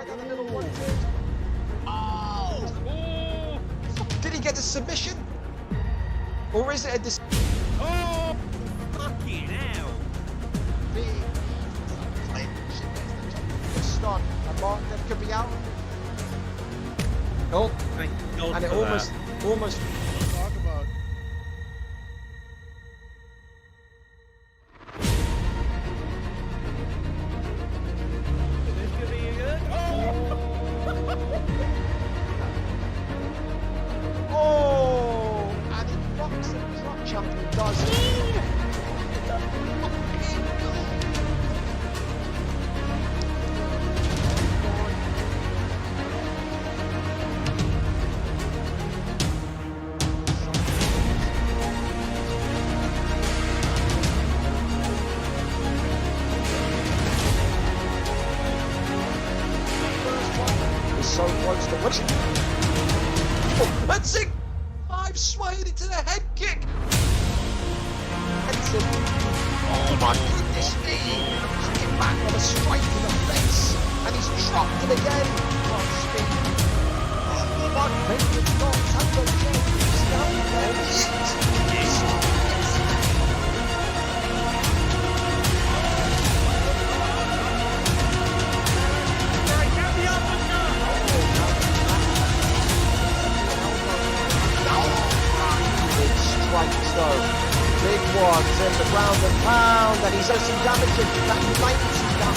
down the middle, one, two. Oh! Did he get a submission? Or is it a Oh! Fucking hell! big clinch? Stun. And Martin could be out. Oh, Thank God and it for almost. Talk about. This could be good. Oh! And it rocks the truck champion does. So close to winning. Oh, that's it! I've swayed into the head kick. That's it. Oh my goodness me! Looks him back with a strike to the face, and he's dropped it again. Oh, speed. Oh my, maybe it's not. Tango J. He's down there. Yes. Strikes though, big ones in the ground and pound, and he's done some damage in that 90 down.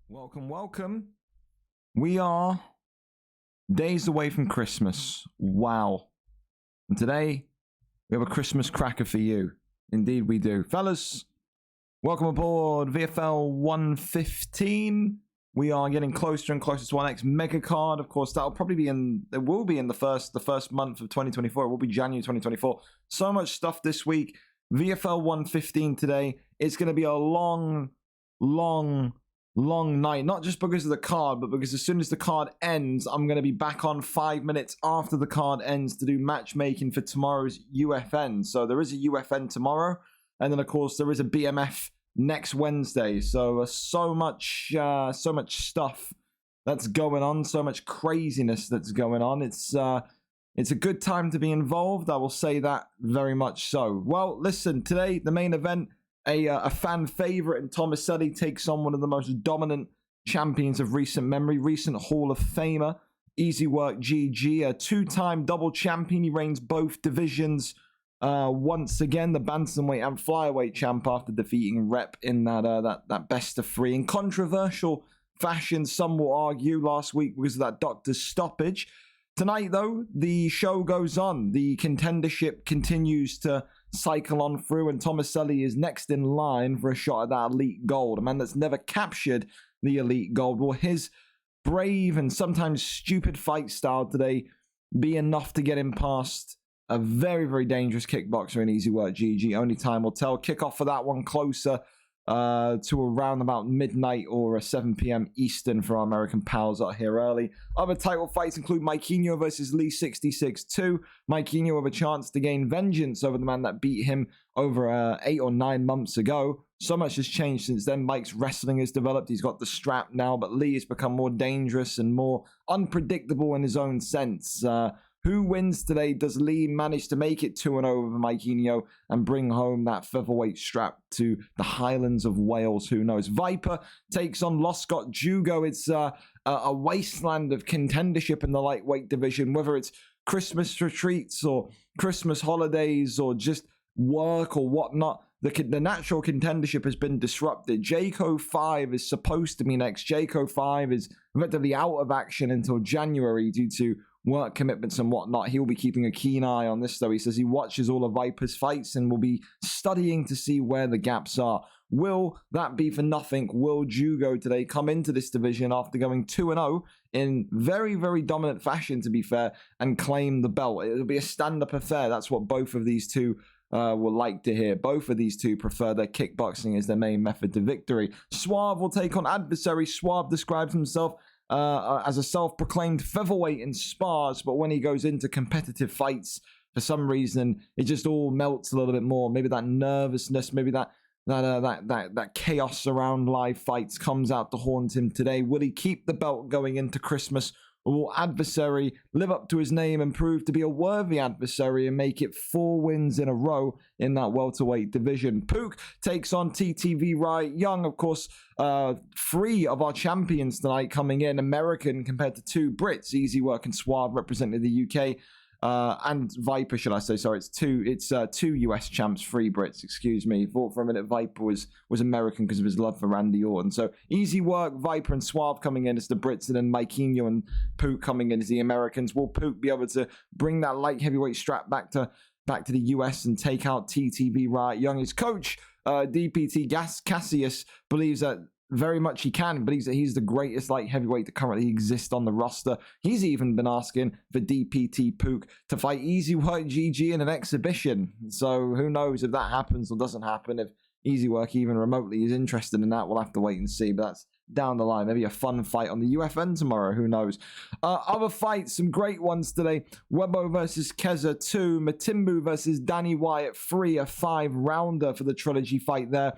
Welcome, welcome. We are days away from Christmas. Wow. And today, we have a Christmas cracker for you. Indeed we do. Fellas, welcome aboard VFL 115. We are getting closer and closer to our next mega card. Of course, that'll probably be it will be in the first month of 2024. It will be January 2024. So much stuff this week. VFL 115 today. It's going to be a long night, not just because of the card, but because as soon as the card ends, I'm going to be back on 5 minutes after the card ends to do matchmaking for tomorrow's UFN. So there is a UFN tomorrow, and then of course there is a BMF next Wednesday. So so much stuff that's going on, so much craziness that's going on. It's a good time to be involved, I will say that very much so. Well, listen, today the main event, a fan favorite, and Tomaselli takes on one of the most dominant champions of recent memory, recent Hall of Famer, EASYWORKGG, a two-time double champion. He reigns both divisions once again, the bantamweight and flyweight champ after defeating Rep in that best of three. In controversial fashion, some will argue, last week because of that doctor's stoppage. Tonight, though, the show goes on. The contendership continues to cycle on through, and Tomaselli is next in line for a shot at that elite gold. A man that's never captured the elite gold. Will his brave and sometimes stupid fight style today be enough to get him past a very, very dangerous kickboxer in EASYWORKGG? Only time will tell. Kickoff for that one closer to around about midnight or 7 p.m. Eastern for our American pals out here early. Other title fights include Maikinho versus Lee 66-2. Maikinho with a chance to gain vengeance over the man that beat him over 8 or 9 months ago. So much has changed since then. Mike's wrestling has developed. He's got the strap now, but Lee has become more dangerous and more unpredictable in his own sense. Who wins today? Does Lee manage to make it 2-0 over Maikinho and bring home that featherweight strap to the Highlands of Wales? Who knows? Viper takes on Loscott Jugo. It's a wasteland of contendership in the lightweight division, whether it's Christmas retreats or Christmas holidays or just work or whatnot. The natural contendership has been disrupted. Jayco 5 is supposed to be next. Jayco 5 is effectively out of action until January due to work commitments and whatnot. He'll be keeping a keen eye on this, though. He says he watches all of Viper's fights and will be studying to see where the gaps are. Will that be for nothing? Will Jugo today come into this division after going 2-0 in very, very dominant fashion, to be fair, and claim the belt? It'll be a stand-up affair. That's what both of these two will like to hear. Both of these two prefer their kickboxing as their main method to victory. Suave will take on Adversary. Suave describes himself as a self-proclaimed featherweight in spars, but when he goes into competitive fights, for some reason, it just all melts a little bit more. Maybe that nervousness, maybe that chaos around live fights comes out to haunt him today. Will he keep the belt going into Christmas? Or will Adversary live up to his name and prove to be a worthy adversary and make it 4 wins in a row in that welterweight division? Pook takes on TTV Riot Young, of course, 3 of our champions tonight coming in, American compared to 2 Brits, EASYWORK and Suave representing the UK. And Viper, should I say? Sorry, it's two US champs, 3 Brits. Excuse me. Thought for a minute Viper was American because of his love for Randy Orton. So EASYWORK, Viper, and Suave coming in as the Brits, and then Maikinho and Pook coming in as the Americans. Will Pook be able to bring that light heavyweight strap back to the US and take out TTV Riot Young? His coach, DPT Cassius, believes that very much he can, believes that he's the greatest light heavyweight to currently exist on the roster. He's even been asking for DPT Pook to fight EASYWORKGG in an exhibition. So who knows if that happens or doesn't happen. If EASYWORK even remotely is interested in that, we'll have to wait and see. But that's down the line. Maybe a fun fight on the UFN tomorrow. Who knows? Other fights, some great ones today. Webo versus Keza 2. Matimbu versus Danny Wyatt 3. A 5-rounder for the trilogy fight there.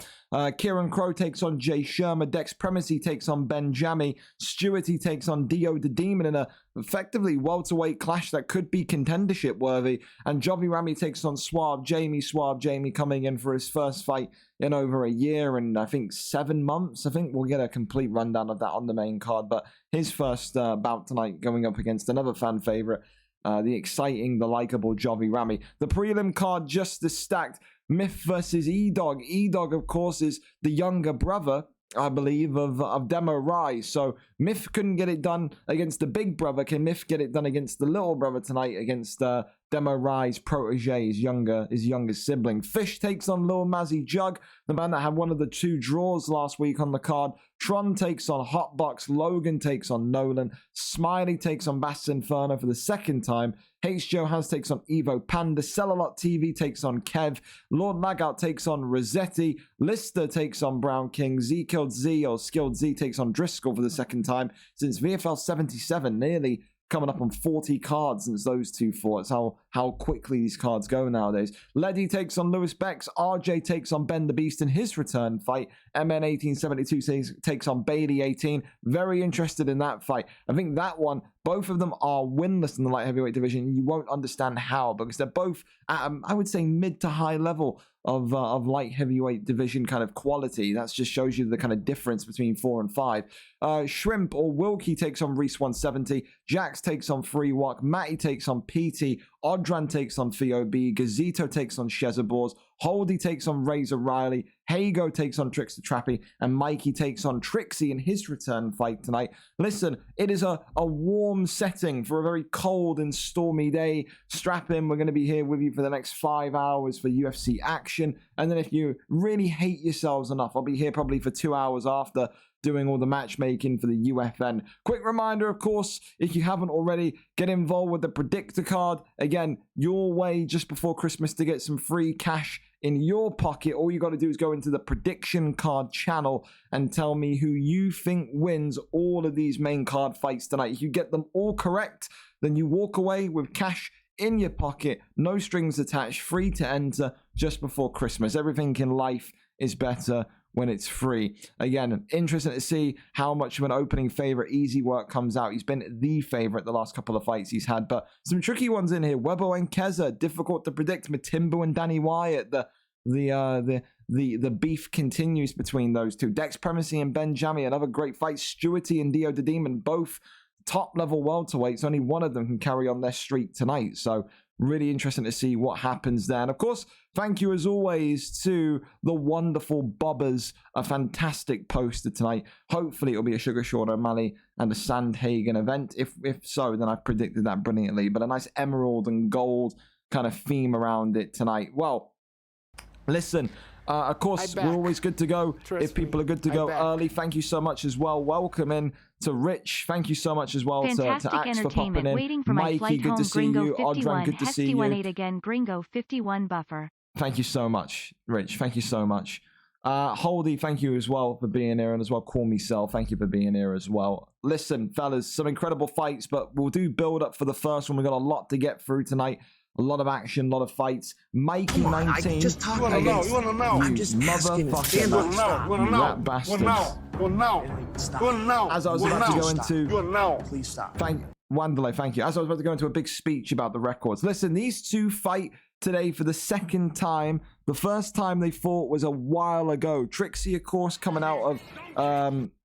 Kieran Crow takes on Jay Shermer. Dex Premacy takes on Ben Jammy. Stewarty takes on Dio the Demon in a effectively welterweight clash that could be contendership worthy. And Jovi Rami takes on Suave Jamie. Suave Jamie coming in for his first fight in over a year and I think 7 months. I think we'll get a complete rundown of that on the main card. But his first bout tonight going up against another fan favorite, the exciting, the likable Jovi Rami. The prelim card just as stacked. Myth versus E-Dog. E-Dog, of course, is the younger brother, I believe, of Demo Rise. So Myth couldn't get it done against the big brother. Can Myth get it done against the little brother tonight against Demo Rise protege, his younger sibling? Fish takes on Lil Mazzy Jug, the man that had one of the 2 draws last week on the card. Tron takes on Hotbox. Logan takes on Nolan. Smiley takes on Bass Inferno for the 2nd time. H. Johans takes on Evo Panda. Cellalot TV takes on Kev. Lord Magout takes on Rossetti. Lister takes on Brown King. Z Killed Z, or Skilled Z, takes on Driscoll for the 2nd time since VFL 77, nearly coming up on 40 cards since those 2 fought. It's how quickly these cards go nowadays. Leddy takes on Lewis Bex. RJ takes on Ben the Beast in his return fight. MN 1872 takes on Bailey 18. Very interested in that fight. I think that one, both of them are winless in the light heavyweight division. You won't understand how, because they're both at, I would say, mid to high level of light heavyweight division kind of quality. That just shows you the kind of difference between 4 and 5. Shrimp or Wilkie takes on Reese 170. Jax takes on Freewalk. Matty takes on PT. Odran takes on Theo-B. Gazito takes on Shezabors. Holdy takes on Razor Riley. Hago takes on Trickster Trappy. And Mikey takes on Trixie in his return fight tonight. Listen, it is a warm setting for a very cold and stormy day. Strap in. We're going to be here with you for the next 5 hours for UFC action. And then if you really hate yourselves enough, I'll be here probably for 2 hours after, doing all the matchmaking for the UFN. Quick reminder, of course, if you haven't already, get involved with the Predictor card. Again, your way just before Christmas to get some free cash in your pocket. All you got to do is go into the prediction card channel and tell me who you think wins all of these main card fights tonight. If you get them all correct, then you walk away with cash in your pocket, no strings attached, free to enter just before Christmas. Everything in life is better when it's free. Again, interesting to see how much of an opening favorite EASYWORK comes out. He's been the favorite the last couple of fights he's had, but some tricky ones in here. Webo and Keza, difficult to predict. Matimbu and Danny Wyatt, the beef continues between those two. Dex Premacy and Ben Jammy, another great fight. Stewarty and Dio the Demon, both top level welterweights. Only one of them can carry on their streak tonight. So really interesting to see what happens there. And of course, thank you as always to the wonderful Bobbers, a fantastic poster tonight. Hopefully it'll be a Sugar Sean O'Malley and a Sandhagen event. If so, then I've predicted that brilliantly. But a nice emerald and gold kind of theme around it tonight. Well, listen, of course, we're always good to go if people are good to go early. Thank you so much as well. Welcome in to Rich. Thank you so much as well to Axe for popping in. Waiting for my Mikey, good to see you. Odran, good to see you. Again, Gringo 51 buffer. Thank you so much, Rich. Thank you so much. Holdy, thank you as well for being here, and as well, Call Me Cell, thank you for being here as well. Listen, fellas, some incredible fights, but we'll do build up for the first one. We've got a lot to get through tonight. A lot of action, a lot of fights. Mikey 19. Just talk. You wanna know? I'm just motherfucker. You rat bastards. As I was about to go into... Please stop. Wanderlei, thank you. As I was about to go into a big speech about the records. Listen, these two fight today for the second time. The first time they fought was a while ago. Trixie, of course, coming out of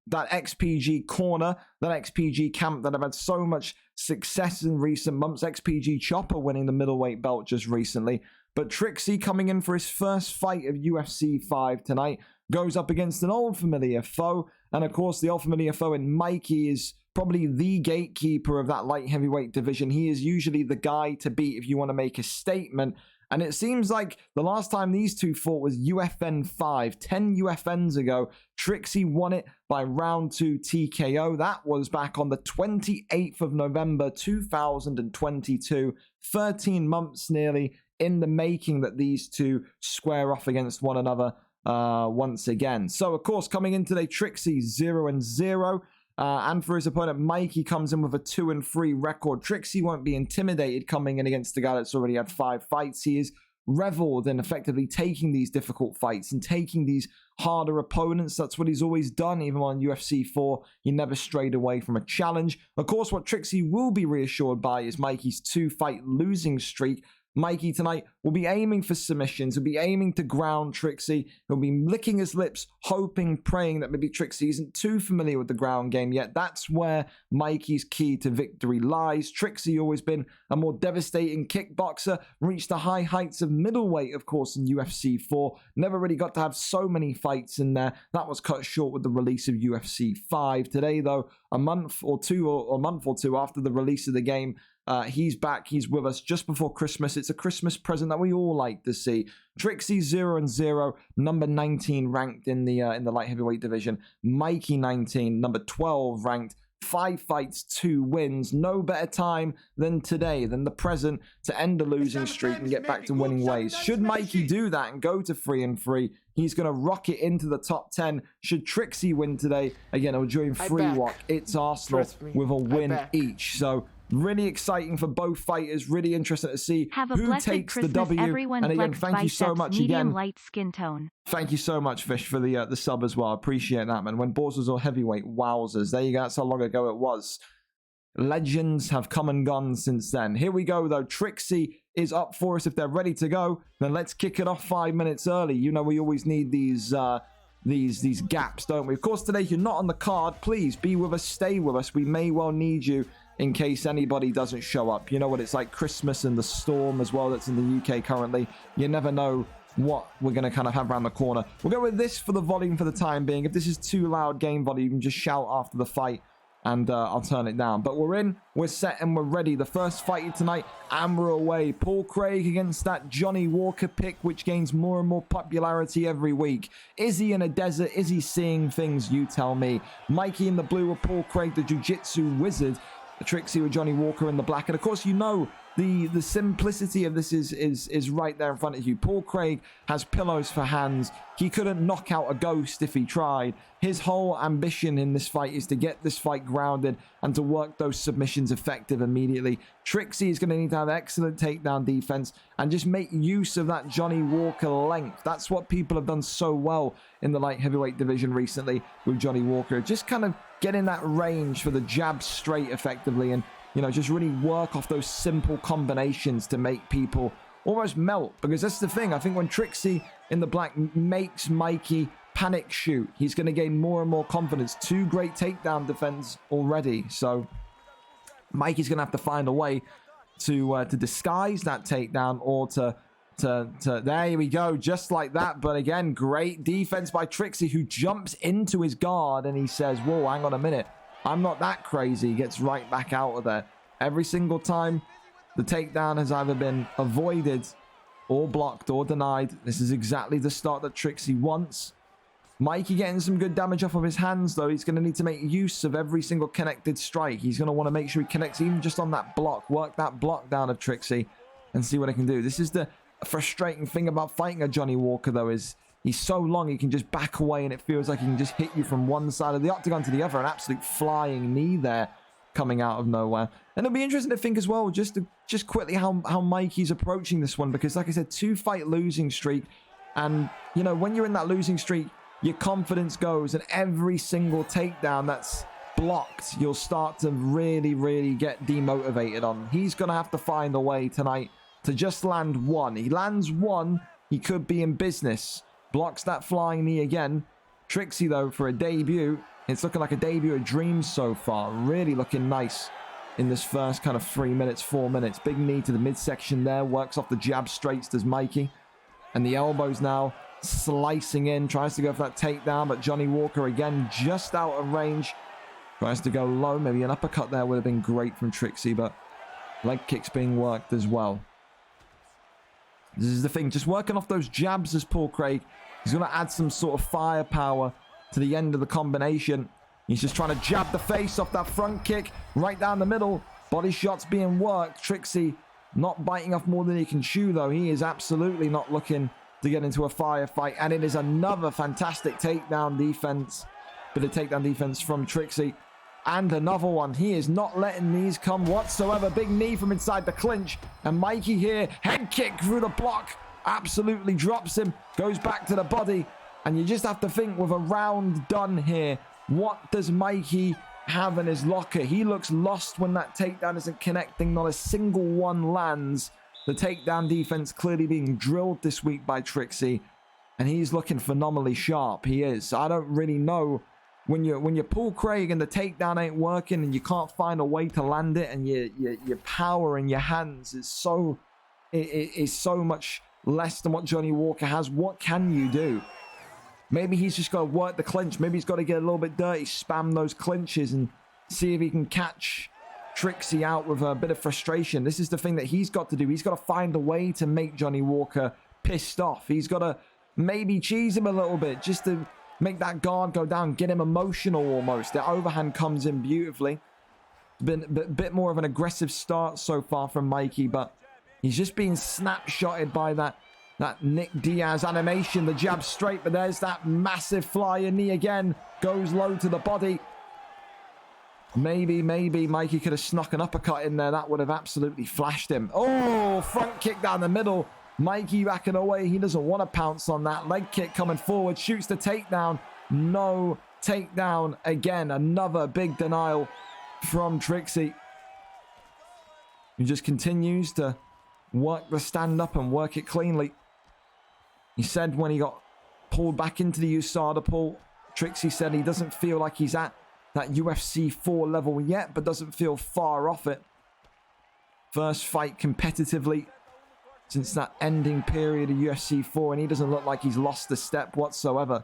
that XPG corner, that XPG camp that have had so much success in recent months. XPG Chopper winning the middleweight belt just recently. But Trixie coming in for his first fight of UFC 5 tonight. Goes up against an old familiar foe. And of course, the old familiar foe in Mikey is probably the gatekeeper of that light heavyweight division. He is usually the guy to beat if you want to make a statement. And it seems like the last time these two fought was UFN 5, 10 UFNs ago. Trixie won it by round 2 TKO. That was back on the 28th of November 2022. 13 months nearly in the making that these two square off against one another once again. So, of course, coming in today, Trixie 0-0. And for his opponent, Mikey comes in with a 2-3 record. Trixie won't be intimidated coming in against the guy that's already had 5 fights. He is reveled in effectively taking these difficult fights and taking these harder opponents. That's what he's always done. Even on UFC 4, he never strayed away from a challenge. Of course, what Trixie will be reassured by is Mikey's 2-fight losing streak. Mikey tonight will be aiming for submissions. He'll be aiming to ground Trixie. He'll be licking his lips, hoping, praying that maybe Trixie isn't too familiar with the ground game yet. That's where Mikey's key to victory lies. Trixie always been a more devastating kickboxer, reached the high heights of middleweight, of course, in UFC 4. Never really got to have so many fights in there. That was cut short with the release of UFC 5. Today, though, a month or two after the release of the game, he's back. He's with us just before Christmas. It's a Christmas present that we all like to see. Trixie 0-0, number 19 ranked in the light heavyweight division. Mikey 19, number 12 ranked. 5 fights, 2 wins. No better time than today, than the present, to end the losing streak and get back to winning ways. Should Mikey do that and go to 3-3, he's going to rocket into the top 10. Should Trixie win today, again, he'll join Freewalk. It's Arsenal with a win each. So really exciting for both fighters. Really interesting to see who takes the W. Everyone. And again, thank you so much again. Light skin tone. Thank you so much, Fish, for the sub as well. I appreciate that, man. When Balls was all heavyweight, wowzers. There you go. That's how long ago it was. Legends have come and gone since then. Here we go, though. Trixie is up for us. If they're ready to go, then let's kick it off 5 minutes early. You know we always need these gaps, don't we? Of course, today, if you're not on the card, please be with us, stay with us. We may well need you in case anybody doesn't show up. You know what it's like, Christmas and the storm as well that's in the UK currently. You never know what we're going to kind of have around the corner. We'll go with this for the volume for the time being. If this is too loud game volume, you can just shout after the fight and I'll turn it down. But we're in, we're set, and we're ready. The first fight tonight, and we're away. Paul Craig against that Johnny Walker pick, which gains more and more popularity every week. Is he in a desert? Is he seeing things? You tell me. Mikey in the blue with Paul Craig, the jiu-jitsu wizard. Trixie with Johnny Walker in the black. And of course, you know, the simplicity of this is right there in front of you. Paul Craig has pillows for hands. He couldn't knock out a ghost if he tried. His whole ambition in this fight is to get this fight grounded and to work those submissions effective immediately. Trixie is going to need to have excellent takedown defense and just make use of that Johnny Walker length. That's what people have done so well in the light heavyweight division recently with Johnny Walker. Just kind of get in that range for the jab straight effectively and, you know, just really work off those simple combinations to make people almost melt. Because that's the thing. I think when Trixie in the black makes Mikey panic shoot, he's going to gain more and more confidence. 2 great takedown defense already. So Mikey's going to have to find a way to disguise that takedown or to there we go, just like that. But again, great defense by Trixie, who jumps into his guard and he says, whoa, hang on a minute, I'm not that crazy. He gets right back out of there. Every single time the takedown has either been avoided or blocked or denied. This is exactly the start that Trixie wants. Mikey getting some good damage off of his hands, though. He's going to need to make use of every single connected strike. He's going to want to make sure he connects even just on that block. Work that block down of Trixie and see what he can do. This is the frustrating thing about fighting a Johnny Walker, though, is he's so long he can just back away and it feels like he can just hit you from one side of the octagon to the other. An absolute flying knee there coming out of nowhere. And it'll be interesting to think as well, just quickly how Mikey's approaching this one, because like I said, 2-fight losing streak. And, you know, when you're in that losing streak, your confidence goes, and every single takedown that's blocked, you'll start to really, really get demotivated on. He's going to have to find a way tonight to just land one. He lands one, he could be in business. Blocks that flying knee again. Trixie, though, for a debut, it's looking like a debut of dreams so far. Really looking nice in this first kind of 3 minutes, 4 minutes. Big knee to the midsection there. Works off the jab straights, does Mikey. And the elbows now slicing in. Tries to go for that takedown, but Johnny Walker again just out of range. Tries to go low. Maybe an uppercut there would have been great from Trixie, but leg kicks being worked as well. This is the thing. Just working off those jabs as Paul Craig. He's going to add some sort of firepower to the end of the combination. He's just trying to jab the face off that front kick right down the middle. Body shots being worked. Trixie not biting off more than he can chew, though. He is absolutely not looking to get into a firefight. And it is another fantastic takedown defense. Bit of takedown defense from Trixie. And another one. He is not letting these come whatsoever. Big knee from inside the clinch. And Mikey here, head kick through the block. Absolutely drops him. Goes back to the body. And you just have to think, with a round done here, what does Mikey have in his locker? He looks lost when that takedown isn't connecting. Not a single one lands. The takedown defense clearly being drilled this week by Trixie. And he's looking phenomenally sharp. He is. I don't really know. When you're Paul Craig and the takedown ain't working and you can't find a way to land it, and your power in your hands is so much less than what Johnny Walker has, what can you do? Maybe he's just got to work the clinch. Maybe he's got to get a little bit dirty, spam those clinches and see if he can catch Trixie out with a bit of frustration. This is the thing that he's got to do. He's got to find a way to make Johnny Walker pissed off. He's got to maybe cheese him a little bit just to make that guard go down, get him emotional almost. The overhand comes in beautifully. Been a bit more of an aggressive start so far from Mikey, but he's just being snapshotted by that Nick Diaz animation, the jab straight, but there's that massive flyer knee again. Goes low to the body. Maybe Mikey could have snuck an uppercut in there. That would have absolutely flashed him. Oh, front kick down the middle. Mikey backing away. He doesn't want to pounce on that. Leg kick coming forward. Shoots the takedown. No takedown again. Another big denial from Trixie. He just continues to work the stand up and work it cleanly. He said when he got pulled back into the USADA pool, Trixie said he doesn't feel like he's at that UFC 4 level yet, but doesn't feel far off it. First fight competitively since that ending period of UFC 4, and he doesn't look like he's lost a step whatsoever.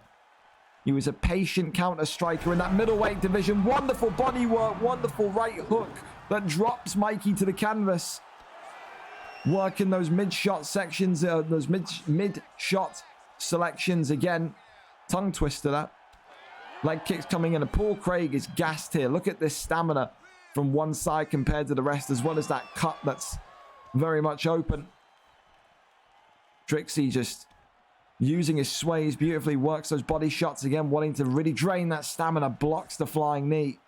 He was a patient counter striker in that middleweight division. Wonderful body work, wonderful right hook that drops Mikey to the canvas. Working those mid-shot sections, those mid-shot selections again. Tongue twister that. Leg kicks coming in, and Paul Craig is gassed here. Look at this stamina from one side compared to the rest, as well as that cut that's very much open. Trixie just using his sways beautifully, works those body shots again, wanting to really drain that stamina, blocks the flying knee.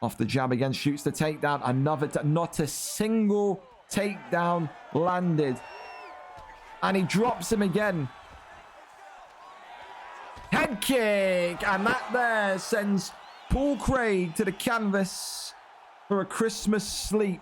Off the jab again, shoots the takedown. Another, not a single takedown landed. And he drops him again. Head kick! And that there sends Paul Craig to the canvas for a Christmas sleep.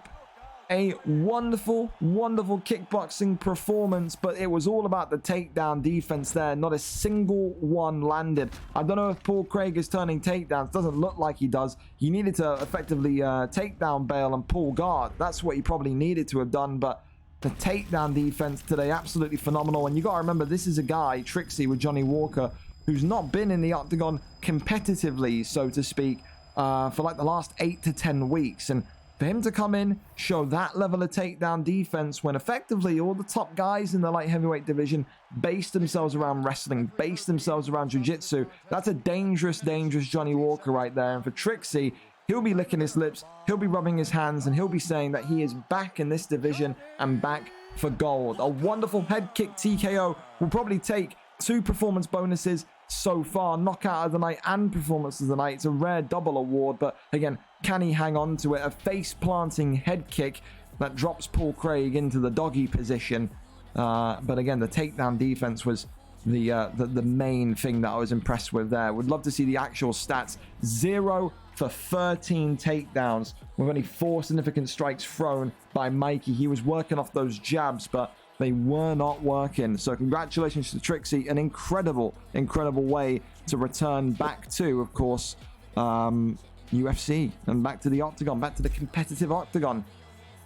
A wonderful, wonderful kickboxing performance, but it was all about the takedown defense there. Not a single one landed. I don't know if Paul Craig is turning takedowns. Doesn't look like he does. He needed to effectively take down Bale and pull guard. That's what he probably needed to have done, but the takedown defense today, absolutely phenomenal. And you got to remember, this is a guy, Trixie, with Johnny Walker, who's not been in the octagon competitively, so to speak, for like the last 8 to 10 weeks. And for him to come in, show that level of takedown defense when effectively all the top guys in the light heavyweight division base themselves around wrestling, base themselves around jiu-jitsu, that's a dangerous, dangerous Johnny Walker right there. And for Trixie, he'll be licking his lips, he'll be rubbing his hands, and he'll be saying that he is back in this division and back for gold. A wonderful head kick TKO will probably take 2 performance bonuses so far, knockout of the night and performance of the night. It's a rare double award, but again, can he hang on to it? A face-planting head kick that drops Paul Craig into the doggy position. But again, the takedown defense was the main thing that I was impressed with there. Would love to see the actual stats. 0 for 13 takedowns with only 4 significant strikes thrown by Mikey. He was working off those jabs, but they were not working. So congratulations to Trixie. An incredible, incredible way to return back to, of course, UFC and back to the octagon, back to the competitive octagon.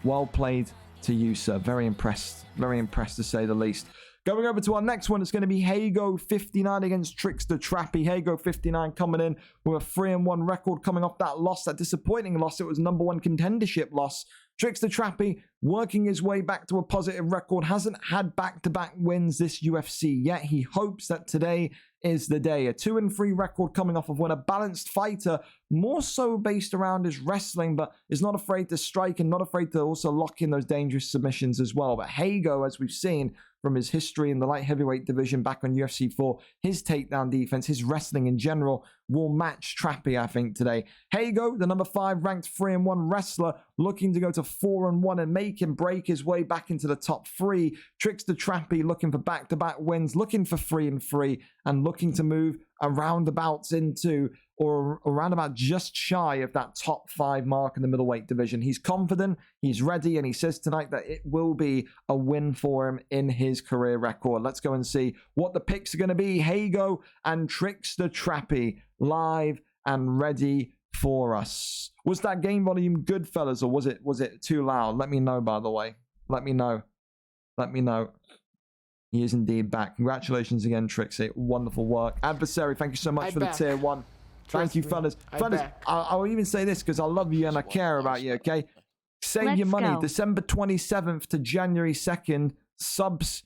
Well played to you, sir. Very impressed to say the least. Going over to our next one, it's going to be Hago 59 against Trickster Trappy. Hago 59 coming in with a 3-1 record, coming off that loss, that disappointing loss. It was #1 contendership loss. Trickster Trappy working his way back to a positive record. Hasn't had back-to-back wins this UFC yet. He hopes that today is the day. A 2-3 record coming off of when a balanced fighter, more so based around his wrestling, but is not afraid to strike and not afraid to also lock in those dangerous submissions as well. But Hago, as we've seen from his history in the light heavyweight division back on UFC 4, his takedown defense, his wrestling in general, will match Trappy, I think, today. Hago, the #5 ranked 3-1 wrestler, looking to go to 4-1 and make him break his way back into the top 3. Trickster Trappy looking for back-to-back wins, looking for 3-3, and looking to move around abouts into, or around about just shy of that top 5 mark in the middleweight division. He's confident, he's ready, and he says tonight that it will be a win for him in his career record. Let's go and see what the picks are going to be. Hago and Trickster Trappy live and ready for us. Was that game volume good, fellas, or was it too loud? Let me know, by the way. Let me know. He is indeed back. Congratulations again, Trixie. Wonderful work. Adversary, thank you so much for the tier 1. Thank you, fellas. Fellas, I'll even say this because I love you and I care about you, okay? Save your money. Go. December 27th to January 2nd, subs,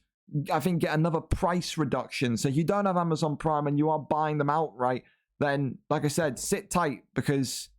I think, get another price reduction. So if you don't have Amazon Prime and you are buying them outright, then, like I said, sit tight because...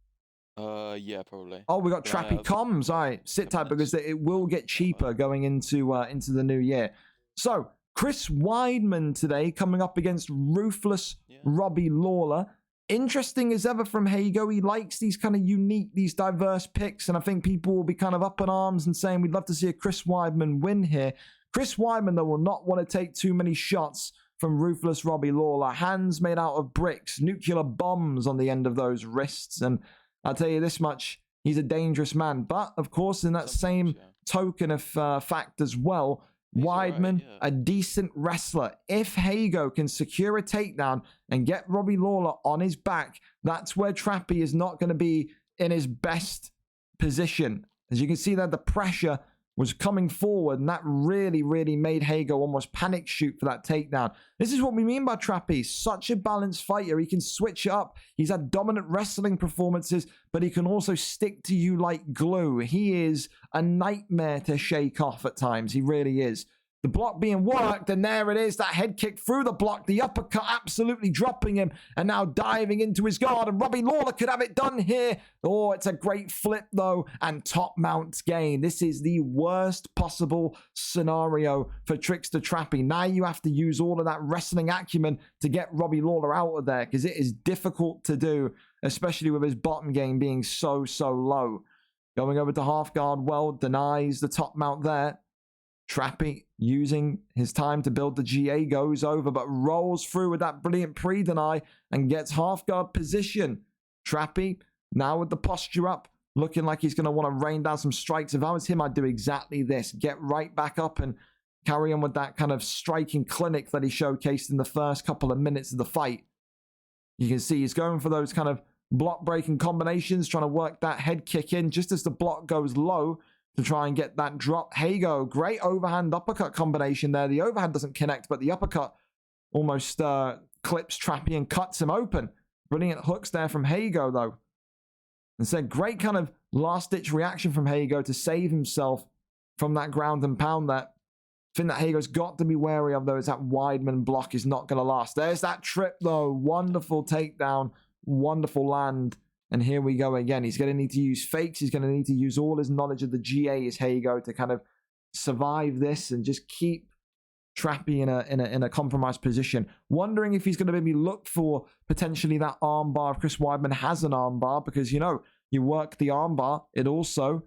yeah, probably. Oh, we got Trappy Comms. All right, sit tight because it will get cheaper going into the new year. So, Chris Weidman today coming up against Ruthless Robbie Lawler. Interesting as ever from Hago. He likes these kind of unique, these diverse picks, and I think people will be kind of up in arms and saying we'd love to see a Chris Weidman win here. Chris Weidman, though, will not want to take too many shots from Ruthless Robbie Lawler. Hands made out of bricks, nuclear bombs on the end of those wrists, and I'll tell you this much, he's a dangerous man. But, of course, in that same token of fact as well, Weidman, a decent wrestler. If Hago can secure a takedown and get Robbie Lawler on his back, that's where Trappy is not going to be in his best position. As you can see there, the pressure was coming forward, and that really, really made Hago almost panic shoot for that takedown. This is what we mean by Trappy. Such a balanced fighter. He can switch it up. He's had dominant wrestling performances, but he can also stick to you like glue. He is a nightmare to shake off at times. He really is. The block being worked, and there it is, that head kick through the block, the uppercut absolutely dropping him, and now diving into his guard, and Robbie Lawler could have it done here. Oh, it's a great flip, though, and top mount gain. This is the worst possible scenario for Trickster Trappy. Now you have to use all of that wrestling acumen to get Robbie Lawler out of there, because it is difficult to do, especially with his bottom game being so low. Going over to half guard, well, denies the top mount there. Trappy using his time to build the GA, goes over, but rolls through with that brilliant pre-deny and gets half guard position. Trappy now with the posture up, looking like he's going to want to rain down some strikes. If I was him, I'd do exactly this. Get right back up and carry on with that kind of striking clinic that he showcased in the first couple of minutes of the fight. You can see he's going for those kind of block-breaking combinations, trying to work that head kick in just as the block goes low to try and get that drop. Hago, great overhand uppercut combination there. The overhand doesn't connect, but the uppercut almost clips Trappy and cuts him open. Brilliant hooks there from Hago, though. And said, great kind of last-ditch reaction from Hago to save himself from that ground and pound there. Thing that Hago's got to be wary of, though, is that Weidman block is not going to last. There's that trip, though. Wonderful takedown. Wonderful land. And here we go again. He's going to need to use fakes. He's going to need to use all his knowledge of the GA as Hago to kind of survive this and just keep Trappy in a compromised position. Wondering if he's going to maybe look for potentially that armbar if Chris Weidman has an armbar, because, you know, you work the armbar, it also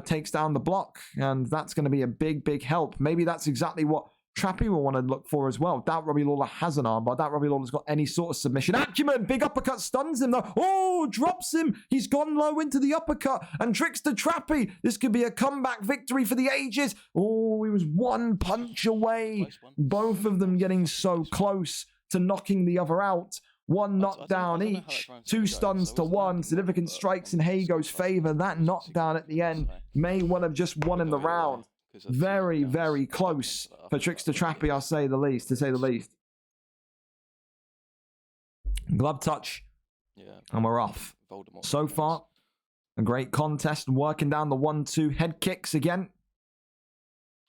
takes down the block, and that's going to be a big help. Maybe that's exactly what Trappy will want to look for as well. Doubt Robbie Lawler has an armbar. Doubt Robbie Lawler's got any sort of submission acumen. Big uppercut stuns him though. Oh, drops him. He's gone low into the uppercut and Trickster Trappy. This could be a comeback victory for the ages. Oh, he was one punch away. Both of them getting so close to knocking the other out. One knockdown each, 2 stuns to 1, significant strikes in Hago's favor. That knockdown at the end may well have just won him the round. Very close for Trickster Trappy, I'll say the least, to say the least. Glove touch, and we're off. So far, a great contest, working down the 1-2 head kicks again.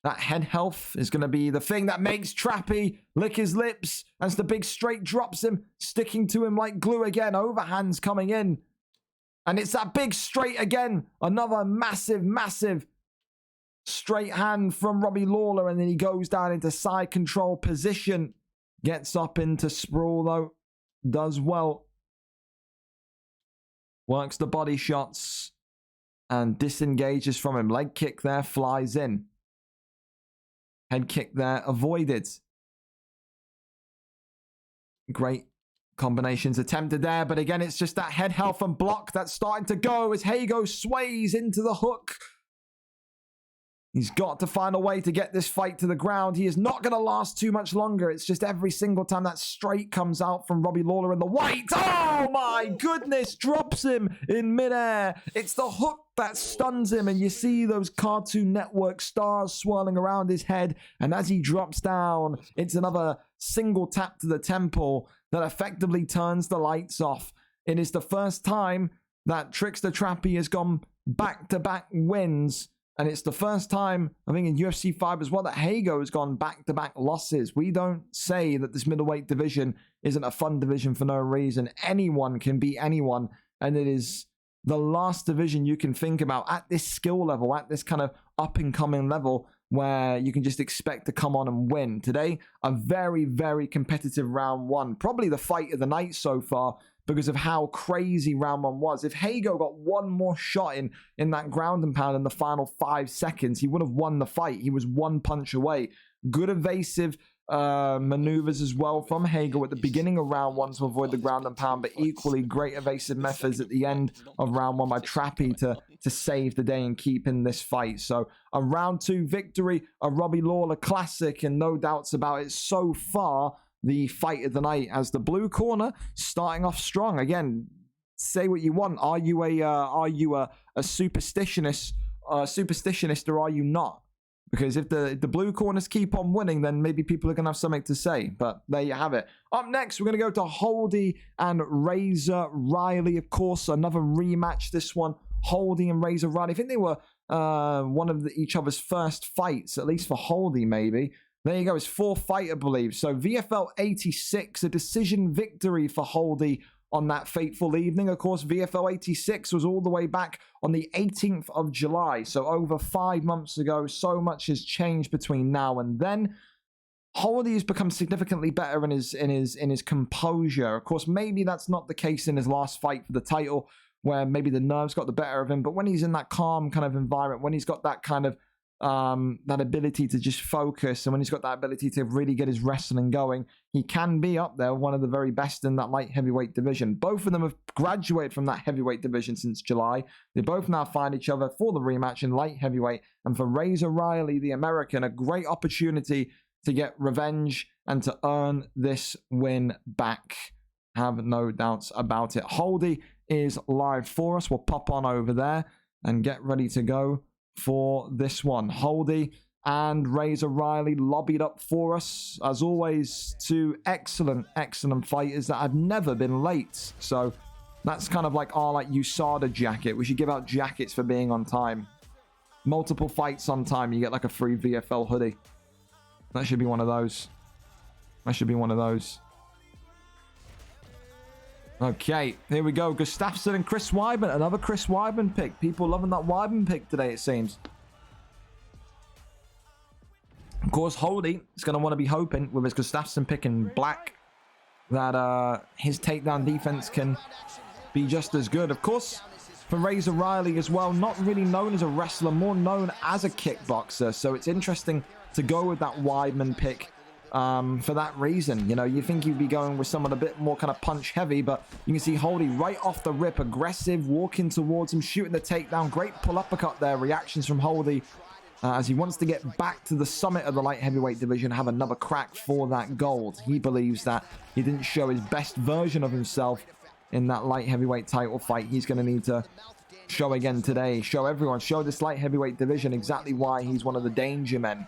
That head health is going to be the thing that makes Trappy lick his lips as the big straight drops him, sticking to him like glue again. Overhands coming in. And it's that big straight again. Another massive straight hand from Robbie Lawler. And then he goes down into side control position. Gets up into sprawl though. Does well. Works the body shots. And disengages from him. Leg kick there, flies in. Head kick there, avoided. Great combinations attempted there, but again, it's just that head health and block that's starting to go as Hago sways into the hook. He's got to find a way to get this fight to the ground. He is not going to last too much longer. It's just every single time that straight comes out from Robbie Lawler in the white. Oh my goodness, drops him in midair. It's the hook that stuns him, and you see those Cartoon Network stars swirling around his head, and as he drops down, it's another single tap to the temple that effectively turns the lights off. It is the first time that Trickster Trappy has gone back-to-back wins, and it's the first time, I think in UFC 5 as well, that Hago has gone back-to-back losses. We don't say that this middleweight division isn't a fun division for no reason. Anyone can beat anyone, and it is the last division you can think about at this skill level, at this kind of up-and-coming level, where you can just expect to come on and win. Today, a very competitive round 1. Probably the fight of the night so far, because of how crazy round 1 was. If Hago got one more shot in that ground and pound in the final 5 seconds, he would have won the fight. He was one punch away. Good evasive maneuvers as well from Hago at the beginning of round 1 to avoid the ground and pound, but equally great evasive methods at the end of round 1 by Trappy to save the day and keep in this fight. So a round 2 victory, a Robbie Lawler classic, and no doubts about it so far. The fight of the night as the blue corner starting off strong. Again, say what you want. Are you a superstitionist or are you not? Because if the blue corners keep on winning, then maybe people are going to have something to say. But there you have it. Up next, we're going to go to Holdy and Razor Riley. Of course, another rematch. This one, Holdy and Razor Riley. I think they were one of each other's first fights, at least for Holdy, maybe. There you go. It's 4th fight, I believe. So VFL 86, a decision victory for Holdy on that fateful evening. Of course, VFL 86 was all the way back on the 18th of July. So over 5 months ago. So much has changed between now and then. Holdy has become significantly better in his composure. Of course, maybe that's not the case in his last fight for the title, where maybe the nerves got the better of him. But when he's in that calm kind of environment, when he's got that kind of that ability to just focus, and when he's got that ability to really get his wrestling going, he can be up there, one of the very best in that light heavyweight division. Both of them have graduated from that heavyweight division since July. They both now find each other for the rematch in light heavyweight, and for Razor Riley, the American, a great opportunity to get revenge and to earn this win back. Have no doubts about it. Holdy is live for us. We'll pop on over there and get ready to go for this one. Holdy and Razor Riley lobbied up for us. As always, two excellent fighters that have never been late. So that's kind of like our USADA jacket. We should give out jackets for being on time. Multiple fights on time, you get like a free VFL hoodie. That should be one of those. That should be one of those. Okay, here we go. Gustafsson and Chris Weidman. Another Chris Weidman pick. People loving that Weidman pick today, it seems. Of course, Holdy is going to want to be hoping with his Gustafsson pick in black that his takedown defense can be just as good. Of course, for Razor Riley as well, not really known as a wrestler, more known as a kickboxer. So it's interesting to go with that Weidman pick. For that reason, you know, you think you'd be going with someone a bit more kind of punch heavy, but you can see Holdy right off the rip, aggressive, walking towards him, shooting the takedown. Great pull uppercut there. Reactions from Holdy as he wants to get back to the summit of the light heavyweight division, have another crack for that gold. He believes that he didn't show his best version of himself in that light heavyweight title fight. He's going to need to show again today, show everyone, show this light heavyweight division exactly why he's one of the danger men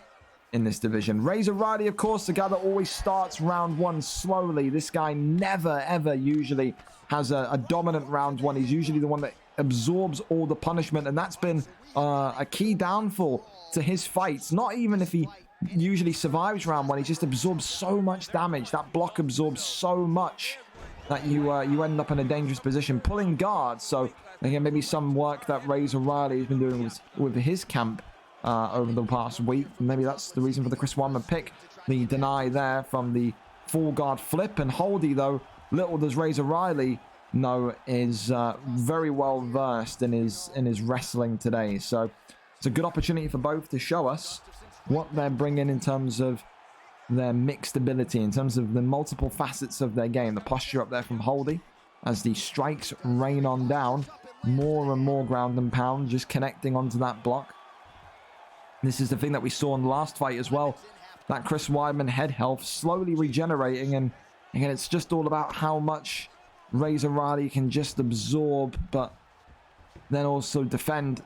in this division. Razor Riley, of course, the guy that always starts round one slowly. This guy never, ever usually has a dominant round one. He's usually the one that absorbs all the punishment, and that's been a key downfall to his fights. Not even if he usually survives round one, he just absorbs so much damage. That block absorbs so much that you end up in a dangerous position, pulling guards. So, again, maybe some work that Razor Riley has been doing with his camp over the past week. Maybe that's the reason for the Chris Weidman pick. The deny there from the full guard flip. And Holdy, though, little does Razor Riley know, is very well versed in his wrestling today. So it's a good opportunity for both to show us what they're bringing in terms of their mixed ability, in terms of the multiple facets of their game. The posture up there from Holdy as the strikes rain on down. More and more ground and pound, just connecting onto that block. This is the thing that we saw in the last fight as well. That Chris Weidman head health slowly regenerating. And again, it's just all about how much Razor Riley can just absorb, but then also defend.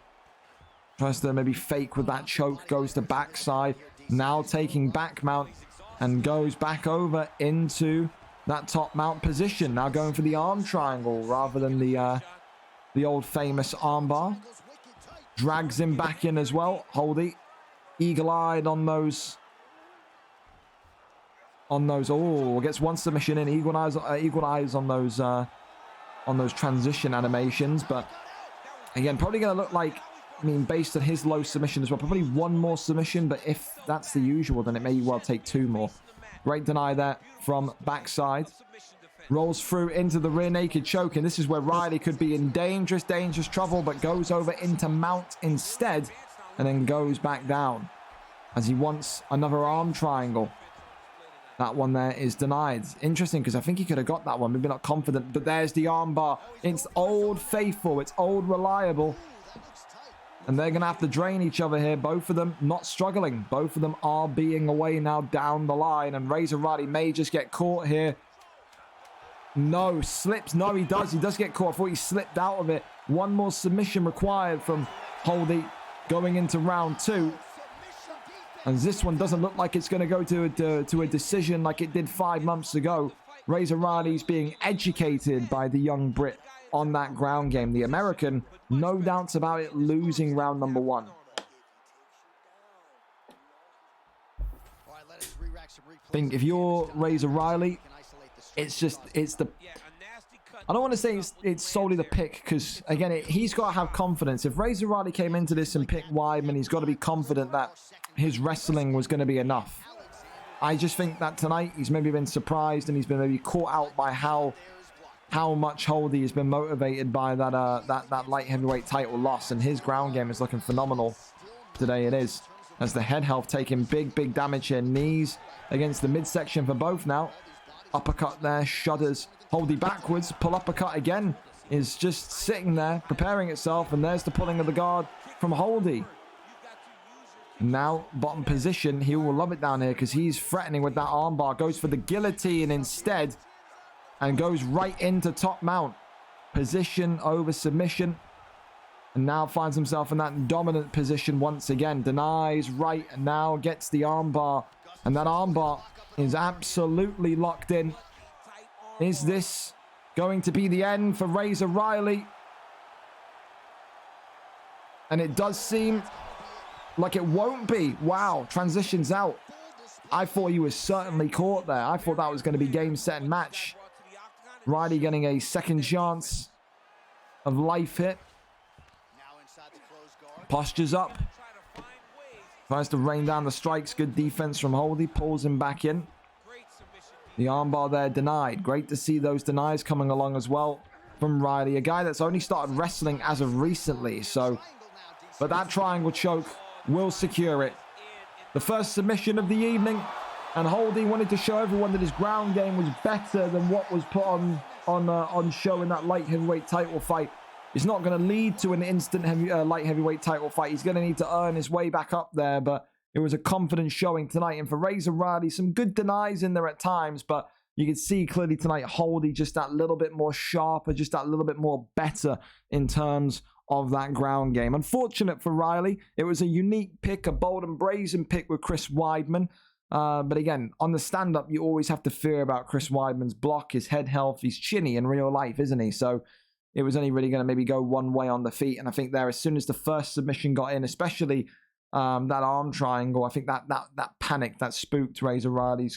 Tries to maybe fake with that choke, goes to backside. Now taking back mount and goes back over into that top mount position. Now going for the arm triangle rather than the old famous armbar. Drags him back in as well. Holdy, eagle-eyed on those. Oh, gets one submission in. Eagle eyes on those transition animations. But again, probably going to look like, I mean, based on his low submission as well, probably one more submission. But if that's the usual, then it may well take two more. Great deny there from backside. Rolls through into the rear naked choke, and this is where Riley could be in dangerous trouble, but goes over into mount instead, and then goes back down as he wants another arm triangle. That one there is denied. Interesting, because I think he could have got that one. Maybe not confident, but there's the arm bar. It's old faithful. It's old reliable. And they're going to have to drain each other here. Both of them not struggling. Both of them are being away now down the line, and Razor Riley may just get caught here. No, slips. No, he does. He does get caught. I thought he slipped out of it. One more submission required from Holdy going into round two. And this one doesn't look like it's going to go to a decision like it did 5 months ago. Razor Riley's being educated by the young Brit on that ground game. The American, no doubts about it, losing round number one. I think if you're Razor Riley, it's the, I don't want to say it's solely the pick, because again, he's got to have confidence. If Razor Riley came into this and picked Weidman, he's got to be confident that his wrestling was going to be enough. I just think that tonight he's maybe been surprised, and he's been maybe caught out by how much Holdy has been motivated by that light heavyweight title loss, and his ground game is looking phenomenal today. It is. as the head health taking big damage here. Knees against the midsection for both now. Uppercut there, shudders. Holdy backwards, pull uppercut again. Is just sitting there, preparing itself, and there's the pulling of the guard from Holdy. Now, bottom position. He will love it down here because he's threatening with that armbar. Goes for the guillotine instead and goes right into top mount. Position over submission. And now finds himself in that dominant position once again. Denies right and now gets the armbar. And that armbar is absolutely locked in. Is this going to be the end for Razor Riley? And it does seem like it won't be. Wow, transitions out. I thought he was certainly caught there. I thought that was going to be game, set, and match. Riley getting a second chance of life hit. Postures up. Tries to rain down the strikes. Good defense from Holdy. Pulls him back in. The armbar there denied. Great to see those denies coming along as well from Riley. A guy that's only started wrestling as of recently. But that triangle choke will secure it. The first submission of the evening. And Holdy wanted to show everyone that his ground game was better than what was put on show in that light heavyweight title fight. It's not going to lead to an instant light heavyweight title fight. He's going to need to earn his way back up there, but it was a confident showing tonight. And for Razor Riley, some good denies in there at times, but you can see clearly tonight Holdy just that little bit more sharper, just that little bit more better in terms of that ground game. Unfortunate for Riley. It was a unique pick, a bold and brazen pick with Chris Weidman. But again, on the stand-up, you always have to fear about Chris Weidman's block, his head health. He's chinny in real life, isn't he? So it was only really going to maybe go one way on the feet. And I think there, as soon as the first submission got in, especially that arm triangle, I think that panicked, that spooked Razor Riley's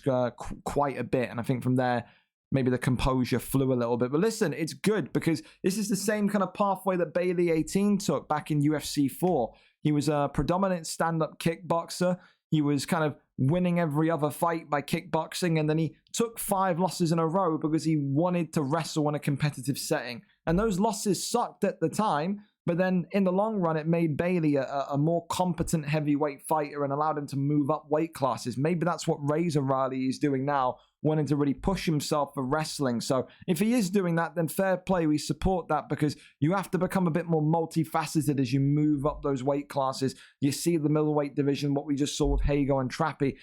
quite a bit. And I think from there, maybe the composure flew a little bit. But listen, it's good because this is the same kind of pathway that Bailey 18 took back in UFC 4. He was a predominant stand-up kickboxer. He was kind of winning every other fight by kickboxing, and then he took 5 losses in a row because he wanted to wrestle in a competitive setting. And those losses sucked at the time, but then in the long run, it made Bailey a more competent heavyweight fighter and allowed him to move up weight classes. Maybe that's what Razor Riley is doing now, wanting to really push himself for wrestling. So if he is doing that, then fair play. We support that because you have to become a bit more multifaceted as you move up those weight classes. You see the middleweight division, what we just saw with Hago and Trappy.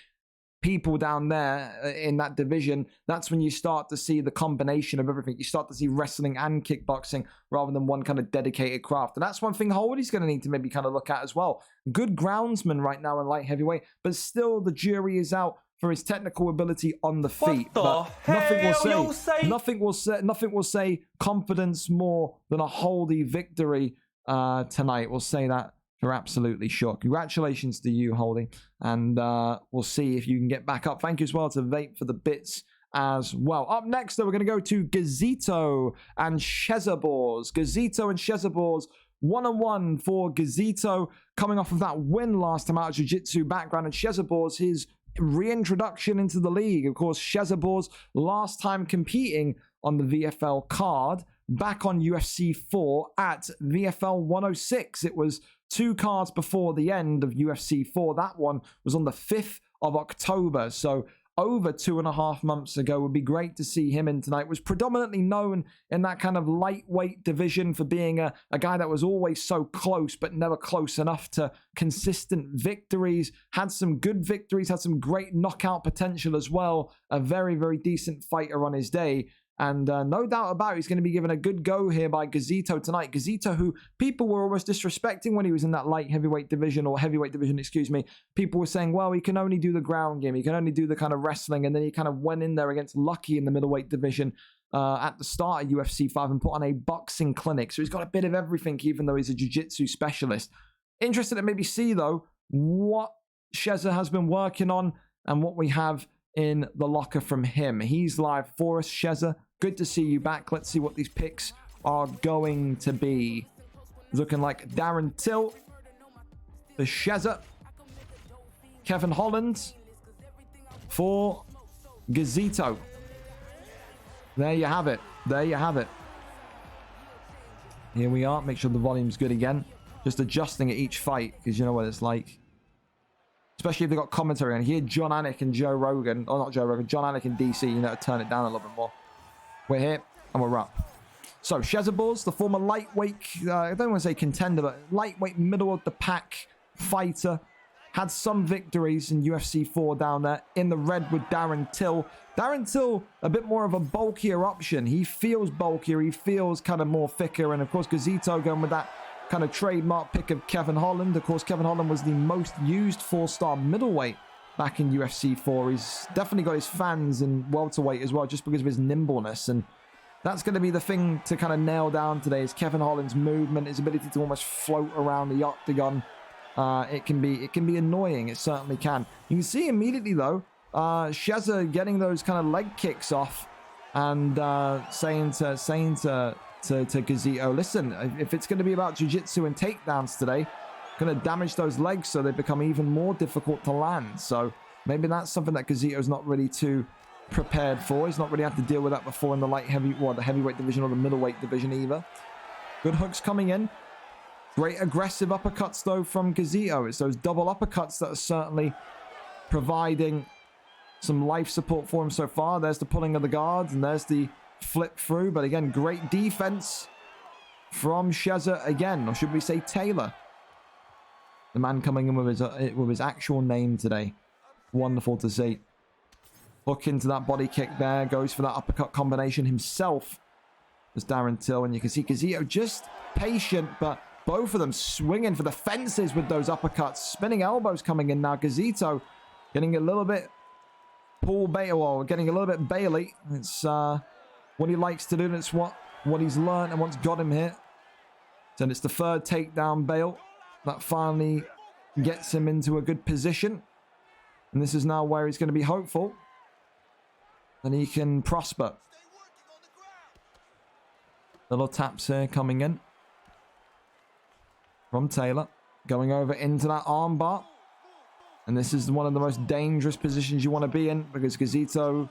People down there in that division, that's when you start to see the combination of everything. You start to see wrestling and kickboxing rather than one kind of dedicated craft. And that's one thing Holdy's going to need to maybe kind of look at as well. Good groundsman right now in light heavyweight, but still the jury is out for his technical ability on the feet. But nothing will say confidence more than a Holdy victory tonight. We'll say that for absolutely sure. Congratulations to you, Holdy. And we'll see if you can get back up. Thank you as well to Vape for the bits as well. Up next, though, we're going to go to Gazito and Shezabors. Gazito and Shezabors, 1-1 for Gazito, coming off of that win last time out of Jiu-Jitsu background. And Shezabors, his reintroduction into the league. Of course, Shezabors, last time competing on the VFL card, back on UFC 4 at VFL 106. It was 2 cards before the end of UFC 4. That one was on the 5th of October. So over 2.5 months ago. Would be great to see him in tonight. Was predominantly known in that kind of lightweight division for being a guy that was always so close, but never close enough to consistent victories. Had some good victories, had some great knockout potential as well. A very, very decent fighter on his day. And no doubt about it, he's going to be given a good go here by Gazito tonight. Gazito, who people were almost disrespecting when he was in that light heavyweight division, or heavyweight division, excuse me. People were saying, well, he can only do the ground game. He can only do the kind of wrestling. And then he kind of went in there against Lucky in the middleweight division at the start of UFC 5 and put on a boxing clinic. So he's got a bit of everything, even though he's a jiu-jitsu specialist. Interested to maybe see, though, what Sheza has been working on and what we have in the locker from him. He's live for us, Sheza. Good to see you back. Let's see what these picks are going to be. Looking like Darren Till, the Sheza, Kevin Holland for Gazito. There you have it. There you have it. Here we are. Make sure the volume's good again. Just adjusting at each fight because you know what it's like. Especially if they've got commentary. And here, John Anik and Joe Rogan, or not Joe Rogan, John Anik and DC, you know, to turn it down a little bit more. We're here, and we're up. So, Shezabors, the former lightweight, I don't want to say contender, but lightweight middle of the pack fighter, had some victories in UFC 4 down there in the red with Darren Till. Darren Till, a bit more of a bulkier option. He feels bulkier. He feels kind of more thicker. And, of course, Gazito going with that kind of trademark pick of Kevin Holland. Of course, Kevin Holland was the most used 4-star middleweight back in UFC 4. He's definitely got his fans in welterweight as well, just because of his nimbleness. And that's going to be the thing to kind of nail down today is Kevin Holland's movement, his ability to almost float around the octagon. It can be annoying. It certainly can. You can see immediately though, Sheza getting those kind of leg kicks off, and saying to Gazito, listen, if it's going to be about jiu-jitsu and takedowns today, going to damage those legs so they become even more difficult to land. So maybe that's something that Gazito's not really too prepared for. He's not really had to deal with that before in the the heavyweight division or the middleweight division either. Good hooks coming in. Great aggressive uppercuts, though, from Gazito. It's those double uppercuts that are certainly providing some life support for him so far. There's the pulling of the guards, and there's the flip through. But again, great defense from Sheza again, or should we say Taylor? The man coming in with his actual name today. Wonderful to see. Hook into that body kick there. Goes for that uppercut combination himself. There's Darren Till, and you can see Gazito just patient, but both of them swinging for the fences with those uppercuts. Spinning elbows coming in now. Gazito getting a little bit getting a little bit Bailey. It's what he likes to do. And it's what he's learned and what's got him here. So it's the third takedown bail that finally gets him into a good position. And this is now where he's going to be hopeful that he can prosper. Little taps here coming in from Taylor, going over into that armbar. And this is one of the most dangerous positions you want to be in, because Gazito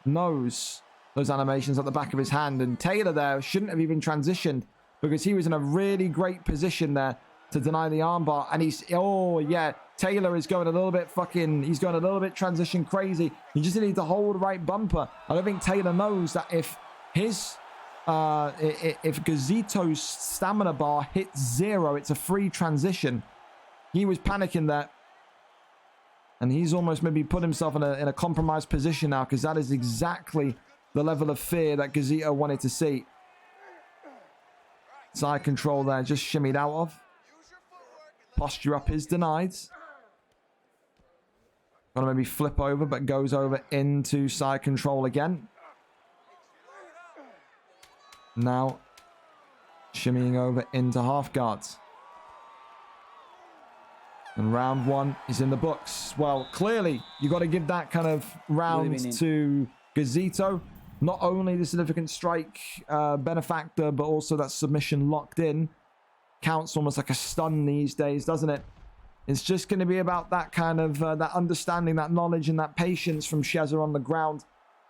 knows those animations at the back of his hand. And Taylor there shouldn't have even transitioned, because he was in a really great position there to deny the armbar. And Taylor is going a little bit he's going a little bit transition crazy. You just need to hold right bumper. I don't think Taylor knows that if Gazito's stamina bar hits 0, it's a free transition. He was panicking there. And he's almost maybe put himself in a compromised position now, because that is exactly the level of fear that Gazito wanted to see. Side control there, just shimmied out of. Posture up is denied. Gonna maybe flip over, but goes over into side control again. Now, shimmying over into half guards. And round 1 is in the books. Well, clearly, you got to give that kind of round to Gazito. Not only the significant strike benefactor, but also that submission locked in. Counts almost like a stun these days, doesn't it? It's just going to be about that kind of that understanding, that knowledge, and that patience from Sheza on the ground.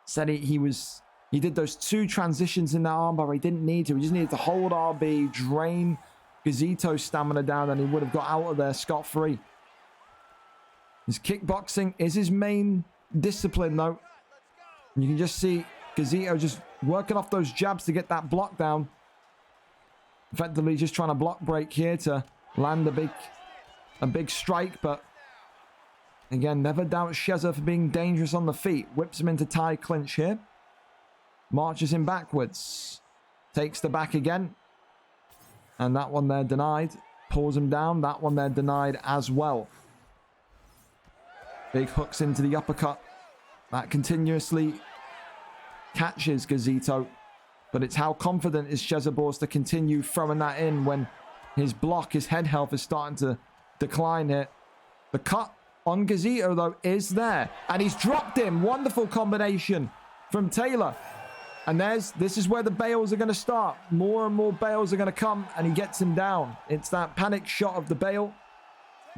Said he did those 2 transitions in that armbar. He didn't need to. He just needed to hold RB, drain Gazito's stamina down, and he would have got out of there scot-free. His kickboxing is his main discipline, though. And you can just see Gazito just working off those jabs to get that block down. Effectively just trying to block break here to land a big strike, but again, never doubt Sheza for being dangerous on the feet. Whips him into tie clinch here. Marches him backwards. Takes the back again. And that one there denied. Pulls him down. That one there denied as well. Big hooks into the uppercut. That continuously catches Gazito. But it's how confident is Shezabors to continue throwing that in when his head health is starting to decline here. The cut on Gazito, though, is there. And he's dropped him. Wonderful combination from Taylor. And this is where the bails are going to start. More and more bails are going to come, and he gets him down. It's that panic shot of the bail.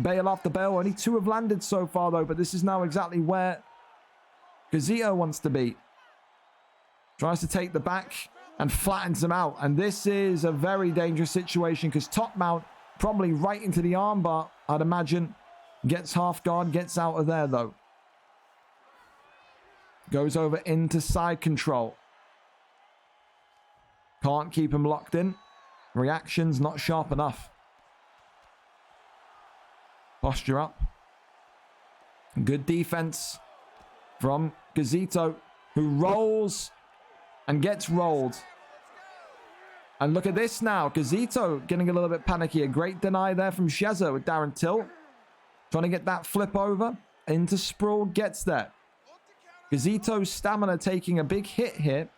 Bail after bail. Only 2 have landed so far, though, but this is now exactly where Gazito wants to be. Tries to take the back and flattens him out. And this is a very dangerous situation, because top mount probably right into the armbar, I'd imagine. Gets half guard, gets out of there though. Goes over into side control. Can't keep him locked in. Reactions not sharp enough. Posture up. Good defense from Gazito, who rolls and gets rolled. And look at this now. Gazito getting a little bit panicky. A great deny there from Sheza with Darren Till. Trying to get that flip over. Into Sproul. Gets there. Gazito's stamina taking a big hit here.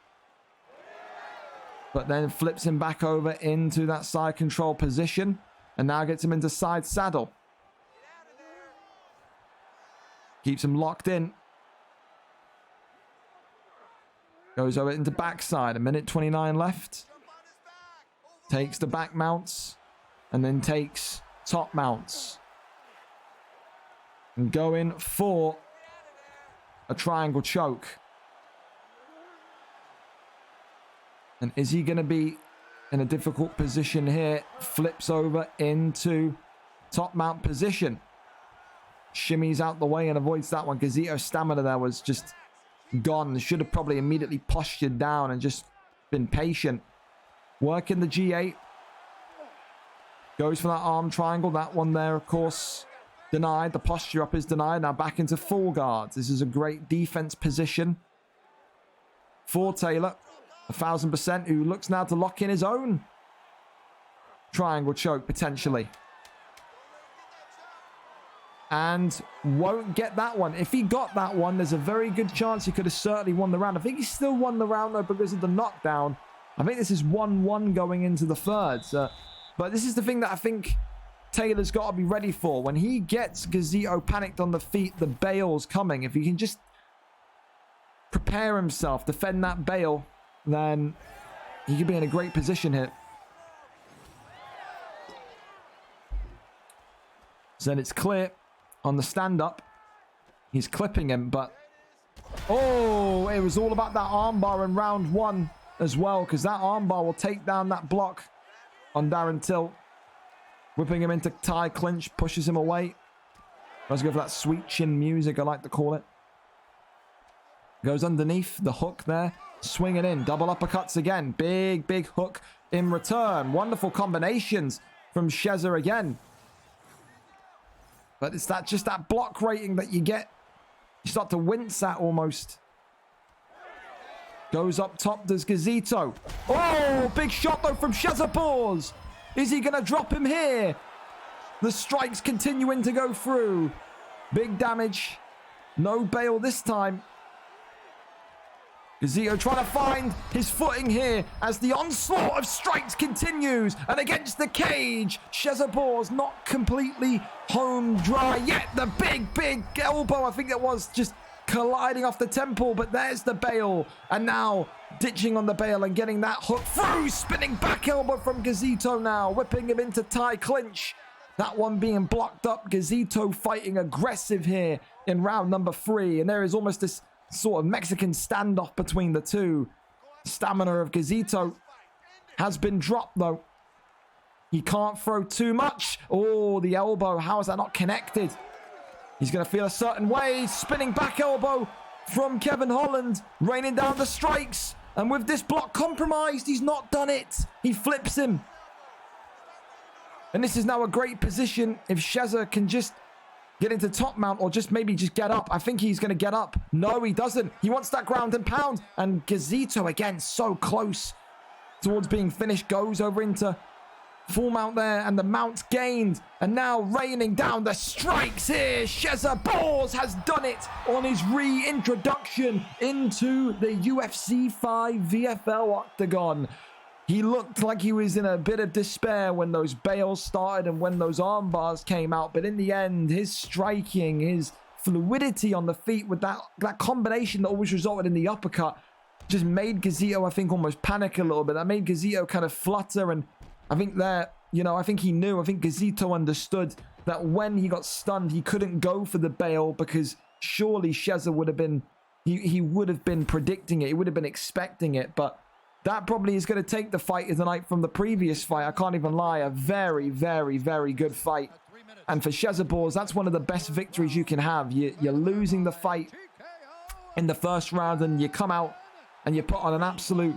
But then flips him back over into that side control position. And now gets him into side saddle. Keeps him locked in. Goes over into backside. 1:29 left. Takes the back mounts. And then takes top mounts. And going for a triangle choke. And is he going to be in a difficult position here? Flips over into top mount position. Shimmies out the way and avoids that one. Gazito's stamina there was just gone. Should have probably immediately postured down and just been patient. Working the G8. Goes for that arm triangle. That one there, of course, denied. The posture up is denied. Now back into full guards. This is a great defense position for Taylor. 1000%, who looks now to lock in his own triangle choke potentially. And won't get that one. If he got that one, there's a very good chance he could have certainly won the round. I think he still won the round though because of the knockdown. I think this is 1-1 going into the thirds. But this is the thing that I think Taylor's got to be ready for. When he gets Gazito panicked on the feet, the bail's coming. If he can just prepare himself, defend that bail, then he could be in a great position here. So then it's clear on the stand-up. He's clipping him, but... Oh, it was all about that armbar in round one as well, because that armbar will take down that block on Darren Till. Whipping him into tie clinch, pushes him away. Let's go for that sweet chin music, I like to call it. Goes underneath the hook there. Swinging in. Double uppercuts again. Big, big hook in return. Wonderful combinations from Sheza again. But it's that just that block rating that you get. You start to wince at almost. Goes up top, does Gazito. Oh, big shot though from Sheza Paws. Is he going to drop him here? The strikes continuing to go through. Big damage. No bail this time. Gazito trying to find his footing here as the onslaught of strikes continues. And against the cage, Sheza Paws not completely home dry yet. The big, big elbow, I think it was, just colliding off the temple. But there's the bail. And now ditching on the bail and getting that hook through. Spinning back elbow from Gazito now. Whipping him into tie clinch. That one being blocked up. Gazito fighting aggressive here in round number 3. And there is almost this sort of Mexican standoff between the two. Stamina of Gazito has been dropped though. He can't throw too much. Oh, the elbow. How is that not connected? He's going to feel a certain way. Spinning back elbow from Kevin Holland. Raining down the strikes. And with this block compromised, he's not done it. He flips him. And this is now a great position if Sheza can just get into top mount or just maybe just get up. I think he's going to get up. No, he doesn't. He wants that ground and pound. And Gazito, again, so close towards being finished. Goes over into full mount there. And the mount's gained. And now raining down the strikes here. Sheza Paws has done it on his reintroduction into the UFC 5 VFL octagon. He looked like he was in a bit of despair when those bails started and when those arm bars came out. But in the end, his striking, his fluidity on the feet with that combination that always resulted in the uppercut just made Gazito, I think, almost panic a little bit. That made Gazito kind of flutter. And I think that, you know, I think he knew. I think Gazito understood that when he got stunned, he couldn't go for the bail because surely Sheza would have been, he would have been predicting it. He would have been expecting it. But that probably is going to take the fight of the night from the previous fight. I can't even lie. A very, very, very good fight And for Shezabors, that's one of the best victories you can have. You're losing the fight in the first round, and you come out and you put on an absolute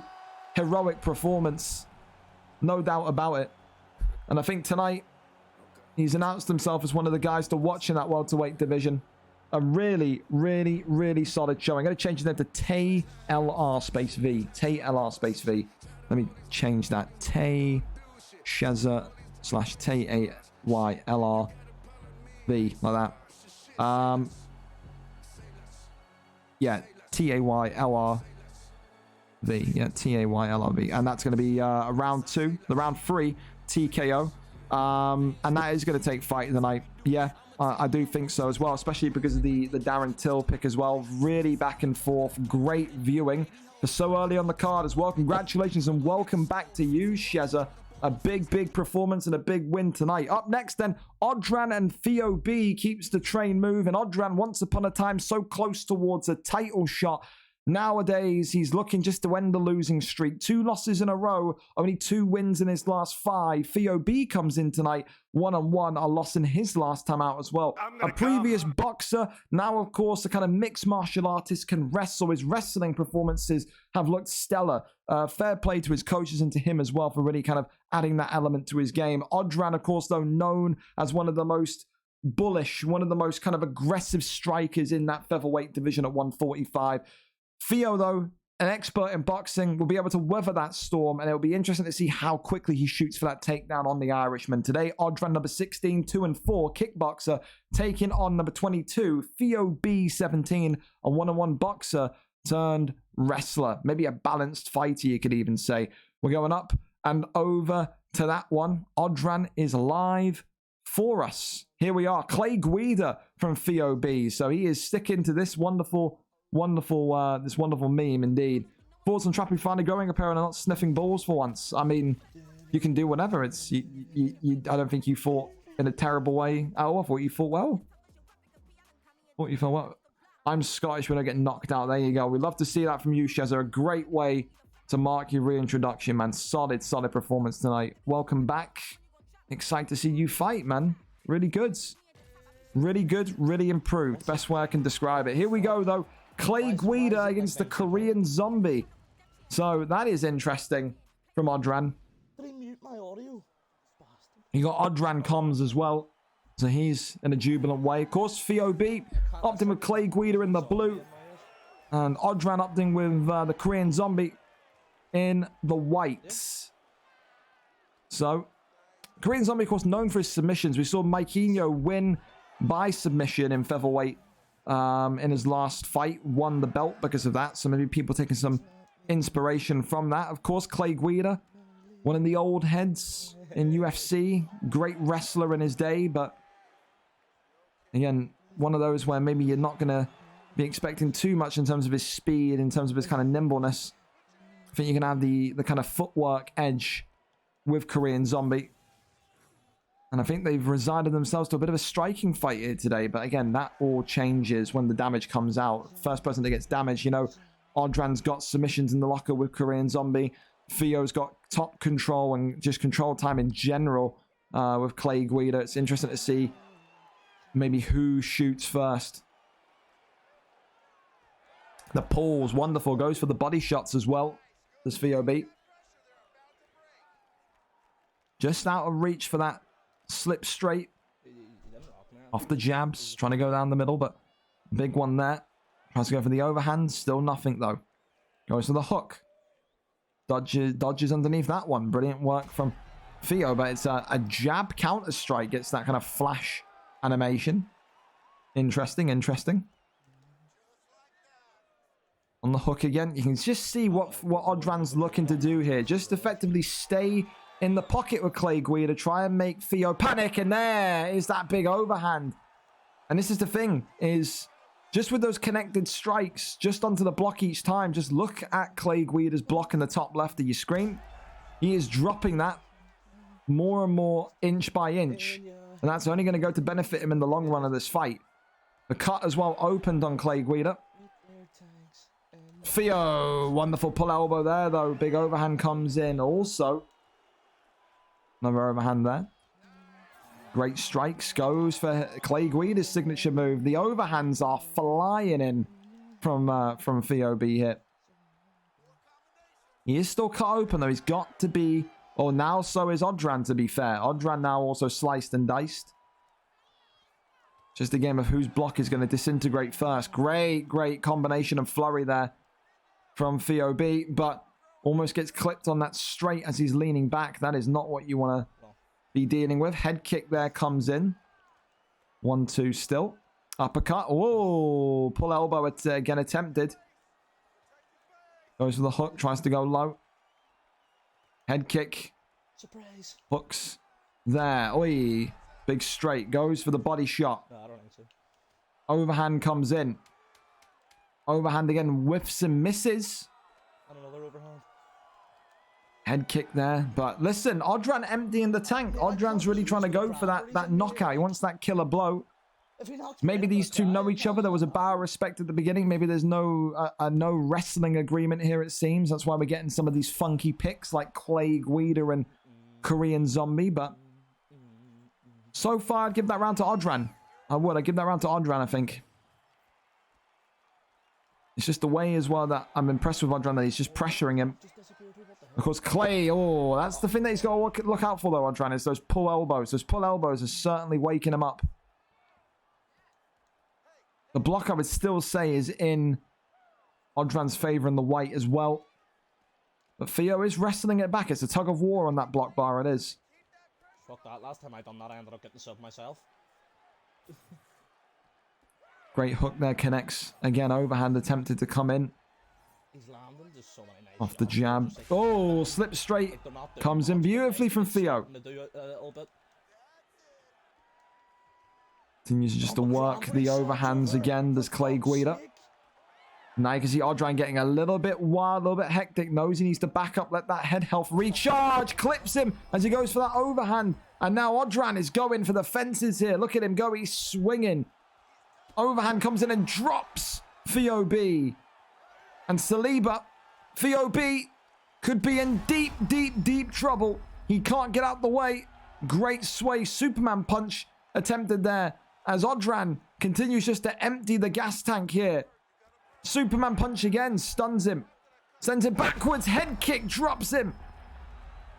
heroic performance. No doubt about it. And I think tonight, he's announced himself as one of the guys to watch in that welterweight division. A really, really, really solid show. I'm going to change his name to Tay LR space V. Tay LR space V. Let me change that. Tay Sheza / Tay AYLR V, like that. Yeah, TAYLR V. Yeah, TAYLR V. And that's going to be a round 2. The round 3 TKO. And that is going to take fight of the night. Yeah, I do think so as well, especially because of the Darren Till pick as well. Really back and forth. Great viewing for so early on the card as well. Congratulations and welcome back to you, Sheza. A big, big performance and a big win tonight. Up next then, Odran and Theo B keeps the train moving. Odran, once upon a time, so close towards a title shot. Nowadays, he's looking just to end the losing streak. 2 losses in a row, only 2 wins in his last 5. Theo B comes in tonight, 1-1, a loss in his last time out as well. A previous boxer, now of course a kind of mixed martial artist, can wrestle. His wrestling performances have looked stellar. Fair play to his coaches and to him as well for really kind of adding that element to his game. Odran, of course, though, known as one of the most bullish, one of the most kind of aggressive strikers in that featherweight division at 145. Theo, though, an expert in boxing, will be able to weather that storm, and it'll be interesting to see how quickly he shoots for that takedown on the Irishman today. Odran, number 16, 2-4, kickboxer, taking on number 22, Theo B, 17, a 1-on-1 boxer turned wrestler. Maybe a balanced fighter, you could even say. We're going up and over to that one. Odran is live for us. Here we are. Clay Guida from Theo B. So he is sticking to this wonderful meme indeed. Thoughts on Trappy finally going a pair and not sniffing balls for once? I mean, you can do whatever. It's I don't think you fought in a terrible way at all. I thought you fought well. I'm Scottish when I get knocked out. There you go. We'd love to see that from you, Sheza. A great way to mark your reintroduction, man. Solid performance tonight. Welcome back. Excited to see you fight, man. Really good. Really good, really improved. Best way I can describe it. Here we go, though. Clay Guida against the Korean Zombie. So that is interesting from Odran. You got Odran comms as well. So he's in a jubilant way. Of course, Theo B opting with Clay Guida in the blue. And Odran opting with the Korean Zombie in the whites. So, Korean Zombie, of course, known for his submissions. We saw Maikinho win by submission in featherweight in his last fight, won the belt because of that. So maybe people taking some inspiration from that. Of course, Clay Guida, one of the old heads in UFC, great wrestler in his day, but again, one of those where maybe you're not going to be expecting too much in terms of his speed, in terms of his kind of nimbleness. I think you can have the kind of footwork edge with Korean Zombie. And I think they've resigned themselves to a bit of a striking fight here today. But again, that all changes when the damage comes out. First person that gets damaged, you know, Odran's got submissions in the locker with Korean Zombie. Theo's got top control and just control time in general with Clay Guida. It's interesting to see maybe who shoots first. The pulls, wonderful. Goes for the body shots as well. Does Theo B. Just out of reach for that slip straight. Off the jabs. Trying to go down the middle, but big one there. Tries to go for the overhand. Still nothing, though. Goes for the hook. Dodges underneath that one. Brilliant work from Theo, but it's a jab counter strike. Gets that kind of flash animation. Interesting. On the hook again. You can just see what Odran's looking to do here. Just effectively stay in the pocket with Clay Guida. Try and make Theo panic. And there is that big overhand. And this is the thing, is just with those connected strikes, just onto the block each time, just look at Clay Guida's block in the top left of your screen. He is dropping that more and more inch by inch. And that's only going to go to benefit him in the long run of this fight. The cut as well opened on Clay Guida. Theo, wonderful pull elbow there, though. Big overhand comes in also. Another overhand there. Great strikes. Goes for Clay Guida's signature move. The overhands are flying in from FOTY here. He is still cut open, though. He's got to be... Oh, now so is Odran, to be fair. Odran now also sliced and diced. Just a game of whose block is going to disintegrate first. Great combination of flurry there from FOTY, but almost gets clipped on that straight as he's leaning back. That is not what you want to be dealing with. Head kick there comes in. 1-2 still. Uppercut. Oh, pull elbow again attempted. Goes for the hook, tries to go low. Head kick. Surprise. Hooks there. Oi. Big straight. Goes for the body shot. No, I don't think so. Overhand comes in. Overhand again. Whiffs and misses. And another overhand. Head kick there. But listen, Odran emptying the tank. Odran's really trying to go for that knockout. He wants that killer blow. Maybe these two know each other. There was a bow of respect at the beginning. Maybe there's no wrestling agreement here, it seems. That's why we're getting some of these funky picks like Clay Guida and Korean Zombie. But so far, I'd give that round to Odran. I would. I'd give that round to Odran, I think. It's just the way as well that I'm impressed with Odran, that he's just pressuring him. Of course, Clay, oh, that's the thing that he's got to look out for, though, Odran, is those pull elbows. Those pull elbows are certainly waking him up. The block, I would still say, is in Odran's favor in the white as well. But Theo is wrestling it back. It's a tug of war on that block bar, it is. Fuck that. Last time I done that, I ended up getting sub myself. Great hook there, connects. Again, overhand attempted to come in. He's landing just so many nice Off the shots. jab. Just like, Oh, slip straight. like they're not doing Comes in much, but beautifully like, from he's Theo. starting to do a little bit. Continues just to work the overhands again. Does Clay Guida. Now you can see Odran getting a little bit wild, a little bit hectic. Knows he needs to back up, let that head health recharge. Clips him as he goes for that overhand. And now Odran is going for the fences here. Look at him go. He's swinging. Overhand comes in and drops FOTY. And Saliba, FOTY could be in deep trouble. He can't get out the way. Great sway. Superman punch attempted there. As Odran continues just to empty the gas tank here. Superman punch again, stuns him. Sends him backwards, head kick, drops him.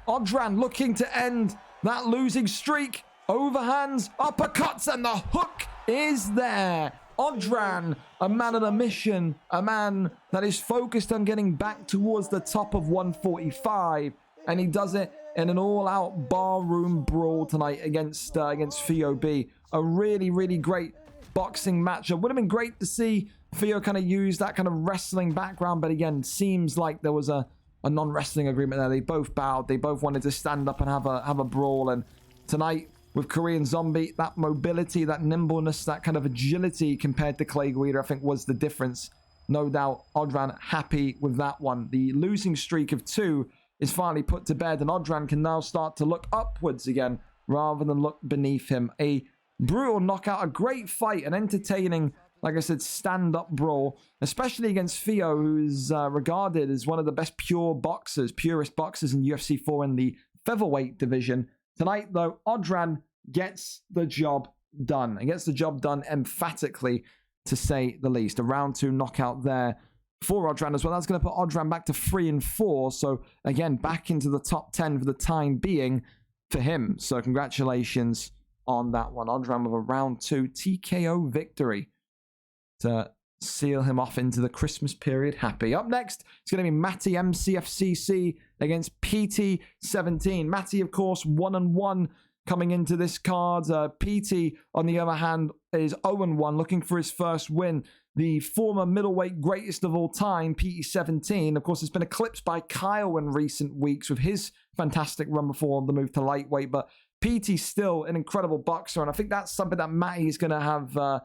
Odran looking to end that losing streak. Overhands, uppercuts, and the hook is there. Odran, a man on a mission. A man that is focused on getting back towards the top of 145. And he does it in an all-out barroom brawl tonight against FOTY. A really great boxing matchup. Would have been great to see Theo kind of use that kind of wrestling background, but again, seems like there was a non-wrestling agreement there. They both bowed. They both wanted to stand up and have a brawl. And tonight, with Korean Zombie, that mobility, that nimbleness, that kind of agility compared to Clay Guida, I think was the difference. No doubt, Odran happy with that one. The losing streak of 2 is finally put to bed, and Odran can now start to look upwards again rather than look beneath him. A brutal knockout, a great fight, an entertaining, like I said, stand-up brawl, especially against Theo, who's regarded as one of the best purest boxers in UFC 4 in the featherweight division. Tonight, though, Odran gets the job done, and gets the job done emphatically, to say the least. A round 2 knockout there for Odran as well. That's going to put Odran back to 3-4. So again, back into the top 10 for the time being for him. So congratulations on that one. Odran with a round 2 TKO victory to seal him off into the Christmas period happy. Up next, it's going to be Matty MCFCC against PT17. Matty, of course, 1-1 coming into this card. PT, on the other hand, is 0-1, looking for his first win. The former middleweight greatest of all time, PT17, of course, has been eclipsed by Kyle in recent weeks with his fantastic run before the move to lightweight. But PT's still an incredible boxer, and I think that's something that Matty is going to have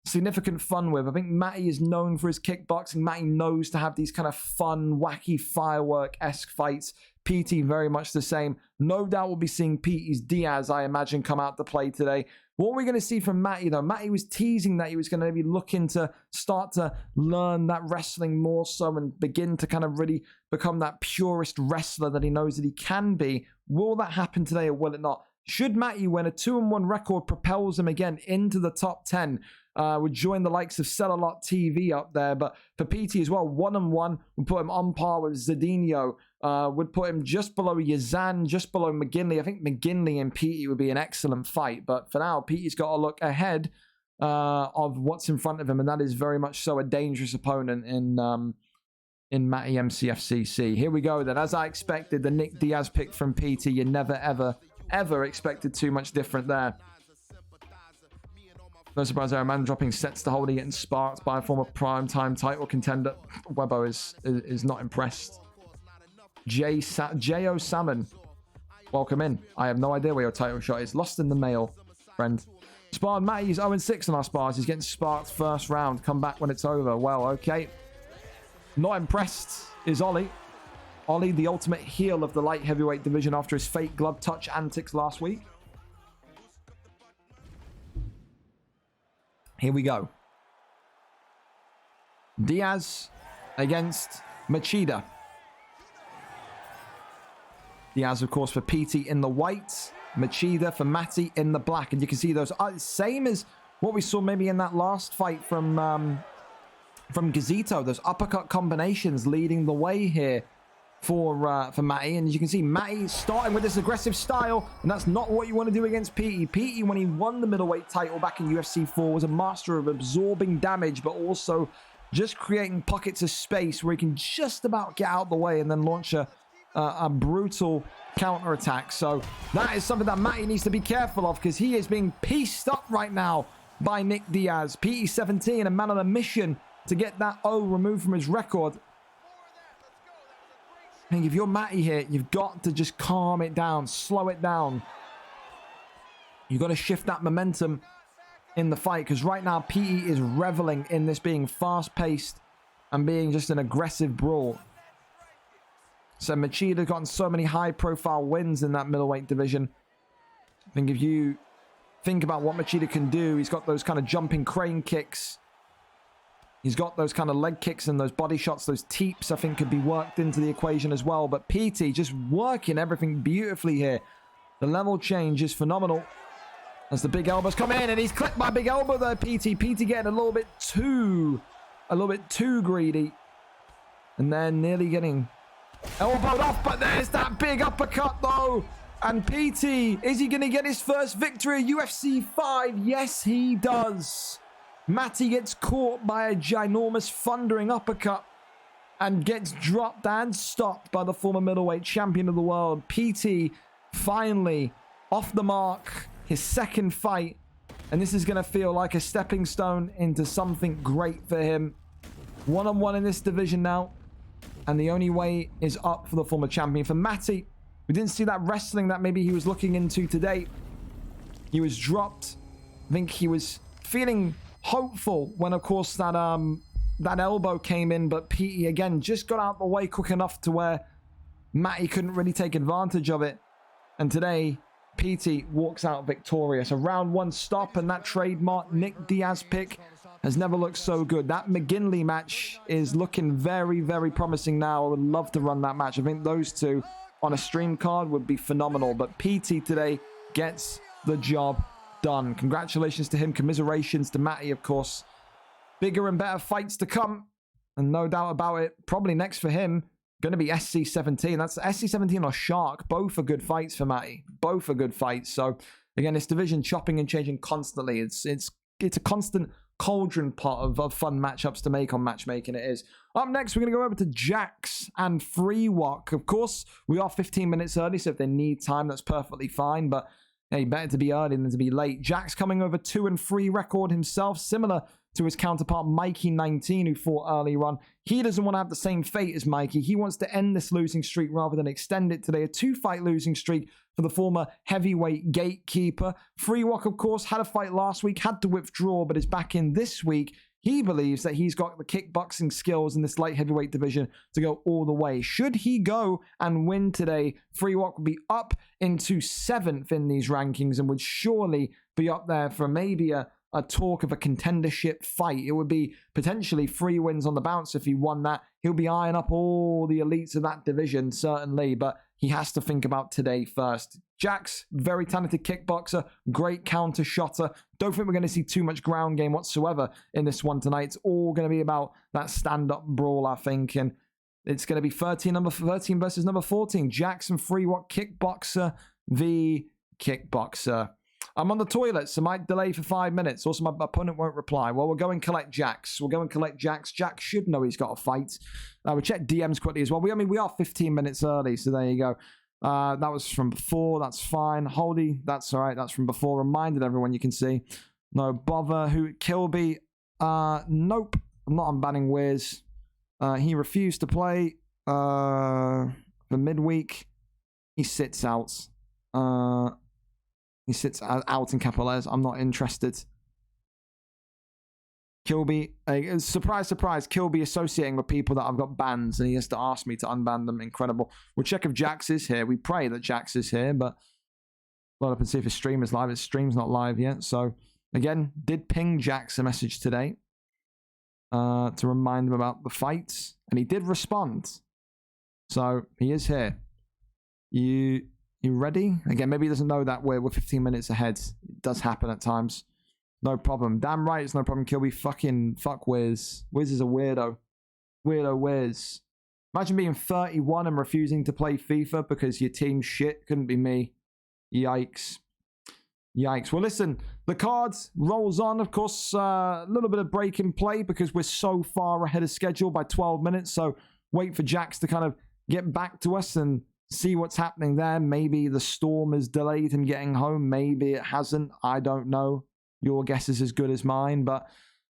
significant fun with. I think Matty is known for his kickboxing. Matty knows to have these kind of fun, wacky, firework-esque fights. PT very much the same. No doubt we'll be seeing Petey's Diaz, I imagine, come out to play today. What are we going to see from Matty, though? Matty was teasing that he was going to be looking to start to learn that wrestling more so and begin to kind of really become that purest wrestler that he knows that he can be. Will that happen today or will it not? Should Matty win, a 2-1 record propels him again into the top 10. Would join the likes of Cellalot TV up there. But for PT as well, 1-1 would put him on par with Zedinho. Would put him just below Yazan, just below McGinley. I think McGinley and PT would be an excellent fight. But for now, PT's got to look ahead of what's in front of him. And that is very much so a dangerous opponent in Matty MCFCC. Here we go then. As I expected, the Nick Diaz pick from PT. You never, ever expected too much different there. No surprise there, a man dropping sets to hold, getting sparked by a former primetime title contender. Webbo is not impressed. J.O. Salmon, welcome in. I have no idea where your title shot is. Lost in the mail, friend. Sparred Matty's 0-6 on our spars. He's getting sparked first round. Come back when it's over. Well, okay. Not impressed is Ollie. Ollie, the ultimate heel of the light heavyweight division after his fake glove touch antics last week. Here we go. Diaz against Machida. Diaz, of course, for PT in the white. Machida for Matty in the black. And you can see those same as what we saw maybe in that last fight from Gazito. Those uppercut combinations leading the way here for Matty. And as you can see, Matty starting with this aggressive style, and that's not what you want to do against PT. PT, when he won the middleweight title back in UFC 4, was a master of absorbing damage, but also just creating pockets of space where he can just about get out the way and then launch a brutal counter-attack. So that is something that Matty needs to be careful of, because he is being pieced up right now by Nick Diaz. PT17, a man on a mission to get that O removed from his record. I think if you're Matty here, you've got to just calm it down, slow it down. You've got to shift that momentum in the fight, because right now PE is reveling in this being fast-paced and being just an aggressive brawl. So Machida gotten so many high-profile wins in that middleweight division. I think if you think about what Machida can do, he's got those kind of jumping crane kicks. He's got those kind of leg kicks and those body shots, those teeps, I think could be worked into the equation as well. But PT just working everything beautifully here. The level change is phenomenal as the big elbows come in, and he's clipped by big elbow there, PT. PT getting a little bit too greedy. And then nearly getting elbowed off, but there's that big uppercut though. And PT, is he going to get his first victory at UFC 5? Yes, he does. Matty gets caught by a ginormous thundering uppercut and gets dropped and stopped by the former middleweight champion of the world. PT finally off the mark, his second fight, and this is going to feel like a stepping stone into something great for him. One-on-one in this division now, and the only way is up for the former champion. For Matty, we didn't see that wrestling that maybe he was looking into today. He was dropped. I think he was feeling hopeful when, of course, that elbow came in, but PT again just got out the way quick enough to where Matty couldn't really take advantage of it. And today, PT walks out victorious. A round one stop, and that trademark Nick Diaz pick has never looked so good. That McGinley match is looking very, very promising now. I would love to run that match. I think those two on a stream card would be phenomenal. But PT today gets the job done. Congratulations to him. Commiserations to Matty, of course. Bigger and better fights to come, and no doubt about it, probably next for him going to be SC17. That's SC17 or Shark. Both are good fights for Matty. Both are good fights. So again, this division chopping and changing constantly. It's a constant cauldron pot of fun matchups to make on matchmaking. It is. Up next, we're going to go over to Jax and Freewalk. Of course, we are 15 minutes early, so if they need time, that's perfectly fine. But hey, better to be early than to be late. Jax coming over 2-3 record himself, similar to his counterpart Mikey 19, who fought earlier on. He doesn't want to have the same fate as Mikey. He wants to end this losing streak rather than extend it today. A 2-fight losing streak for the former heavyweight gatekeeper. Freewalk, of course, had a fight last week, had to withdraw, but is back in this week. He believes that he's got the kickboxing skills in this light heavyweight division to go all the way. Should he go and win today, Freewalk will be up into 7th in these rankings and would surely be up there for maybe a talk of a contendership fight. It would be potentially 3 wins on the bounce if he won that. He'll be eyeing up all the elites of that division, certainly. But he has to think about today first. Jax, very talented kickboxer, great counter shotter. Don't think we're going to see too much ground game whatsoever in this one tonight. It's all going to be about that stand-up brawl, I think, and it's going to be number 13 versus number 14. Jackson Freewalk kickboxer v kickboxer. I'm on the toilet, so might delay for 5 minutes. Also, my opponent won't reply. Well, we'll go and collect Jax. Jax should know he's got a fight. We'll check DMs quickly as well. We are 15 minutes early, so there you go. That was from before. That's fine. Holdy, that's all right. That's from before. Reminded everyone you can see. No bother. Who? Kilby. Nope. I'm not unbanning Wiz. He refused to play for midweek. He sits out. He sits out in Capolez. I'm not interested. Kilby, surprise, surprise, Kilby associating with people that I've got bans, and he has to ask me to unban them. Incredible. We'll check if Jax is here. We pray that Jax is here, but load up and see if his stream is live. His stream's not live yet. So, again, did ping Jax a message today to remind him about the fight, and he did respond. So, he is here. You ready? Again, maybe he doesn't know that we're 15 minutes ahead. It does happen at times. No problem. Damn right, it's no problem. Kilby. Fuck Wiz. Wiz is a weirdo. Weirdo Wiz. Imagine being 31 and refusing to play FIFA because your team's shit. Couldn't be me. Yikes. Yikes. Well, listen, the cards rolls on. Of course, a little bit of break in play because we're so far ahead of schedule by 12 minutes. So wait for Jax to kind of get back to us and see what's happening there. Maybe the storm has delayed him getting home. Maybe it hasn't. I don't know. Your guess is as good as mine. But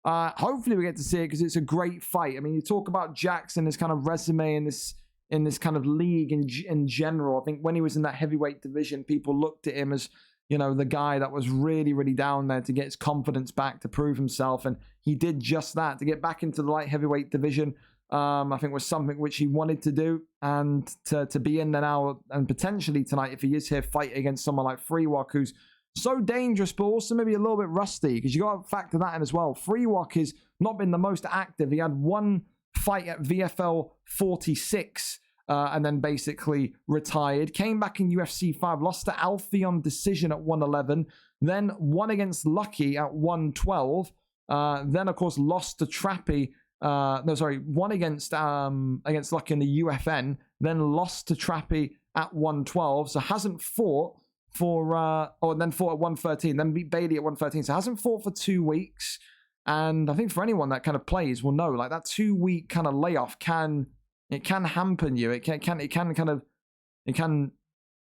hopefully we get to see it because it's a great fight. I mean, you talk about Jax and his kind of resume in this kind of league in general. I think when he was in that heavyweight division, people looked at him as, you know, the guy that was really, really down there to get his confidence back, to prove himself. And he did just that. To get back into the light heavyweight division, I think was something which he wanted to do, and to be in there now and potentially tonight, if he is here, fight against someone like Freewalk, who's so dangerous, but also maybe a little bit rusty, because you got to factor that in as well. Freewalk has not been the most active. He had one fight at VFL 46 and then basically retired. Came back in UFC 5, lost to Alfie on decision at 111, then won against Lucky at 112, then of course lost to Trappy. Won against Lucky in the UFN, then lost to Trappy at 112. So hasn't fought then fought at 113, then beat Bailey at 113. So hasn't fought for 2 weeks. And I think for anyone that kind of plays will know, like, that 2 week kind of layoff can hamper you. It can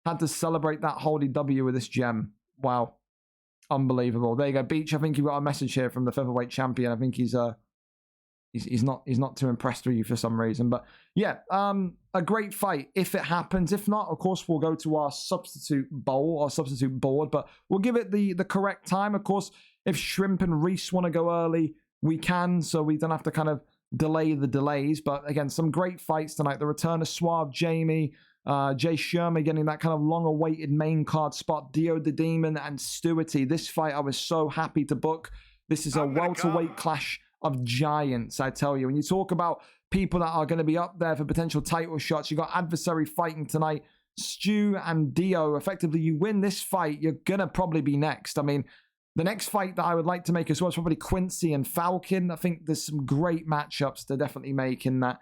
had to celebrate that Holdy W with this gem. Wow, unbelievable. There you go, Beach. I think you've got a message here from the featherweight champion. I think he's not too impressed with you for some reason. But yeah, a great fight if it happens. If not, of course, we'll go to our substitute bowl or substitute board, but we'll give it the correct time. Of course, if Shrimp and Reese want to go early, we can, so we don't have to kind of delay the delays. But again, some great fights tonight. The return of Suave Jamie, Jay Sherman getting that kind of long-awaited main card spot, Dio the Demon and Stewarty. This fight I was so happy to book. This is a welterweight clash of giants, I tell you. When you talk about people that are going to be up there for potential title shots, you got adversary fighting tonight, Stu and Dio. Effectively, you win this fight, you're going to probably be next. I mean, the next fight that I would like to make as well is probably Quincy and Falcon. I think there's some great matchups to definitely make in that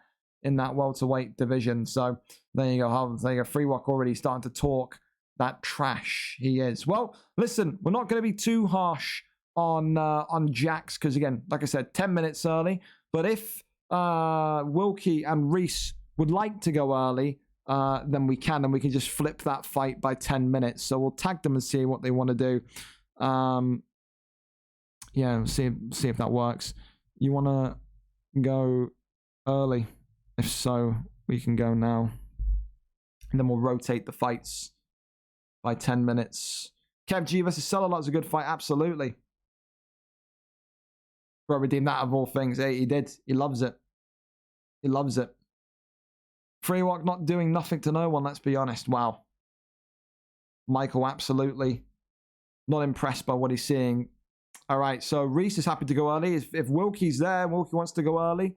welterweight division. So there you go. There you go. Freewalk already starting to talk that trash. He is. Well, listen, we're not going to be too harsh on Jax, because again, like I said, 10 minutes early. But if Wilkie and Reese would like to go early, then we can, and we can just flip that fight by 10 minutes. So we'll tag them and see what they want to do. Yeah, see if that works. You want to go early? If so, we can go now, and then we'll rotate the fights by 10 minutes. Kev G versus Cellular is a good fight, absolutely. Bro, redeemed that of all things. Hey, he did. He loves it. He loves it. Freewalk not doing nothing to no one, let's be honest. Wow. Michael, absolutely not impressed by what he's seeing. All right, so Reese is happy to go early. If Wilkie's there, Wilkie wants to go early,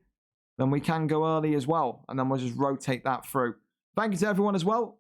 then we can go early as well. And then we'll just rotate that through. Thank you to everyone as well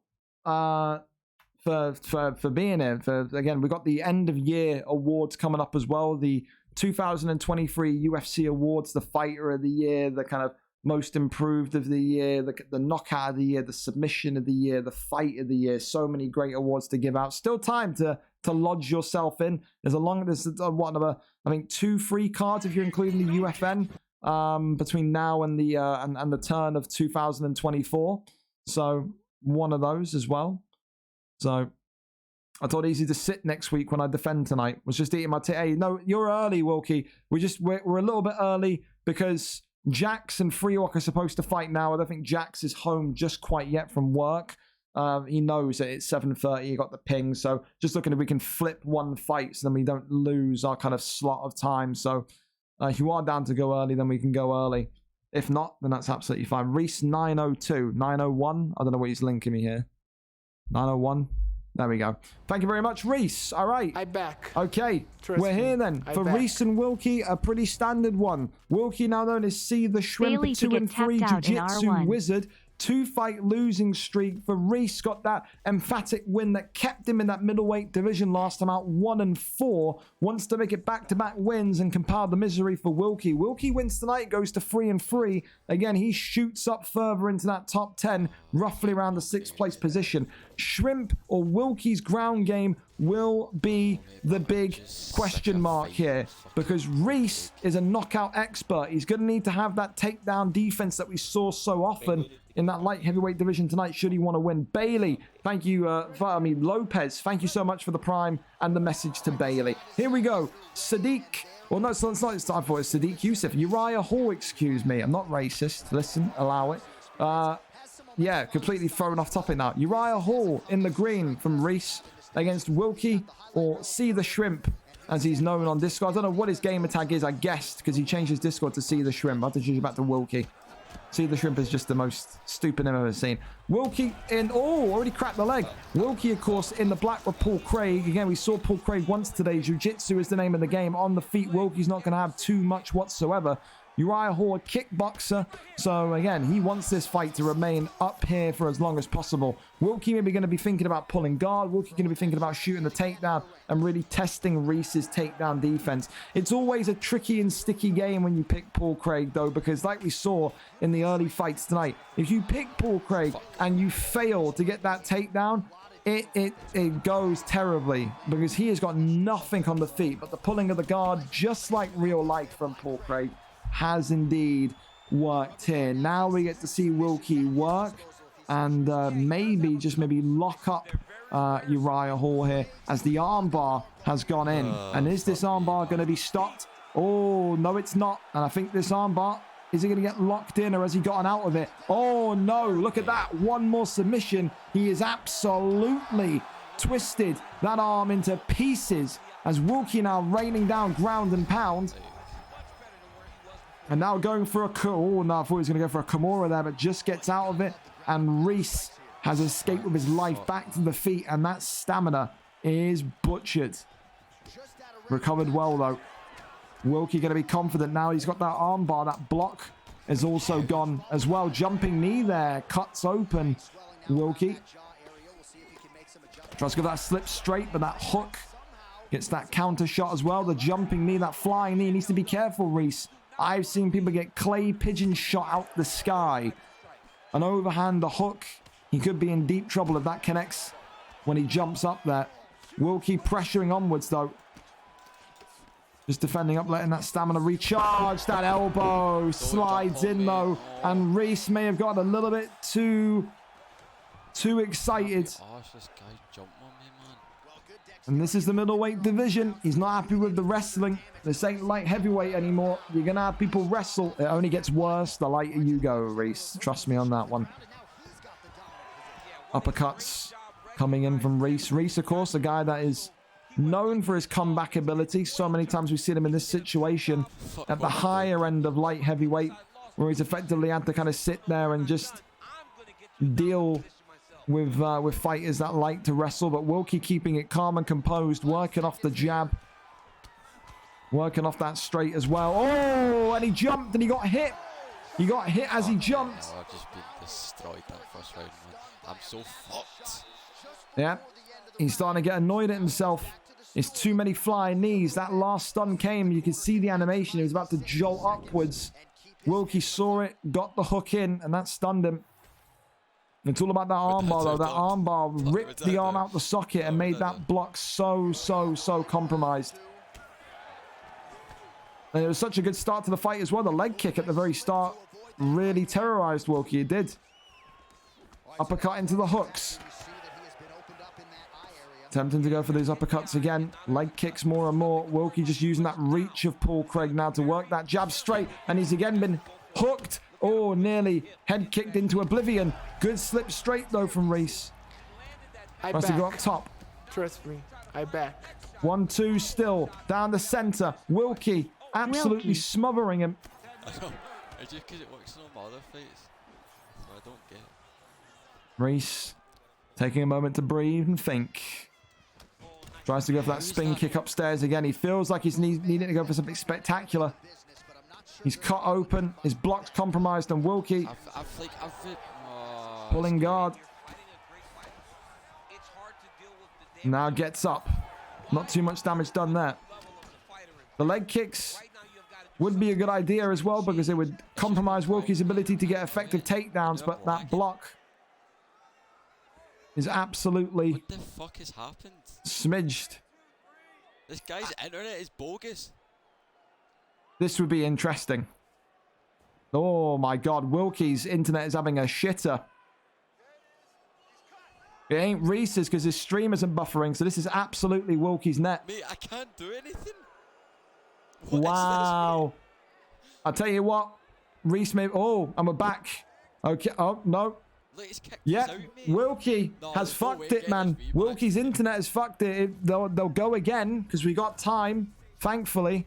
for being here. Again, we got the end of year awards coming up as well. The 2023 UFC awards, the fighter of the year, the kind of most improved of the year, the knockout of the year, the submission of the year, the fight of the year. So many great awards to give out. Still time to lodge yourself in. There's what, number, I think 2 free cards if you're including the UFN between now and the turn of 2024. So one of those as well. So I thought easy to sit next week when I defend tonight. Was just eating my tea. Hey, no, you're early, Wilkie. We're a little bit early because Jax and Freewalk are supposed to fight now. I don't think Jax is home just quite yet from work. He knows that it's 7:30. He got the ping. So just looking if we can flip one fight so then we don't lose our kind of slot of time. So if you are down to go early, then we can go early. If not, then that's absolutely fine. Reese 902, 901. I don't know what he's linking me here. 901. There we go. Thank you very much, Reese. All right. I'm back. Okay. Trust We're me, here then. I'm For back. Reese and Wilkie, a pretty standard one. Wilkie, now known as C the Shrimp, Bailey to 2 and get 3 tapped out in Jiu-Jitsu R1. Wizard. 2-fight losing streak for Reese. Got that emphatic win that kept him in that middleweight division last time out, 1 and 4. Wants to make it back-to-back wins and compile the misery for Wilkie. Wilkie wins tonight, goes to 3 and 3. Again, he shoots up further into that top 10, roughly around the 6th place position. Shrimp or Wilkie's ground game will be the big question mark here because Reese is a knockout expert. He's going to need to have that takedown defense that we saw so often in that light heavyweight division tonight should he want to win. Bailey, thank you, Lopez, thank you so much for the prime and the message to Bailey. Here we go. Sadiq. Well, no, it's not. It's time for it. Sadiq Youssef. Uriah Hall, excuse me. I'm not racist. Listen, allow it. Yeah, completely thrown off topic now. Uriah Hall in the green from Reese against Wilkie, or See the Shrimp, as he's known on Discord. I don't know what his gamer tag is, I guessed, because he changed his Discord to See the Shrimp. I have to change it back to Wilkie. See the Shrimp is just the most stupid name I've ever seen. Wilkie in... Oh, already cracked the leg. Wilkie, of course, in the black with Paul Craig. Again, we saw Paul Craig once today. Jiu-Jitsu is the name of the game. On the feet, Wilkie's not going to have too much whatsoever. Uriah Hall, a kickboxer. So, again, he wants this fight to remain up here for as long as possible. Wilkie maybe going to be thinking about pulling guard. Wilkie going to be thinking about shooting the takedown and really testing Reese's takedown defense. It's always a tricky and sticky game when you pick Paul Craig, though, because like we saw in the early fights tonight, if you pick Paul Craig and you fail to get that takedown, it goes terribly because he has got nothing on the feet. But the pulling of the guard, just like real life from Paul Craig, has indeed worked here. Now we get to see Wilkie work and maybe lock up Uriah Hall here as the armbar has gone in. And is this armbar going to be stopped? Oh, no, it's not. And I think this armbar, is he going to get locked in or has he gotten out of it? Oh, no, look at that. One more submission. He is absolutely twisted that arm into pieces as Wilkie now raining down ground and pound. And now going for a... Oh, no, I thought he was going to go for a Kimura there, but just gets out of it. And Reese has escaped with his life back to the feet, and that stamina is butchered. Recovered well, though. Wilkie going to be confident now. He's got that armbar. That block is also gone as well. Jumping knee there. Cuts open Wilkie. Tries to go that slip straight, but that hook gets that counter shot as well. The jumping knee, that flying knee. Needs to be careful, Reese. I've seen people get clay pigeon shot out the sky. An overhand, the hook. He could be in deep trouble if that connects when he jumps up there. Wilkie pressuring onwards, though. Just defending up, letting that stamina recharge. That elbow slides in, though. And Reese may have gotten a little bit too excited. Gosh, this guy jumped on me, man. And this is the middleweight division. He's not happy with the wrestling. This ain't light heavyweight anymore. You're going to have people wrestle. It only gets worse the lighter you go, Reese. Trust me on that one. Uppercuts coming in from Reese. Reese, of course, a guy that is known for his comeback ability. So many times we've seen him in this situation at the higher end of light heavyweight, where he's effectively had to kind of sit there and just deal with fighters that like to wrestle. But Wilkie keeping it calm and composed, working off the jab, working off that straight as well. Oh, and he jumped and he got hit. He got hit as he jumped. Oh, I've just been destroyed that first round, man. I'm so fucked. Yeah, he's starting to get annoyed at himself. It's too many flying knees. That last stun came. You can see the animation. He was about to jolt upwards. Wilkie saw it, got the hook in, and that stunned him. It's all about that armbar, though. That armbar ripped the arm out the socket and made that block so compromised. And it was such a good start to the fight as well. The leg kick at the very start really terrorized Wilkie. It did. Uppercut into the hooks. Attempting to go for these uppercuts again. Leg kicks more and more. Wilkie just using that reach of Paul Craig now to work that jab straight. And he's again been hooked. Oh, nearly head kicked into oblivion. Good slip straight, though, from Reese. Tries to go up top. Trust me, I back. 1-2 still. Down the center. Wilkie absolutely smothering him. I know. It's just because it works in all my other fights. So I don't get it. Reese taking a moment to breathe and think. Tries to go for that spin kick upstairs again. He feels like he's needing to go for something spectacular. He's cut open. His block's compromised, and Wilkie pulling guard. Now gets up. Not too much damage done there. The leg kicks would be a good idea as well because it would compromise Wilkie's ability to get effective takedowns, but that block is absolutely what the fuck has happened? Smidged. This guy's internet is bogus. This would be interesting. Oh my god, Wilkie's internet is having a shitter. It ain't Reese's because his stream isn't buffering, so this is absolutely Wilkie's net. Mate, I can't do anything. What wow. I'll tell you what. Reese may... Oh, and we're back. Okay. Oh, no. Look, he's kicked Yeah, us out, mate. Wilkie has fucked it, man. Wilkie's internet has fucked it. They'll go again because we got time, thankfully.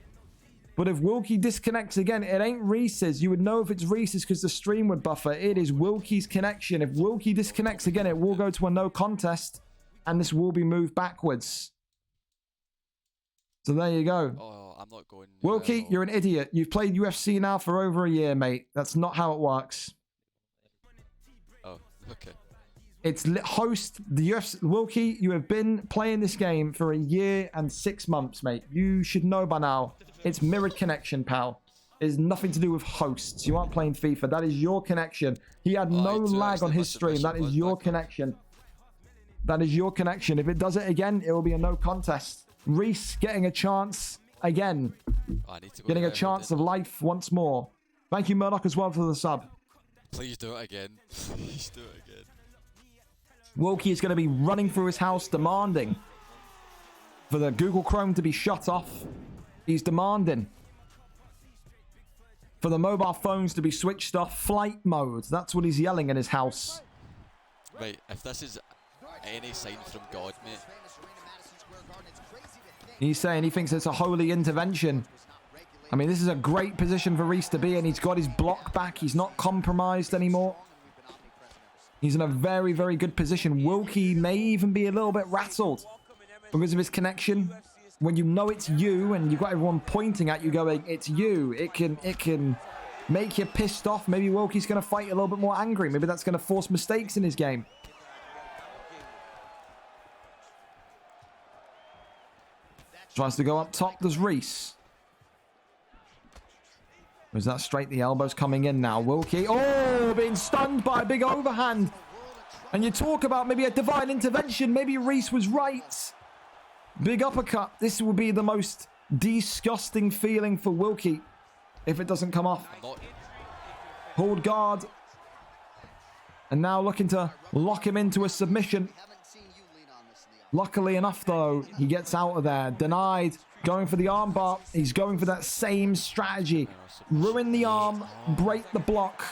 But if Wilkie disconnects again, it ain't Reese's. You would know if it's Reese's because the stream would buffer. It is Wilkie's connection. If Wilkie disconnects again, it will go to a no contest, and this will be moved backwards. So there you go. Oh, I'm not going. Wilkie, you're an idiot. You've played UFC now for over a year, mate. That's not how it works. Oh, okay. It's host the UFC. Wilkie, you have been playing this game for a year and 6 months, mate. You should know by now. It's mirrored connection, pal. It has nothing to do with hosts. You aren't playing FIFA. That is your connection. He had no lag on his stream. That is your connection. That is your connection. If it does it again, it will be a no contest. Reese getting a chance again. Getting a chance of life once more. Thank you, Murdoch, as well for the sub. Please do it again. Please do it again. Wilkie is going to be running through his house demanding for the Google Chrome to be shut off. He's demanding for the mobile phones to be switched off flight mode. That's what he's yelling in his house. Right, if this is any sign from God, mate. He's saying he thinks it's a holy intervention. I mean, this is a great position for Reese to be in. He's got his block back. He's not compromised anymore. He's in a very, very good position. Wilkie may even be a little bit rattled because of his connection. When you know it's you and you've got everyone pointing at you going, it's you, it can make you pissed off. Maybe Wilkie's going to fight a little bit more angry. Maybe that's going to force mistakes in his game. Tries to go up top. There's Reese. Was that straight? The elbow's coming in now. Wilkie, oh, being stunned by a big overhand. And you talk about maybe a divine intervention. Maybe Reese was right. Big uppercut. This will be the most disgusting feeling for Wilkie if it doesn't come off. Hold guard. And now looking to lock him into a submission. Luckily enough, though, he gets out of there. Denied. Going for the armbar. He's going for that same strategy. Ruin the arm. Break the block.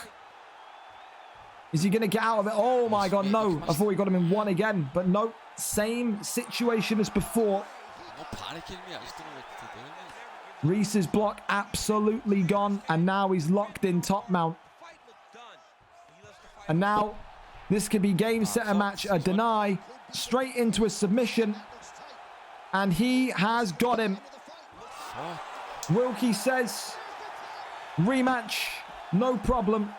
Is he going to get out of it? Oh my god, no. I thought we got him in one again. But no. Same situation as before. I'm not panicking, mate. I just don't know what to do, mate. Reese's block absolutely gone. And now he's locked in top mount. And now this could be game, set, and match. A deny. Straight into a submission. And he has got him. Wilkie says, rematch No problem.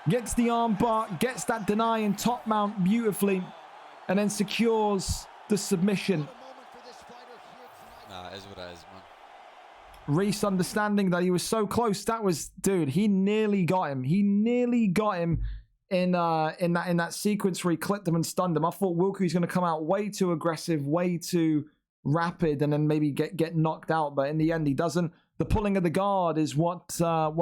Gets the armbar, gets that deny and top mount beautifully, and then secures the submission. Nah, it is what it is, man. Reese understanding that he was so close. That was, dude, he nearly got him. He nearly got him in that sequence where he clipped him and stunned him. I thought Wilkie was going to come out way too aggressive, way too rapid, and then maybe get knocked out. But in the end, he doesn't. The pulling of the guard is what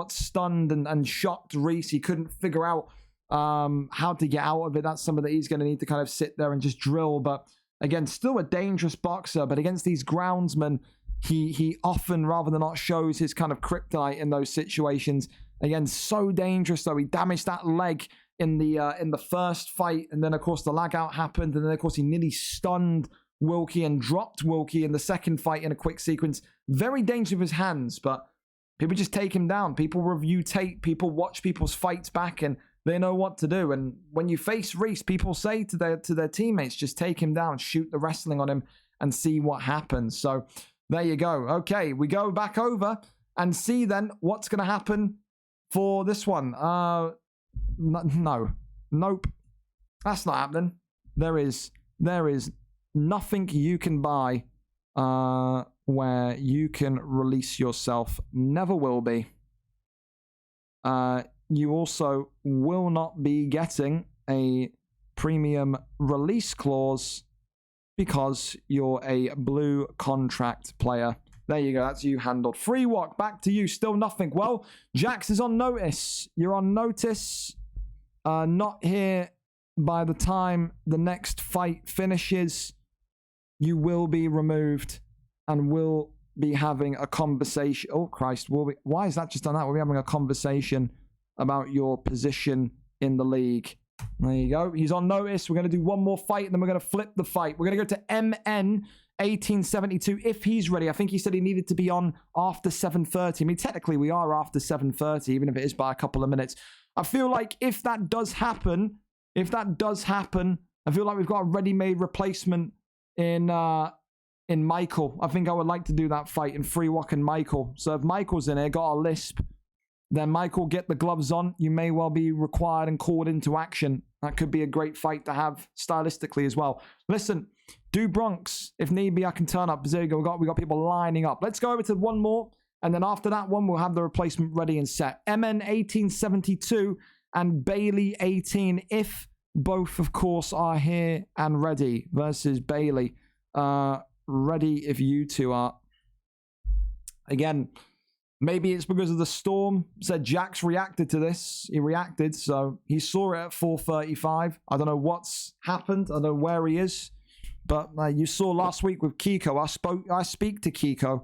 stunned and shocked Reese. He couldn't figure out how to get out of it. That's something that he's going to need to kind of sit there and just drill. But again, still a dangerous boxer. But against these groundsmen, he often, rather than not, shows his kind of kryptonite in those situations. Again, so dangerous though. He damaged that leg in the first fight, and then of course the lag out happened, and then of course he nearly stunned Wilkie and dropped Wilkie in the second fight in a quick sequence. Very dangerous with his hands, but people just take him down. People review tape, people watch people's fights back, and they know what to do. And when you face Reese, people say to their teammates, just take him down, shoot the wrestling on him, and see what happens. So there you go. Okay, we go back over and see then what's going to happen for this one. Nope. That's not happening. There is nothing you can buy where you can release yourself. Never will be. You also will not be getting a premium release clause because you're a blue contract player. There you go. That's you handled. Free walk. Back to you. Still nothing. Well, Jax is on notice. You're on notice. Not here by the time the next fight finishes. You will be removed and will be having a conversation. Oh, Christ. Why is that just done that? We'll be having a conversation about your position in the league. There you go. He's on notice. We're going to do one more fight, and then we're going to flip the fight. We're going to go to MN 1872 if he's ready. I think he said he needed to be on after 7:30. I mean, technically, we are after 7:30, even if it is by a couple of minutes. I feel like if that does happen, I feel like we've got a ready-made replacement in Michael. I think I would like to do that fight in Free Walk and Michael. So if Michael's in here, got a lisp, then Michael, get the gloves on. You may well be required and called into action. That could be a great fight to have stylistically as well. Listen, do Bronx. If need be, I can turn up. There you go. We got people lining up. Let's go over to one more. And then after that one, we'll have the replacement ready and set. MN 1872 and Bailey 18. If both, of course, are here and ready versus Bailey. Ready if you two are. Again, maybe it's because of the storm. Said Jax reacted to this. He reacted, so he saw it at 4:35. I don't know what's happened. I don't know where he is. But you saw last week with Kiko. I speak to Kiko,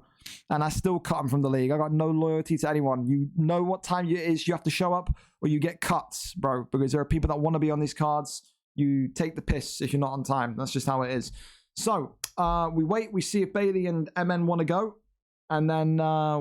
and I still cut him from the league. I got no loyalty to anyone. You know what time it is. You have to show up, or you get cuts, bro. Because there are people that want to be on these cards. You take the piss if you're not on time. That's just how it is. So we wait. We see if Bailey and MN want to go. And then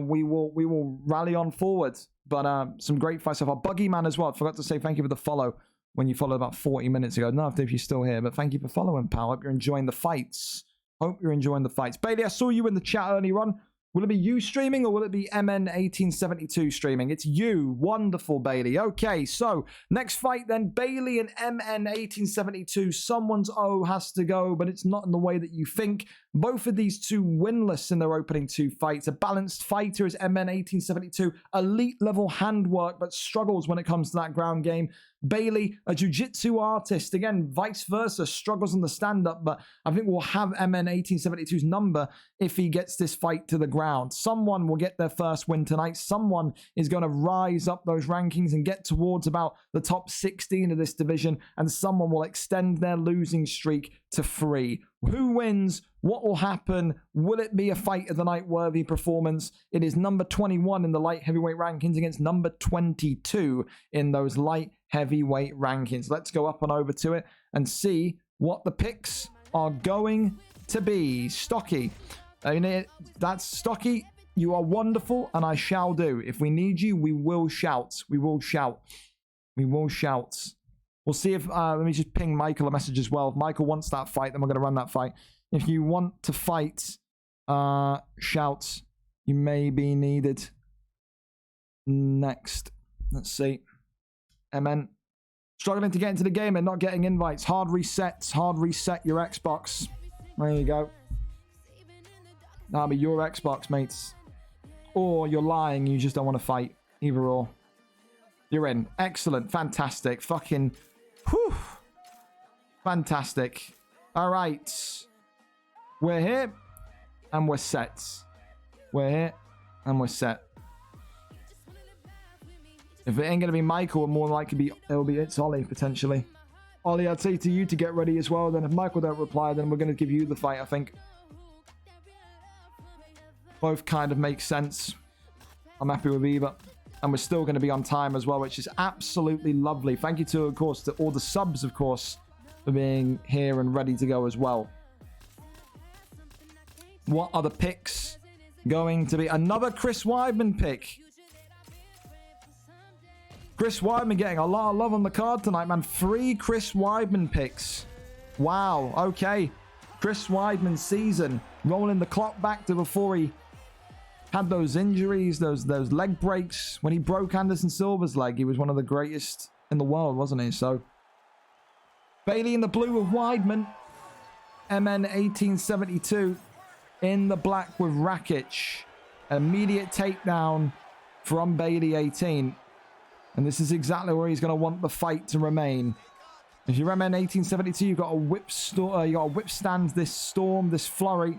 we will rally on forward. But some great fights so far. Buggy Man as well. I forgot to say thank you for the follow when you followed about 40 minutes ago. No, if you're still here, but thank you for following, pal. Hope you're enjoying the fights. Bailey, I saw you in the chat earlier on. Will it be you streaming or will it be MN 1872 streaming? It's you. Wonderful, Bailey. Okay, so next fight then, Bailey and MN 1872. Someone's O has to go, but it's not in the way that you think. Both of these two winless in their opening two fights. A balanced fighter is MN 1872. Elite level handwork, but struggles when it comes to that ground game. Bailey, a jiu-jitsu artist, again, vice versa, struggles on the stand-up, but I think we'll have MN 1872's number if he gets this fight to the ground. Someone will get their first win tonight. Someone is going to rise up those rankings and get towards about the top 16 of this division, and someone will extend their losing streak to 3. Who wins? What will happen? Will it be a fight of the night worthy performance? It is number 21 in the light heavyweight rankings against number 22 in those light heavyweight rankings. Let's go up and over to it and see what the picks are going to be. Stocky. That's Stocky. You are wonderful, and I shall do. If we need you, we will shout. We will shout. We'll see if, let me just ping Michael a message as well. If Michael wants that fight, then we're going to run that fight. If you want to fight, shout. You may be needed next. Let's see. MN. Struggling to get into the game and not getting invites. Hard resets. Hard reset your Xbox. There you go. That'll be your Xbox, mates. Or you're lying. You just don't want to fight. Either or. You're in. Excellent. Fantastic. Fucking... Whew. Fantastic. All right. We're here. And we're set. We're here. And we're set. If it ain't going to be Michael, more likely it's Ollie, potentially. Ollie, I'd say to you to get ready as well. Then if Michael don't reply, then we're going to give you the fight, I think. Both kind of make sense. I'm happy with either. And we're still going to be on time as well, which is absolutely lovely. Thank you to, of course, to all the subs, of course, for being here and ready to go as well. What are the picks going to be? Another Chris Weidman pick. Chris Weidman getting a lot of love on the card tonight, man. 3 Chris Weidman picks. Wow. Okay. Chris Weidman's season. Rolling the clock back to before he had those injuries, those leg breaks. When he broke Anderson Silva's leg, he was one of the greatest in the world, wasn't he? So, Bailey in the blue with Weidman. MN 1872 in the black with Rakic. Immediate takedown from Bailey 18. And this is exactly where he's going to want the fight to remain. If you're MN 1872, you've got to withstand this storm, this flurry.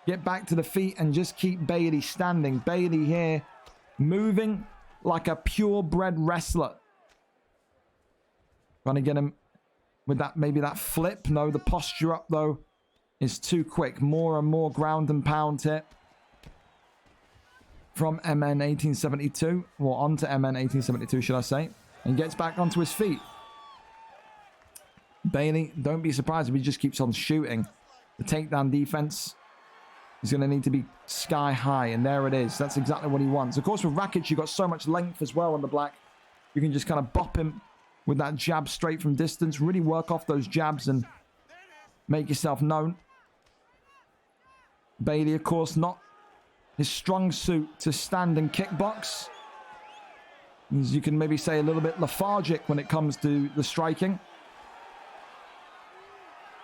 Get back to the feet and just keep Bailey standing. Bailey here moving like a purebred wrestler. Trying to get him with that, maybe that flip. No, the posture up though is too quick. More and more ground and pound here from MN 1872, or onto MN 1872, should I say, and gets back onto his feet. Bailey, don't be surprised if he just keeps on shooting. The takedown defense is going to need to be sky high, and there it is. That's exactly what he wants. Of course, with Rakic, you've got so much length as well on the black. You can just kind of bop him with that jab straight from distance. Really work off those jabs and make yourself known. Bailey, of course, not his strong suit to stand and kickbox. As you can maybe say, a little bit lethargic when it comes to the striking.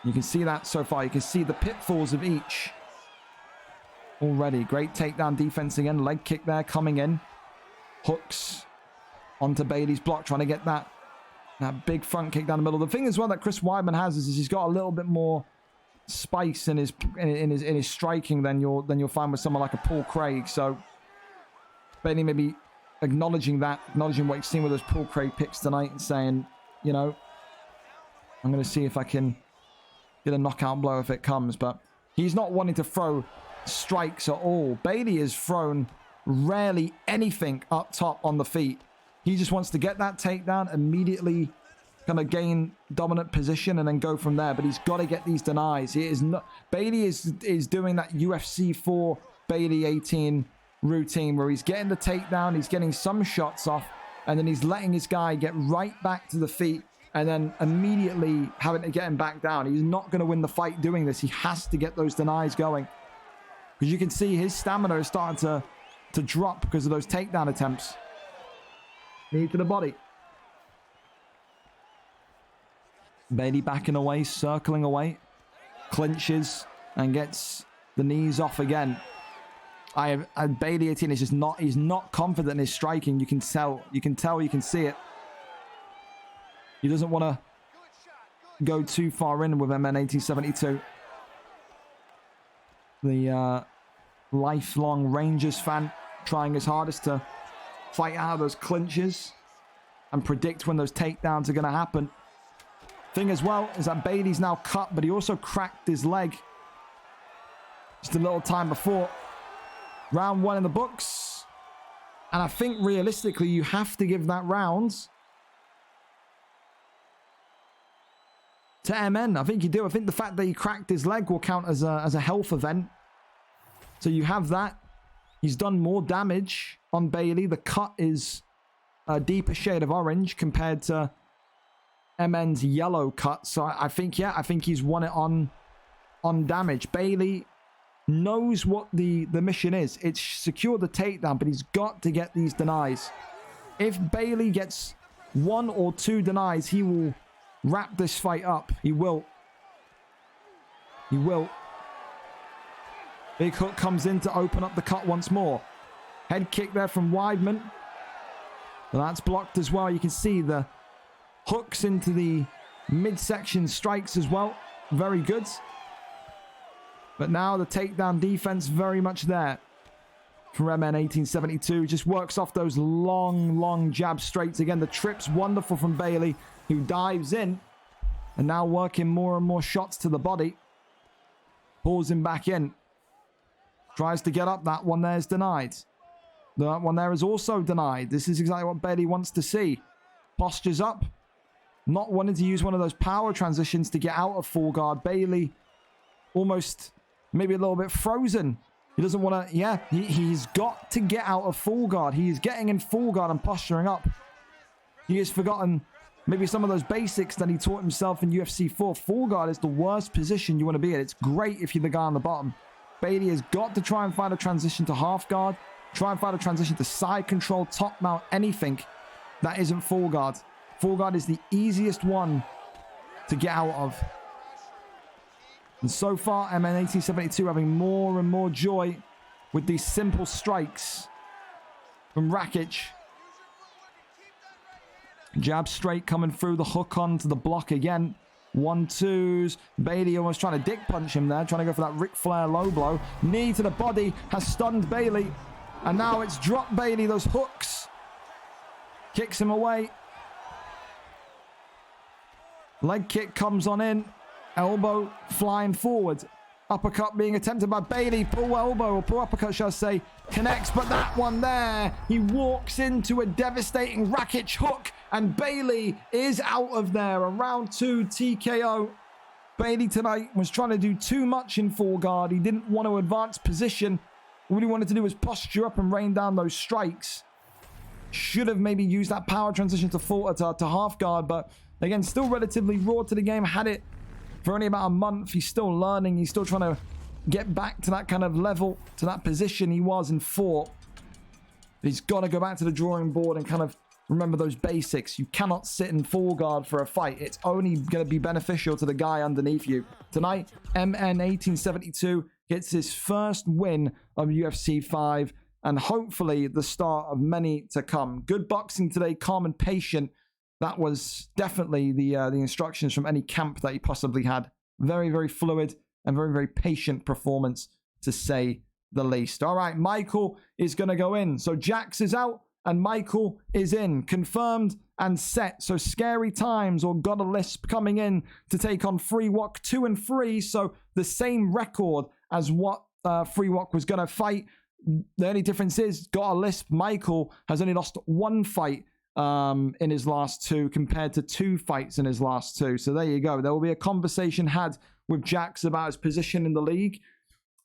You can see that so far. You can see the pitfalls of each already. Great takedown defense again. Leg kick there coming in. Hooks onto Bailey's block, trying to get that big front kick down the middle. The thing as well that Chris Weidman has is he's got a little bit more spice in his striking than you'll find with someone like a Paul Craig. So Bailey maybe acknowledging what you've seen with those Paul Craig picks tonight and saying, you know, I'm going to see if I can get a knockout blow if it comes. But he's not wanting to throw strikes at all. Bailey has thrown rarely anything up top on the feet. He just wants to get that takedown, immediately kind of gain dominant position and then go from there. But he's got to get these denies. He is not. Bailey is doing that UFC 4 Bailey 18 routine where he's getting the takedown, he's getting some shots off, and then he's letting his guy get right back to the feet and then immediately having to get him back down. He's not going to win the fight doing this. He has to get those denies going. Because you can see his stamina is starting to drop because of those takedown attempts. Knee to the body. Bailey backing away, circling away. Clinches and gets the knees off again. Bailey 18 is just not, he's not confident in his striking. You can tell, you can see it. He doesn't want to go too far in with MN 1872. The lifelong Rangers fan trying his hardest to fight out of those clinches and predict when those takedowns are going to happen. Thing as well is that Bailey's now cut, but he also cracked his leg just a little time before. Round 1 in the books. And I think realistically you have to give that round to MN. I think you do. I think the fact that he cracked his leg will count as a health event. So you have that. He's done more damage on Bailey. The cut is a deeper shade of orange compared to MN's yellow cut. So I think he's won it on damage. Bailey knows what the mission is. It's secure the takedown, but he's got to get these denies. If Bailey gets 1 or 2 denies, he will wrap this fight up. He will. He will. Big hook comes in to open up the cut once more. Head kick there from Weidman. But that's blocked as well. You can see the hooks into the midsection strikes as well. Very good. But now the takedown defense very much there. From MN 1872. Just works off those long jab straights. Again, the trip's wonderful from Bailey, who dives in. And now working more and more shots to the body. Pulls him back in. Tries to get up. That one there is denied. That one there is also denied. This is exactly what Bailey wants to see. Postures up. Not wanting to use one of those power transitions to get out of full guard. Bailey almost maybe a little bit frozen. He doesn't want to... Yeah, he's got to get out of full guard. He is getting in full guard and posturing up. He has forgotten maybe some of those basics that he taught himself in UFC 4. Full guard is the worst position you want to be in. It's great if you're the guy on the bottom. Bailey has got to try and find a transition to half guard. Try and find a transition to side control, top mount, anything that isn't full guard. Full guard is the easiest one to get out of. And so far, MN 1872 having more and more joy with these simple strikes from Rakic. Jab straight coming through, the hook onto the block again. 1-2s. Bailey almost trying to dick punch him there, trying to go for that Ric Flair low blow. Knee to the body has stunned Bailey. And now it's dropped Bailey, those hooks. Kicks him away. Leg kick comes on in. Elbow flying forward. Uppercut being attempted by Bailey. Pull elbow, or pull uppercut, shall I say. Connects, but that one there. He walks into a devastating Rakic hook. And Bailey is out of there. A round 2 TKO. Bailey tonight was trying to do too much in full guard. He didn't want to advance position. All he wanted to do was posture up and rain down those strikes. Should have maybe used that power transition to half guard. But again, still relatively raw to the game. Had it for only about a month. He's still learning. He's still trying to get back to that kind of level, to that position he was in 4. But he's got to go back to the drawing board and kind of remember those basics. You cannot sit in full guard for a fight. It's only going to be beneficial to the guy underneath you. Tonight, MN 1872 gets his first win of UFC 5 and hopefully the start of many to come. Good boxing today, calm and patient. That was definitely the instructions from any camp that he possibly had. Very, very fluid and very, very patient performance, to say the least. All right, Michael is going to go in. So Jax is out and Michael is in. Confirmed and set. So Scary Times or Got a Lisp coming in to take on Freewalk 2-3. So the same record as what Freewalk was going to fight. The only difference is Got a Lisp, Michael, has only lost 1 fight in his last 2 compared to 2 fights in his last 2. So there you go. There will be a conversation had with Jax about his position in the league.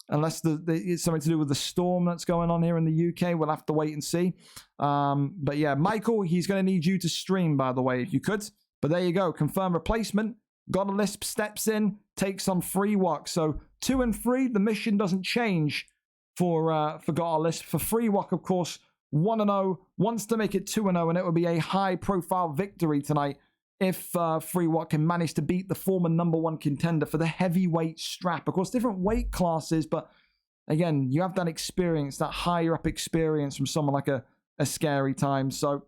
Unless it's something to do with the storm that's going on here in the UK. We'll have to wait and see. But yeah, Michael, he's going to need you to stream, by the way, if you could. But there you go. Confirm replacement. Got a Lisp steps in, takes on Freewalk. So 2-3, the mission doesn't change for Got a Lisp. For Freewalk, of course, 1-0, wants to make it 2-0, and it will be a high-profile victory tonight if Freewalk can manage to beat the former #1 contender for the heavyweight strap. Of course, different weight classes, but again, you have that experience, that higher-up experience from someone like a Scary Time. So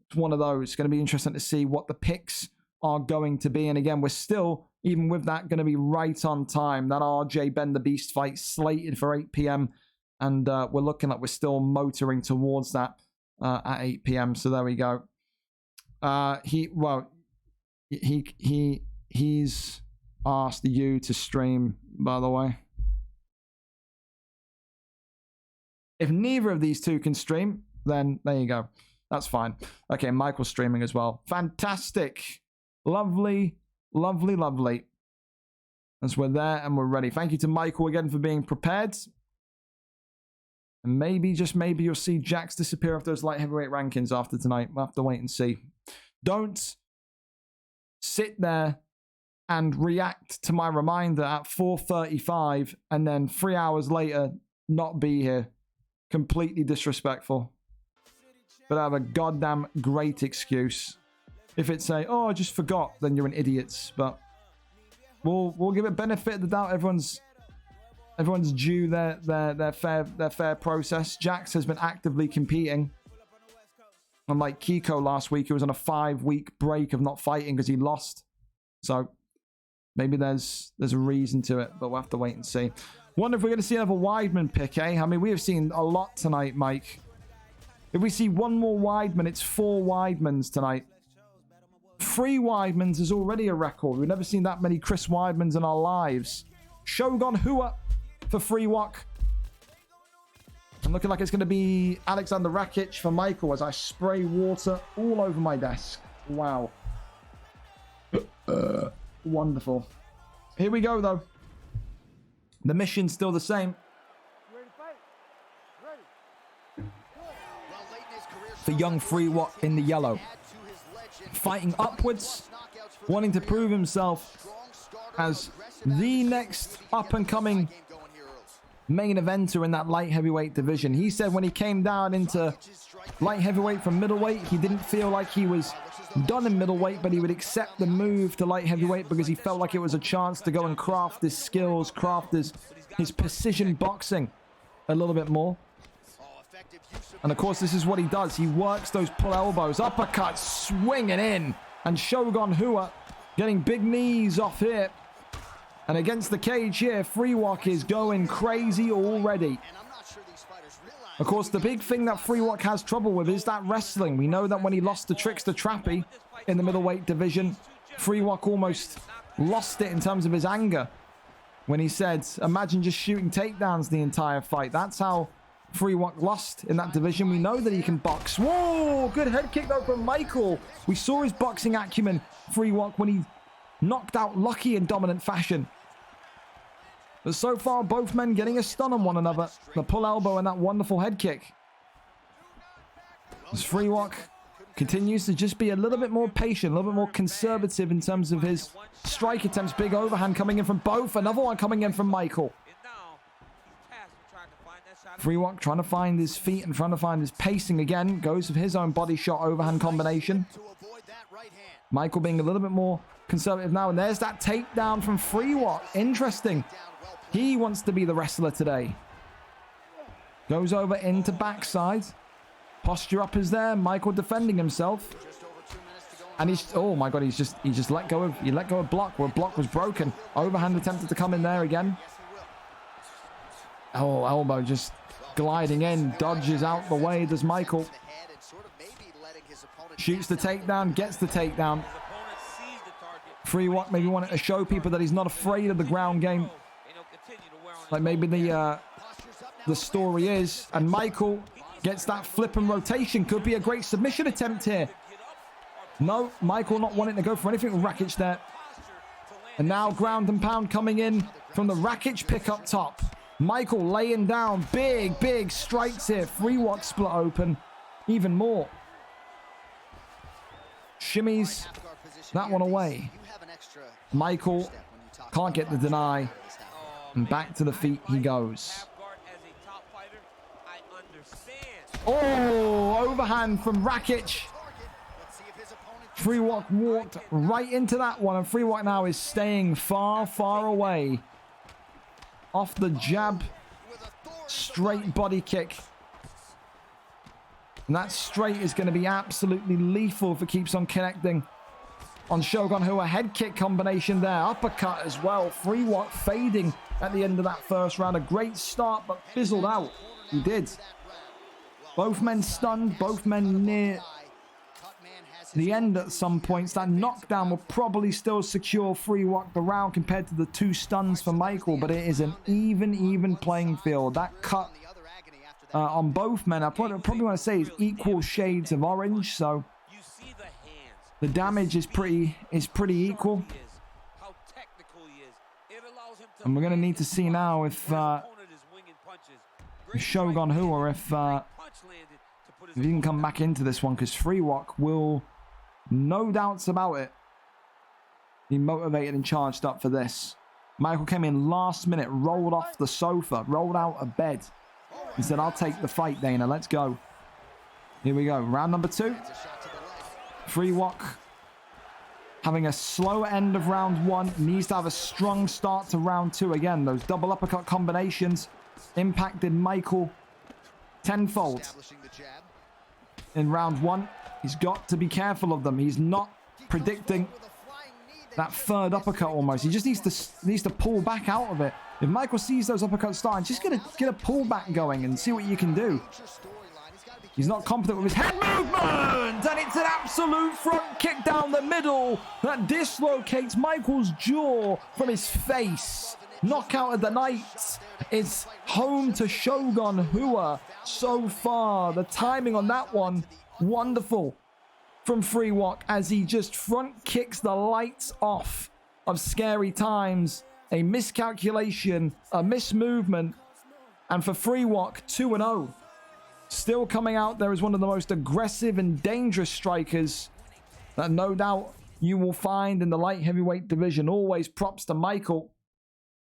it's one of those. It's going to be interesting to see what the picks are going to be. And again, we're still, even with that, going to be right on time. That RJ Ben the Beast fight slated for 8 p.m. And we're looking like we're still motoring towards that at 8 p.m. So there we go. He's asked you to stream, by the way. If neither of these two can stream, then there you go. That's fine. Okay, Michael's streaming as well. Fantastic. Lovely, lovely, lovely. As we're there and we're ready. Thank you to Michael again for being prepared. And maybe, just maybe, you'll see Jax disappear off those light heavyweight rankings after tonight. We'll have to wait and see. Don't sit there and react to my reminder at 4:35 and then 3 hours later not be here. Completely disrespectful. but I have a goddamn great excuse. If it's a, oh, I just forgot, then you're an idiot. But we'll give it benefit of the doubt. Everyone's due their fair process. Jax has been actively competing. Unlike Kiko last week, who was on a 5-week break of not fighting because he lost. So maybe there's a reason to it, but we'll have to wait and see. Wonder if we're going to see another Weidman pick, eh? I mean, we have seen a lot tonight, Mike. If we see one more Weidman, it's 4 Weidmans tonight. 3 Weidmans is already a record. We've never seen that many Chris Weidmans in our lives. Shogun Hua for free walk. And looking like it's going to be Alexander Rakic for Michael as I spray water all over my desk. Wow. Wonderful. Here we go, though. The mission's still the same. For young Freewalk in the yellow. Fighting upwards, wanting to prove himself as the next up-and-coming main eventer in that light heavyweight division. He said when he came down into light heavyweight from middleweight, he didn't feel like he was done in middleweight, but he would accept the move to light heavyweight because he felt like it was a chance to go and craft his skills, craft his precision boxing a little bit more. And of course, this is what he does. He works those pull elbows, uppercuts, swinging in. And Shogun Hua getting big knees off here. And against the cage here, Freewalk is going crazy already. Of course, the big thing that Freewalk has trouble with is that wrestling. We know that when he lost to Trickster Trappy in the middleweight division, Freewalk almost lost it in terms of his anger. When he said, imagine just shooting takedowns the entire fight. That's how Freewalk lost in that division. We know that he can box. Whoa, good head kick though from Michael. We saw his boxing acumen, Freewalk, when he knocked out Lucky in dominant fashion. But so far, both men getting a stun on one another. The pull elbow and that wonderful head kick. As Freewalk continues to just be a little bit more patient, a little bit more conservative in terms of his strike attempts. Big overhand coming in from both. Another one coming in from Michael. Freewalk trying to find his feet and trying to find his pacing again. Goes with his own body shot overhand combination. Michael being a little bit more conservative now. And there's that takedown from Freewalk. Interesting. He wants to be the wrestler today. Goes over into backside. Posture up is there. Michael defending himself. And he's, oh my God, he just let go of block where block was broken. Overhand attempted to come in there again. Oh, elbow just gliding in. Dodges out the way. Does Michael. Shoots the takedown. Gets the takedown. Freewalk maybe wanted to show people that he's not afraid of the ground game. Like maybe the story is. And Michael gets that flip and rotation. Could be a great submission attempt here. No, Michael not wanting to go for anything with Rakic there. And now ground and pound coming in from the Rakic pick up top. Michael laying down big strikes here. Freewalk split open even more. Shimmies that one away. Michael can't get the deny. And back to the feet he goes. Oh, overhand from Rakic. Freewalk walked right into that one. And Freewalk now is staying far away. Off the jab. Straight body kick. And that straight is going to be absolutely lethal if it keeps on connecting. On Shogun Hua, head kick combination there. Uppercut as well. Freewalk fading at the end of that first round. A great start, but fizzled out. He did. Both men stunned. Both men near the end at some points. That knockdown will probably still secure Freewalk the round compared to the 2 stuns for Michael. But it is an even playing field. That cut on both men, I probably want to say, is equal shades of orange. So the damage is pretty equal. And we're going to need to see now if Shogun Hua, or if he can come back into this one, because Freewalk will, no doubts about it, be motivated and charged up for this. Michael came in last minute, rolled off the sofa, rolled out of bed. He said, I'll take the fight, Dana. Let's go. Here we go. Round number 2. Free walk. Having a slow end of round 1. Needs to have a strong start to round 2. Again, those double uppercut combinations impacted Michael tenfold in round 1. He's got to be careful of them. He's not predicting that third uppercut almost. He just needs to pull back out of it. If Michael sees those uppercuts starting, just get a pullback going and see what you can do. He's not confident with his head movement, and it's an absolute front kick down the middle that dislocates Michael's jaw from his face. Knockout of the night is home to Shogun Hua so far. The timing on that one, wonderful from Free Walk as he just front kicks the lights off of Scary Times. A miscalculation, a mismovement, and for Free Walk, 2-0. Still coming out there as one of the most aggressive and dangerous strikers that no doubt you will find in the light heavyweight division. Always props to Michael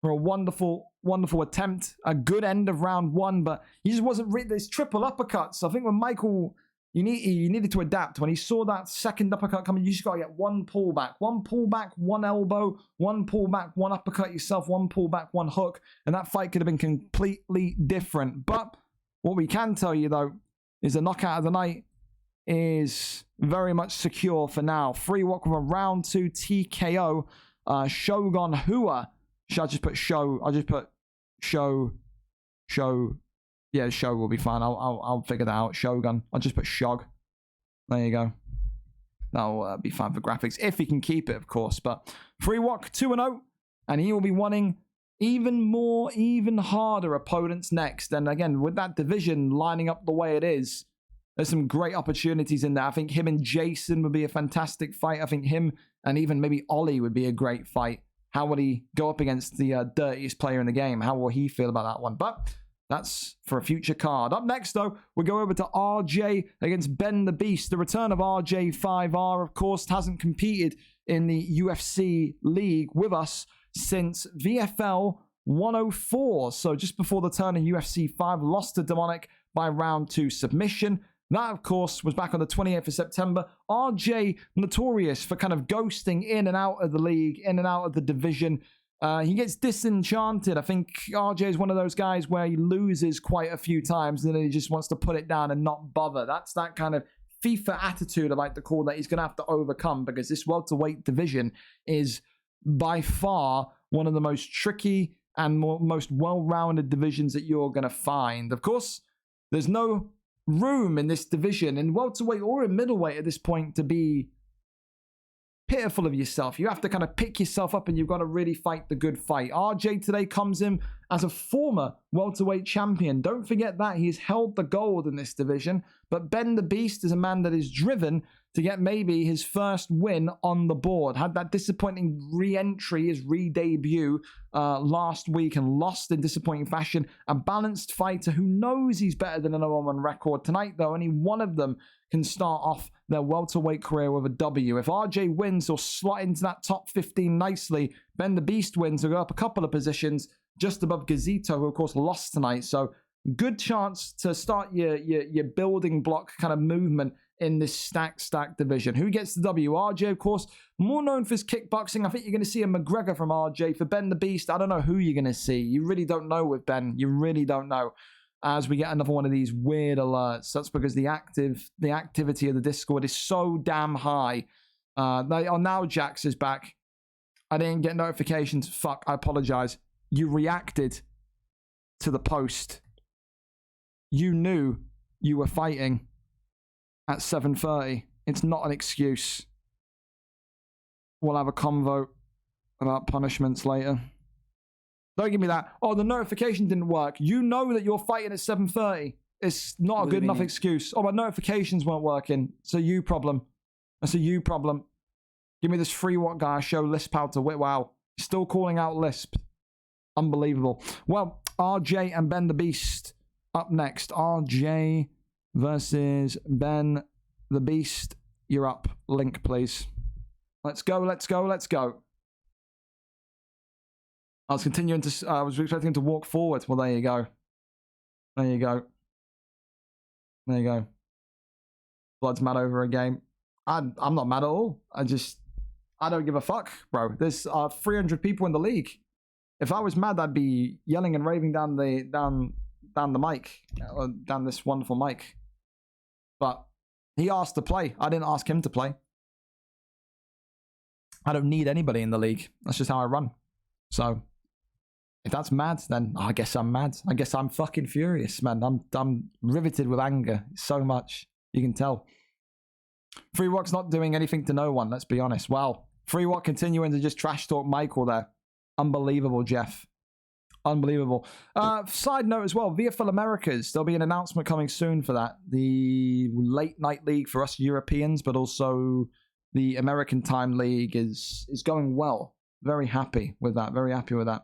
for a wonderful, wonderful attempt. A good end of round 1, but he just wasn't really... There's triple uppercuts. I think when Michael... You needed to adapt. When he saw that second uppercut coming, you just got to get one pullback. One pullback, one elbow, one pullback, one uppercut yourself, one pullback, one hook. And that fight could have been completely different. But what we can tell you, though, is the knockout of the night is very much secure for now. Free Walk with a round 2 TKO. Shogun Hua. Should I just put show? I'll just put show. Yeah, show will be fine. I'll figure that out. Shogun. I'll just put Shog. There you go. That'll be fine for graphics. If he can keep it, of course. But Free Walk 2-0. And he will be wanting even harder opponents next. And again, with that division lining up the way it is, there's some great opportunities in there. I think him and Jason would be a fantastic fight. I think him and even maybe Ollie would be a great fight. How would he go up against the dirtiest player in the game? How will he feel about that one? But that's for a future card. Up next, though, we'll go over to RJ against Ben the Beast. The return of RJ5R, of course, hasn't competed in the UFC League with us since VFL 104. So just before the turn of UFC 5, lost to Demonic by round 2 submission. That, of course, was back on the 28th of September. RJ, notorious for kind of ghosting in and out of the league, in and out of the division. He gets disenchanted. I think RJ is one of those guys where he loses quite a few times and then he just wants to put it down and not bother. That's that kind of FIFA attitude, I like to call, that he's going to have to overcome, because this welterweight division is by far one of the most tricky and most well-rounded divisions that you're going to find. Of course, there's no room in this division, in welterweight or in middleweight at this point, to be pitiful of yourself. You have to kind of pick yourself up and you've got to really fight the good fight. RJ today comes in as a former welterweight champion. Don't forget that. He's held the gold in this division. But Ben the Beast is a man that is driven to get maybe his first win on the board. Had that disappointing re-entry, his re-debut last week, and lost in disappointing fashion. A balanced fighter who knows he's better than an 0-1 record. Tonight, though, only one of them can start off their welterweight career with a W. If RJ wins, he'll slot into that top 15 nicely. Ben the Beast wins, he'll go up a couple of positions just above Gazito, who of course lost tonight. So good chance to start your building block kind of movement in this stack division. Who gets the W? RJ, of course, more known for his kickboxing. I think you're going to see a McGregor from RJ. For Ben the Beast, I don't know who you're going to see. You really don't know with Ben. You really don't know. As we get another one of these weird alerts. That's because the activity of the Discord is so damn high. Now Jax is back. I didn't get notifications. Fuck, I apologize. You reacted to the post. You knew you were fighting at 7:30. It's not an excuse. We'll have a convo about punishments later. Don't give me that. Oh, the notification didn't work. You know that you're fighting at 7:30. It's not a good enough excuse. Oh, my notifications weren't working. It's a you problem. That's a you problem. Give me this free what guy show Lisp how to wit. Wow. Still calling out Lisp. Unbelievable. Well, RJ and Ben the Beast up next. RJ versus Ben the Beast. You're up. Link, please. Let's go, let's go, let's go. I was continuing to... I was expecting him to walk forward. Well, there you go. There you go. There you go. Blood's mad over a game. I'm not mad at all. I don't give a fuck, bro. There's 300 people in the league. If I was mad, I'd be yelling and raving down the mic, down this wonderful mic. But he asked to play. I didn't ask him to play. I don't need anybody in the league. That's just how I run. So if that's mad, then I guess I'm mad. I guess I'm fucking furious, man. I'm riveted with anger so much. You can tell. FreeWalk's not doing anything to no one, let's be honest. Wow. FreeWalk continuing to just trash talk Michael there. Unbelievable, Jeff. Unbelievable. Side note as well, VFL Americas. There'll be an announcement coming soon for that. The late night league for us Europeans, but also the American time league is going well. Very happy with that. Very happy with that.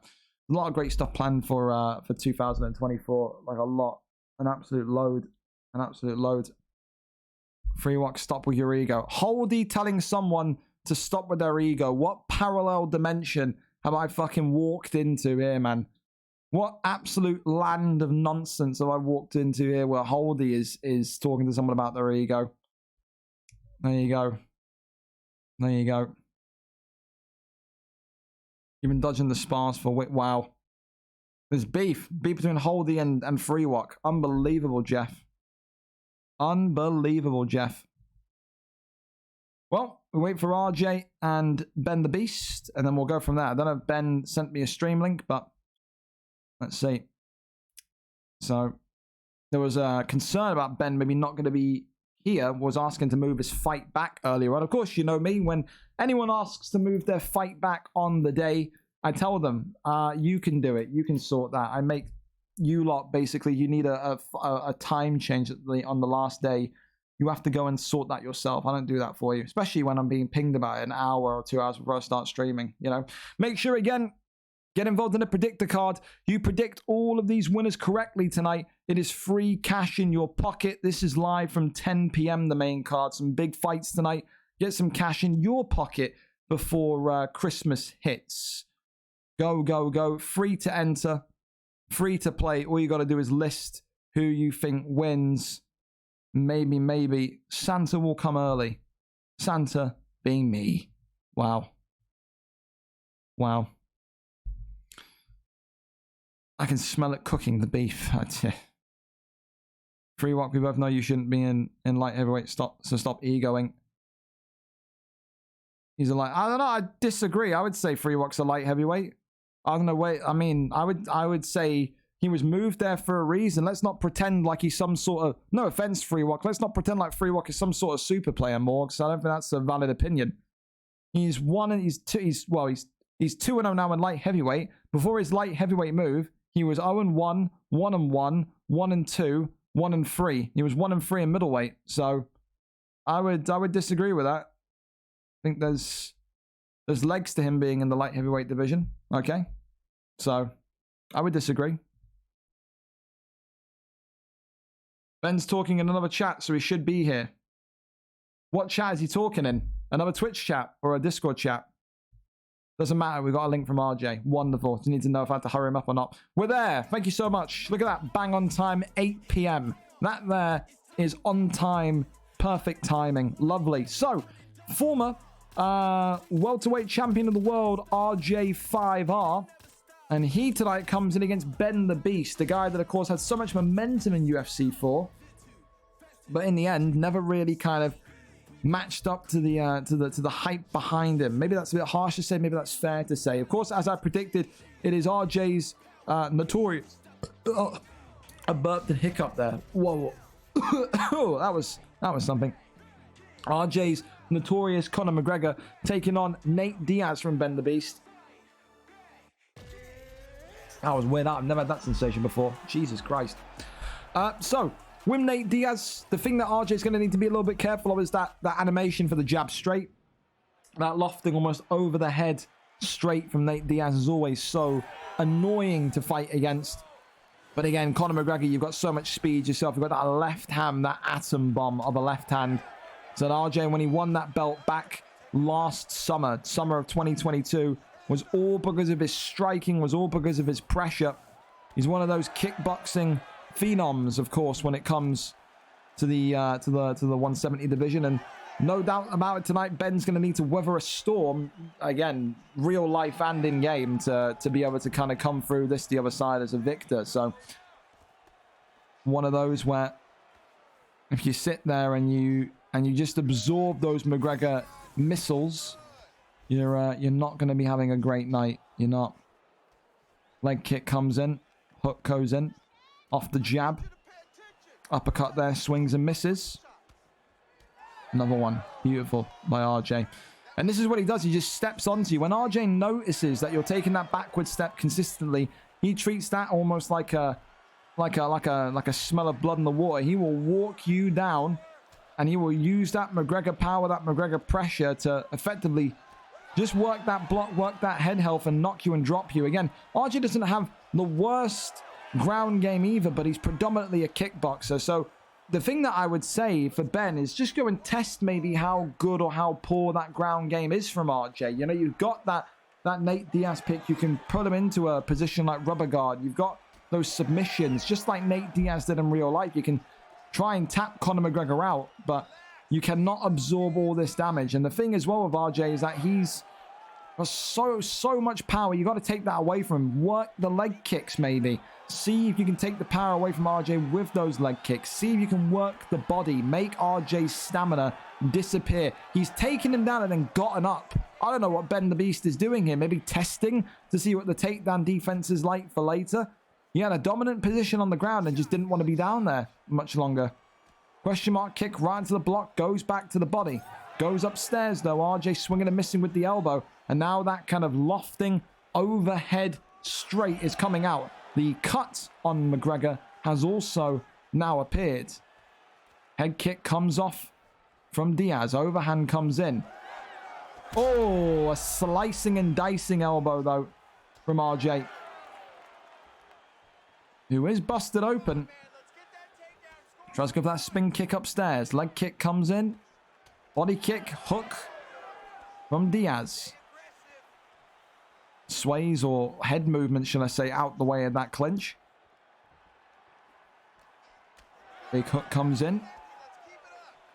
A lot of great stuff planned for 2024. Like a lot. An absolute load. An absolute load. FreeWalk, stop with your ego. Holdy telling someone to stop with their ego. What parallel dimension have I fucking walked into here, man? What absolute land of nonsense have I walked into here where Holdy is talking to someone about their ego? There you go. There you go. You've been dodging the spars for wow. There's beef between Holdy and FreeWalk. Unbelievable, Jeff. Unbelievable, Jeff. Well, we wait for RJ and Ben the Beast, and then we'll go from there. I don't know if Ben sent me a stream link, but let's see. So there was a concern about Ben maybe not going to be here, was asking to move his fight back earlier on. Of course, you know me, when anyone asks to move their fight back on the day, I tell them, you can do it. You can sort that. I make you lot, basically, you need a time change on the last day. You have to go and sort that yourself. I don't do that for you, especially when I'm being pinged about it an hour or 2 hours before I start streaming. You know, make sure again, get involved in the predictor card. You predict all of these winners correctly tonight. It is free cash in your pocket. This is live from 10 p.m. The main card. Some big fights tonight. Get some cash in your pocket before Christmas hits. Go, go, go. Free to enter. Free to play. All you got to do is list who you think wins. Maybe Santa will come early. Santa being me. Wow. Wow. I can smell it cooking, the beef. FreeWalk, we both know you shouldn't be in light heavyweight. Stop egoing. He's a light. I don't know. I disagree. I would say FreeWalk's a light heavyweight. I don't know. Wait. I mean, I would say he was moved there for a reason. Let's not pretend like he's some sort of. No offense, FreeWalk. Let's not pretend like FreeWalk is some sort of super player, Morgs. I don't think that's a valid opinion. He's 1 and he's 2. He's 2-0 now in light heavyweight. Before his light heavyweight move, he was 0-1, 1-1, 1-2, 1-3. He was 1-3 in middleweight. So I would disagree with that. I think there's legs to him being in the light heavyweight division. Okay, so I would disagree. Ben's talking in another chat, so he should be here. What chat is he talking in? Another Twitch chat or a Discord chat? Doesn't matter. We've got a link from RJ. Wonderful. You need to know if I have to hurry him up or not. We're there. Thank you so much. Look at that. Bang on time. 8 p.m. That there is on time. Perfect timing. Lovely. So, former welterweight champion of the world, RJ5R. And he tonight comes in against Ben the Beast, the guy that, of course, had so much momentum in UFC 4. But in the end, never really kind of matched up to the hype behind him. Maybe that's a bit harsh to say. Maybe that's fair to say. Of course, as I predicted, it is RJ's notorious. A burped and hiccup there. Whoa. Oh, that was something. RJ's notorious Conor McGregor taking on Nate Diaz from Ben the Beast. That was weird. I've never had that sensation before. Jesus Christ. So, with Nate Diaz, the thing that RJ's going to need to be a little bit careful of is that animation for the jab straight. That lofting almost over the head straight from Nate Diaz is always so annoying to fight against. But again, Conor McGregor, you've got so much speed yourself. You've got that left hand, that atom bomb of a left hand. So RJ, when he won that belt back last summer of 2022, was all because of his striking, was all because of his pressure. He's one of those kickboxing phenoms, of course, when it comes to the 170 division. And no doubt about it tonight, Ben's going to need to weather a storm, again, real life and in game, to be able to kind of come through the other side as a victor. So one of those where if you sit there and you just absorb those McGregor missiles, you're not going to be having a great night. You're not. Leg kick comes in, hook goes in, off the jab, uppercut there, swings and misses. Another one, beautiful by RJ. And this is what he does. He just steps onto you. When RJ notices that you're taking that backward step consistently, he treats that almost like a smell of blood in the water. He will walk you down, and he will use that McGregor power, that McGregor pressure to effectively just work that block, work that head health, and knock you and drop you. Again, RJ doesn't have the worst ground game either, but he's predominantly a kickboxer. So the thing that I would say for Ben is just go and test maybe how good or how poor that ground game is from RJ. You know, you've got that Nate Diaz pick. You can put him into a position like rubber guard. You've got those submissions, just like Nate Diaz did in real life. You can try and tap Conor McGregor out, but you cannot absorb all this damage. And the thing as well with RJ is that he's got so much power. You got to take that away from him. Work the leg kicks maybe. See if you can take the power away from RJ with those leg kicks. See if you can work the body. Make RJ's stamina disappear. He's taken him down and then gotten up. I don't know what Ben the Beast is doing here. Maybe testing to see what the takedown defense is like for later. He had a dominant position on the ground and just didn't want to be down there much longer. Question mark kick right into the block. Goes back to the body. Goes upstairs though. RJ swinging and missing with the elbow. And now that kind of lofting overhead straight is coming out. The cut on McGregor has also now appeared. Head kick comes off from Diaz. Overhand comes in. Oh, a slicing and dicing elbow though from RJ, who is busted open. Tries to go for that spin kick upstairs. Leg kick comes in. Body kick, hook from Diaz. Sways or head movement, shall I say, out the way of that clinch. Big hook comes in.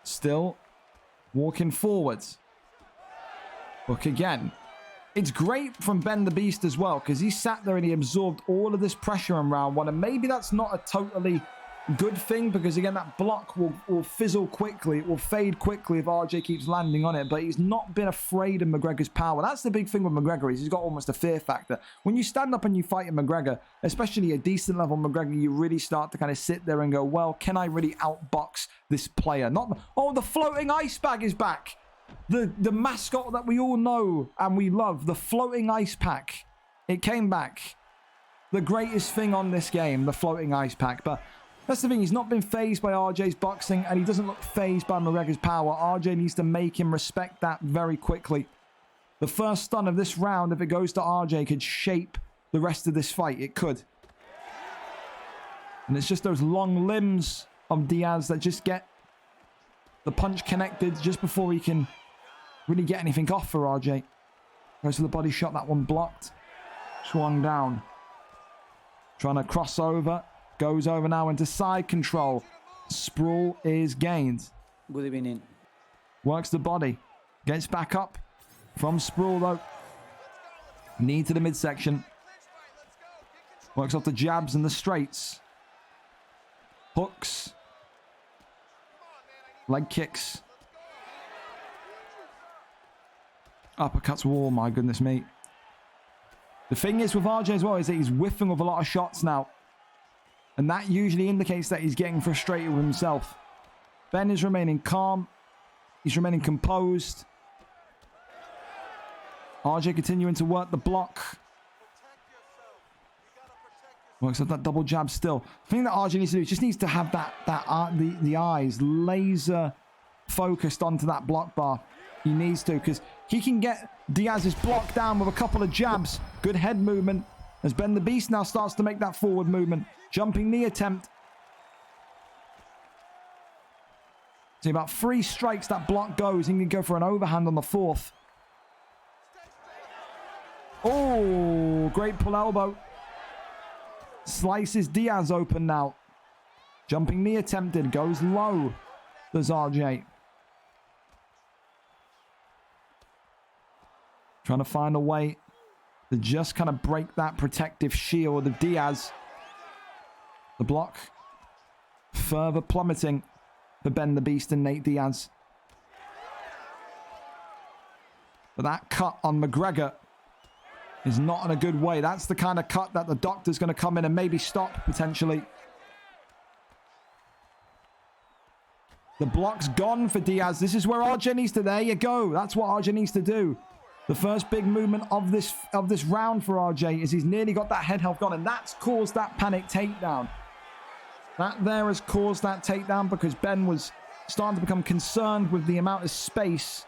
Still walking forwards. Hook again. It's great from Ben the Beast as well, because he sat there and he absorbed all of this pressure in round one. And maybe that's not a totally good thing, because again, that block will fizzle quickly. It will fade quickly if RJ keeps landing on it. But he's not been afraid of McGregor's power. That's the big thing with McGregor, is he's got almost a fear factor. When you stand up and you fight a McGregor, especially a decent level McGregor, you really start to kind of sit there and go, well, can I really outbox this player? Not, oh, the floating ice bag is back. The mascot that we all know and we love, the floating ice pack. It came back. The greatest thing on this game, the floating ice pack. But that's the thing, he's not been phased by RJ's boxing, and he doesn't look phased by McGregor's power. RJ needs to make him respect that very quickly. The first stun of this round, if it goes to RJ, could shape the rest of this fight. It could. And it's just those long limbs of Diaz that just get the punch connected just before he can really get anything off for RJ. Goes for the body shot, that one blocked. Swung down. Trying to cross over. Goes over now into side control. Sprawl is gained. Good evening. Works the body. Gets back up from sprawl though. Knee to the midsection. Works off the jabs and the straights. Hooks. Leg kicks. Uppercuts. Oh my goodness me. The thing is with RJ as well is that he's whiffing with a lot of shots now. And that usually indicates that he's getting frustrated with himself. Ben is remaining calm. He's remaining composed. RJ continuing to work the block. Works up that double jab still. The thing that RJ needs to do is just needs to have the eyes laser focused onto that block bar. He needs to, because he can get Diaz's block down with a couple of jabs. Good head movement as Ben the Beast now starts to make that forward movement. Jumping knee attempt. See, about 3 strikes that block goes. He can go for an overhand on the 4th. Oh, great pull elbow. Slices Diaz open now. Jumping knee attempted. Goes low. Does RJ. Trying to find a way to just kind of break that protective shield of Diaz. The block further plummeting for Ben the Beast and Nate Diaz. But that cut on McGregor is not in a good way. That's the kind of cut that the doctor's going to come in and maybe stop, potentially. The block's gone for Diaz. This is where RJ needs to... There you go. That's what RJ needs to do. The first big movement of this round for RJ is he's nearly got that head health gone, and that's caused that panic takedown. That there has caused that takedown because Ben was starting to become concerned with the amount of space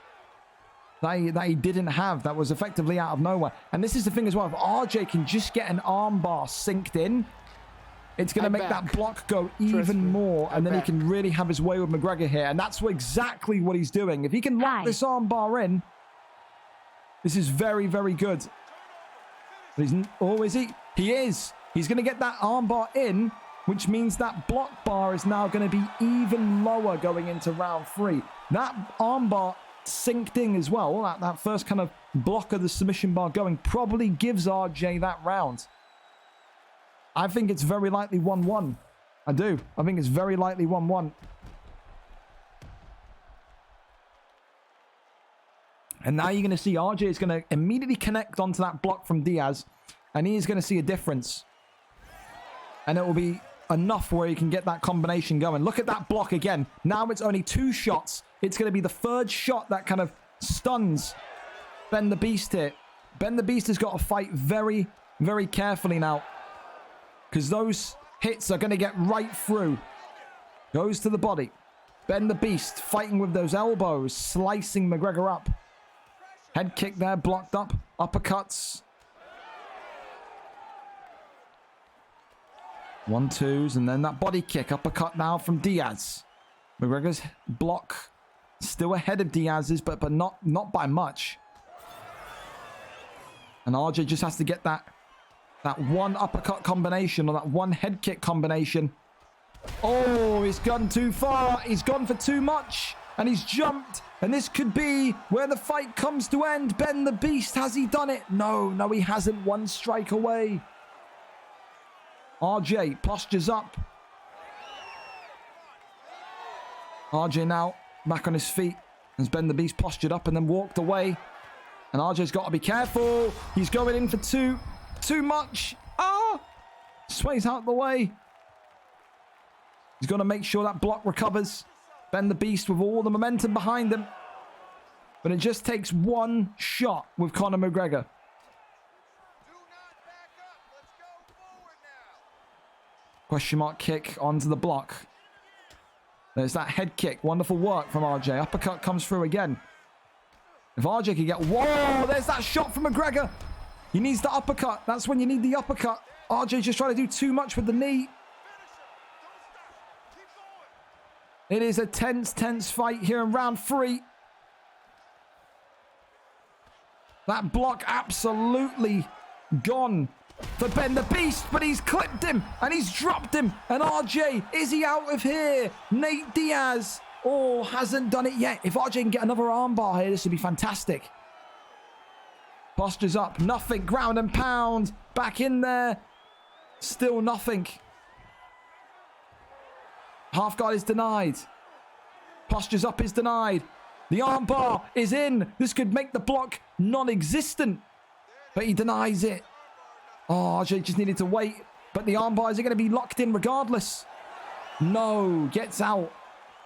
that he didn't have. That was effectively out of nowhere. And this is the thing as well. If RJ can just get an armbar synced in, it's going to make that block go even more. And then he can really have his way with McGregor here. And that's exactly what he's doing. If he can lock this armbar in, this is very, very good. But he's... Oh, is he? He is. He's going to get that armbar in, which means that block bar is now going to be even lower going into round 3. That armbar synced in as well. That first kind of block of the submission bar going probably gives RJ that round. I think it's very likely 1-1. I do. I think it's very likely 1-1. And now you're going to see RJ is going to immediately connect onto that block from Diaz. And he is going to see a difference. And it will be enough where he can get that combination going. Look at that block again. Now it's only 2 shots. It's going to be the 3rd shot that kind of stuns Ben the Beast here. Ben the Beast has got to fight very, very carefully now. Because those hits are going to get right through. Goes to the body. Ben the Beast fighting with those elbows. Slicing McGregor up. Head kick there. Blocked up. Uppercuts. 1-2s. And then that body kick. Uppercut now from Diaz. McGregor's block still ahead of Diaz's, but not by much. And RJ just has to get that one uppercut combination or that one head kick combination. Oh, he's gone too far. He's gone for too much. And he's jumped. And this could be where the fight comes to end. Ben the Beast, has he done it? No, he hasn't. 1 strike away. RJ postures up. RJ now back on his feet as Ben the Beast postured up and then walked away. And RJ's got to be careful. He's going in for 2. Too much. Sways out the way. He's got to make sure that block recovers. Ben the Beast with all the momentum behind him. But it just takes 1 shot with Conor McGregor. Question mark kick onto the block. There's that head kick. Wonderful work from RJ. Uppercut comes through again. If RJ can get... Whoa! There's that shot from McGregor. He needs the uppercut. That's when you need the uppercut. RJ's just trying to do too much with the knee. It is a tense fight here in round 3. That block absolutely gone for Ben the Beast, but he's clipped him and he's dropped him. And RJ, is he out of here? Nate Diaz, hasn't done it yet. If RJ can get another armbar here, this would be fantastic. Postures up, nothing, ground and pound, back in there. Still nothing. Half guard is denied. Postures up is denied. The armbar is in. This could make the block non-existent, but he denies it. RJ just needed to wait, but the armbars are going to be locked in regardless. No, gets out.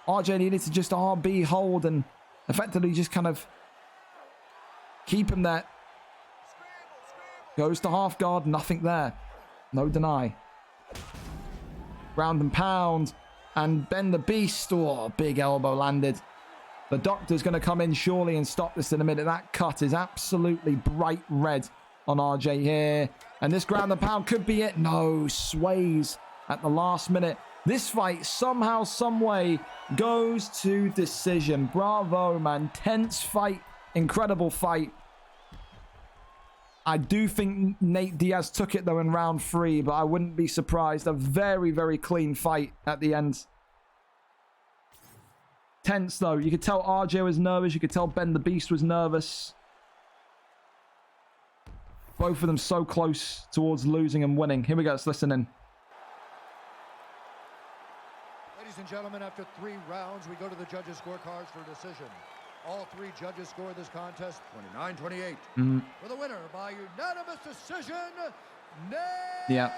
RJ needed to just RB hold and effectively just kind of keep him there. Goes to half guard, nothing there. No deny. Ground and pound. And Ben the Beast, big elbow landed. The doctor's going to come in surely and stop this in a minute. That cut is absolutely bright red on RJ here. And this ground and pound could be it. No, sways at the last minute. This fight somehow, some way goes to decision. Bravo, man. Tense fight. Incredible fight. I do think Nate Diaz took it, though, in round 3, but I wouldn't be surprised. A very, very clean fight at the end. Tense, though. You could tell RJ was nervous. You could tell Ben the Beast was nervous. Both of them so close towards losing and winning. Here we go. Let's listen in. Ladies and gentlemen, after 3 rounds, we go to the judges' scorecards for a decision. All 3 judges score this contest 29-28. For the winner by unanimous decision, Nate Yeah.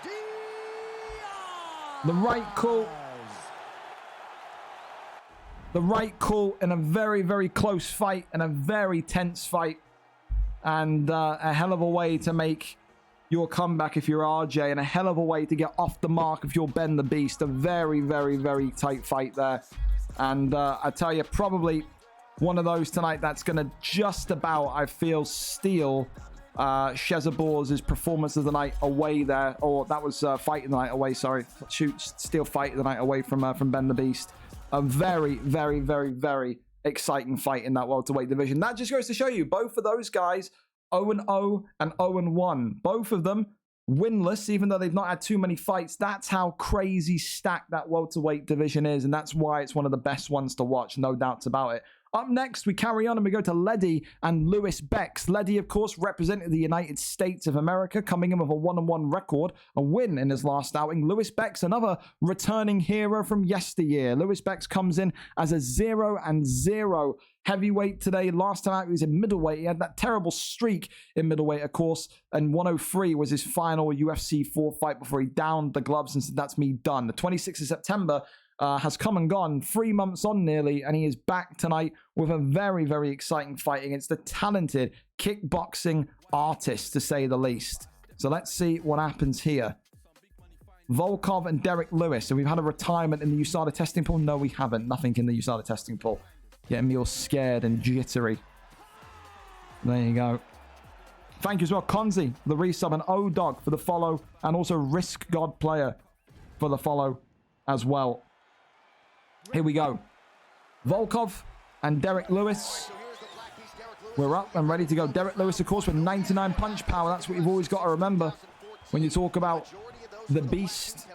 Diaz. The right call. The right call in a very, very close fight and a very tense fight. And a hell of a way to make your comeback if you're RJ, and a hell of a way to get off the mark if you're Ben the Beast. A very, very, very tight fight there. And I tell you, probably one of those tonight that's going to just about, I feel, steal Shezabor's performance of the night away there. Or that was fight of the night away, sorry. Steal fight of the night away from Ben the Beast. A very, very, very, very exciting fight in that welterweight division. That just goes to show you, both of those guys, 0-0 and 0-1. Both of them winless, even though they've not had too many fights. That's how crazy stacked that welterweight division is, and that's why it's one of the best ones to watch, no doubts about it. Up next, we carry on and we go to Leddy and Lewis Bex. Leddy, of course, represented the United States of America, coming in with a 1-1 record, a win in his last outing. Lewis Bex, another returning hero from yesteryear. Lewis Bex comes in as a 0-0 heavyweight today. Last time out, he was in middleweight. He had that terrible streak in middleweight, of course, and 103 was his final UFC 4 fight before he downed the gloves and said, "That's me done." The 26th of September has come and gone, 3 months on nearly, and he is back tonight with a very, very exciting fight against a talented kickboxing artist, to say the least. So let's see what happens here. Volkov and Derek Lewis. So we've had a retirement in the USADA testing pool. No, we haven't. Nothing in the USADA testing pool. Getting me all scared and jittery. There you go. Thank you as well, Konzi, for the resub, and O-Dog for the follow, and also Risk God Player for the follow as well. Here we go. Volkov and Derek Lewis. We're up and ready to go. Derek Lewis, of course, with 99 punch power. That's what you've always got to remember when you talk about the beast.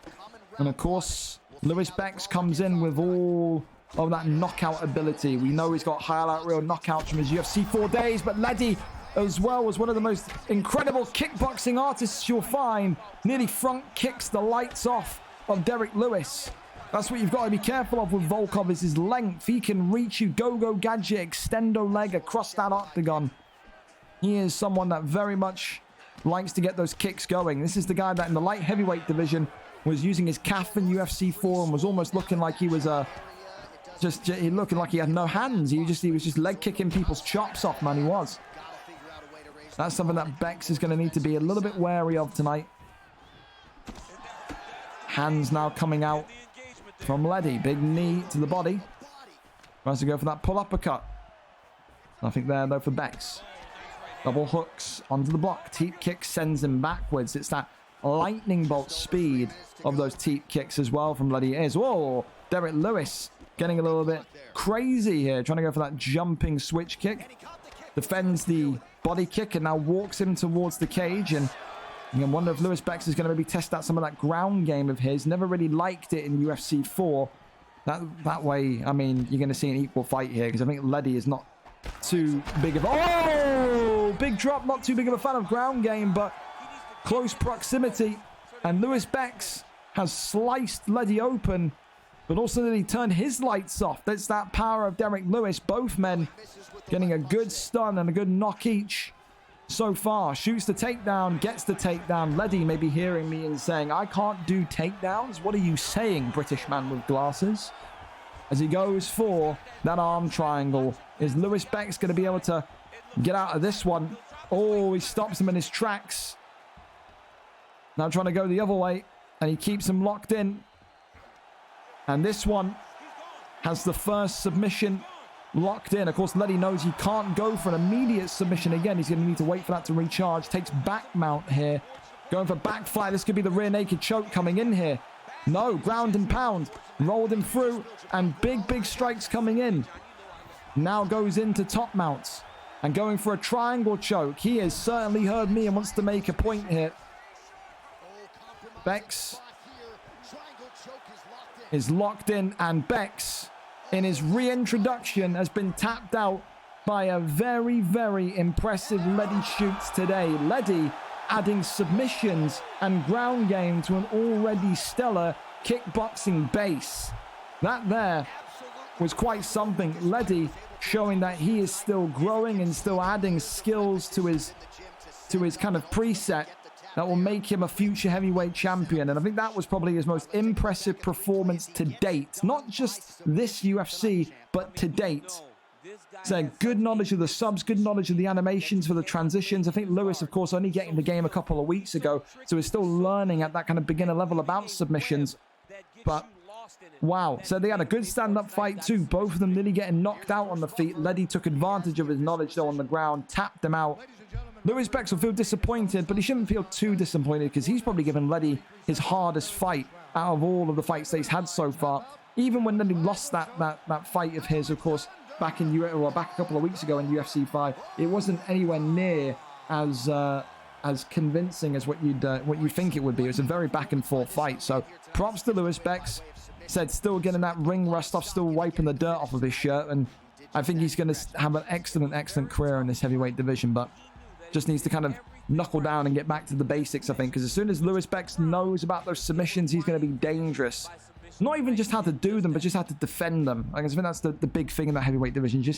And, of course, Lewis Bex comes in with all of that knockout ability. We know he's got highlight reel knockouts from his UFC 4 days, but Leddy as well was one of the most incredible kickboxing artists you'll find. Nearly front kicks the lights off of Derek Lewis. That's what you've got to be careful of with Volkov, is his length. He can reach you, go-go gadget, extendo leg across that octagon. He is someone that very much likes to get those kicks going. This is the guy that in the light heavyweight division was using his calf in UFC 4 and was almost looking like he was looking like he had no hands. He was just leg kicking people's chops off, man. He was. That's something that Bex is going to need to be a little bit wary of tonight. Hands now coming out from Leddy. Big knee to the body. Tries to go for that pull uppercut. Nothing there though for Bex. Double hooks onto the block. Teep kick sends him backwards. It's that lightning bolt speed of those teep kicks as well from Leddy. Whoa! Derek Lewis getting a little bit crazy here. Trying to go for that jumping switch kick. Defends the body kick and now walks him towards the cage. And you can wonder if Lewis Bex is going to maybe test out some of that ground game of his. Never really liked it in UFC 4. That way, I mean, you're going to see an equal fight here, because I think Leddy is not too big of a... Oh! Big drop. Not too big of a fan of ground game, but close proximity. And Lewis Bex has sliced Leddy open, but also that he turned his lights off. That's that power of Derek Lewis. Both men getting a good stun and a good knock each so far. Shoots the takedown, gets the takedown. Leddy may be hearing me and saying, "I can't do takedowns. What are you saying, British man with glasses?" As he goes for that arm triangle. Is Lewis Bex going to be able to get out of this one? Oh, he stops him in his tracks. Now trying to go the other way, and he keeps him locked in. And this one has the first submission locked in. Of course, Leddy knows he can't go for an immediate submission again. He's going to need to wait for that to recharge. Takes back mount here. Going for back fly. This could be the rear naked choke coming in here. No, ground and pound. Rolled him through, and big strikes coming in. Now goes into top mounts. and going for a triangle choke. He has certainly heard me and wants to make a point here. Bex is locked in, and Bex, in his reintroduction, has been tapped out by a very, very impressive Leddy Shoots today. Leddy adding submissions and ground game to an already stellar kickboxing base. That there was quite something. Leddy showing that he is still growing and still adding skills to his kind of preset that will make him a future heavyweight champion. And I think that was probably his most impressive performance to date. Not just this UFC, but to date. So good knowledge of the subs, good knowledge of the animations for the transitions. I think Lewis, of course, only getting the game a couple of weeks ago, so he's still learning at that kind of beginner level about submissions. But wow, so they had a good stand-up fight too. Both of them nearly getting knocked out on the feet. Leddy took advantage of his knowledge though on the ground, tapped them out. Lewis Bex will feel disappointed, but he shouldn't feel too disappointed because he's probably given Leddy his hardest fight out of all of the fights that he's had so far. Even when Leddy lost that fight of his, of course, back a couple of weeks ago in UFC 5, it wasn't anywhere near as convincing as what you think it would be. It was a very back and forth fight. So props to Lewis Bex. Said still getting that ring rust off, still wiping the dirt off of his shirt, and I think he's going to have an excellent career in this heavyweight division, but just needs to kind of knuckle down and get back to the basics, I think, because as soon as Lewis Bex knows about those submissions, he's going to be dangerous. Not even just how to do them, but just how to defend them. I think that's the big thing in that heavyweight division. You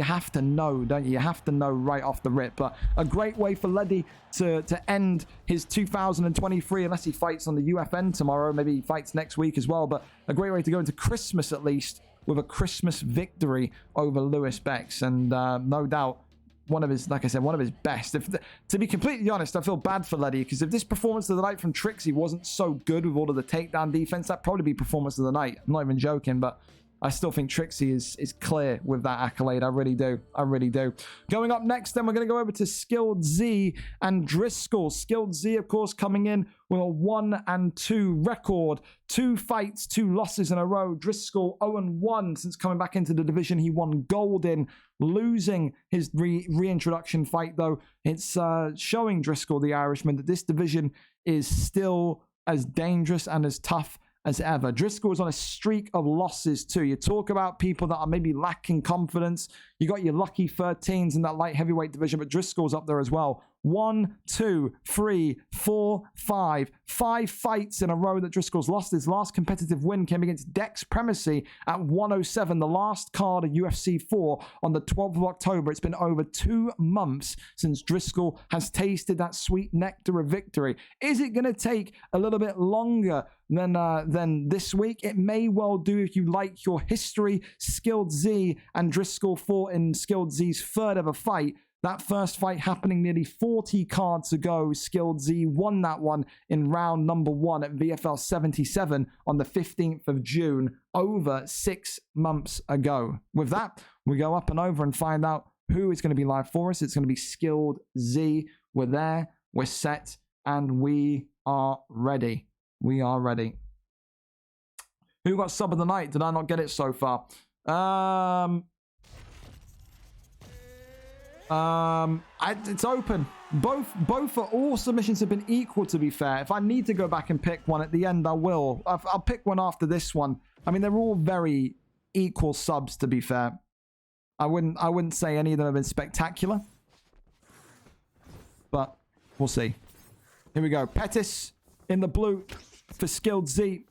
have to know, don't you? You have to know right off the rip. But a great way for Leddy to end his 2023, unless he fights on the UFN tomorrow. Maybe he fights next week as well. But a great way to go into Christmas, at least, with a Christmas victory over Lewis Bex. And no doubt, one of his best. To be completely honest, I feel bad for Leddy, because if this performance of the night from Trixie wasn't so good with all of the takedown defense, that'd probably be performance of the night. I'm not even joking, but I still think Trixie is clear with that accolade. I really do. Going up next, then, we're going to go over to Skilled Z and Driscoll. Skilled Z, of course, coming in with a 1-2 record. 2 fights, 2 losses in a row. Driscoll 0-1 since coming back into the division. He won gold in, losing his reintroduction fight, though. It's showing Driscoll, the Irishman, that this division is still as dangerous and as tough as ever. Driscoll is on a streak of losses too. You talk about people that are maybe lacking confidence. You got your lucky 13s in that light heavyweight division, but Driscoll's up there as well. 1, 2, 3, 4, 5 fights in a row that Driscoll's lost. His last competitive win came against Dex Primacy at 107, the last card of UFC 4 on the 12th of October. It's been over 2 months since Driscoll has tasted that sweet nectar of victory. Is it going to take a little bit longer than this week? It may well do if you like your history. Skilled Z and Driscoll fought in Skilled Z's third ever fight. That first fight happening nearly 40 cards ago. Skilled Z won that one in round number 1 at VFL 77 on the 15th of June, over 6 months ago. With that, we go up and over and find out who is going to be live for us. It's going to be Skilled Z. We're there, we're set, and we are ready. We are ready. Who got sub of the night? Did I not get it so far? It's open. Both for all submissions have been equal, to be fair. If I need to go back and pick one at the end, I will. I'll pick one after this one. I mean, they're all very equal subs, to be fair. I wouldn't say any of them have been spectacular, but we'll see. Here we go. Pettis in the blue for Skilled Z.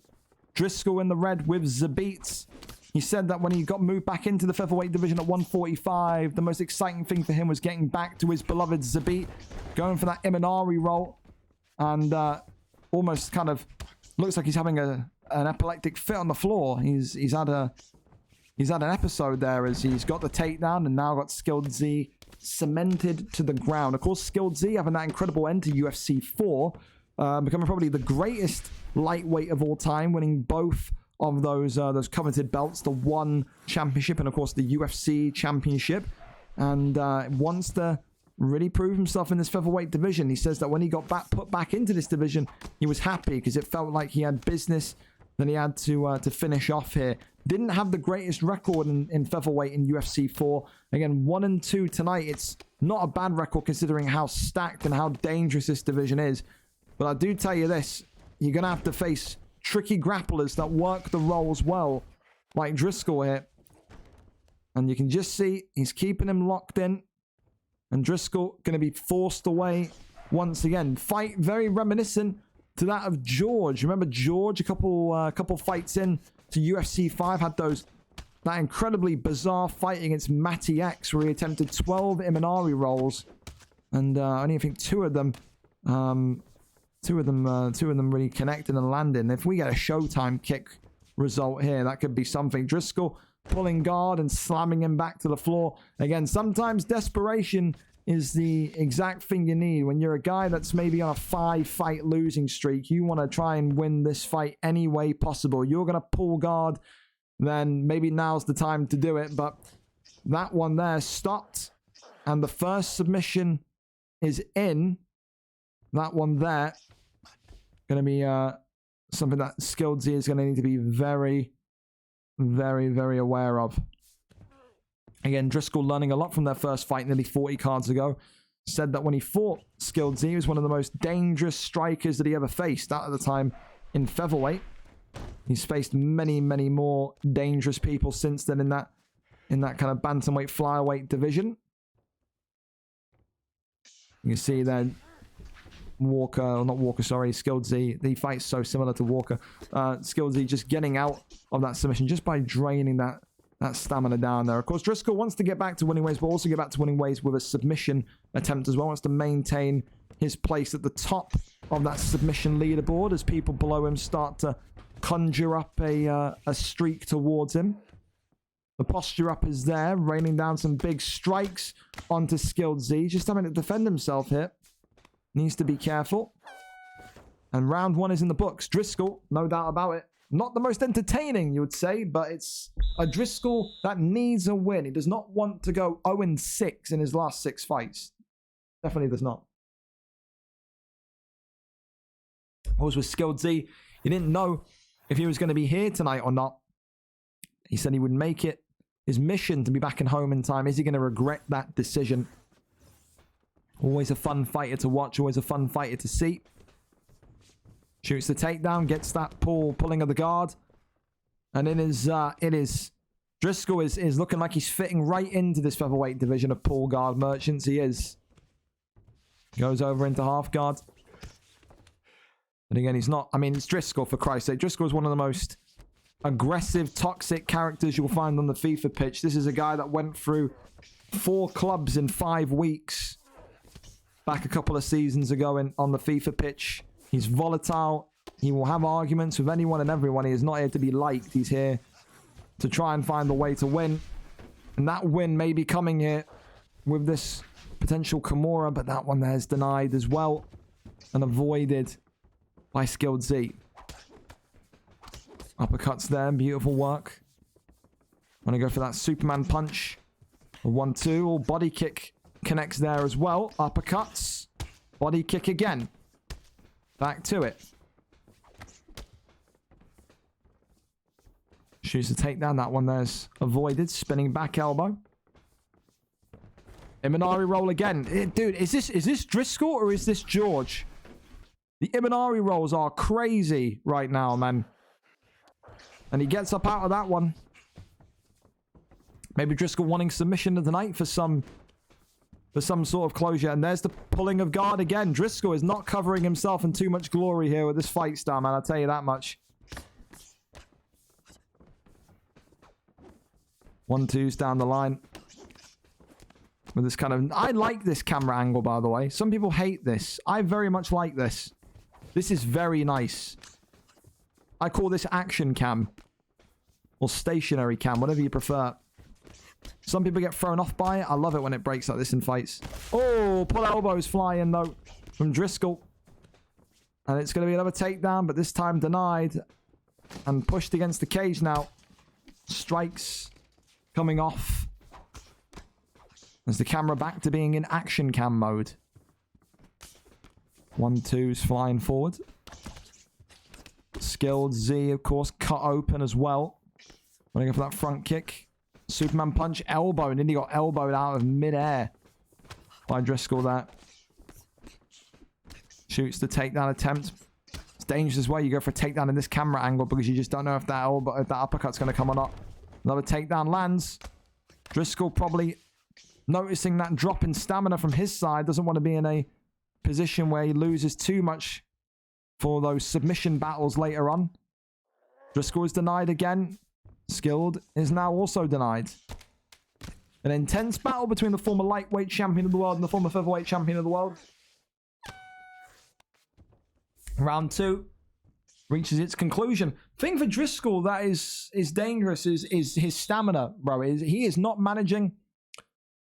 Driscoll in the red with Zabits. He said that when he got moved back into the featherweight division at 145, the most exciting thing for him was getting back to his beloved Zabit, going for that Imanari role, and almost kind of looks like he's having an epileptic fit on the floor. He's had an episode there as he's got the takedown and now got Skilled Z cemented to the ground. Of course, Skilled Z having that incredible end to UFC 4, becoming probably the greatest lightweight of all time, winning both of those coveted belts, the ONE Championship and, of course, the UFC Championship, and wants to really prove himself in this featherweight division. He says that when he got put back into this division, he was happy because it felt like he had business that he had to finish off here. Didn't have the greatest record in featherweight in UFC 4. Again, 1-2 tonight. It's not a bad record considering how stacked and how dangerous this division is. But I do tell you this, you're going to have to face tricky grapplers that work the rolls well, like Driscoll here. And you can just see he's keeping him locked in. And Driscoll going to be forced away once again. Fight very reminiscent to that of George. Remember George, a couple fights in to UFC 5, had that incredibly bizarre fight against Matty X where he attempted 12 Imanari rolls. And only I think two of them really connected and landed. If we get a Showtime kick result here, that could be something. Driscoll pulling guard and slamming him back to the floor. Again, sometimes desperation is the exact thing you need. When you're a guy that's maybe on a 5-fight losing streak, you want to try and win this fight any way possible. You're going to pull guard, then maybe now's the time to do it. But that one there stopped, and the first submission is in. That one there going to be something that Skilled Z is going to need to be very, very, very aware of. Again, Driscoll learning a lot from their first fight nearly 40 cards ago. Said that when he fought Skilled Z, he was one of the most dangerous strikers that he ever faced at the time in featherweight. He's faced many, many more dangerous people since then in that kind of bantamweight, flyweight division. You can see then Walker, or not Walker, sorry, Skilled Z. The fight's so similar to Walker. Skilled Z just getting out of that submission just by draining that stamina down there. Of course, Driscoll wants to get back to winning ways, but also get back to winning ways with a submission attempt as well. Wants to maintain his place at the top of that submission leaderboard as people below him start to conjure up a streak towards him. The posture up is there, raining down some big strikes onto Skilled Z. Just having to defend himself here. Needs to be careful. And round one is in the books. Driscoll, no doubt about it. Not the most entertaining, you would say, but it's a Driscoll that needs a win. He does not want to go 0-6 in his last 6 fights. Definitely does not. Always with Skilled Z, he didn't know if he was going to be here tonight or not. He said he would make it his mission to be back in home in time. Is he going to regret that decision? Always a fun fighter to watch, always a fun fighter to see. Shoots the takedown, gets that pulling of the guard. And it is Driscoll is looking like he's fitting right into this featherweight division of pull guard merchants. He is. Goes over into half guard. But again, he's not. I mean, it's Driscoll, for Christ's sake. Driscoll is one of the most aggressive, toxic characters you'll find on the FIFA pitch. This is a guy that went through 4 clubs in 5 weeks back a couple of seasons ago on the FIFA pitch. He's volatile. He will have arguments with anyone and everyone. He is not here to be liked. He's here to try and find the way to win. And that win may be coming here with this potential Kimura, but that one there is denied as well and avoided by Skilled Z. Uppercuts there. Beautiful work. Want to go for that Superman punch. A 1-2. Or body kick connects there as well. Uppercuts. Body kick again. Back to it. Shoots the takedown. That one there's avoided. Spinning back elbow. Imanari roll again. Dude, is this Driscoll or is this George? The Imanari rolls are crazy right now, man. And he gets up out of that one. Maybe Driscoll wanting submission of the night for some sort of closure. And there's the pulling of guard again. Driscoll is not covering himself in too much glory here with this fight style, man. I'll tell you that much. 1-2s down the line. With this kind of... I like this camera angle, by the way. Some people hate this. I very much like this. This is very nice. I call this action cam. Or stationary cam, whatever you prefer. Some people get thrown off by it. I love it when it breaks like this in fights. Oh, pull elbows flying, though, from Driscoll. And it's going to be another takedown, but this time denied. And pushed against the cage now. Strikes coming off. As the camera back to being in action cam mode. 1-2s flying forward. Skilled Z, of course, cut open as well. Want to go for that front kick. Superman punch, elbow. And then he got elbowed out of midair by Driscoll there. Shoots the takedown attempt. It's dangerous as well. You go for a takedown in this camera angle because you just don't know if that elbow, if that uppercut's going to come or not. Another takedown lands. Driscoll probably noticing that drop in stamina from his side. Doesn't want to be in a position where he loses too much for those submission battles later on. Driscoll is denied again. Skilled is now also denied. An intense battle between the former lightweight champion of the world and the former featherweight champion of the world. Round 2 reaches its conclusion. Thing for Driscoll that is dangerous is his stamina, bro. He is not managing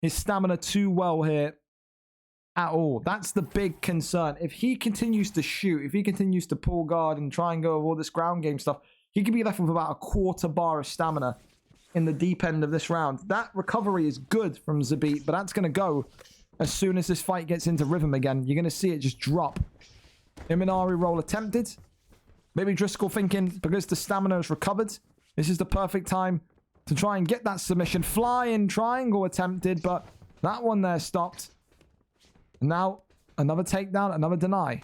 his stamina too well here at all. That's the big concern. If he continues to shoot, if he continues to pull guard and try and go with all this ground game stuff, he could be left with about a quarter bar of stamina in the deep end of this round. That recovery is good from Zabit, but that's going to go as soon as this fight gets into rhythm again. You're going to see it just drop. Imanari roll attempted. Maybe Driscoll thinking, because the stamina is recovered, this is the perfect time to try and get that submission. Flying triangle attempted, but that one there stopped. And now, another takedown, another deny.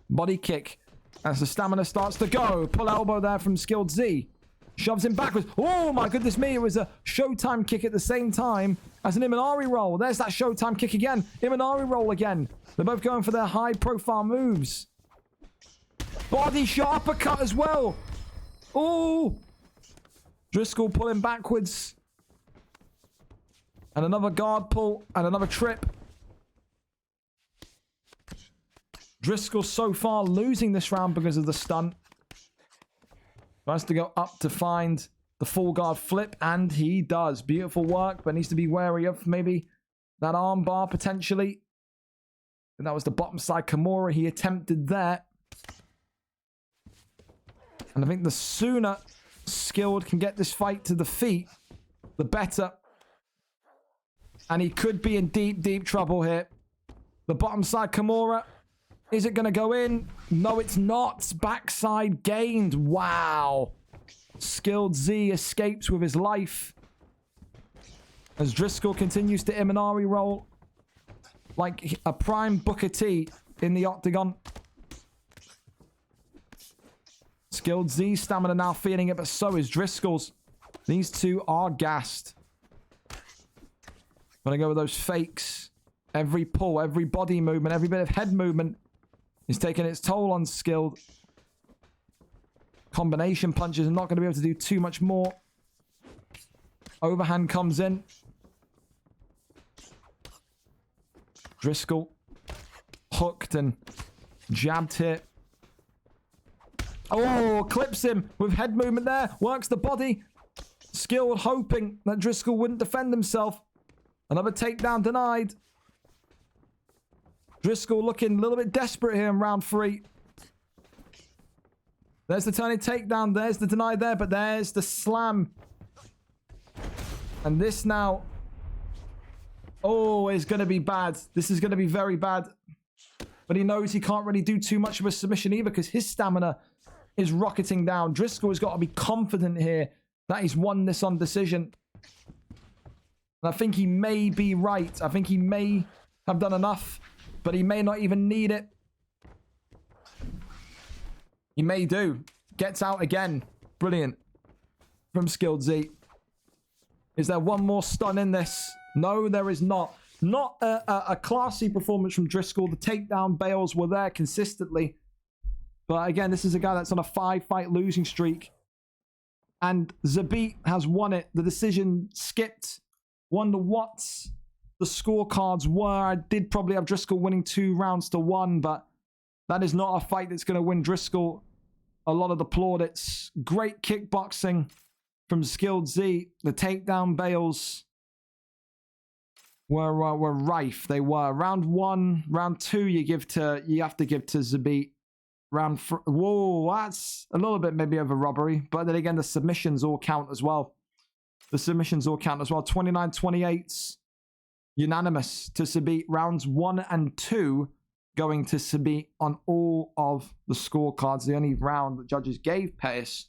Body kick as the stamina starts to go. Pull elbow there from Skilled Z. Shoves him backwards. Oh my goodness me, it was a Showtime kick at the same time as an Imanari roll. There's that Showtime kick again. Imanari roll again. They're both going for their high-profile moves. Body shot, uppercut as well. Oh! Driscoll pulling backwards. And another guard pull and another trip. Driscoll so far losing this round because of the stunt. Tries to go up to find the full guard flip, and he does. Beautiful work, but needs to be wary of maybe that arm bar potentially. And that was the bottom side Kimura he attempted there. And I think the sooner Skilled can get this fight to the feet, the better. And he could be in deep, deep trouble here. The bottom side Kimura. Is it going to go in? No, it's not. Backside gained. Wow. Skilled Z escapes with his life. As Driscoll continues to Imanari roll like a prime Booker T in the octagon. Skilled Z stamina now feeling it, but so is Driscoll's. These two are gassed. Gonna go with those fakes. Every pull, every body movement, every bit of head movement is taking its toll on Skilled. Combination punches are not going to be able to do too much more. Overhand comes in. Driscoll hooked and jabbed here. Oh, clips him with head movement there. Works the body. Skilled hoping that Driscoll wouldn't defend himself. Another takedown denied. Driscoll looking a little bit desperate here in round 3. There's the turning takedown. There's the deny there, but there's the slam. And this now... oh, is going to be bad. This is going to be very bad. But he knows he can't really do too much of a submission either because his stamina is rocketing down. Driscoll has got to be confident here that he's won this on decision. And I think he may be right. I think he may have done enough, but he may not even need it. He may do. Gets out again. Brilliant. From Skilled Z. Is there one more stun in this? No, there is not. Not a classy performance from Driscoll. The takedown bails were there consistently. But again, this is a guy that's on a 5-fight losing streak. And Zabit has won it. The decision skipped. Wonder what the scorecards were. I did probably have Driscoll winning 2-1, but that is not a fight that's going to win Driscoll a lot of the plaudits. Great kickboxing from Skilled Z. The takedown bails were rife. They were. Round 1, round 2, you have to give to Zabit. Round 3, whoa, that's a little bit maybe of a robbery. But then again, the submissions all count as well. The submissions all count as well. 29-28. Unanimous to Zabit. Rounds 1 and 2 going to be on all of the scorecards. The only round that judges gave Pettis,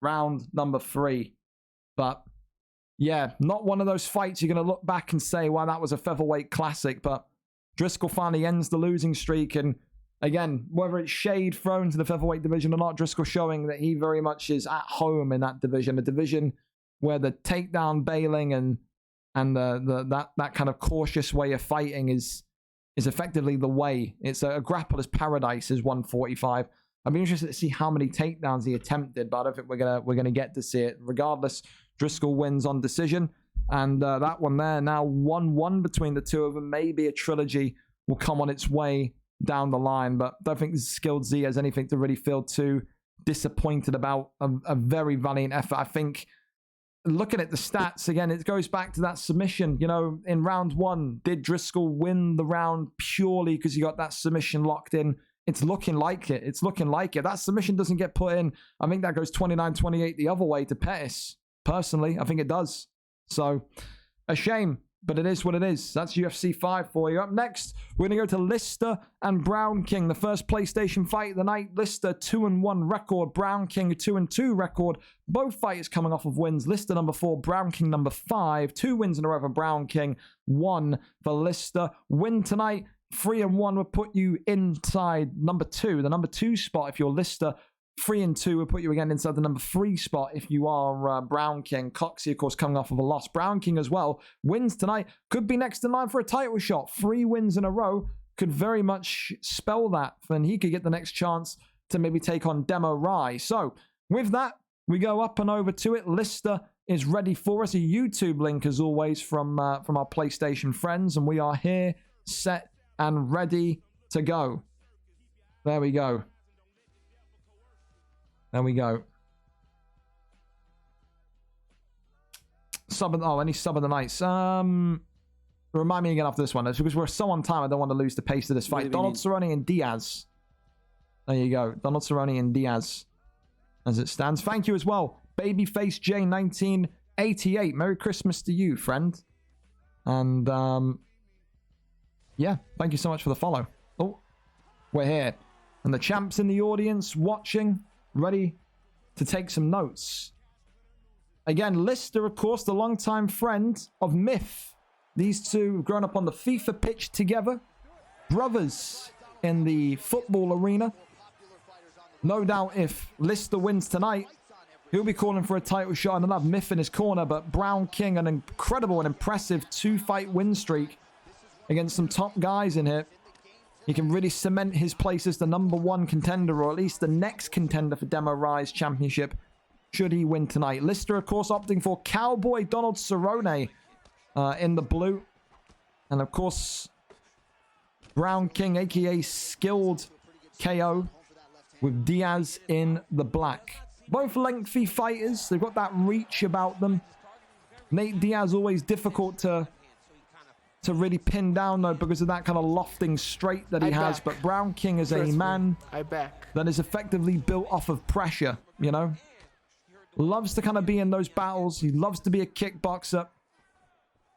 round number 3. But yeah, not one of those fights you're going to look back and say, wow, that was a featherweight classic. But Driscoll finally ends the losing streak. And again, whether it's shade thrown to the featherweight division or not, Driscoll showing that he very much is at home in that division, a division where the takedown bailing and that kind of cautious way of fighting is effectively the way. It's a grappler's paradise is 145. I'd be interested to see how many takedowns he attempted, but I don't think we're gonna get to see it. Regardless, Driscoll wins on decision, and that one there now 1-1 between the two of them. Maybe a trilogy will come on its way down the line, but I don't think Skilled Z has anything to really feel too disappointed about. A very valiant effort. I think looking at the stats again, it goes back to that submission. You know, in round 1, did Driscoll win the round purely because he got that submission locked in? It's looking like it. It's looking like it. That submission doesn't get put in. I think that goes 29-28 the other way to Pettis. Personally, I think it does. So, a shame, but it is what it is. That's UFC 5 for you. Up next, we're going to go to Lister and Brown King. The first PlayStation fight of the night. Lister 2-1 record. Brown King 2-2 record. Both fighters coming off of wins. Lister number 4, Brown King number 5. 2 wins in a row for Brown King. 1 for Lister. Win tonight. 3-1 will put you inside number 2. The number 2 spot if you're Lister. 3-2 will put you again inside the number 3 spot if you are Brown King. Coxie, of course, coming off of a loss. Brown King as well. Wins tonight. Could be next in line for a title shot. 3 wins in a row could very much spell that. And he could get the next chance to maybe take on Demo Rai. So, with that, we go up and over to it. Lister is ready for us. A YouTube link, as always, from our PlayStation friends. And we are here, set, and ready to go. There we go. There we go. Any sub of the nights. Remind me again after this one. It's because we're so on time, I don't want to lose the pace of this fight. Donald Cerrone and Diaz. There you go. Donald Cerrone and Diaz. As it stands. Thank you as well. Babyface J 1988. Merry Christmas to you, friend. And yeah, thank you so much for the follow. Oh, we're here. And the champ's in the audience watching, ready to take some notes. Again, Lister, of course, the longtime friend of Myth. These two have grown up on the FIFA pitch together. Brothers in the football arena. No doubt if Lister wins tonight, he'll be calling for a title shot and he'll have Myth in his corner. But Brown King, an incredible and impressive 2-fight win streak against some top guys in here. He can really cement his place as the number 1 contender, or at least the next contender for Demo Rai's championship, should he win tonight. Lister, of course, opting for Cowboy Donald Cerrone in the blue. And, of course, Brown King, a.k.a. Skilled KO, with Diaz in the black. Both lengthy fighters. They've got that reach about them. Nate Diaz always difficult to really pin down, though, because of that kind of lofting straight that he has. But Brown King is a man that is effectively built off of pressure, you know? Loves to kind of be in those battles. He loves to be a kickboxer.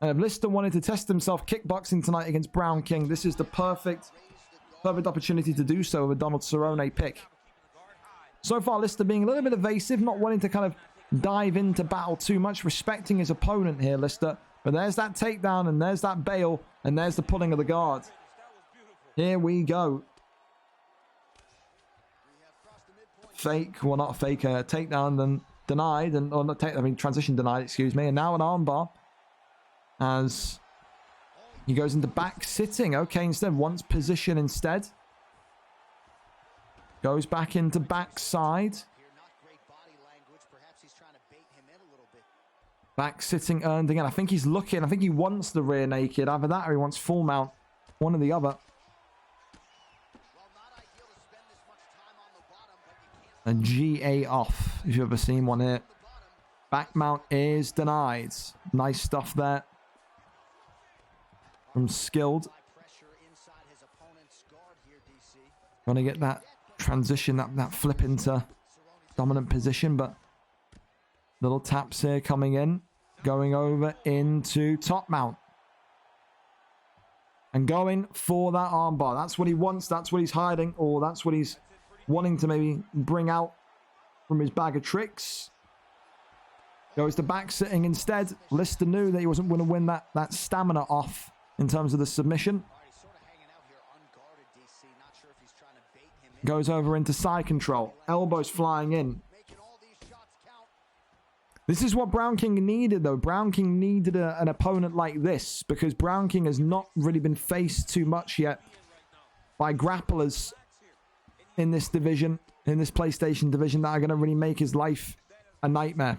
And if Lister wanted to test himself kickboxing tonight against Brown King, this is the perfect opportunity to do so with a Donald Cerrone pick. So far, Lister being a little bit evasive, not wanting to kind of dive into battle too much, respecting his opponent here, Lister. But there's that takedown, and there's that bail, and there's the pulling of the guard. Here we go. Fake, well, not fake, takedown, then denied, or not take, I mean, transition denied, excuse me. And now an armbar as he goes into back sitting. Okay, instead, wants position instead. Goes back into backside. Back sitting earned again. I think he's looking. I think he wants the rear naked. Either that or he wants full mount. One or the other. A GA off. If you've ever seen one here. Back mount is denied. Nice stuff there. From Skilled. Going to get that transition, that flip into dominant position, but little taps here coming in. Going over into top mount. And going for that armbar. That's what he wants. That's what he's hiding. Or that's what he's wanting to maybe bring out from his bag of tricks. Goes to back sitting instead. Lister knew that he wasn't going to win that stamina off in terms of the submission. Goes over into side control. Elbows flying in. This is what Brown King needed, though. Brown King needed an opponent like this because Brown King has not really been faced too much yet by grapplers in this division, in this PlayStation division, that are going to really make his life a nightmare.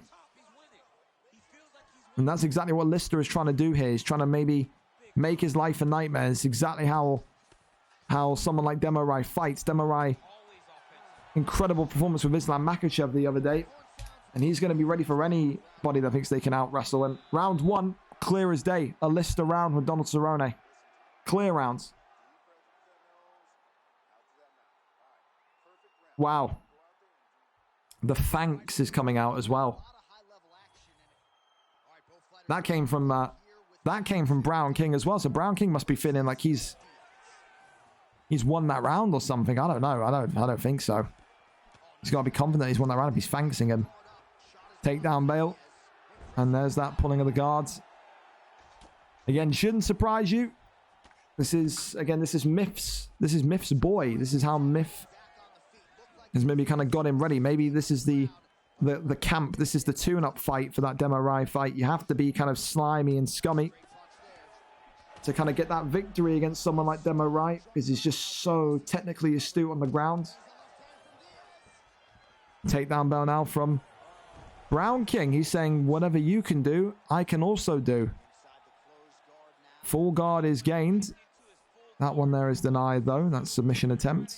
And that's exactly what Lister is trying to do here. He's trying to maybe make his life a nightmare. It's exactly how someone like Demorai fights. Demorai, incredible performance with Islam Makhachev the other day. And he's going to be ready for anybody that thinks they can out-wrestle him. Round 1, clear as day. A Lister round with Donald Cerrone. Clear rounds. Wow. The thanks is coming out as well. That came from Brown King as well. So Brown King must be feeling like he's won that round or something. I don't know. I don't think so. He's got to be confident he's won that round if he's thanksing him. Takedown bail. And there's that pulling of the guards. Again, shouldn't surprise you. This is Myth's boy. This is how Myth has maybe kind of got him ready. Maybe this is the camp. This is the tune-up fight for that Demorai fight. You have to be kind of slimy and scummy to kind of get that victory against someone like Demorai, because he's just so technically astute on the ground. Takedown bell now from Brown King. He's saying, whatever you can do, I can also do. Full guard is gained. That one there is denied, though. That submission attempt.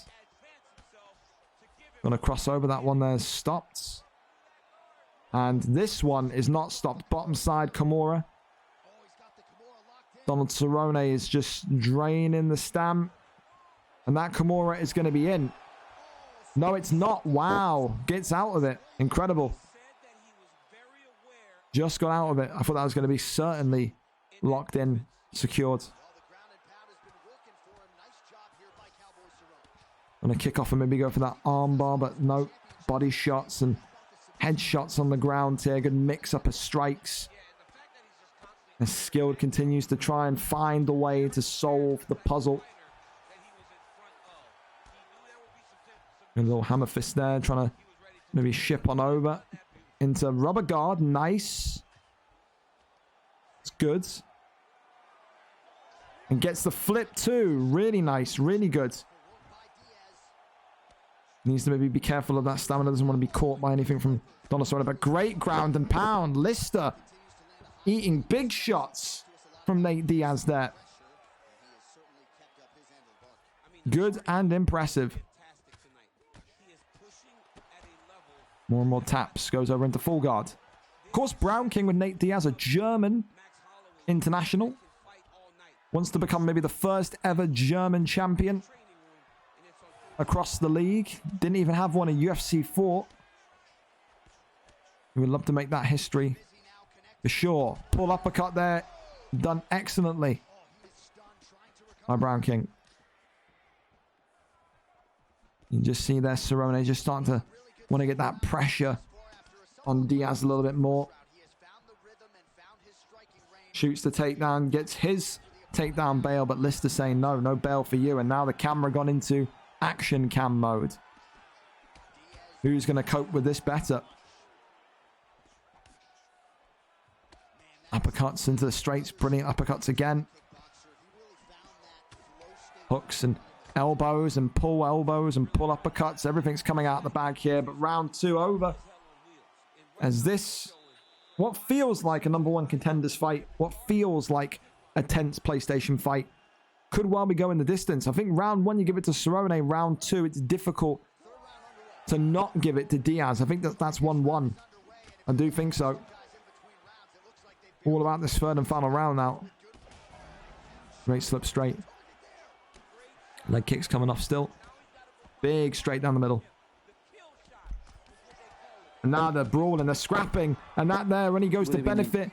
Gonna cross over. That one there is stopped. And this one is not stopped. Bottom side Kimura. Donald Cerrone is just draining the stamp. And that Kimura is going to be in. No, it's not. Wow. Gets out of it. Incredible. Just got out of it. I thought that was going to be certainly locked in, secured. Gonna kick off and maybe go for that armbar, but no. Body shots and headshots on the ground here. Good mix up of strikes. And Skilled continues to try and find a way to solve the puzzle. A little hammer fist there, trying to maybe ship on over into rubber guard. Nice. It's good. And gets the flip too. Really nice. Really good. Needs to maybe be careful of that stamina. Doesn't want to be caught by anything from Donald Cerrone. But great ground and pound. Lister eating big shots from Nate Diaz there. Good and impressive. More and more taps. Goes over into full guard. Of course, Brown King with Nate Diaz, a German international. Wants to become maybe the first ever German champion across the league. Didn't even have one in UFC 4. We would love to make that history for sure. Pull uppercut there. Done excellently by Brown King. You just see there Cerrone just starting to want to get that pressure on Diaz a little bit more. Shoots the takedown. Gets his takedown bail, but Lister saying no bail for you. And now the camera gone into action cam mode. Who's going to cope with this better? Uppercuts into the straights. Brilliant uppercuts again. Hooks and elbows and pull uppercuts. Everything's coming out the bag here. But round 2 over. As this, what feels like a #1 contenders fight, what feels like a tense PlayStation fight, could well be going the distance. I think round 1 you give it to Cerrone. Round 2 it's difficult to not give it to Diaz. I think that's 1-1. I do think so. All about this third and final round now. Great slip straight. Leg kicks coming off still. Big straight down the middle. And now they're brawling, they're scrapping. And that there, when he goes to benefit.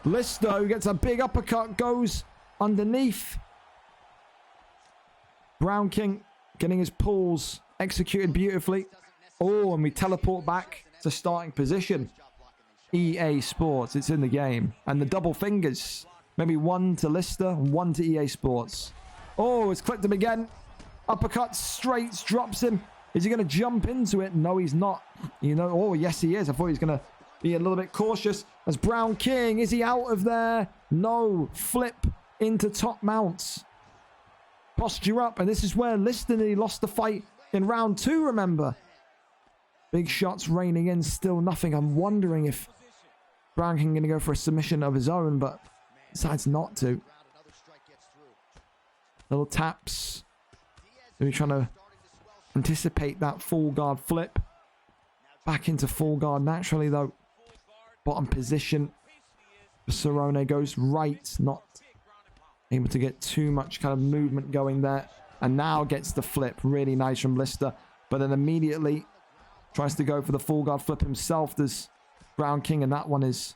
Lister, who gets a big uppercut, goes underneath. Brown King getting his pulls executed beautifully. Oh, and we teleport back to starting position. EA Sports, it's in the game. And the double fingers. Maybe one to Lister, one to EA Sports. Oh, it's clicked him again. Uppercut, straights, drops him. Is he going to jump into it? No, he's not. You know, oh, yes, he is. I thought he was going to be a little bit cautious. As Brown King, is he out of there? No. Flip into top mounts. Posture up. And this is where Lister nearly lost the fight in round 2, remember. Big shots raining in, still nothing. I'm wondering if Brown King going to go for a submission of his own, but decides not to. Little taps. Maybe trying to anticipate that full guard flip. Back into full guard naturally, though. Bottom position. Cerrone goes right, not able to get too much kind of movement going there. And now gets the flip. Really nice from Lister. But then immediately tries to go for the full guard flip himself. There's Brown King, and that one is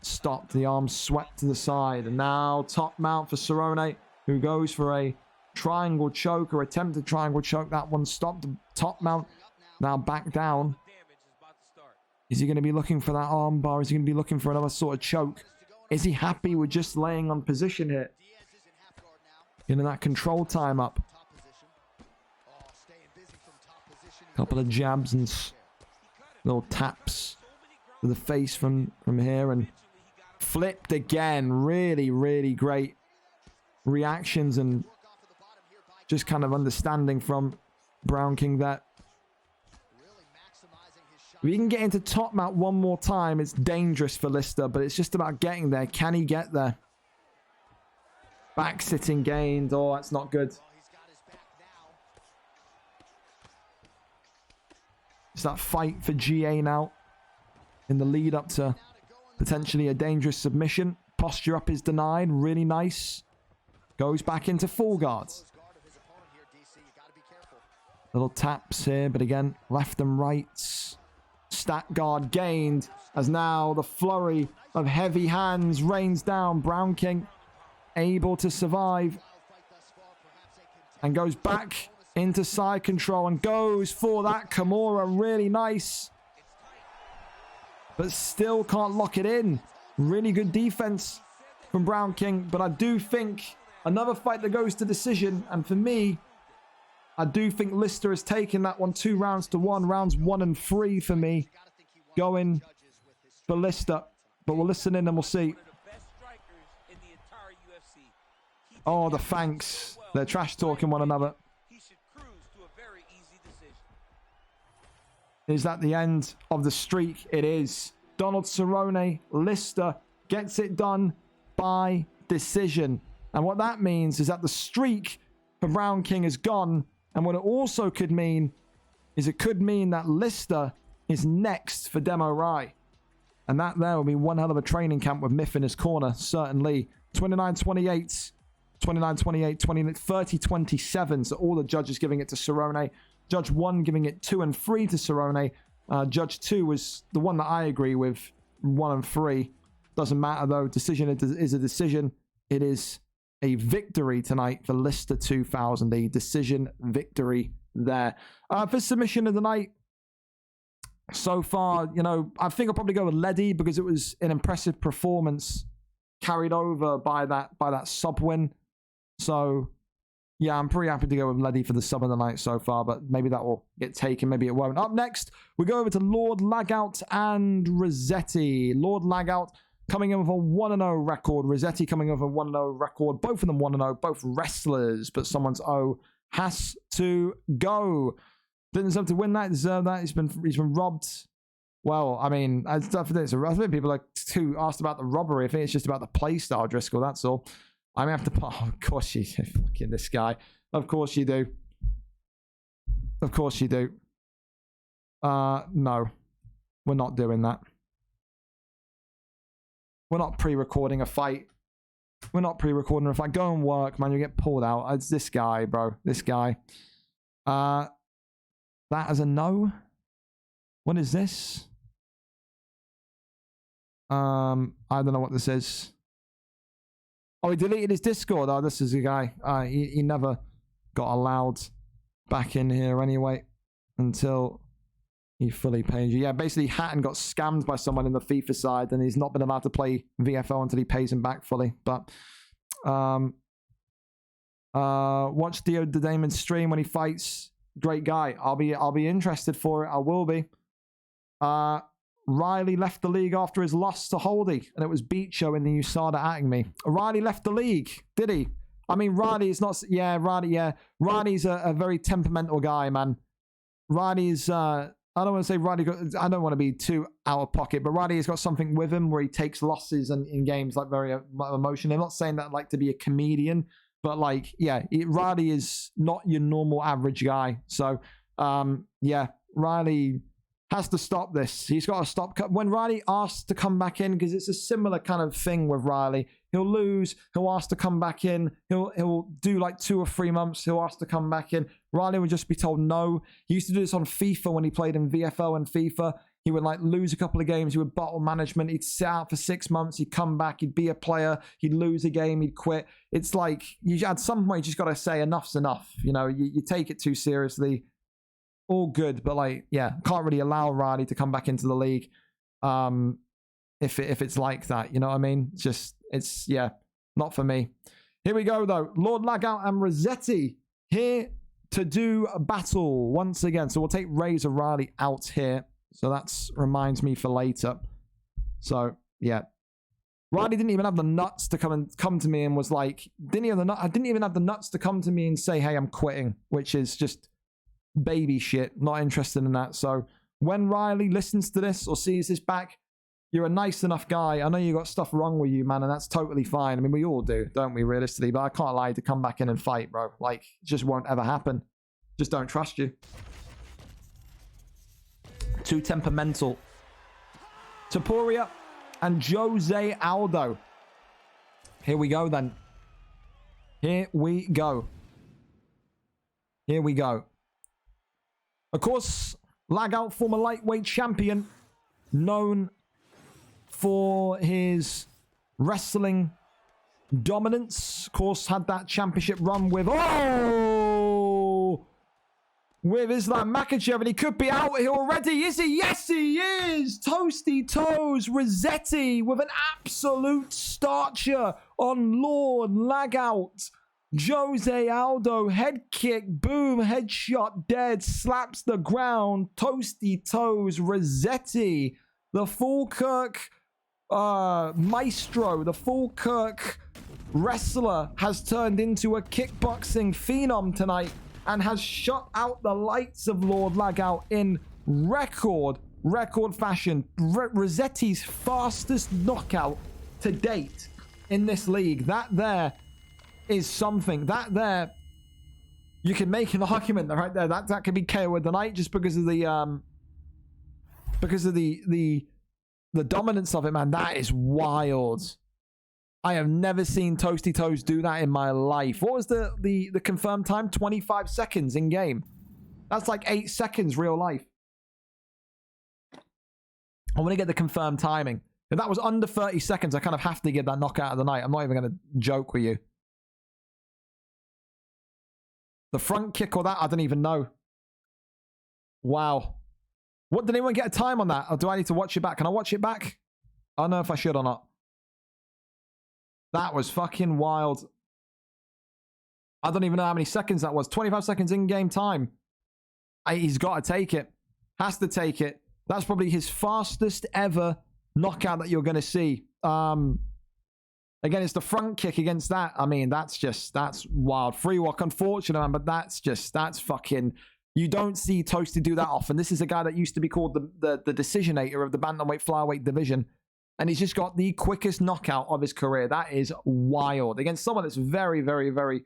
stopped. The arm swept to the side. And now top mount for Cerrone, who goes for a triangle choke or attempted triangle choke. That one stopped. Top mount now back down. Is he going to be looking for that arm bar? Is he going to be looking for another sort of choke? Is he happy with just laying on position here? Getting that control time up. Couple of jabs and little taps to the face from here, and flipped again. Really, really great reactions and just kind of understanding from Brown King that if he can get into top mount one more time, it's dangerous for Lister, but it's just about getting there. Can he get there? Back sitting gained. Oh, that's not good. It's that fight for GA now in the lead up to potentially a dangerous submission. Posture up is denied. Really nice. Goes back into full guards. Little taps here, but again, left and rights. Stat guard gained as now the flurry of heavy hands rains down. Brown King able to survive and goes back into side control and goes for that Kimura. Really nice, but still can't lock it in. Really good defense from Brown King, but I do think another fight that goes to decision, and for me, I do think Lister has taken that one 2 rounds to 1. Rounds 1 and 3 for me going for Lister, but we'll listen in and we'll see. Oh, the thanks. They're trash talking one another. Is that the end of the streak? It is. Donald Cerrone, Lister gets it done by decision. And what that means is that the streak for Brown King is gone. And what it also could mean is it could mean that Lister is next for Demo Rai. And that there will be one hell of a training camp with Miff in his corner, certainly. 29-28, 29-28, 30-27. So all the judges giving it to Cerrone. Judge 1 giving it 2 and 3 to Cerrone. Judge 2 was the one that I agree with, 1 and 3. Doesn't matter though. Decision is a decision. It is a victory tonight for Lister 2000. A decision victory there. For submission of the night, so far, you know, I think I'll probably go with Leddy because it was an impressive performance carried over by that sub win. So yeah, I'm pretty happy to go with Leddy for the sub of the night so far, but maybe that will get taken, maybe it won't. Up next, we go over to Lord Lagout and Rossetti. Lord Lagout coming in with a 1-0 record. Rossetti coming in with a 1-0 record. Both of them 1-0, both wrestlers, but someone's O has to go. Didn't deserve to win that, deserve that. He's been robbed. Well, I mean, I think people are too asked about the robbery. I think it's just about the play style, Driscoll, that's all. I may have to... Oh, of course you do. Fucking this guy. Of course you do. Of course you do. No. We're not doing that. We're not pre-recording a fight. We're not pre-recording a fight. Go and work, man. You get pulled out. It's this guy, bro. This guy. That is a no. What is this? I don't know what this is. Oh, he deleted his Discord. Oh, this is a guy. He never got allowed back in here anyway until he fully paid you. Yeah, basically Hatton got scammed by someone in the FIFA side and he's not been allowed to play VFL until he pays him back fully. But watch Dio the Damon's stream when he fights. Great guy. I'll be interested for it. I will be. Riley left the league after his loss to Holdy, and it was Beacho in the USADA atting me. Riley left the league, did he? I mean, Riley is not... Yeah, Riley, yeah. Riley's a very temperamental guy, man. Riley's... I don't want to say Riley... I don't want to be too out of pocket, but Riley has got something with him where he takes losses in games like very emotional. I'm not saying that like to be a comedian, but like, yeah, Riley is not your normal average guy. So, yeah, Riley has to stop this. He's got to stop. When Riley asks to come back in, because it's a similar kind of thing with Riley, he'll lose, he'll ask to come back in, he'll do like 2 or 3 months, he'll ask to come back in. Riley would just be told no. He used to do this on FIFA when he played in VFL and FIFA. He would like lose a couple of games, he would bottle management, he'd sit out for 6 months, he'd come back, he'd be a player, he'd lose a game, he'd quit. It's like, at some point, you just got to say enough's enough. You know, you take it too seriously. All good, but like, yeah, can't really allow Riley to come back into the league if it's like that, you know what I mean? It's yeah, not for me. Here we go though, Lord Lagout and Rossetti here to do a battle once again. So we'll take Razor Riley out here. So that's reminds me for later. So yeah, Riley didn't even have the nuts to come to me and was like, I didn't even have the nuts to come to me and say, hey, I'm quitting, which is just baby shit. Not interested in that. So when Riley listens to this or sees this back, you're a nice enough guy. I know you got stuff wrong with you, man, and that's totally fine. I mean, we all do, don't we, realistically? But I can't allow you to come back in and fight, bro. Like, it just won't ever happen. Just don't trust you. Too temperamental. Tapuria and Jose Aldo. Here we go, then. Here we go. Here we go. Of course, Lagout, former lightweight champion, known for his wrestling dominance. Of course, had that championship run with with Islam Makhachev, and he could be out here already. Is he? Yes, he is. Toasty Toes Rossetti with an absolute starcher on Lord Lagout. Jose Aldo, head kick, boom, headshot, dead, slaps the ground. Toasty Toes Rossetti, the Falkirk maestro, the Falkirk wrestler, has turned into a kickboxing phenom tonight and has shut out the lights of Lord Lagout in record fashion. Rossetti's fastest knockout to date in this league. That there is something. That there, you can make an argument right there. That could be KO of the night just because of the dominance of it, man. That is wild. I have never seen Toasty Toes do that in my life. What was the confirmed time? 25 seconds in game. That's like 8 seconds real life. I want to get the confirmed timing. If that was under 30 seconds, I kind of have to get that knockout of the night. I'm not even going to joke with you. The front kick or that, I don't even know. Wow. What, did anyone get a time on that? Or do I need to watch it back? Can I watch it back? I don't know if I should or not. That was fucking wild. I don't even know how many seconds that was. 25 seconds in-game time. He's got to take it. Has to take it. That's probably his fastest ever knockout that you're going to see. Again, it's the front kick against that. I mean, that's wild. Free walk, unfortunate, man, but that's fucking... You don't see Toasty do that often. This is a guy that used to be called the decisionator of the bantamweight flyweight division. And he's just got the quickest knockout of his career. That is wild. Against someone that's very, very, very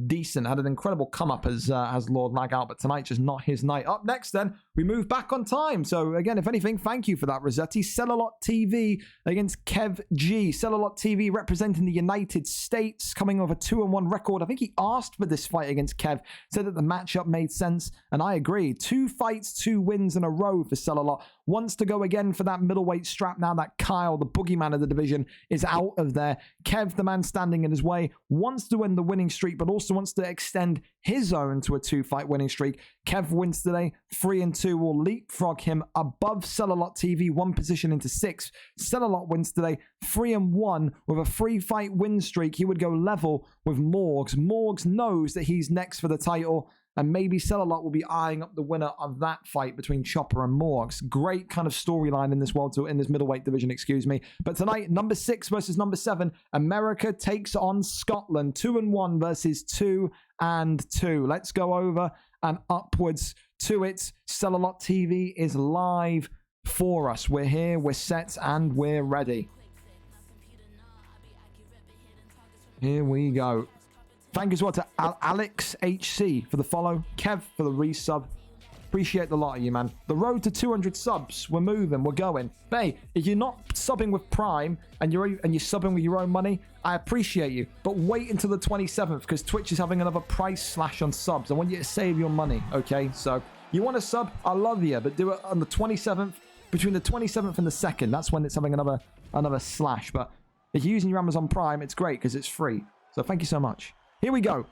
decent. Had an incredible come-up as Lord Lagout, but tonight just not his night. Up next, then, we move back on time. So, again, if anything, thank you for that, Rossetti. Sell-A-Lot TV against Kev G. Sell-A-Lot TV representing the United States, coming off a 2-1 record. I think he asked for this fight against Kev, said that the matchup made sense, and I agree. 2 fights, 2 wins in a row for Sell-A-Lot. wants to go again for that middleweight strap now that Kyle, the boogeyman of the division, is out of there. Kev, the man standing in his way, wants to end the winning streak, but also wants to extend his own to a 2-fight winning streak. Kev wins today, 3-2, will leapfrog him above Sell-A-Lot TV, 1 position into 6th. Sell-A-Lot wins today, 3-1 with a 3-fight win streak. He would go level with Morgs. Morgs knows that he's next for the title, and maybe Sell-A-Lot will be eyeing up the winner of that fight between Chopper and Morgs. Great kind of storyline in this middleweight division, excuse me. But tonight, number 6 versus number 7. America takes on Scotland. 2-1 versus 2-2. Let's go over and upwards to it. Sell-A-Lot TV is live for us. We're here, we're set, and we're ready. Here we go. Thank you as well to Alex HC for the follow, Kev for the resub. Appreciate the lot of you, man. The road to 200 subs. We're moving, we're going. But hey, if you're not subbing with Prime and you're subbing with your own money, I appreciate you. But wait until the 27th because Twitch is having another price slash on subs. I want you to save your money, okay? So you want to sub? I love you, but do it on the 27th. Between the 27th and the 2nd, that's when it's having another slash. But if you're using your Amazon Prime, it's great because it's free. So thank you so much. Here we go.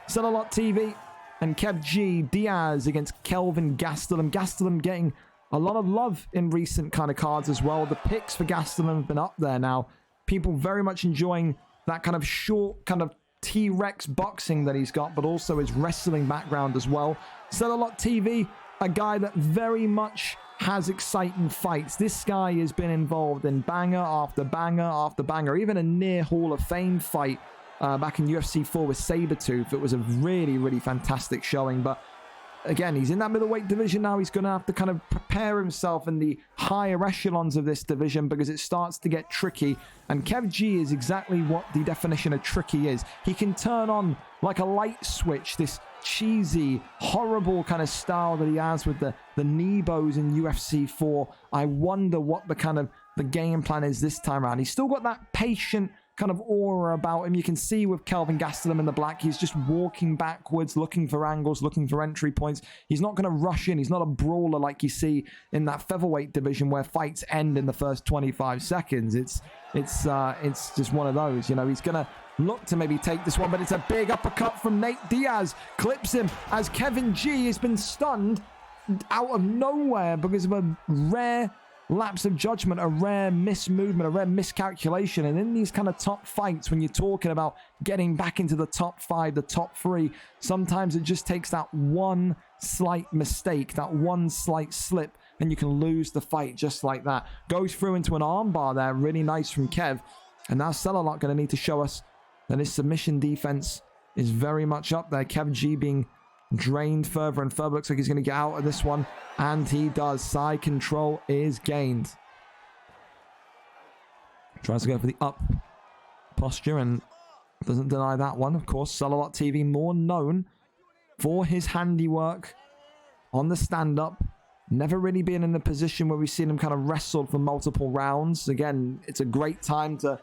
Sell-A-Lot TV and Kev G. Diaz against Kelvin Gastelum. Gastelum getting a lot of love in recent kind of cards as well. The picks for Gastelum have been up there now. People very much enjoying that kind of short, kind of T-Rex boxing that he's got, but also his wrestling background as well. Sell-A-Lot TV, a guy that very much has exciting fights. This guy has been involved in banger after banger after banger, even a near Hall of Fame fight back in UFC 4 with Sabretooth. It was a really, really fantastic showing. But again, he's in that middleweight division now. He's going to have to kind of prepare himself in the higher echelons of this division because it starts to get tricky. And Kev G is exactly what the definition of tricky is. He can turn on like a light switch, this cheesy, horrible kind of style that he has with the knee bows in UFC 4. I wonder what the game plan is this time around. He's still got that patient kind of aura about him. You can see with Kelvin Gastelum in the black, he's just walking backwards, looking for angles, looking for entry points. He's not going to rush in. He's not a brawler like you see in that featherweight division where fights end in the first 25 seconds. It's just one of those, you know. He's going to look to maybe take this one, but it's a big uppercut from Nate Diaz. Clips him as Kevin G has been stunned out of nowhere because of a rare lapse of judgment, a rare mismovement, a rare miscalculation. And in these kind of top fights, when you're talking about getting back into the top 5, the top 3, sometimes it just takes that one slight mistake, that one slight slip, and you can lose the fight just like that. Goes through into an armbar there, really nice from Kev. And now Sell-A-Lot going to need to show us that his submission defense is very much up there. Kev G being drained further and further. Looks like he's going to get out of this one. And he does. Side control is gained. Tries to go for the up posture and doesn't deny that one. Of course, Sell-A-Lot TV more known for his handiwork on the stand-up. Never really been in a position where we've seen him kind of wrestle for multiple rounds. Again, it's a great time to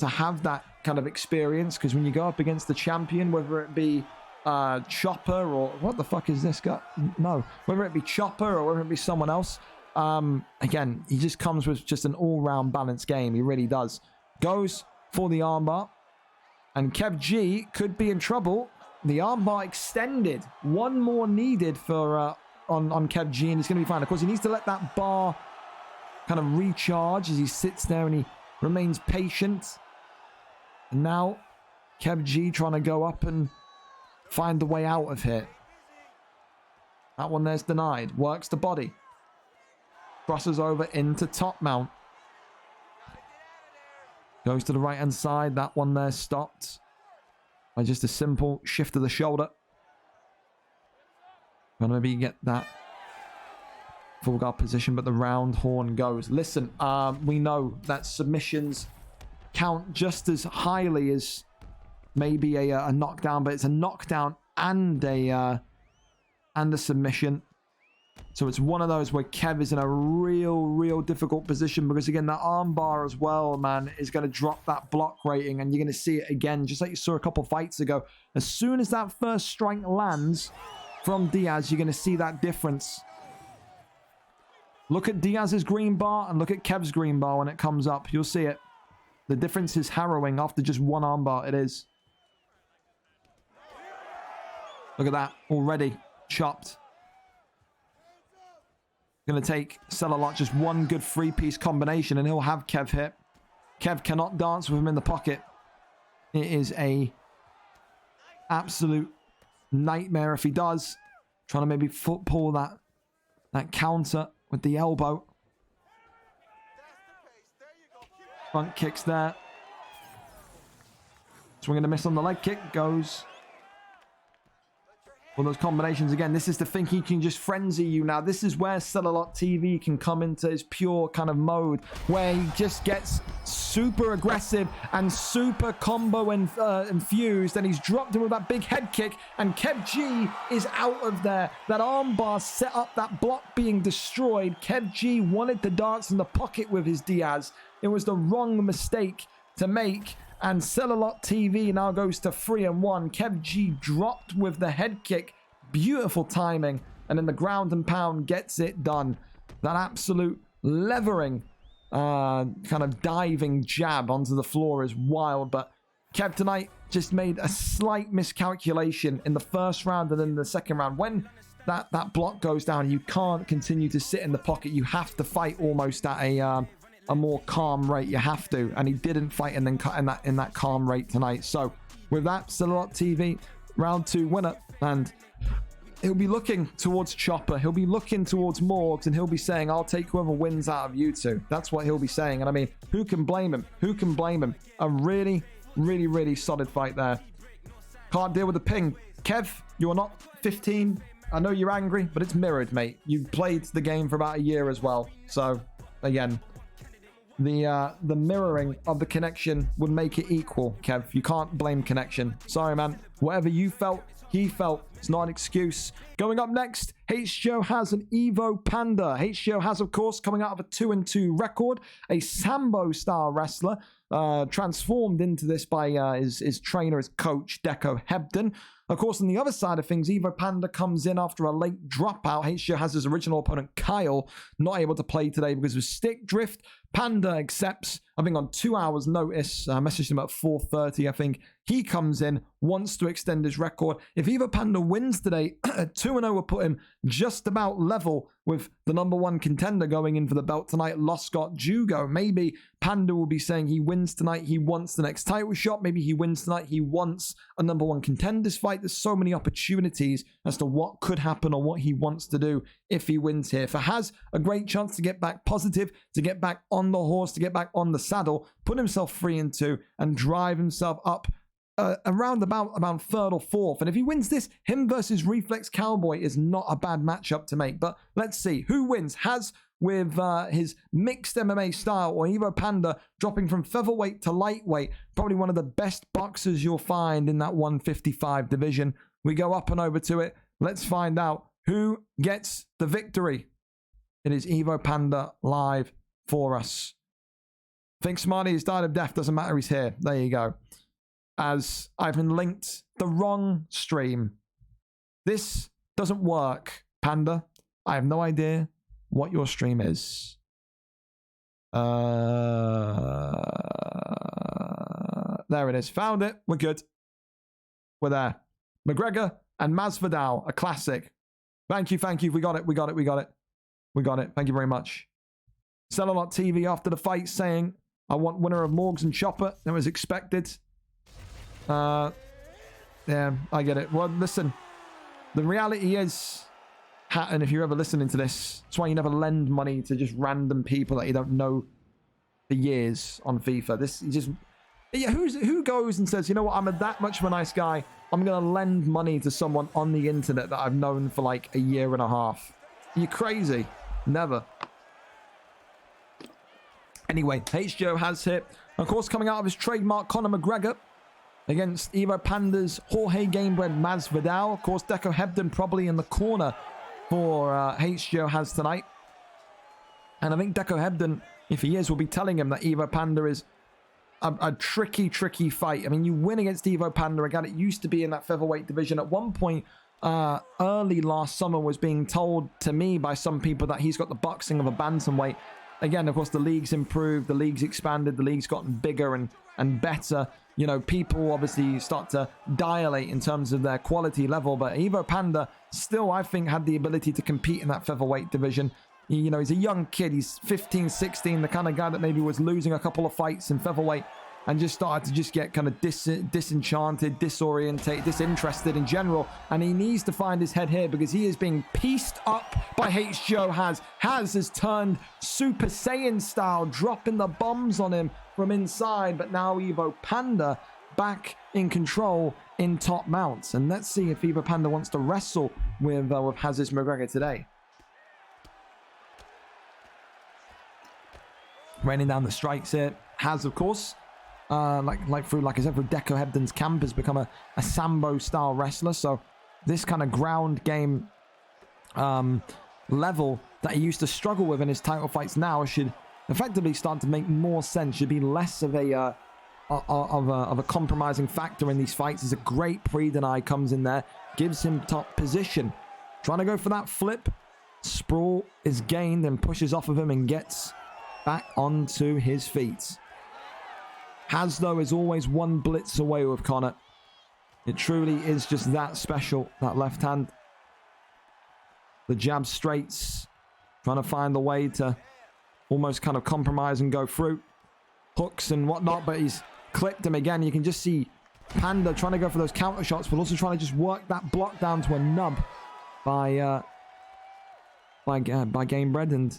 have that kind of experience, because when you go up against the champion, whether it be Chopper or what the fuck is this guy? No, whether it be Chopper or whether it be someone else, again, he just comes with just an all-round balanced game. He really does. Goes for the armbar, and Kev G could be in trouble. The armbar extended. One more needed for on Kev G, and he's going to be fine. Of course, he needs to let that bar kind of recharge as he sits there and he remains patient. And now Kev G trying to go up and find the way out of here. That one there's denied. Works the body. Crosses over into top mount. Goes to the right hand side. That one there stopped by just a simple shift of the shoulder. Gonna maybe get that full guard position, but the round horn goes. Listen, we know that submissions count just as highly as maybe a knockdown, but it's a knockdown and a submission. So it's one of those where Kev is in a real difficult position, because again, that armbar as well, man, is going to drop that block rating, and you're going to see it again, just like you saw a couple fights ago. As soon as that first strike lands from Diaz, you're going to see that difference. Look at Diaz's green bar and look at Kev's green bar when it comes up. You'll see it. The difference is harrowing after just one armbar. It is. Look at that. Already chopped. Going to take Celalot just one good three-piece combination and he'll have Kev hit. Kev cannot dance with him in the pocket. It is a absolute nightmare if he does. Trying to maybe foot pull that counter with the elbow. Front kicks there. Swinging a miss on the leg kick. Goes. Well, those combinations again. This is to think he can just frenzy you now. This is where Celalot TV can come into his pure kind of mode where he just gets super aggressive and super combo infused, and he's dropped him with that big head kick, and Kev G is out of there. That armbar set up that block being destroyed. Kev G wanted to dance in the pocket with his Diaz. It was the wrong mistake to make. And Celalot TV now goes to 3-1. Kev G dropped with the head kick. Beautiful timing. And then the ground and pound gets it done. That absolute levering, kind of diving jab onto the floor is wild. But Kev tonight just made a slight miscalculation in the first round and then in the second round. When that block goes down, you can't continue to sit in the pocket. You have to fight almost at a more calm rate. You have to, and he didn't fight and then cut in that calm rate tonight. So with that, Celalot TV round 2 winner, and he'll be looking towards Chopper, he'll be looking towards Morgs, and he'll be saying, I'll take whoever wins out of you two. That's what he'll be saying. And I mean, who can blame him? Who can blame him? A really, really, really solid fight there. Can't deal with the ping. Kev, you are not 15. I know you're angry, but it's mirrored, mate. You played the game for about a year as well. So again, the mirroring of the connection would make it equal, Kev. You can't blame connection. Sorry, man. Whatever you felt, he felt. It's not an excuse. Going up next, HGO has an Evo Panda. HGO has, of course, coming out of a 2-2 record, a Sambo-style wrestler, transformed into this by his trainer, his coach, Deco Hebden. Of course, on the other side of things, Evo Panda comes in after a late dropout. HGO has his original opponent, Kyle, not able to play today because of stick drift. Panda accepts, I think on 2 hours notice. I messaged him at 4:30, I think. He comes in, wants to extend his record. If Evo Panda wins today, 2-0 will put him just about level with the #1 contender going in for the belt tonight, Loscott Jugo. Maybe Panda will be saying he wins tonight, he wants the next title shot. Maybe he wins tonight, he wants a #1 contenders fight. There's so many opportunities as to what could happen or what he wants to do if he wins here. For has a great chance to get back positive, to get back on the horse, to get back on the saddle, put himself 3-2 and drive himself up around about third or fourth. And if he wins this, him versus Reflex Cowboy is not a bad matchup to make. But let's see who wins. Has with his mixed MMA style, or Evo Panda dropping from featherweight to lightweight, probably one of the best boxers you'll find in that 155 division. We go up and over to it. Let's find out who gets the victory. It is Evo Panda live for us. Think Smarty has died of death. Doesn't matter, he's here. There you go. As I've been linked the wrong stream. This doesn't work, Panda. I have no idea what your stream is. There it is. Found it. We're good. We're there. McGregor and Masvidal, a classic. Thank you. We got it. We got it. Thank you very much. Celalot TV after the fight saying, I want winner of Morgs and Chopper. That was expected. Yeah, I get it. Well, listen, the reality is, Hatton, if you're ever listening to this, that's why you never lend money to just random people that you don't know for years on FIFA. This just, yeah, who goes and says, you know what, I'm that much of a nice guy, I'm gonna lend money to someone on the internet that I've known for like a year and a half? You're crazy. Never. Anyway, HGO has hit. Of course, coming out of his trademark, Conor McGregor against Evo Panda's Jorge Gamebred Masvidal. Of course, Deco Hebden probably in the corner for HGO has tonight. And I think Deco Hebden, if he is, will be telling him that Evo Panda is a tricky fight. I mean, you win against Evo Panda. Again, it used to be in that featherweight division. At one point, early last summer was being told to me by some people that he's got the boxing of a bantamweight. Again, of course, the league's improved, the league's expanded, the league's gotten bigger and better. You know, people obviously start to dilate in terms of their quality level, but Evo Panda still, I think, had the ability to compete in that featherweight division. You know, he's a young kid. He's 15, 16, the kind of guy that maybe was losing a couple of fights in featherweight and just started to just get kind of disenchanted, disorientated, disinterested in general. And he needs to find his head here because he is being pieced up by H.Joe Haz. Haz has turned Super Saiyan style, dropping the bombs on him from inside. But now Evo Panda back in control in top mounts. And let's see if Evo Panda wants to wrestle with Hazis McGregor today. Raining down the strikes here. Haz, of course, like I said, through Deco Hebden's camp, has become a Sambo style wrestler. So this kind of ground game level that he used to struggle with in his title fights now should effectively start to make more sense. Should be less of a compromising factor in these fights. As a great pre-deny comes in there, gives him top position, trying to go for that flip. Sprawl is gained and pushes off of him and gets back onto his feet. Haz, though, is always one blitz away with Connor. It truly is just that special, that left hand. The jab straights, trying to find the way to almost kind of compromise and go through. Hooks and whatnot, but he's clipped him again. You can just see Panda trying to go for those counter shots, but also trying to just work that block down to a nub by Gamebred. And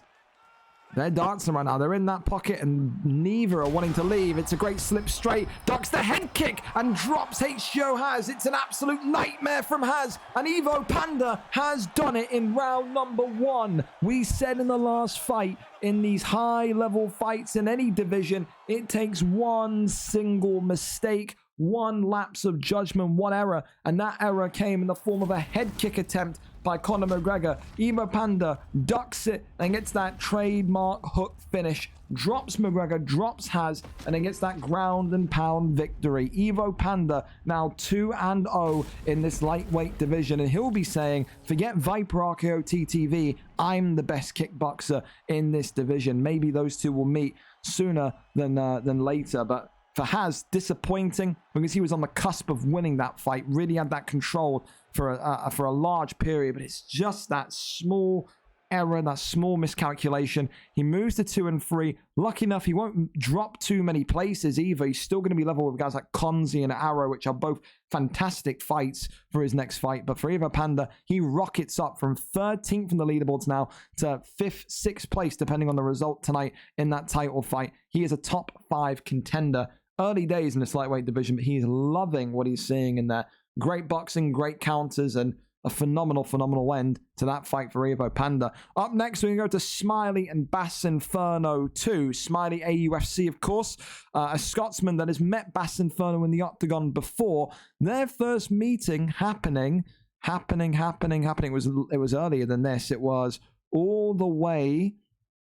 they're dancing right now. They're in that pocket and neither are wanting to leave. It's a great slip straight. Ducks the head kick and drops H.Joe Haz. It's an absolute nightmare from Haz. And Evo Panda has done it in round number 1. We said in the last fight, in these high-level fights in any division, it takes one single mistake, one lapse of judgment, one error. And that error came in the form of a head kick attempt by Conor McGregor. Evo Panda ducks it and gets that trademark hook finish. Drops McGregor, drops Haz, and then gets that ground and pound victory. Evo Panda now 2-0 in this lightweight division, and he'll be saying, forget Viper RKO TTV, I'm the best kickboxer in this division. Maybe those two will meet sooner than later, but for Haz, disappointing because he was on the cusp of winning that fight, really had that control for a large period, but it's just that small error, that small miscalculation. He moves to 2-3. Lucky enough, he won't drop too many places either. He's still going to be level with guys like Konzi and Arrow, which are both fantastic fights for his next fight. But for Evo Panda, he rockets up from 13th in the leaderboards now to 5th, 6th place, depending on the result tonight in that title fight. He is a top 5 contender. Early days in this lightweight division, but he's loving what he's seeing in there. Great boxing, great counters, and a phenomenal end to that fight for Evo Panda. Up next, we can go to Smiley and Bass Inferno 2. Smiley, AUFC, of course, a Scotsman that has met Bass Inferno in the octagon before. Their first meeting happening. It was earlier than this. It was all the way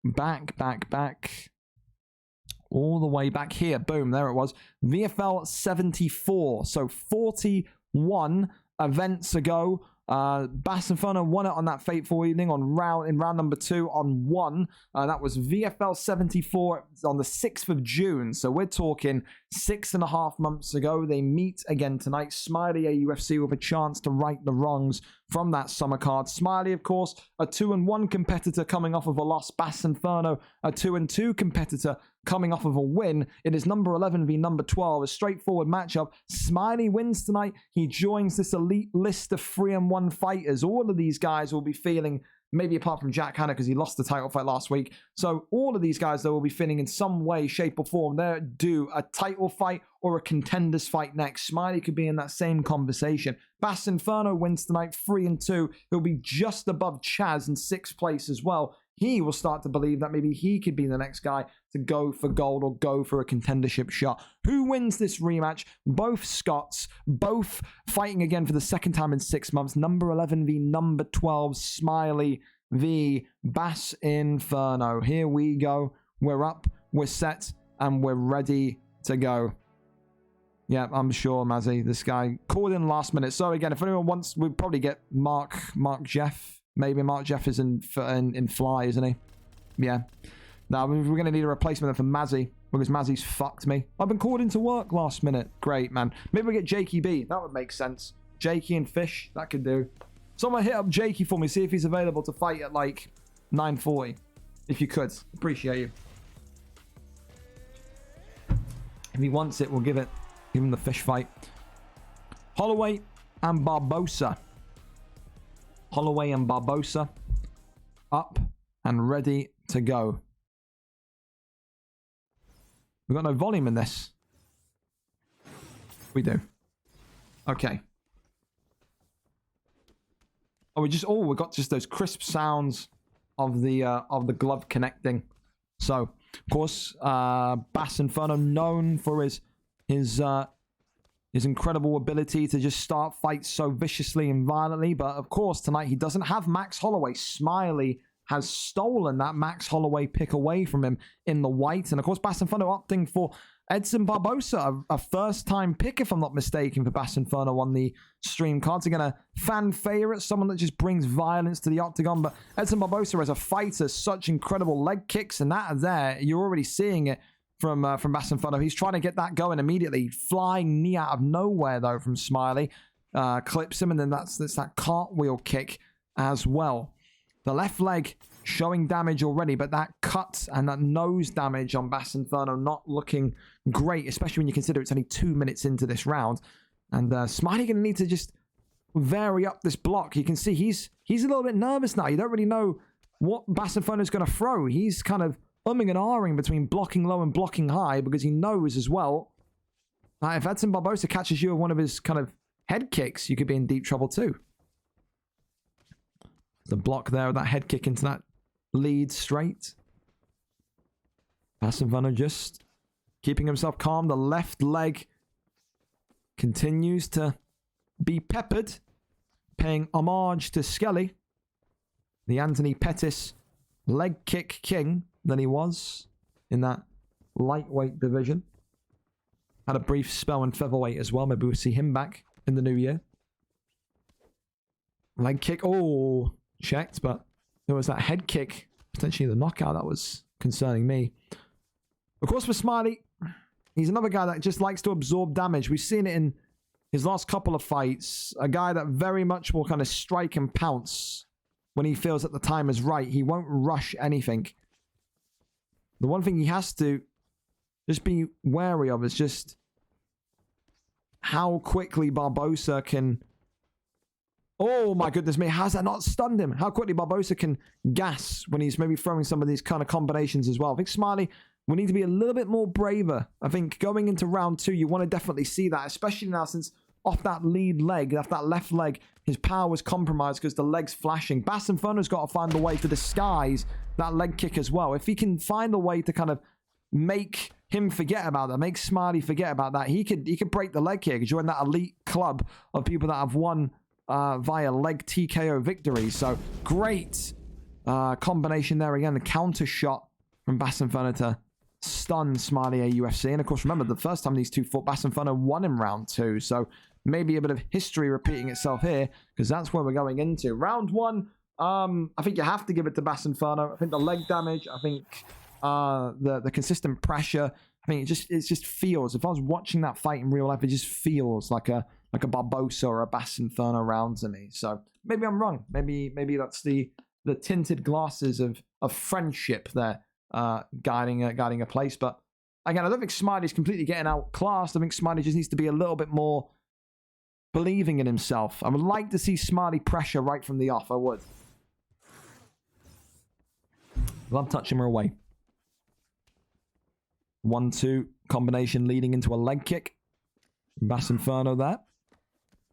back. All the way back here. Boom, there it was. VFL 74. So 41 events ago. Bass Inferno won it on that fateful evening in round number 2 on 1. That was VFL 74 on the 6th of June. So we're talking 6.5 months ago. They meet again tonight. Smiley AUFC with a chance to right the wrongs from that summer card. Smiley, of course, a 2-1 competitor coming off of a loss. Bass Inferno, a 2-2 competitor coming off of a win. It is number 11 v number 12, a straightforward matchup. Smiley wins tonight. He joins this elite list of 3-1 fighters. All of these guys will be feeling, maybe apart from Jack Hanna because he lost the title fight last week. So all of these guys, though, will be feeling in some way, shape, or form they're due a title fight or a contenders fight next. Smiley could be in that same conversation. Bass Inferno wins tonight, 3-2. He'll be just above Chaz in 6th place as well. He will start to believe that maybe he could be the next guy to go for gold or go for a contendership shot. Who wins this rematch? Both Scots, both fighting again for the second time in 6 months. Number 11 v number 12, Smiley v Bass Inferno. Here we go. We're up, we're set, and we're ready to go. Yeah, I'm sure, Mazzy. This guy called in last minute. So again, if anyone wants, we'd probably get Mark Jeff. Maybe Mark Jeff is in Fly, isn't he? Yeah. Now we're going to need a replacement for Mazzy because Mazzy's fucked me. I've been called into work last minute. Great, man. Maybe we get Jakey B. That would make sense. Jakey and Fish. That could do. Someone hit up Jakey for me. See if he's available to fight at like 9:40. If you could. Appreciate you. If he wants it, we'll give it. Give him the fish fight. Holloway and Barbosa. Holloway and Barbosa. Up and ready to go. We've got no volume in this. We do. Okay. Oh, we got just those crisp sounds of the glove connecting. So, of course, Bass Inferno known for his incredible ability to just start fights so viciously and violently. But of course, tonight he doesn't have Max Holloway. Smiley has stolen that Max Holloway pick away from him in the white. And of course, Bass Inferno opting for Edson Barbosa, a first-time pick, if I'm not mistaken, for Bass Inferno on the stream cards. Again, a fan favorite, someone that just brings violence to the octagon. But Edson Barbosa, as a fighter, such incredible leg kicks, and that there, you're already seeing it from Bass Inferno. He's trying to get that going immediately. Flying knee out of nowhere, though, from Smiley. Clips him, and then that's that cartwheel kick as well. The left leg showing damage already, but that cut and that nose damage on Bass Inferno not looking great, especially when you consider it's only 2 minutes into this round. And Smiley going to need to just vary up this block. You can see he's a little bit nervous now. You don't really know what Bass Inferno is going to throw. He's kind of umming and ahhing between blocking low and blocking high because he knows as well if Edson Barbosa catches you with one of his kind of head kicks, you could be in deep trouble too. The block there, that head kick into that lead straight. Bass Inferno just keeping himself calm. The left leg continues to be peppered, paying homage to Skelly, the Anthony Pettis leg kick king that he was in that lightweight division. Had a brief spell in featherweight as well. Maybe we'll see him back in the new year. Leg kick. Oh, checked, but there was that head kick, potentially the knockout, that was concerning me. Of course, for Smiley, he's another guy that just likes to absorb damage. We've seen it in his last couple of fights. A guy that very much will kind of strike and pounce when he feels that the time is right. He won't rush anything. The one thing he has to just be wary of is just how quickly Barbosa can... Oh my goodness me, has that not stunned him? How quickly Barbosa can gas when he's maybe throwing some of these kind of combinations as well. I think Smiley will need to be a little bit more braver. I think going into round 2, you want to definitely see that, especially now since off that lead leg, off that left leg, his power was compromised because the leg's flashing. Bass Inferno's got to find a way to disguise that leg kick as well. If he can find a way to kind of make him forget about that, make Smiley forget about that, he could break the leg kick, join that elite club of people that have won via leg TKO victory. So great combination there again. The counter shot from Bass Inferno to stun Smiley AUFC. And of course, remember the first time these two fought, Bass Inferno won in round 2. So maybe a bit of history repeating itself here because that's where we're going into. Round 1, I think you have to give it to Bass Inferno. I think the leg damage, I think the consistent pressure, I think it just feels, if I was watching that fight in real life, it just feels like a Barbosa or a Bass Inferno round to me. So maybe I'm wrong. Maybe that's the tinted glasses of friendship there guiding a place. But again, I don't think Smiley's completely getting outclassed. I think Smiley just needs to be a little bit more believing in himself. I would like to see Smiley pressure right from the off. I would. Love touching her away. 1-2 combination leading into a leg kick. Bass Inferno there.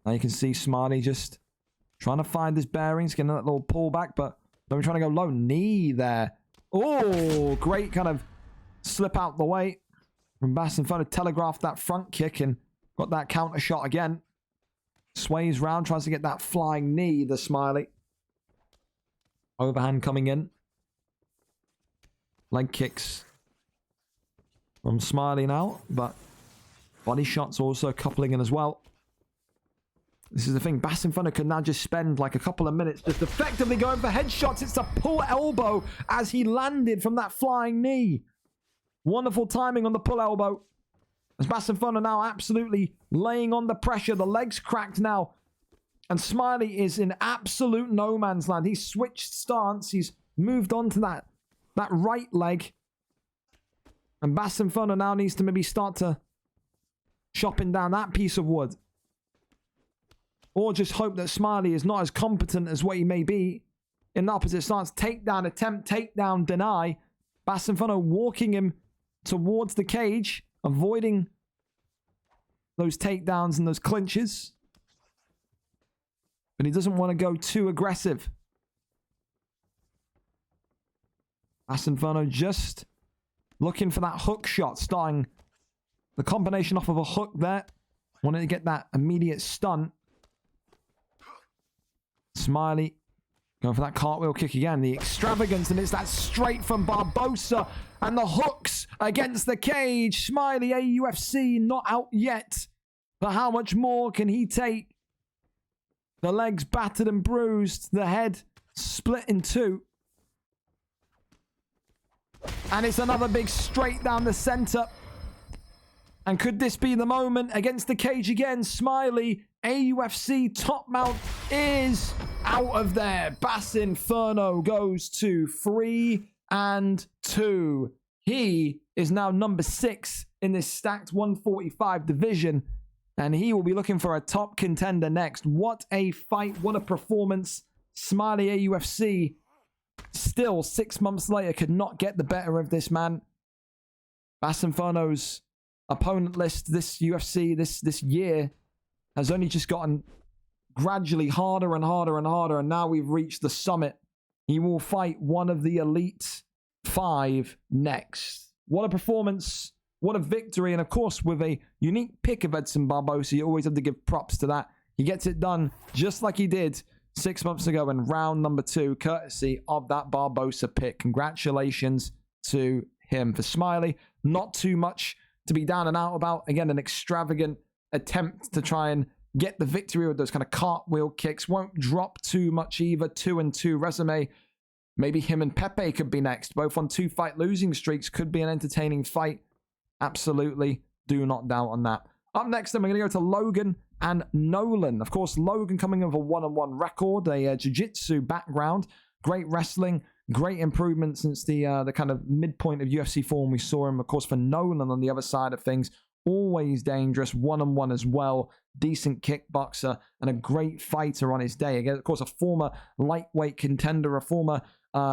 Now you can see Smiley just trying to find his bearings, getting that little pullback, but then we're trying to go low. Knee there. Oh, great kind of slip out the way from Bass Inferno. Telegraphed that front kick and got that counter shot again. Sways round, tries to get that flying knee, the Smiley. Overhand coming in. Leg kicks from Smiley now, but Body shots also coupling in as well. This is the thing. Bass Inferno could now just spend like a couple of minutes just effectively going for headshots. It's a pull elbow as he landed from that flying knee. Wonderful timing on the pull elbow. As Bass Inferno now absolutely laying on the pressure. The legs cracked now. And Smiley is in absolute no man's land. He's switched stance. He's moved on to that right leg. And Bass Inferno now needs to maybe start to chopping down that piece of wood. Or just hope that Smiley is not as competent as what he may be in the opposite stance. Takedown, attempt, takedown, deny. Bass Inferno walking him towards the cage, avoiding those takedowns and those clinches. But he doesn't want to go too aggressive. Bass Inferno just looking for that hook shot, starting the combination off of a hook there. Wanted to get that immediate stun. Smiley going for that cartwheel kick again. The extravagance, and it's that straight from Barbosa. And the hooks against the cage. Smiley, AUFC, not out yet. But how much more can he take? The legs battered and bruised. The head split in two. And it's another big straight down the center. And could this be the moment against the cage again? Smiley, AUFC top mount is out of there. Bass Inferno goes to 3-2. He is now number 6 in this stacked 145 division. And he will be looking for a top contender next. What a fight. What a performance. Smiley AUFC still 6 months later could not get the better of this man. Bass Inferno's opponent list this UFC this year has only just gotten gradually harder and harder and harder, and now we've reached the summit. He will fight one of the elite 5 next. What a performance, what a victory, and of course with a unique pick of Edson Barbosa, you always have to give props to that. He gets it done just like he did 6 months ago in round number 2, courtesy of that Barbosa pick. Congratulations to him. For Smiley, not too much to be down and out about. Again, an extravagant attempt to try and get the victory with those kind of cartwheel kicks. Won't drop too much either. 2-2 resume. Maybe him and Pepe could be next. Both on 2 fight losing streaks. Could be an entertaining fight. Absolutely. Do not doubt on that. Up next, then, we're going to go to Logan and Nolan. Of course, Logan coming with a 1-1 record. A jiu-jitsu background. Great wrestling. Great improvement since the kind of midpoint of UFC form we saw him. Of course, for Nolan on the other side of things, always dangerous, 1-1 as well. Decent kickboxer and a great fighter on his day. Again, of course, a former lightweight contender, a former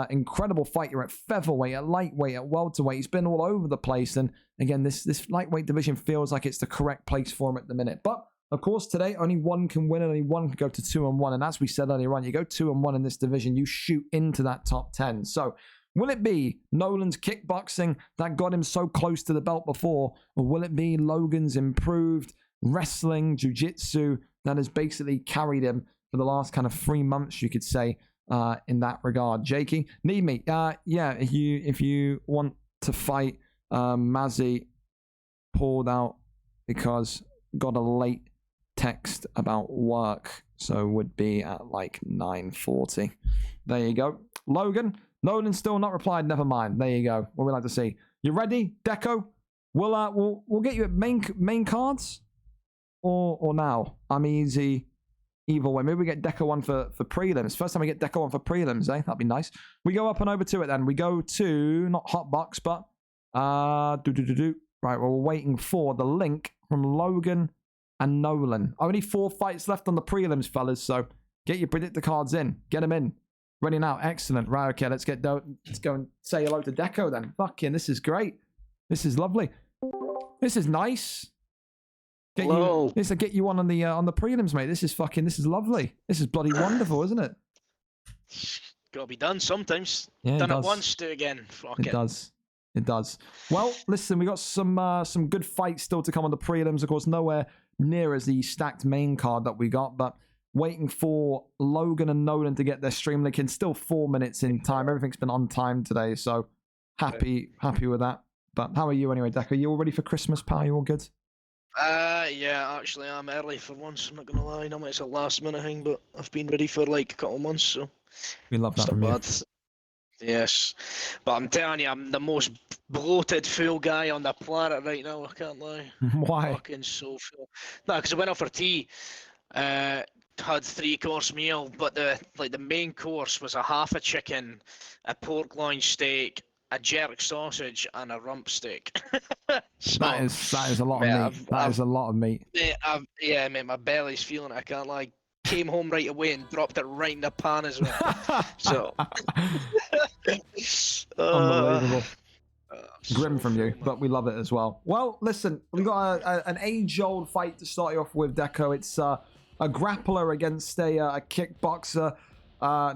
incredible fighter at featherweight, at lightweight, at welterweight. He's been all over the place. And again, this lightweight division feels like it's the correct place for him at the minute. But of course, today, only one can win, only one can go to 2-1. And as we said earlier on, you go 2-1 in this division, you shoot into that top 10. So will it be Nolan's kickboxing that got him so close to the belt before? Or will it be Logan's improved wrestling, jiu-jitsu that has basically carried him for the last kind of 3 months, you could say, in that regard? Jakey, need me? Yeah, if you want to fight, Mazzy pulled out because got a late text about work, so would be at like 9:40. There you go. Logan, Nolan still not replied. Never mind. There you go. What we like to see. You ready, Deco? We'll get you at main cards, or now. I'm easy either way. Maybe we get Deco one for prelims. First time we get Deco one for prelims, eh? That'd be nice. We go up and over to it then. We go to not Hotbox, but right. We're waiting for the link from Logan and Nolan. Only 4 fights left on the prelims, fellas. So get your predictor cards in. Get them in. Ready now. Excellent. Right. Okay. Let's go and say hello to Deco then. Fucking, this is great. This is lovely. This is nice. Hello. This will get you on the prelims, mate. This is lovely. This is bloody wonderful, isn't it? Got to be done sometimes. Yeah, Done it once, do it again. Fuck it. Does. It does. Well, listen, we got some good fights still to come on the prelims. Of course, nowhere near as the stacked main card that we got, but waiting for Logan and Nolan to get their stream link in. Still 4 minutes in time. Everything's been on time today, so happy with that. But how are you anyway, Deco? You all ready for Christmas, pal? You all good? Yeah, actually, I'm early for once. I'm not gonna lie. Normally it's a last minute thing, but I've been ready for like a couple of months, so We love that it's from not you. bad. Yes, but I'm telling you, I'm the most bloated, full guy on the planet right now. I can't lie. Why? Fucking so full. No, because I went out for tea. Had 3-course meal, but the main course was a half a chicken, a pork loin steak, a jerk sausage, and a rump steak. So, That is a lot mate, of meat. That is a lot of meat. yeah, mate, my belly's feeling it. I can't lie. Came home right away and dropped it right in the pan as well. So, Unbelievable. Grim so from you, full, but we love it as well. Well, listen, we've got an age-old fight to start you off with, Deco. It's a grappler against a kickboxer.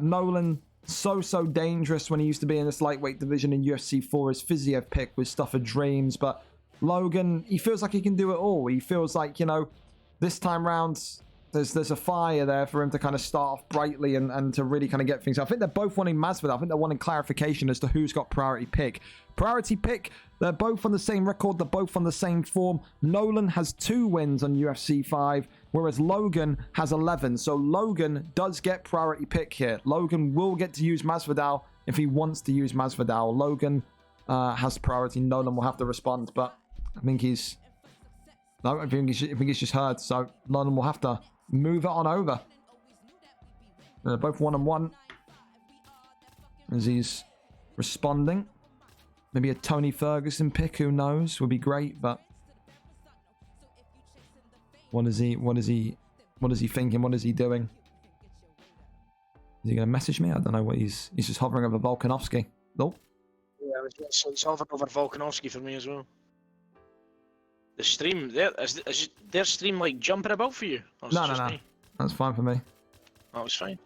Nolan, so dangerous when he used to be in this lightweight division in UFC 4. His physio pick was stuff of dreams, but Logan, he feels like he can do it all. He feels like, you know, this time round, there's a fire there for him to kind of start off brightly and to really kind of get things. I think they're both wanting Masvidal. I think they're wanting clarification as to who's got priority pick. Priority pick, they're both on the same record. They're both on the same form. Nolan has 2 wins on UFC 5, whereas Logan has 11. So Logan does get priority pick here. Logan will get to use Masvidal if he wants to use Masvidal. Logan has priority. Nolan will have to respond, but I think he's just hurt. So Nolan will have to move it on over. They're both 1-1 as he's responding. Maybe a Tony Ferguson pick, who knows? Would be great, but what is he thinking? What is he doing? Is he gonna message me? I don't know what he's just hovering over Volkanovski. Nope. Yeah, it's hovering over Volkanovski for me as well. The stream, is their stream like jumping about for you? Or is it just No. me? That's fine for me. Oh, it's fine.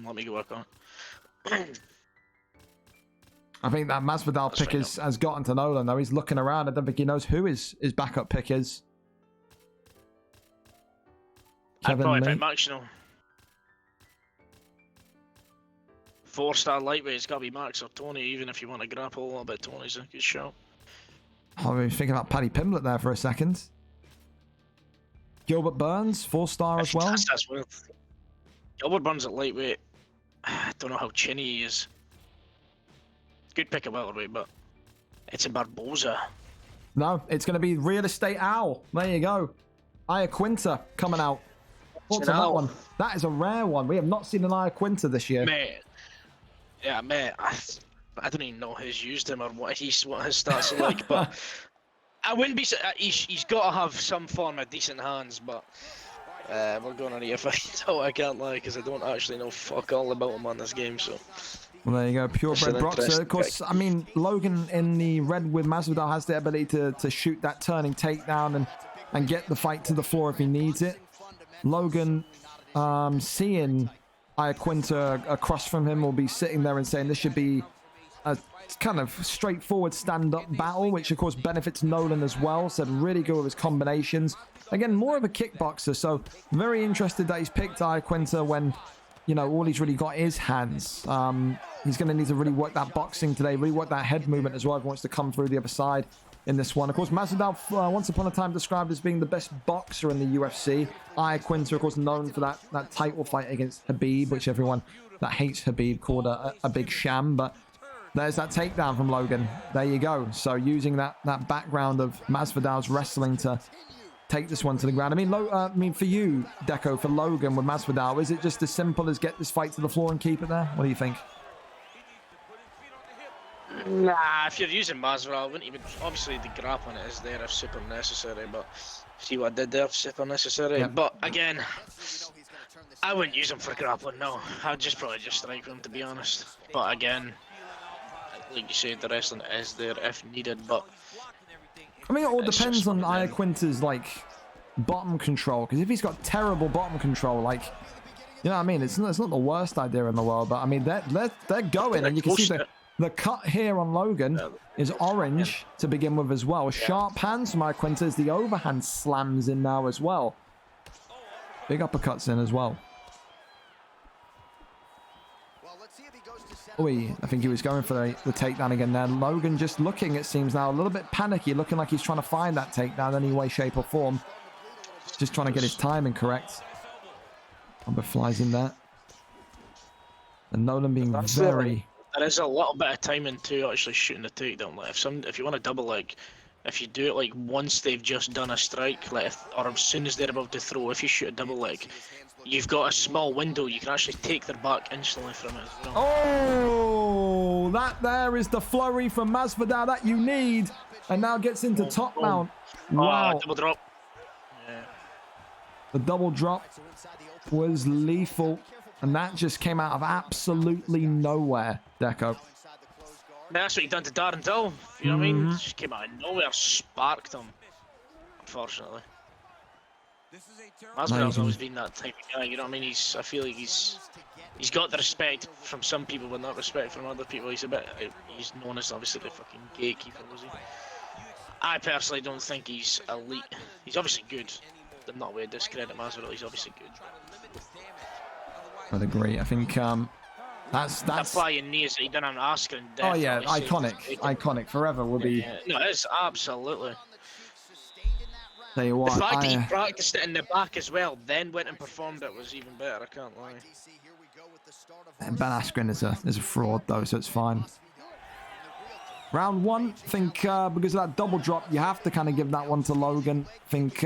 Let me go work on it. I think that Masvidal pick has gotten to Nolan, though. He's looking around. I don't think he knows who his backup pick is. I'd probably Lee. pick Max, you know. 4-star lightweight, it's got to be Max or Tony, even if you want to grapple a little bit. Tony's a good shout. I was thinking about Paddy Pimblett there for a second. Gilbert Burns, 4-star as well. That's weird. Gilbert Burns at lightweight. I don't know how chinny he is. Good pick at welterweight, but it's in Barboza. No, it's going to be Real Estate Owl. There you go. Iaquinta coming out. What's on that one? That is a rare one. We have not seen an Iaquinta this year. Mate. Yeah, mate. I don't even know who's used him or what his stats are like, but I wouldn't be. He's got to have some form of decent hands, but we're going to need to find out. I can't lie, because I don't actually know fuck all about him on this game. So. Well, there you go. Purebred boxer. Of course, I mean, Logan in the red with Masvidal has the ability to shoot that turning takedown and get the fight to the floor if he needs it. Logan, seeing Iaquinta across from him, will be sitting there and saying this should be a kind of straightforward stand-up battle, which of course benefits Nolan as well. So really good with his combinations. Again, more of a kickboxer, so very interested that he's picked Iaquinta when, you know, all he's really got is hands. He's going to need to really work that boxing today, really work that head movement as well if he wants to come through the other side in this one. Of course, Masvidal, once upon a time described as being the best boxer in the UFC. Iaquinta, of course, known for that title fight against Khabib, which everyone that hates Khabib called a big sham. But there's that takedown from Logan. There you go. So using that background of Masvidal's wrestling to take this one to the ground. I mean, for you, Deco, for Logan with Masvidal, is it just as simple as get this fight to the floor and keep it there? What do you think? Nah, if you're using Masvidal, I wouldn't even. Obviously, the grappling is there if super necessary, but see what I did there if super necessary. Yep. But again, I wouldn't use him for grappling. No, I'd probably just strike him, to be honest. But again, like you said, the wrestling is there if needed. But I mean, it all depends on Iaquinta's like bottom control. Because if he's got terrible bottom control, like, you know what I mean, it's not the worst idea in the world. But I mean, they're going, and you can see the cut here on Logan is orange to begin with as well. Sharp hands from Iaquinta as the overhand slams in now as well. Big uppercuts in as well. Well, let's see if he goes to center Oi, I think he was going for the takedown again there. Logan just looking, it seems now, a little bit panicky, looking like he's trying to find that takedown in any way, shape, or form. Just trying to get his timing correct. Umber flies in there. And Nolan being very... There is a little bit of timing to actually shooting the takedown. Like if you want to double leg, if you do it like once they've just done a strike, like or as soon as they're about to throw, if you shoot a double leg, you've got a small window. You can actually take their back instantly from it as well. Oh, that there is the flurry from Masvidal that you need, and now gets into top mount. Wow, double drop. Yeah. The double drop was lethal, and that just came out of absolutely nowhere, Deco. That's what he done to Darren Till. You know what I mean? Just came out of nowhere, sparked him. Unfortunately. Masvidal's always been that type of guy. You know what I mean? I feel like he's got the respect from some people, but not respect from other people. He's known as obviously the fucking gatekeeper, was he? I personally don't think he's elite. He's obviously good. I'm not way to discredit Masvidal. He's obviously good. I'd agree. I think that's flying knees that he done on Askren. Oh yeah, iconic forever will be. Yeah. No, it's absolutely. Tell you what, the fact that he practiced it in the back as well, then went and performed it was even better. I can't lie. And Ben Askren is a fraud though, so it's fine. Round one, I think because of that double drop, you have to kind of give that one to Logan. I think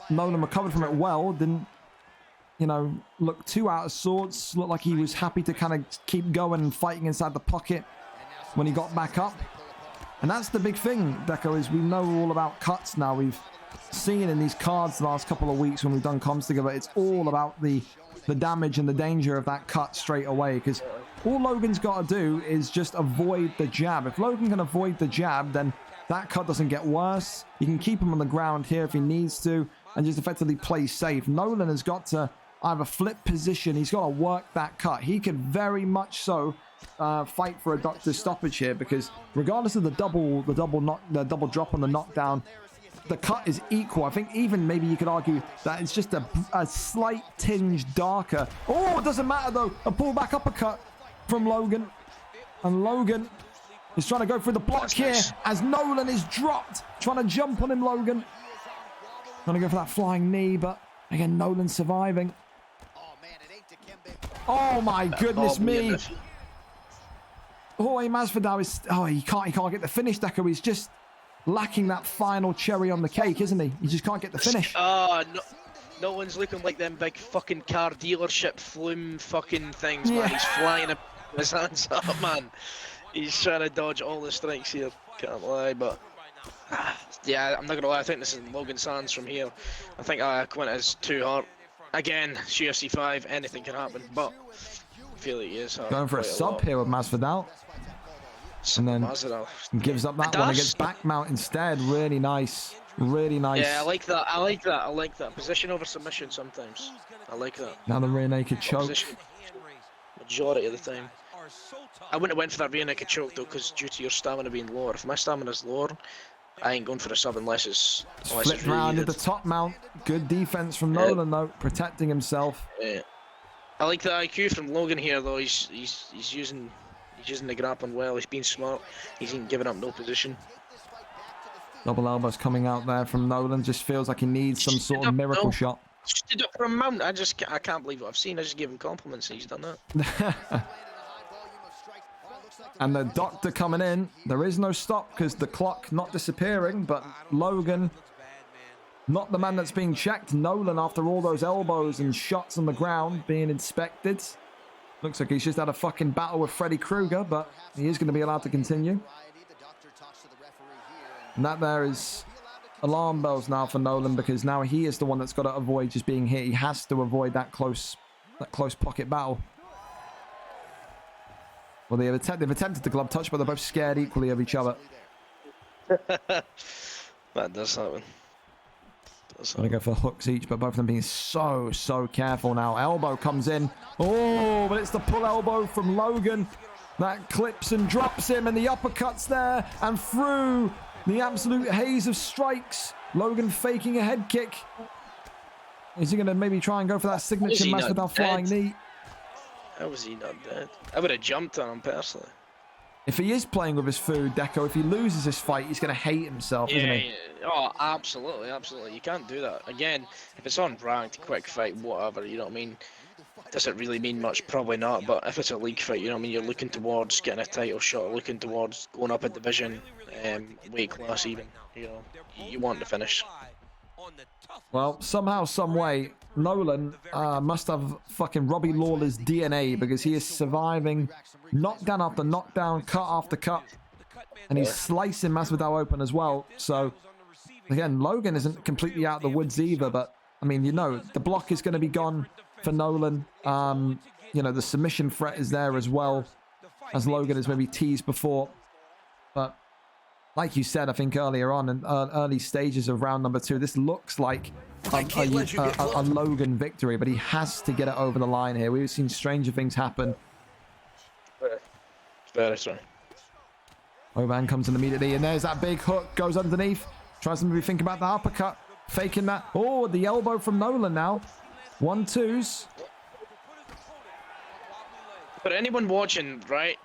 Nolan recovered from it well, didn't, you know, look too out of sorts. Looked like he was happy to kind of keep going and fighting inside the pocket when he got back up. And that's the big thing, Deco, is we know all about cuts now. We've seen in these cards the last couple of weeks when we've done comms together, it's all about the damage and the danger of that cut straight away, because all Logan's got to do is just avoid the jab. If Logan can avoid the jab, then that cut doesn't get worse. You can keep him on the ground here if he needs to and just effectively play safe. Nolan has got to either flip position, he's got to work that cut. He could very much so fight for a doctor's stoppage here, because regardless of the double drop on the knockdown, the cut is equal. I think even maybe you could argue that it's just a slight tinge darker. Oh, it doesn't matter though. A pullback uppercut from Logan. And Logan is trying to go through the block here as Nolan is dropped. Trying to jump on him, Logan. Trying to go for that flying knee, but again, Nolan surviving. Oh my goodness me. Oh, Masvidal is... Oh, he can't get the finish, Deco. He's just lacking that final cherry on the cake, isn't he? He just can't get the finish. No one's looking like them big fucking car dealership flume fucking things, man. He's flying his hands up, man. He's trying to dodge all the strikes here. Can't lie, but... yeah, I'm not gonna lie. I think this is Logan's hands from here. I think Quint is too hard. Again, UFC 5, anything can happen, but I feel like he is hard. Going for a sub here with Masvidal. And then gives up that one against back mount instead. Really nice. Really nice. Yeah, I like that. I like that. Position over submission sometimes. I like that. Now the rear naked choke. Majority of the time. I wouldn't have went for that rear naked choke though, because due to your stamina being lower. If my stamina's lower, I ain't going for a sub unless it's flipped round at the top mount. Good defense from Nolan though, protecting himself. Yeah. I like the IQ from Logan here though. He's using the grappling well. He's being smart. He's ain't giving up no position. Double elbows coming out there from Nolan. Just feels like he needs some sort of miracle shot. Stood up for a mount. I can't believe what I've seen. I just gave him compliments and he's done that. And the doctor coming in. There is no stop because the clock not disappearing, but Logan, not the man that's being checked. Nolan, after all those elbows and shots on the ground being inspected. Looks like he's just had a fucking battle with Freddy Krueger, but he is going to be allowed to continue. And that there is alarm bells now for Nolan, because now he is the one that's got to avoid just being hit. He has to avoid that close pocket battle. Well, they've attempted the glove touch, but they're both scared equally of each other. That does happen. Gonna go for hooks each, but both of them being so careful now. Elbow comes in. Oh, but it's the pull elbow from Logan that clips and drops him, and the uppercuts there and through the absolute haze of strikes. Logan faking a head kick. Is he gonna maybe try and go for that signature Masvidal flying knee? How was he not dead? I would have jumped on him personally. If he is playing with his food, Deco, if he loses this fight, he's going to hate himself, isn't he? Yeah. Oh, absolutely, absolutely. You can't do that. Again, if it's on ranked, quick fight, whatever, you know what I mean? Does it really mean much? Probably not. But if it's a league fight, you know what I mean? You're looking towards getting a title shot, looking towards going up a division, weight class even. You know, you want to finish. Well, somehow, some way, Nolan must have fucking Robbie Lawler's DNA because he is surviving knockdown after knockdown, cut after cut, and he's slicing Masvidal open as well. So, again, Logan isn't completely out of the woods either, but, I mean, you know, the block is going to be gone for Nolan. You know, the submission threat is there as well, as Logan has maybe teased before. But like you said, I think earlier on in early stages of round number 2, this looks like a Logan victory, but he has to get it over the line here. We've seen stranger things happen. Very sorry. Oban comes in immediately, and there's that big hook, goes underneath, tries to maybe think about the uppercut, faking that. Oh, the elbow from Nolan now. 1-2s. But anyone watching, right?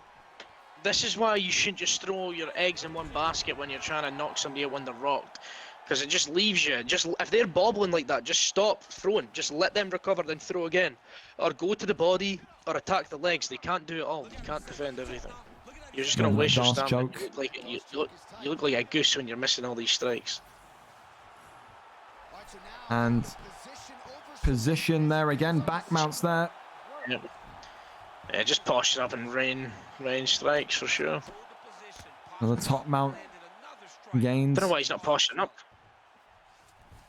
This is why you shouldn't just throw your eggs in one basket when you're trying to knock somebody out when they're rocked. Because it just leaves you. Just if they're bobbling like that, just stop throwing. Just let them recover, then throw again. Or go to the body, or attack the legs. They can't do it all. You can't defend everything. You're just going to waste your stamina. You look like a goose when you're missing all these strikes. And position there again. Back mounts there. Yep. Yeah, just posture up and rain strikes for sure. Another top mount gains. I don't know why he's not posturing up.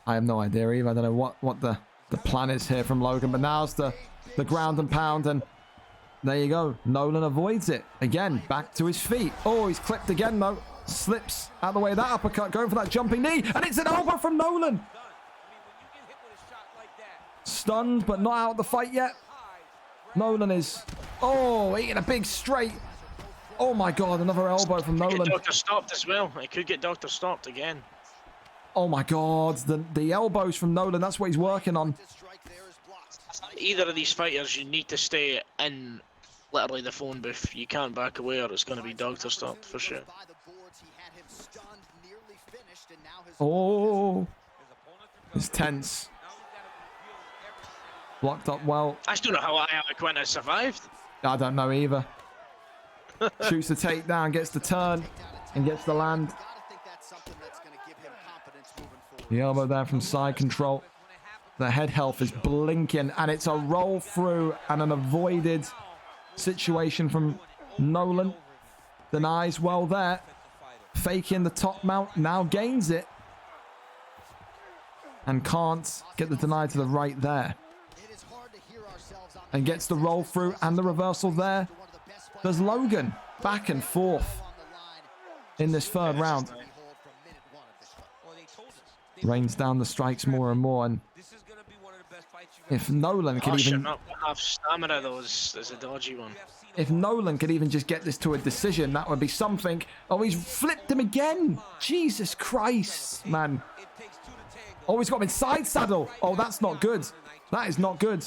I have no idea either. I don't know what the plan is here from Logan, but now's the ground and pound, and there you go. Nolan avoids it. Again, back to his feet. Oh, he's clipped again though. Slips out the way of that uppercut, going for that jumping knee, and it's an elbow from Nolan. Stunned, but not out of the fight yet. Nolan is, eating a big straight. Oh my God, another elbow from Nolan. Get Doctor stopped as well. He could get Doctor stopped again. Oh my God, the elbows from Nolan, that's what he's working on. Either of these fighters, you need to stay in literally the phone booth. You can't back away or it's going to be Doctor stopped for sure. Oh, it's tense. Blocked up well. I still don't know how Quinn has survived. I don't know either. Shoots the takedown, gets the turn, and gets the land. The elbow there from side control. The head health is blinking, and it's a roll through and an avoided situation from Nolan. Denies well there. Faking the top mount, now gains it. And can't get the deny to the right there. And gets the roll through and the reversal there. There's Logan back and forth in this third round. Rains down the strikes more and more, and if Nolan can even not have stamina, though, is a dodgy one. If Nolan could even just get this to a decision, that would be something. Oh, he's flipped him again. Jesus Christ, man. Oh, he's got him in side saddle. Oh, that's not good. That is not good.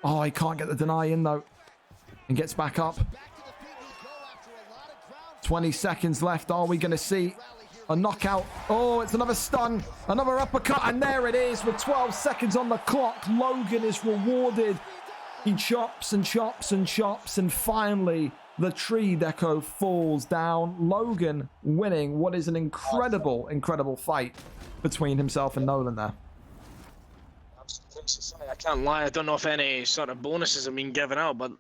Oh, he can't get the deny in though. And gets back up. 20 seconds left. Are we going to see a knockout? Oh, it's another stun. Another uppercut. And there it is with 12 seconds on the clock. Logan is rewarded. He chops and chops and chops. And finally, the tree deco falls down. Logan winning what is an incredible, incredible fight between himself and Nolan there. I can't lie, I don't know if any sort of bonuses have been given out, but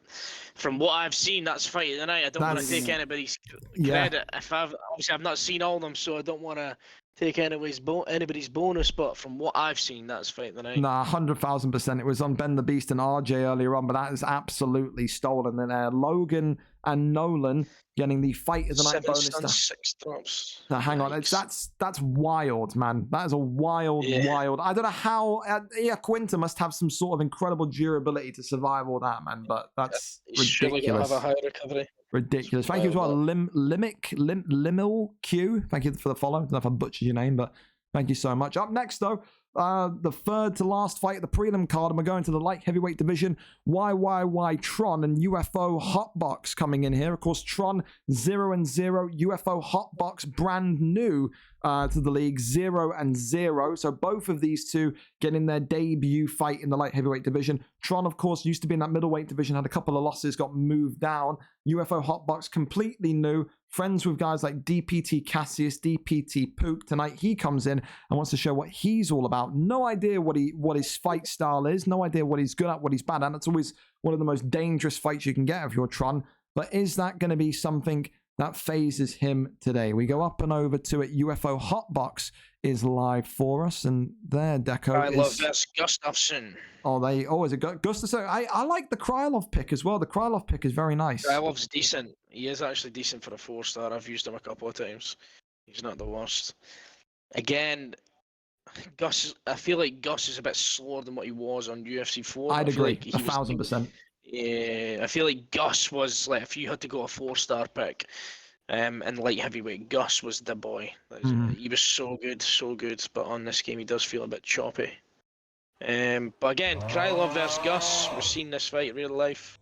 from what I've seen, that's fight of the night. I don't want to take anybody's credit. Obviously I've not seen all of them, so I don't want to take anybody's bonus, but from what I've seen, that's fight of the night. Nah, 100,000%. It was on Ben the Beast and RJ earlier on, but that is absolutely stolen in there. Logan and Nolan getting the fight of the night bonus. 6 drops. Now, hang on, that's wild, man. That is a wild. I don't know how. Quinta must have some sort of incredible durability to survive all that, man. But that's ridiculous. Have a high recovery. Ridiculous. Thank you as well, Limil Q. Thank you for the follow. I don't know if I butchered your name, but thank you so much. Up next, though, the third to last fight of the prelim card, and we're going to the light heavyweight division. YYY Tron and UFO Hotbox coming in here. Of course, Tron 0-0, UFO Hotbox brand new to the league 0-0. So both of these two getting their debut fight in the light heavyweight division. Tron, of course, used to be in that middleweight division, had a couple of losses, got moved down. UFO Hotbox completely new. Friends with guys like DPT Cassius, DPT Pook. Tonight he comes in and wants to show what he's all about. No idea what his fight style is. No idea what he's good at, what he's bad at. That's always one of the most dangerous fights you can get if you're Tron. But is that going to be something that phases him today? We go up and over to it. UFO Hotbox is live for us, and there, Deco. I love this Gustafsson. Is it Gustafsson? I like the Krylov pick as well. The Krylov pick is very nice. Krylov's decent. He is actually decent for a 4-star. I've used him a couple of times. He's not the worst. Again, Gus. I feel like Gus is a bit slower than what he was on UFC 4. I'd agree, like 1,000%. Yeah, I feel like Gus was like, if you had to go a 4-star pick, in light heavyweight, Gus was the boy. He was so good, but on this game he does feel a bit choppy. But again, Krylov versus Gus, we've seen this fight in real life.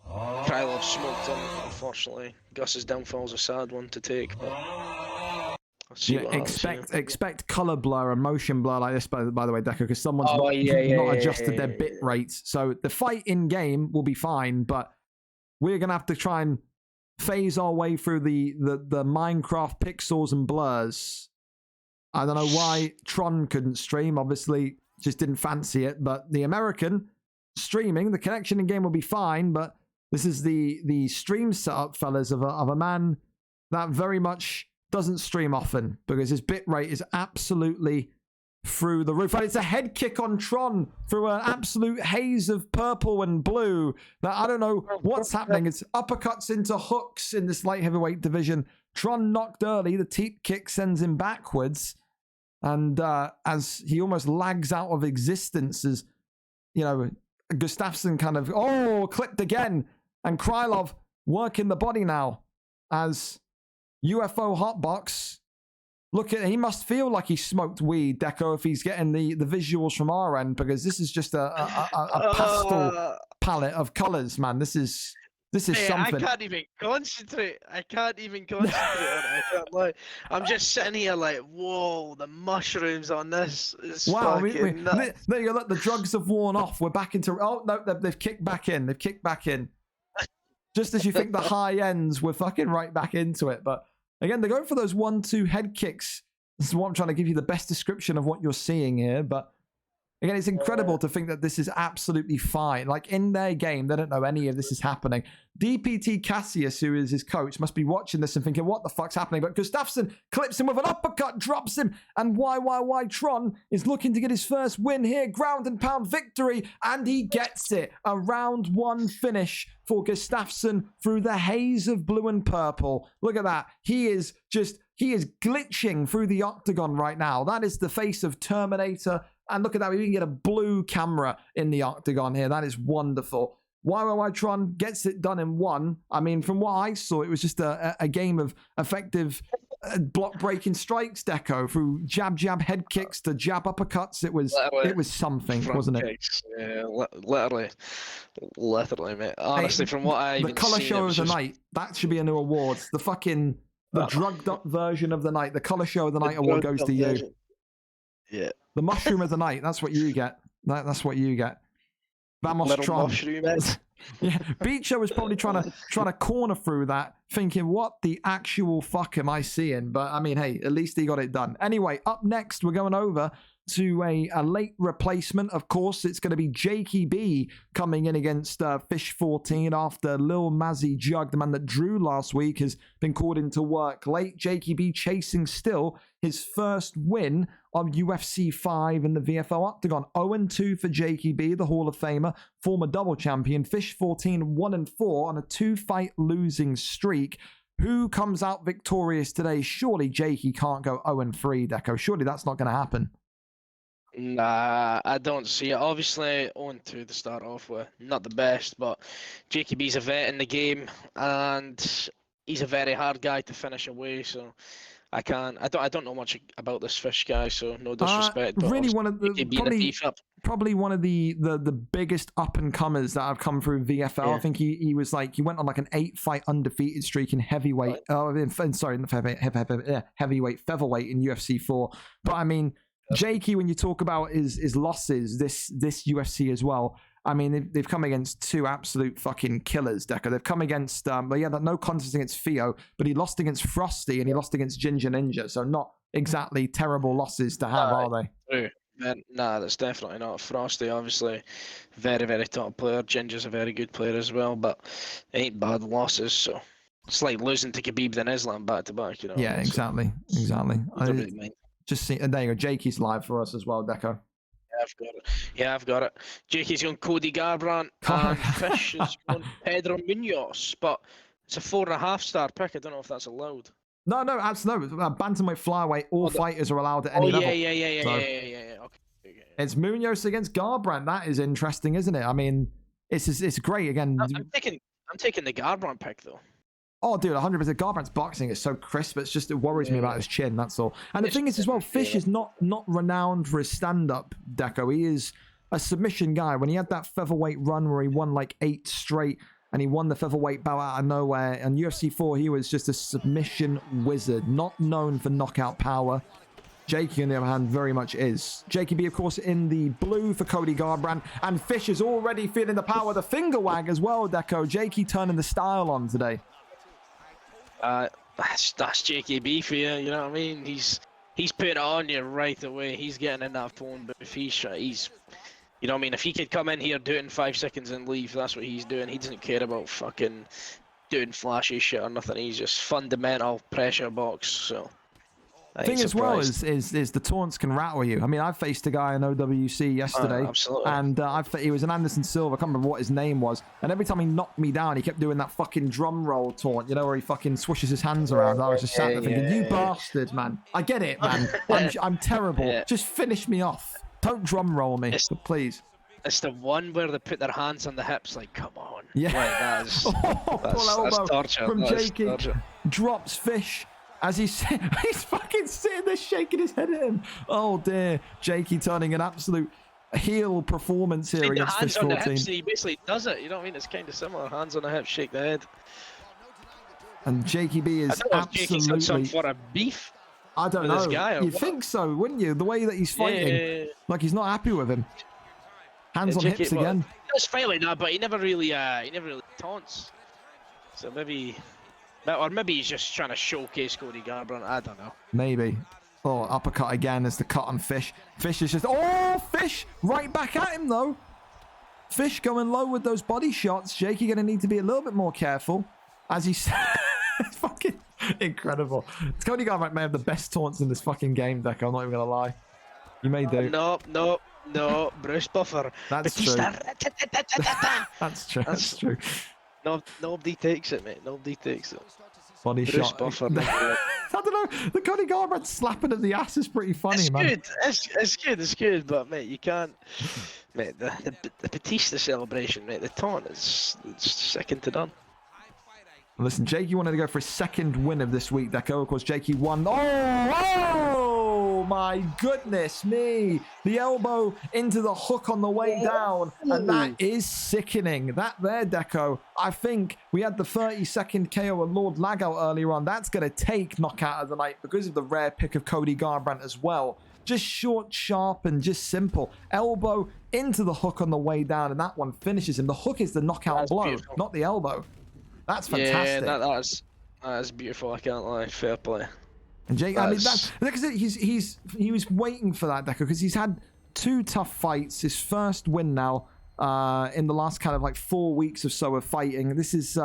Krylov smoked him, unfortunately. Gus's downfall is a sad one to take, but let's see what happens. Expect color blur and motion blur like this, by the way, Deco, because someone's not adjusted their bit rates. So the fight in game will be fine, but we're gonna have to try and phase our way through the Minecraft pixels and blurs. I don't know why Tron couldn't stream. Obviously, just didn't fancy it. But the American streaming, the connection in game will be fine. But this is the stream setup, fellas, of a man that very much doesn't stream often because his bit rate is absolutely through the roof. And it's a head kick on Tron through an absolute haze of purple and blue that I don't know what's happening. It's uppercuts into hooks in this light heavyweight division. Tron knocked early. The teep kick sends him backwards. And as he almost lags out of existence, as, you know, Gustafsson kind of, clipped again. And Krylov working the body now as UFO Hotbox. Look at, he must feel like he smoked weed, Deco, if he's getting the visuals from our end, because this is just a pastel palette of colors, man. This is something. I can't even concentrate. I can't even concentrate on it. I can't lie. I'm just sitting here like, whoa, the mushrooms on this is fucking nuts. There you go. Look, the drugs have worn off. We're back into. Oh no, they've kicked back in. They've kicked back in. Just as you think the high ends, we're fucking right back into it, but. Again, they're going for those 1-2 head kicks. This is what I'm trying to give you the best description of what you're seeing here. But again, it's incredible to think that this is absolutely fine. Like in their game, they don't know any of this is happening. DPT Cassius, who is his coach, must be watching this and thinking, what the fuck's happening? But Gustafsson clips him with an uppercut, drops him, and YYY Tron is looking to get his first win here. Ground and pound victory, and he gets it. A round 1 finish for Gustafsson through the haze of blue and purple. Look at that. He is glitching through the octagon right now. That is the face of Terminator. And look at that. We can get a blue camera in the octagon here. That is wonderful. YYY Tron gets it done in 1. I mean, from what I saw, it was just a game of effective block-breaking strikes, Deco, through jab head kicks to jab uppercuts. It was something, wasn't it? Yeah, literally, mate. Honestly, from what I the color show of the night, that should be a new award. The drugged up version of the night, the color show of the night award goes to you. Yeah. The mushroom of the night. That's what you get. That's what you get. Vamos Tron. Yeah, Beecher was probably trying to corner through that, thinking, what the actual fuck am I seeing? But I mean, hey, at least he got it done. Anyway, up next, we're going over to a late replacement. Of course, it's going to be Jakey B coming in against Fish 14 after Lil Mazzy Jug, the man that drew last week, has been called into work late. Jakey B chasing still his first win of UFC 5 in the VFL Octagon. 0-2 for Jakey B, the Hall of Famer, former double champion. Fish 14 1-4 on a 2-fight losing streak. Who comes out victorious today? Surely Jakey can't go 0-3, Deco. Surely that's not going to happen. Nah, I don't see it. Obviously, 0-2 to start off with. Not the best, but Jakey B's a vet in the game, and he's a very hard guy to finish away, so I can't. I don't know much about this Fish guy, so no disrespect. But Really, one of the probably one of the biggest up and comers that have come through VFL. Yeah. I think he was like, he went on like an 8-fight undefeated streak in heavyweight. Heavyweight, featherweight in UFC 4. But I mean, Jakey, when you talk about his losses this UFC as well, I mean, they've come against two absolute fucking killers, Deco. They've come against, that no contest against Theo, but he lost against Frosty and he lost against Ginger Ninja. So not exactly terrible losses to have, are they? True. Nah, that's definitely not. Frosty, obviously, very, very top player. Ginger's a very good player as well, but ain't bad losses. So it's like losing to Khabib then Islam back to back, you know. Yeah, exactly. I don't really mind. Just see, and there you go. Jakey's live for us as well, Deco. I've got it. Jakey's going Cody Garbrandt, and Fish is going Pedro Munoz, but it's a 4.5-star pick. I don't know if that's allowed. No, absolutely. Bantamweight, flyweight, all fighters are allowed at any level. Yeah. Okay. It's Munoz against Garbrandt. That is interesting, isn't it? I mean, it's great. Again, I'm taking the Garbrandt pick though. Oh, dude, 100%. Garbrandt boxing is so crisp. It's just, it worries me about his chin. That's all. And the thing is, as well, Fish is not renowned for his stand-up, Deco. He is a submission guy. When he had that featherweight run where he won like 8 straight, and he won the featherweight bout out of nowhere. And UFC 4, he was just a submission wizard, not known for knockout power. Jakey, on the other hand, very much is. Jakey B, of course, in the blue for Cody Garbrandt. And Fish is already feeling the power of the finger wag as well, Deco. Jakey turning the style on today. That's JKB for you, you know what I mean? He's putting it on you right away. He's getting in that phone, but if he's you know what I mean? If he could come in here, do it in 5 seconds and leave, that's what he's doing. He doesn't care about fucking doing flashy shit or nothing. He's just fundamental pressure box. So the thing as well is the taunts can rattle you. I mean, I faced a guy in OWC yesterday, and he was an Anderson Silva. I can't remember what his name was. And every time he knocked me down, he kept doing that fucking drum roll taunt, you know, where he fucking swishes his hands around. I was just sat there thinking, you bastard, man. I get it, man. I'm terrible. Yeah. Just finish me off. Don't drum roll me, please. It's the one where they put their hands on the hips, like, come on. Yeah. Like, that's torture. From Jakey. Drops Fish. As he's fucking sitting there shaking his head at him. Oh dear. Jakey turning an absolute heel performance here against Fish 14. Hips, he basically does it, you know what I mean? It's kind of similar. Hands on the hips, shake the head. And Jakey B is absolutely... got some sort of beef. I don't know. This guy, you'd think so, wouldn't you? The way that he's fighting. Like he's not happy with him. Hands on hips again. He does fight like that, but he never really taunts. So maybe... Or maybe he's just trying to showcase Cody Garbrandt. I don't know. Maybe. Oh, uppercut again as the cut on Fish. Fish is just... Oh, Fish! Right back at him, though. Fish going low with those body shots. Jakey going to need to be a little bit more careful. As he's... It's fucking incredible. Cody Garbrandt may have the best taunts in this fucking game, Deco. I'm not even going to lie. You may do. No. Bruce Buffer. That's true. That's true. That's true. Nobody takes it, mate. Nobody takes it. Body Bruce shot. Buffer. I don't know. The Cody Garbrandt slapping of the ass is pretty funny, man. It's good, but mate, you can't. Mate, the Batista celebration, mate. The taunt it's second to none. Listen, Jakey wanted to go for his second win of this week, Deco. Of course, Jakey won. Oh, my goodness me. The elbow into the hook on the way down. And that is sickening. That there, Deco. I think we had the 30-second KO of Lord Lagout earlier on. That's going to take knockout of the night because of the rare pick of Cody Garbrandt as well. Just short, sharp, and just simple. Elbow into the hook on the way down. And that one finishes him. The hook is the knockout blow, beautiful. Not the elbow. That's fantastic. Yeah, that's beautiful. I can't lie. Fair play. And Jake, I mean, that's because he was waiting for that, Deco, because he's had 2 tough fights. His first win now in the last kind of like 4 weeks or so of fighting. This is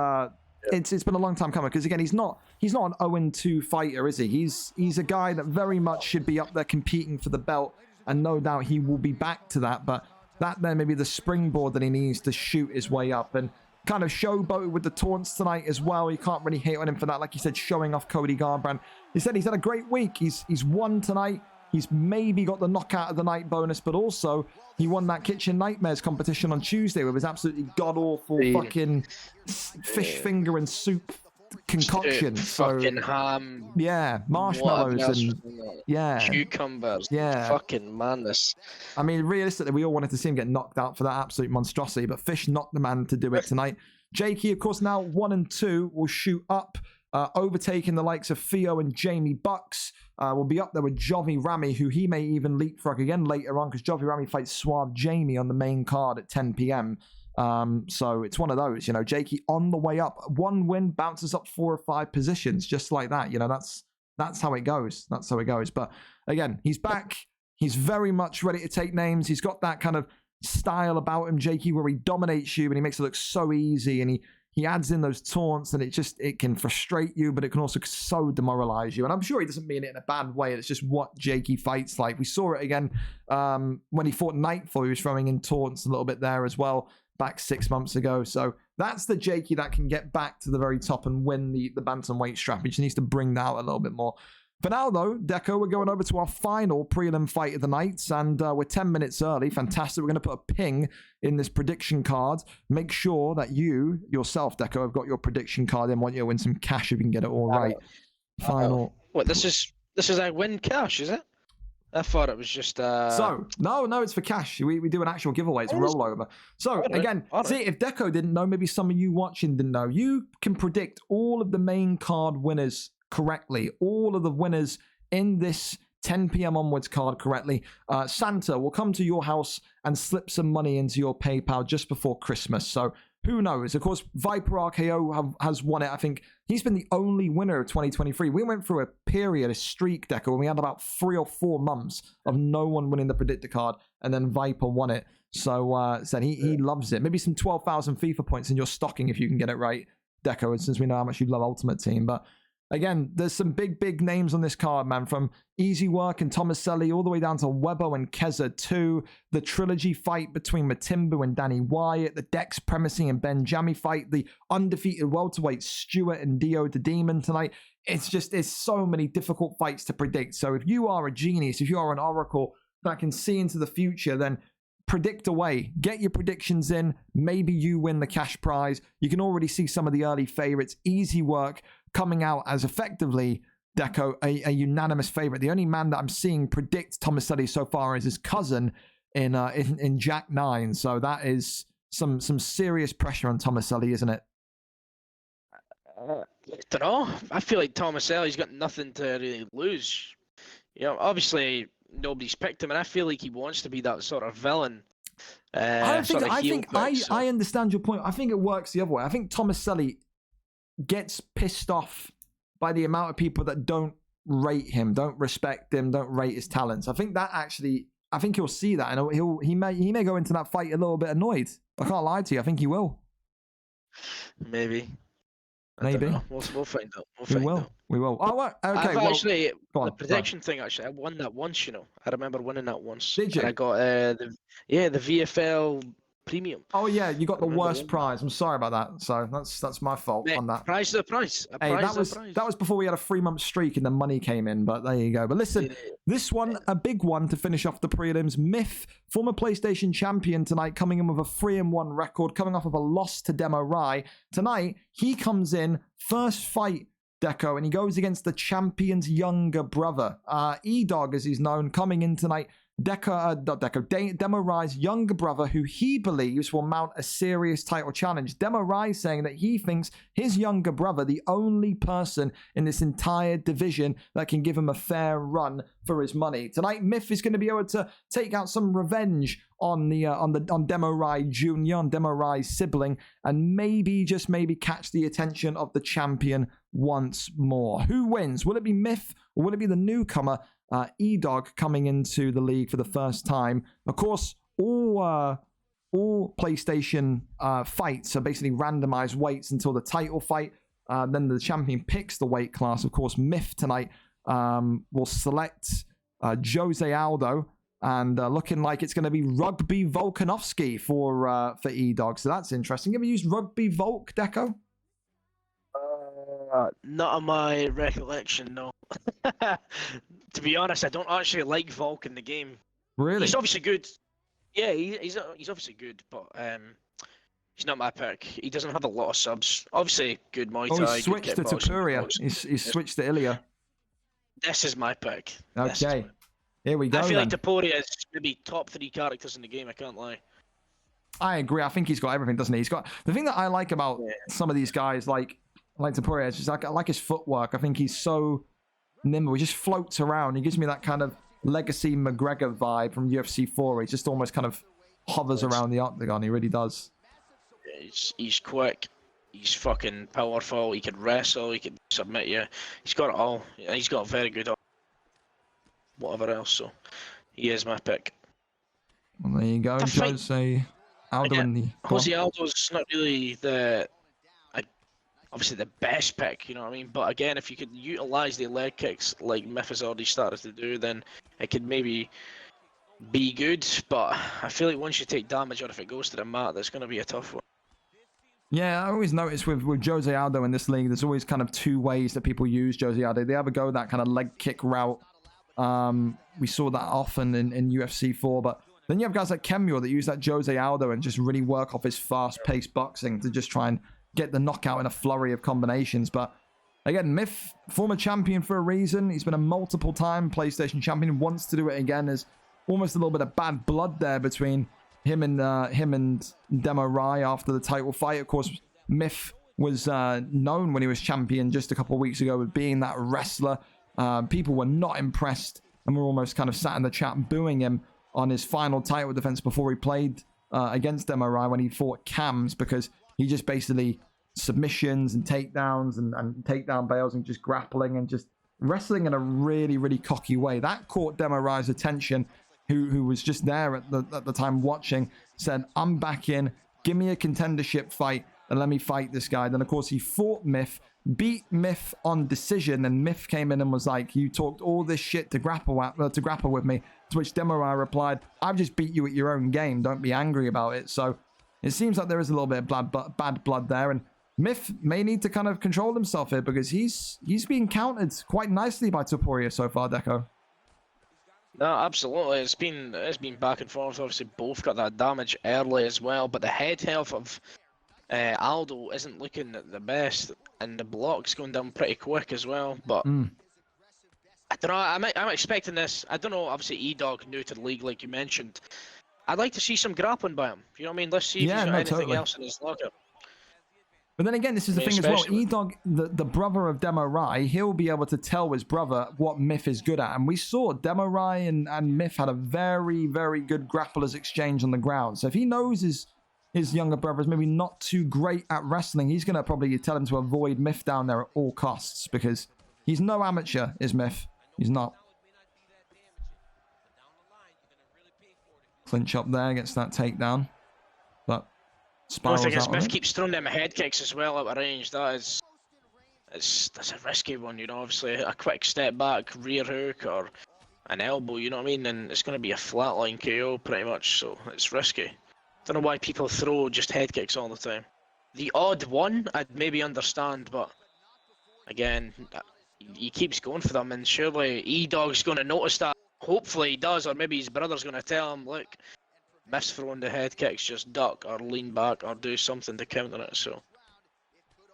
it's been a long time coming because again he's not an 0-2 fighter, is he? He's a guy that very much should be up there competing for the belt, and no doubt he will be back to that. But that there may be the springboard that he needs to shoot his way up and. Kind of showboated with the taunts tonight as well. You can't really hate on him for that. Like you said, showing off Cody Garbrandt. He said he's had a great week. He's won tonight. He's maybe got the knockout of the night bonus, but also he won that Kitchen Nightmares competition on Tuesday with his absolutely god-awful fucking fish finger and soup concoction. Fucking So ham. yeah, whatever marshmallows else and was in there. yeah, Cucumbers. yeah. Fucking madness. I mean, realistically, we all wanted to see him get knocked out for that absolute monstrosity, but Fish knocked the man to do it tonight. Jakey, of course, now 1 and 2 will shoot up, overtaking the likes of Theo and Jamie Bucks. Will be up there with Jovi Rami, who he may even leapfrog again later on, because Jovi Rami fights Suave Jamie on the main card at 10 p.m. So it's one of those, you know, Jakey on the way up. 1 win bounces up 4 or 5 positions, just like that. You know, that's how it goes. That's how it goes. But again, he's back. He's very much ready to take names. He's got that kind of style about him, Jakey, where he dominates you and he makes it look so easy, and he adds in those taunts, and it can frustrate you, but it can also so demoralize you. And I'm sure he doesn't mean it in a bad way. It's just what Jakey fights like. We saw it again when he fought Nightfall. He was throwing in taunts a little bit there as well, back 6 months ago. So that's the Jakey that can get back to the very top and win the bantamweight strap. He just needs to bring that out a little bit more. For now, though, Deco, we're going over to our final prelim fight of the night, and we're 10 minutes early. Fantastic. We're going to put a ping in this prediction card. Make sure that you, yourself, Deco, have got your prediction card in. Want you to win some cash if you can get it all right. Final. What, this is a win cash, is it? I thought it was just... So, no, it's for cash. We do an actual giveaway. It's a rollover. So, again, see, if Deco didn't know, maybe some of you watching didn't know, you can predict all of the main card winners correctly. All of the winners in this 10 p.m. onwards card correctly. Santa will come to your house and slip some money into your PayPal just before Christmas. So who knows? Of course, Viper RKO has won it. I think he's been the only winner of 2023. We went through a period, a streak, Deco, and we had about 3 or 4 months of no one winning the predictor card, and then Viper won it. So said he loves it. Maybe some 12,000 FIFA points in your stocking if you can get it right, Deco, since we know how much you love Ultimate Team. But again, there's some big names on this card, man, from EASYWORK and Tomaselli all the way down to Webbo and Keza 2, the trilogy fight between Matimbu and Danny Wyatt, the Dex Premising and Ben Jammy fight, the undefeated welterweight Stewart and Dio the Demon tonight. It's so many difficult fights to predict. So if you are a genius, if you are an oracle that can see into the future, then predict away. Get your predictions in. Maybe you win the cash prize. You can already see some of the early favorites. EASYWORK coming out as effectively, Deco, a unanimous favorite. The only man that I'm seeing predict Tomaselli so far is his cousin in Jack 9. So that is some serious pressure on Tomaselli, isn't it? I don't know. I feel like Tomaselli's got nothing to really lose. You know, obviously nobody's picked him, and I feel like he wants to be that sort of villain. I understand your point. I think it works the other way. I think Tomaselli gets pissed off by the amount of people that don't rate him, don't respect him, don't rate his talents. I think he'll see that, and he may go into that fight a little bit annoyed. I can't lie to you. I think he will. Maybe. Maybe. We'll find out. We will. Oh, right. Okay. Actually, the prediction thing, actually, I won that once, you know. I remember winning that once. Did you? And I got the VFL premium. Oh yeah, you got the worst prize. I'm sorry about that. So that's my fault on that. Prize is a prize. That was before we had a 3-month streak and the money came in. But there you go. But listen, this one, a big one to finish off the prelims. Myth, former PlayStation champion tonight, coming in with a 3-1 record, coming off of a loss to Demo Rai. Tonight he comes in first fight, Deco, and he goes against the champion's younger brother, E-Dog, as he's known, coming in tonight. Demo Rai's younger brother, who he believes will mount a serious title challenge. Demo Rai saying that he thinks his younger brother, the only person in this entire division that can give him a fair run for his money. Tonight, Myth is going to be able to take out some revenge on Demo Rai Jr., on Demo Rai's sibling, and maybe, just maybe, catch the attention of the champion once more. Who wins? Will it be Myth or will it be the newcomer, E-Dog, coming into the league for the first time? Of course, all PlayStation fights are basically randomized weights until the title fight. Then the champion picks the weight class. Of course, Myth tonight will select Jose Aldo, and looking like it's going to be Rugby Volkanovski for E-Dog. So that's interesting. Have you used Rugby Volk, Deco? Not on my recollection, no. To be honest, I don't actually like Volk in the game. Really? He's obviously good. Yeah, he's obviously good, but He's not my pick. He doesn't have a lot of subs. Obviously, good Muay Oh, Thai, he's good switched to kickboxing. Topuria. He's switched to Ilya. This is my pick. This is Okay. Here we go. I feel then. like Topuria is maybe top 3 characters in the game. I can't lie. I agree. I think he's got everything, doesn't he? He's got the thing that I like about some of these guys, like Topuria, is just like I like his footwork. I think he's so nimble. He just floats around. He gives me that kind of Legacy McGregor vibe from UFC 4. He just almost kind of hovers around the octagon. He really does. He's quick. He's fucking powerful. He can wrestle. He can submit you. He's got it all. He's got very good. Whatever else. So he is my pick. Well, there you go, Jose Aldo. Jose Aldo's not really obviously the best pick, you know what I mean? But again, if you could utilize the leg kicks like Myth has already started to do, then it could maybe be good. But I feel like once you take damage or if it goes to the mat, that's going to be a tough one. Yeah, I always notice with Jose Aldo in this league, there's always kind of 2 ways that people use Jose Aldo. They either go that kind of leg kick route. We saw that often in UFC 4, but then you have guys like Kemure that use that Jose Aldo and just really work off his fast-paced boxing to just try and get the knockout in a flurry of combinations. But again, Myth, former champion for a reason. He's been a multiple-time PlayStation champion. Wants to do it again. There's almost a little bit of bad blood there between him and Demo Rai after the title fight. Of course, Myth was known when he was champion just a couple of weeks ago with being that wrestler. People were not impressed and were almost kind of sat in the chat booing him on his final title defense before he played against Demo Rai when he fought Cams, because he just basically submissions and takedowns and takedown bails and just grappling and just wrestling in a really, really cocky way. That caught Demo Rai's attention, who was just there at the time watching, said, I'm back in, give me a contendership fight and let me fight this guy. Then, of course, he fought Myth, beat Myth on decision, and Myth came in and was like, you talked all this shit to grapple with me, to which Demo Rai replied, I've just beat you at your own game, don't be angry about it. So it seems like there is a little bit of bad blood there, and Myth may need to kind of control himself here because he's being countered quite nicely by Topuria so far, Deco. No, absolutely. It's been back and forth. Obviously, both got that damage early as well, but the head health of Aldo isn't looking the best, and the block's going down pretty quick as well. But I don't know. I'm expecting this. I don't know. Obviously, E-Dog new to the league, like you mentioned. I'd like to see some grappling by him. You know what I mean? Let's see if he's got anything else in his locker. But then again, this is the thing as well. E-Dog, the brother of Demo Rai, he'll be able to tell his brother what Myth is good at. And we saw Demo Rai and Myth had a very, very good grapplers exchange on the ground. So if he knows his younger brother is maybe not too great at wrestling, he's going to probably tell him to avoid Myth down there at all costs, because he's no amateur, is Myth. He's not. Clinch up there, gets that takedown. But spirals out. Myth keeps throwing them head kicks as well out of range. That's a risky one, you know. Obviously, a quick step back, rear hook, or an elbow, you know what I mean? And it's going to be a flatline KO pretty much, so it's risky. Don't know why people throw just head kicks all the time. The odd one, I'd maybe understand, but again, he keeps going for them, and surely E-Dog's going to notice that. Hopefully he does, or maybe his brother's going to tell him, look, Myth's throwing the head kicks, just duck or lean back or do something to counter it. So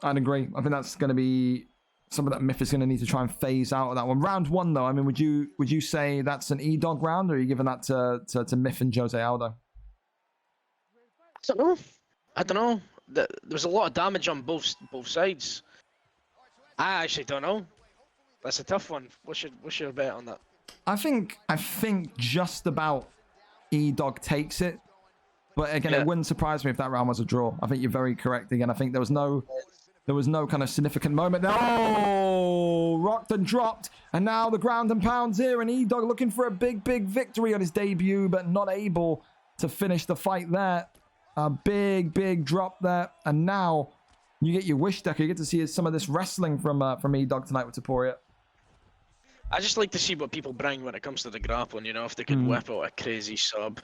I'd agree. I think that's going to be something that Myth is going to need to try and phase out of that one. Round 1, though, I mean, would you say that's an E-Dog round, or are you giving that to Myth and Jose Aldo? I don't know. There was a lot of damage on both sides. I actually don't know. That's a tough one. What's your bet on that? I think just about E-Dog takes it, but again, it wouldn't surprise me if that round was a draw. I think you're very correct. Again, I think there was no kind of significant moment there. Oh, rocked and dropped, and now the ground and pounds here, and E-Dog looking for a big victory on his debut, but not able to finish the fight there. A big drop there, and now you get your wish, Decker. You get to see some of this wrestling from E-Dog tonight with Topuria. I just like to see what people bring when it comes to the grappling, you know, if they could whip out a crazy sub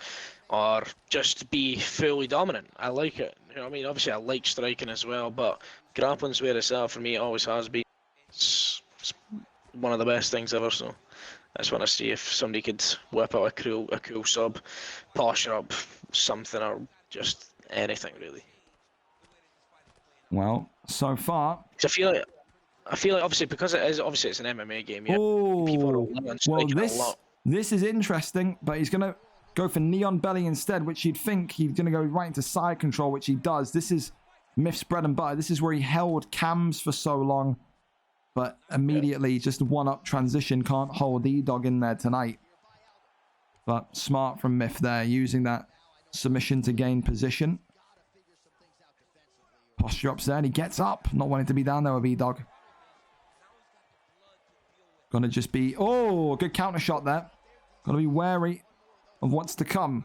or just be fully dominant. I like it. You know what I mean? Obviously, I like striking as well, but grappling's where it's at for me. It always has been. It's one of the best things ever, so I just want to see if somebody could whip out a cool sub, polish it up, something, or just anything, really. Well, so far... 'Cause I feel like obviously because it's an MMA game. Yeah, people are Oh, striking a lot. this is interesting, but he's going to go for Neon Belly instead, which you'd think he's going to go right into side control, which he does. This is Myth's bread and butter. This is where he held cams for so long, but immediately just one-up transition, can't hold E-Dog in there tonight. But smart from Myth there, using that submission to gain position. Posture ups there, and he gets up, not wanting to be down there with E-Dog. Gonna just be... Oh, good counter shot there. Gotta be wary of what's to come.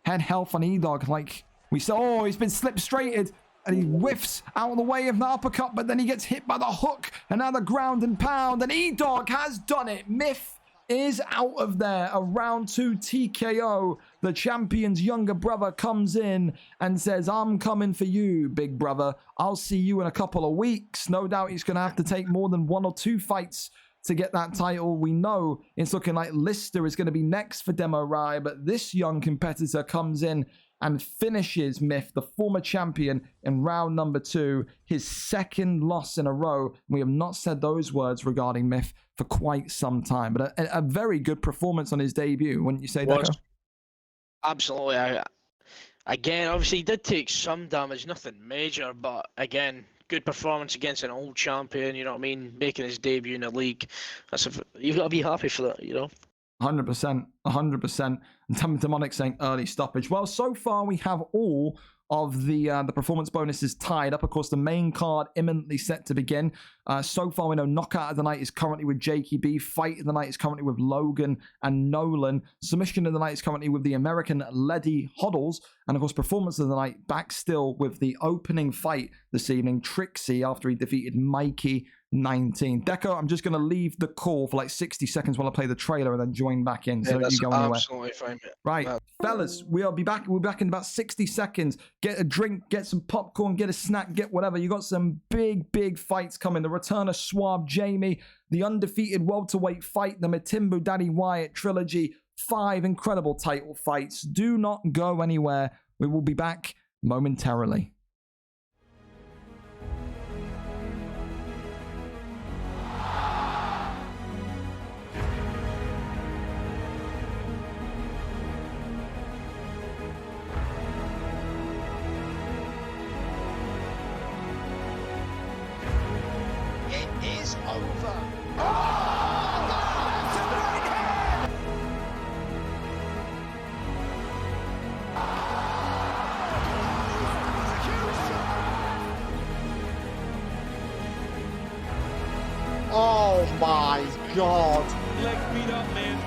Head health on E-Dog, like we saw. Oh, he's been slip straighted, and he whiffs out of the way of the uppercut, but then he gets hit by the hook, and now the ground and pound, and E-Dog has done it. Myth is out of there. A round 2 TKO. The champion's younger brother comes in and says, I'm coming for you, big brother. I'll see you in a couple of weeks. No doubt he's gonna have to take more than 1 or 2 fights to get that title. We know it's looking like Lister is going to be next for Demo Rai, but this young competitor comes in and finishes Myth, the former champion, in round number 2, his 2nd loss in a row. We have not said those words regarding Myth for quite some time, but a very good performance on his debut, wouldn't you say, Deco? Absolutely. Again, obviously he did take some damage, nothing major, but again, good performance against an old champion, you know what I mean? Making his debut in the league. You've got to be happy for that, you know? 100%. 100%. And Demonic saying early stoppage. Well, so far we have all of the performance bonuses tied up. Of course, the main card imminently set to begin. So far, we know knockout of the night is currently with Jakey B. Fight of the night is currently with Logan and Nolan. Submission of the night is currently with the American Leddy Hoddles. And of course, performance of the night back still with the opening fight this evening, Trixie, after he defeated Mikey 19. Deco, I'm just going to leave the call for like 60 seconds while I play the trailer and then join back in. So that's you go anywhere. Absolutely fine. Right, fellas, we'll be back. We'll be back in about 60 seconds. Get a drink, get some popcorn, get a snack, get whatever. You got some big fights coming. The return of Suave Jamie, the undefeated welterweight fight, the Matimbu Daddy Wyatt trilogy. 5 incredible title fights. Do not go anywhere. We will be back momentarily. Oh my God. Leg beat up, man.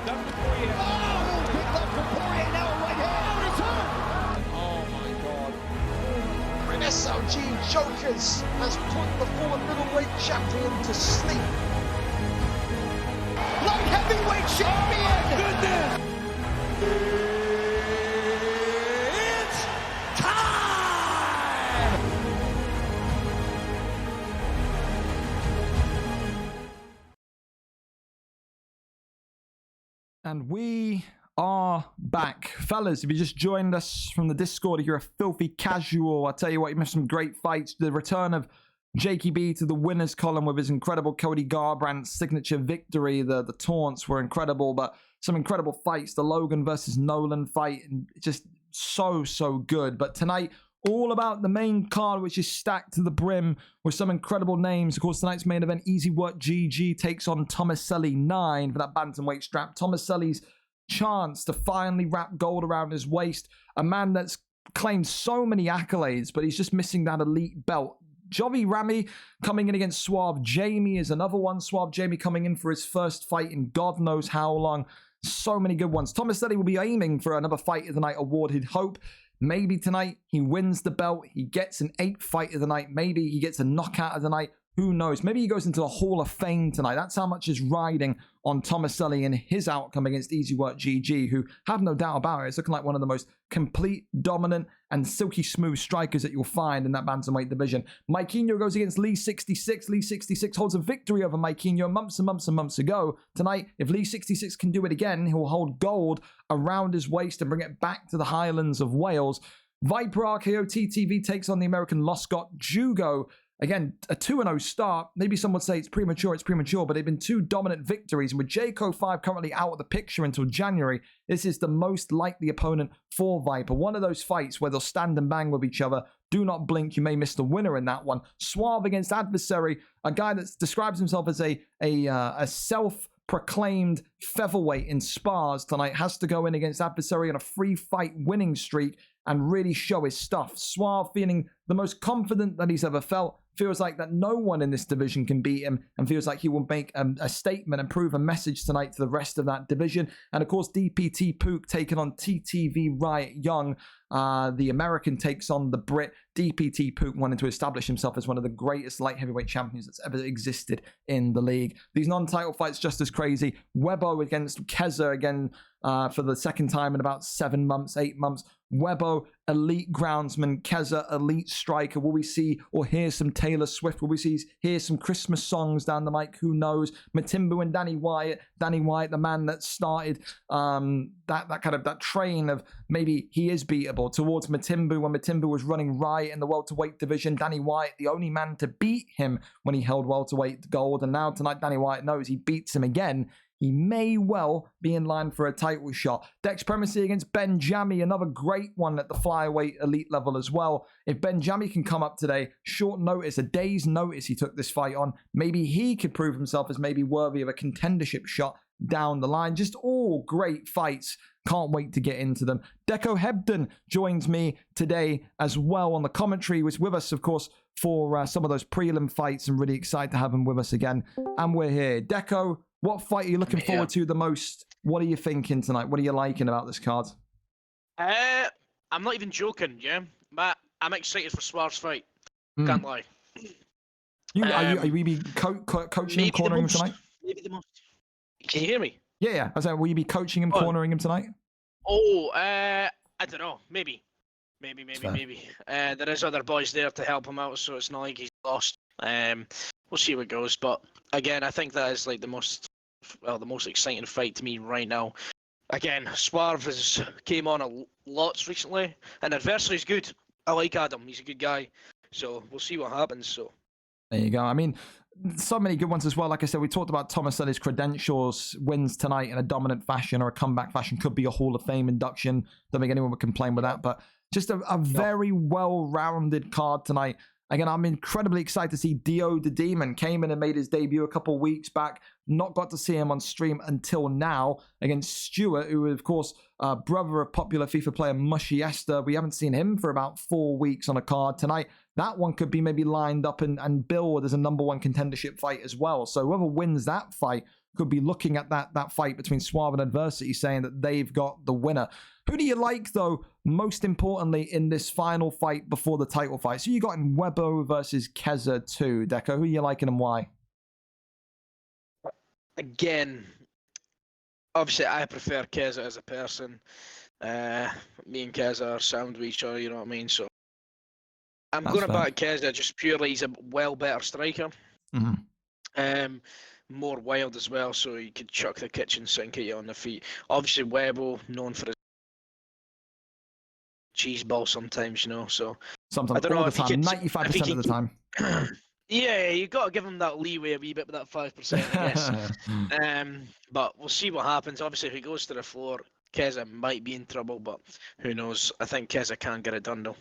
Done for Poirier. Oh, big left for Poirier now, right hand. Oh my God. SLG Jokers has put the former middleweight champion to sleep. Light heavyweight champion! Oh, goodness! It's time! And we are back. Fellas, if you just joined us from the Discord, if you're a filthy casual, I tell you what, you missed some great fights. The return of Jakey B to the winners column with his incredible Cody Garbrandt signature victory. The taunts were incredible, but some incredible fights. The Logan versus Nolan fight, and just so good. But tonight, all about the main card, which is stacked to the brim with some incredible names. Of course, tonight's main event, EASYWORKGG takes on Tomaselli 9 for that bantamweight strap. Tomaselli's chance to finally wrap gold around his waist. A man that's claimed so many accolades, but he's just missing that elite belt. Jovi Rami coming in against Suave Jamie is another one. Suave Jamie coming in for his first fight in God knows how long. So many good ones. Tomaselli will be aiming for another fight of the night award, he'd hope. Maybe tonight he wins the belt. He gets an 8th fight of the night. Maybe he gets a knockout of the night. Who knows? Maybe he goes into the Hall of Fame tonight. That's how much is riding on Tomaselli and his outcome against EASYWORKGG, who have no doubt about it. It's looking like one of the most complete, dominant, and silky smooth strikers that you'll find in that bantamweight division. Maikinho goes against Lee 66. Lee 66 holds a victory over Maikinho months and months ago. Tonight, if Lee 66 can do it again, he'll hold gold around his waist and bring it back to the Highlands of Wales. Viper RKO TTV takes on the American Loscott Jugo. Again, a 2-0 start. Maybe some would say it's premature, but they've been 2 dominant victories. And with JCO 5 currently out of the picture until January, this is the most likely opponent for Viper. One of those fights where they'll stand and bang with each other. Do not blink, you may miss the winner in that one. Suave against Adversary, a guy that describes himself as a self-proclaimed featherweight in spars tonight, has to go in against Adversary on a free fight winning streak and really show his stuff. Suave feeling the most confident that he's ever felt. Feels like that no one in this division can beat him, and feels like he will make a statement and prove a message tonight to the rest of that division. And of course, DPT Pook taking on TTV Riot Young. The American takes on the Brit. DPT Pook wanting to establish himself as one of the greatest light heavyweight champions that's ever existed in the league. These non-title fights just as crazy. Webo against Keza again for the second time in about 7 months, 8 months. Webo, elite groundsman. Keza, elite striker. Will we see or hear some Taylor Swift? Will we hear some Christmas songs down the mic? Who knows? Matimbu and Danny Wyatt. Danny Wyatt, the man that started that train of maybe he is beatable towards Matimbu when Matimbu was running riot in the welterweight division. Danny Wyatt, the only man to beat him when he held welterweight gold. And now tonight, Danny Wyatt knows he beats him again. He may well be in line for a title shot. Dex Primacy against Ben Jammy, another great one at the flyweight elite level as well. If Ben Jammy can come up today, short notice, a day's notice he took this fight on, maybe he could prove himself as maybe worthy of a contendership shot down the line. Just all great fights. Can't wait to get into them. Deco Hebden joins me today as well on the commentary. He was with us, of course, for some of those prelim fights, and really excited to have him with us again. And we're here. Deco, what fight are you looking forward to the most? What are you thinking tonight? What are you liking about this card? I'm not even joking, yeah. But I'm excited for Suave's fight. Can't lie. Are you be coaching him, cornering him tonight? Maybe the most. Can you hear me? Yeah. I said, will you be coaching him, cornering him tonight? I don't know. Maybe. There is other boys there to help him out, so it's not like he's lost. We'll see where it goes. But again, I think that is like the most exciting fight to me right now. Again, Suave has came on a lot recently, and Adversary's good. I like Adam. He's a good guy. So we'll see what happens. So there you go. I mean, so many good ones as well. Like I said, we talked about Tomaselli's credentials, wins tonight in a dominant fashion or a comeback fashion, could be a Hall of Fame induction. Don't think anyone would complain with that, but just a very well-rounded card tonight. Again, I'm incredibly excited to see Dio the Demon. Came in and made his debut a couple weeks back. Not got to see him on stream until now against Stuart, who is, of course, brother of popular FIFA player Mushy Esther. We haven't seen him for about 4 weeks on a card tonight. That one could be maybe lined up and billed as a #1 contendership fight as well. So whoever wins that fight could be looking at that fight between Suave and Adversity, saying that they've got the winner. Who do you like, though, most importantly, in this final fight before the title fight? So you got in Webo versus Keza 2. Deco, who are you liking and why? again, obviously I prefer Keza as a person. Me and Keza are sound with each other, you know what I mean? So I'm going to back Keza just purely he's a well better striker. Mm-hmm. More wild as well, so he could chuck the kitchen sink at you on the feet. Obviously Webo, known for his cheese ball sometimes, you know, so sometimes, I don't know all if the time, 95% he of the time. Yeah, you got to give him that leeway a wee bit with that 5%, I guess. But we'll see what happens. Obviously, if he goes to the floor, Keza might be in trouble, but who knows? I think Keza can get it done, though.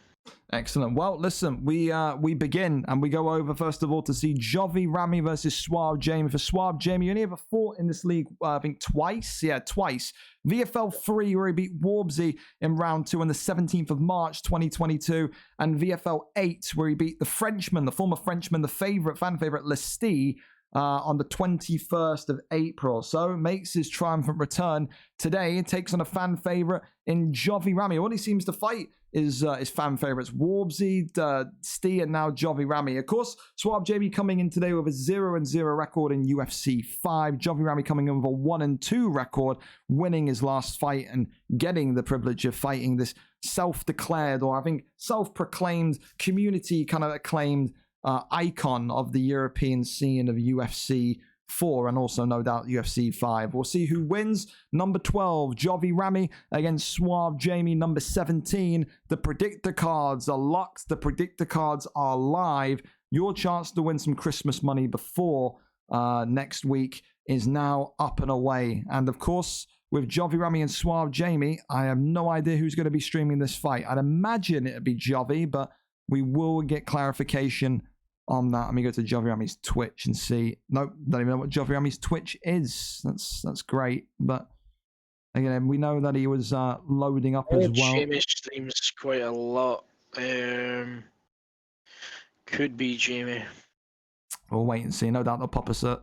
Excellent. Well, listen, we begin and we go over first of all to see Jovi Rami versus Suave Jamie. For Suave Jamie, you only ever fought in this league, I think twice. Yeah, twice. VFL 3, where he beat Warbsy in round 2 on the 17th of March 2022, and VFL 8, where he beat the Frenchman, the former Frenchman, the fan favorite Lestie, on the 21st of April. So makes his triumphant return today. It takes on a fan favorite in Jovi Rami. All he seems to fight is fan favorites Warbsy, Stee, and now Jovi Rami. Of course, Suave Jamie coming in today with a 0-0 record in UFC 5. Jovi Rami coming in with a 1-2 record, winning his last fight and getting the privilege of fighting this self-declared, or I think self-proclaimed, community kind of acclaimed icon of the European scene of UFC 4 and also no doubt UFC 5. We'll see who wins. Number 12, Jovi Rami against Suave Jamie. Number 17, the predictor cards are locked. The predictor cards are live. Your chance to win some Christmas money before next week is now up and away. And of course, with Jovi Rami and Suave Jamie, I have no idea who's going to be streaming this fight. I'd imagine it'd be Jovi, but we will get clarification on that. Let me go to Jovi Rami's Twitch and see. Nope, don't even know what Jovi Rami's Twitch is. That's great. But again, we know that he was loading up as well. Jamie streams quite a lot. Could be Jamie. We'll wait and see. No doubt they'll pop us a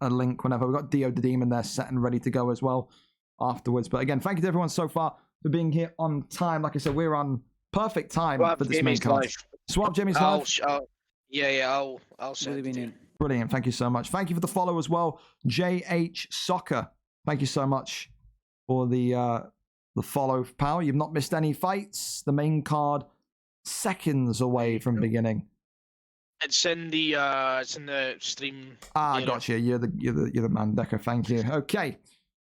link whenever. We've got Dio the Demon there set and ready to go as well afterwards. But again, thank you to everyone so far for being here on time. Like I said, we're on perfect time for this main card. Swap Jamie's live. I'll send it. Brilliant. Thank you so much. Thank you for the follow as well. JH Soccer. Thank you so much for the follow, pal. You've not missed any fights. The main card seconds away from beginning. It's in the stream. I got you. You're the man, Decker. Thank you. Okay,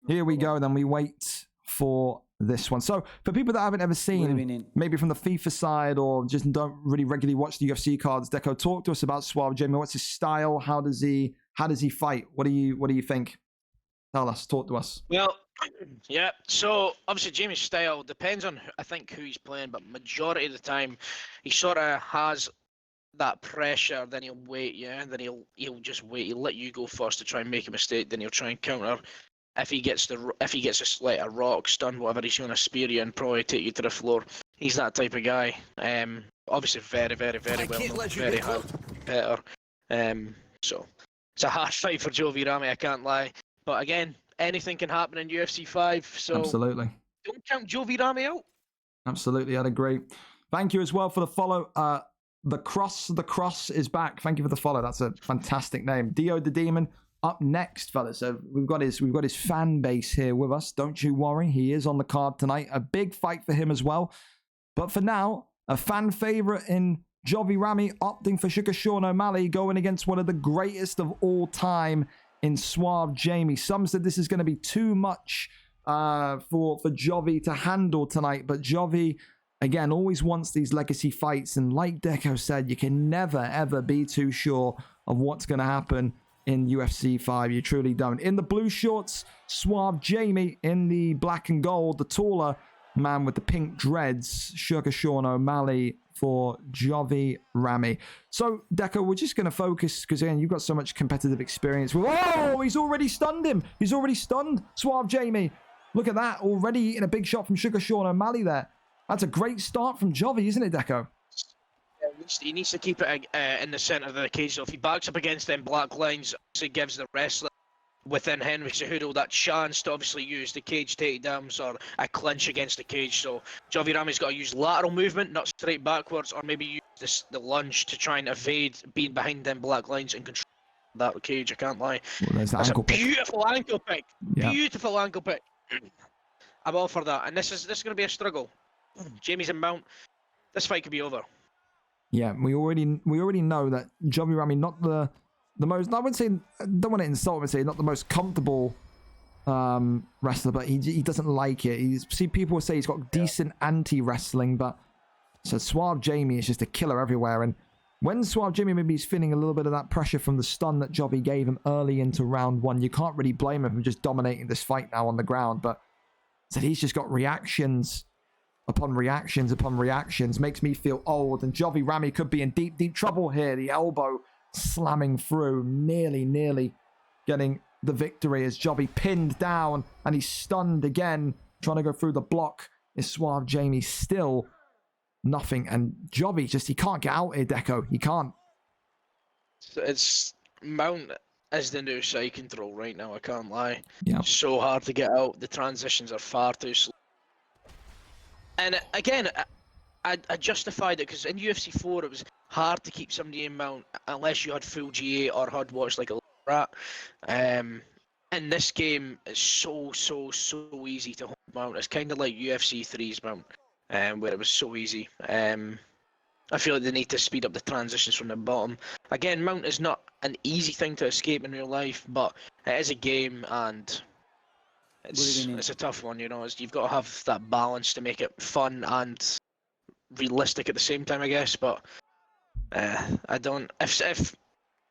here we go. Then we wait for this one. So for people that haven't ever seen, maybe from the FIFA side or just don't really regularly watch the UFC cards, Deco, talk to us about Suave Jamie. What's his style? How does he fight? What do you think? Tell us. Talk to us. Well, yeah. So obviously Jamie's style depends on I think who he's playing, but majority of the time he sort of has that pressure, then he'll wait, and then he'll just wait. He'll let you go first to try and make a mistake, then he'll try and counter. If he gets a rock, stun, whatever, he's going to spear you and probably take you to the floor. He's that type of guy. Obviously very, very, very well known, very hard better. So it's a hard fight for Jovi Rami, I can't lie. But again, anything can happen in UFC 5, so absolutely don't count Jovi Rami out. Absolutely, I'd agree. Thank you as well for the follow. The Cross is back. Thank you for the follow. That's a fantastic name. Dio the Demon up next, fellas. So we've got his fan base here with us. Don't you worry. He is on the card tonight. A big fight for him as well. But for now, a fan favorite in Jovi Rami opting for Sugar Sean O'Malley going against one of the greatest of all time in Suave Jamie. Some said this is going to be too much for Jovi to handle tonight, but Jovi, again, always wants these legacy fights, and like Deco said, you can never, ever be too sure of what's going to happen in UFC 5. You truly don't. In the blue shorts, Suave Jamie. In the black and gold, the taller man with the pink dreads, Sugar Sean O'Malley for Jovi Rami. So, Deco, we're just going to focus, because again, you've got so much competitive experience. Oh, he's already stunned him. He's already stunned Suave Jamie. Look at that. Already eating a big shot from Sugar Sean O'Malley there. That's a great start from Jovi, isn't it, Deco? He needs to keep it in the centre of the cage. So if he backs up against them black lines, it gives the wrestler within Henry Cejudo that chance to obviously use the cage takedowns or a clinch against the cage. So Jovi Rami's got to use lateral movement, not straight backwards, or maybe use the lunge to try and evade being behind them black lines and control that cage. I can't lie. Well, there's the That's ankle a beautiful ankle pick. Yeah. Beautiful ankle pick. I'm all for that. And this is going to be a struggle. Jamie's in mount. This fight could be over. Yeah, we already know that Jovi Rami, not the most, I wouldn't say, I don't want to insult him, say not the most comfortable wrestler, but he doesn't like it. See, people say he's got decent anti-wrestling, but so Suave Jamie is just a killer everywhere. And when Suave Jamie maybe is feeling a little bit of that pressure from the stun that Jovi gave him early into round 1, you can't really blame him for just dominating this fight now on the ground. But so he's just got reactions upon reactions upon reactions. Makes me feel old, and Jovi Rami could be in deep, deep trouble here. The elbow slamming through, nearly getting the victory as Jovi pinned down, and he's stunned again, trying to go through the block. Is Suave Jamie still nothing? And Jovi he can't get out here, Deco. He can't. It's mount is the new side control right now, I can't lie. Yeah. So hard to get out. The transitions are far too slow. And again, I justified it because in UFC 4 it was hard to keep somebody in mount unless you had full GA or had watched like a rat. In this game, it's so easy to hold mount. It's kind of like UFC 3's mount, where it was so easy. I feel like they need to speed up the transitions from the bottom. Again, Mount is not an easy thing to escape in real life, but it is a game, and it's a tough one. You know, you've got to have that balance to make it fun and realistic at the same time, I guess. But I don't. If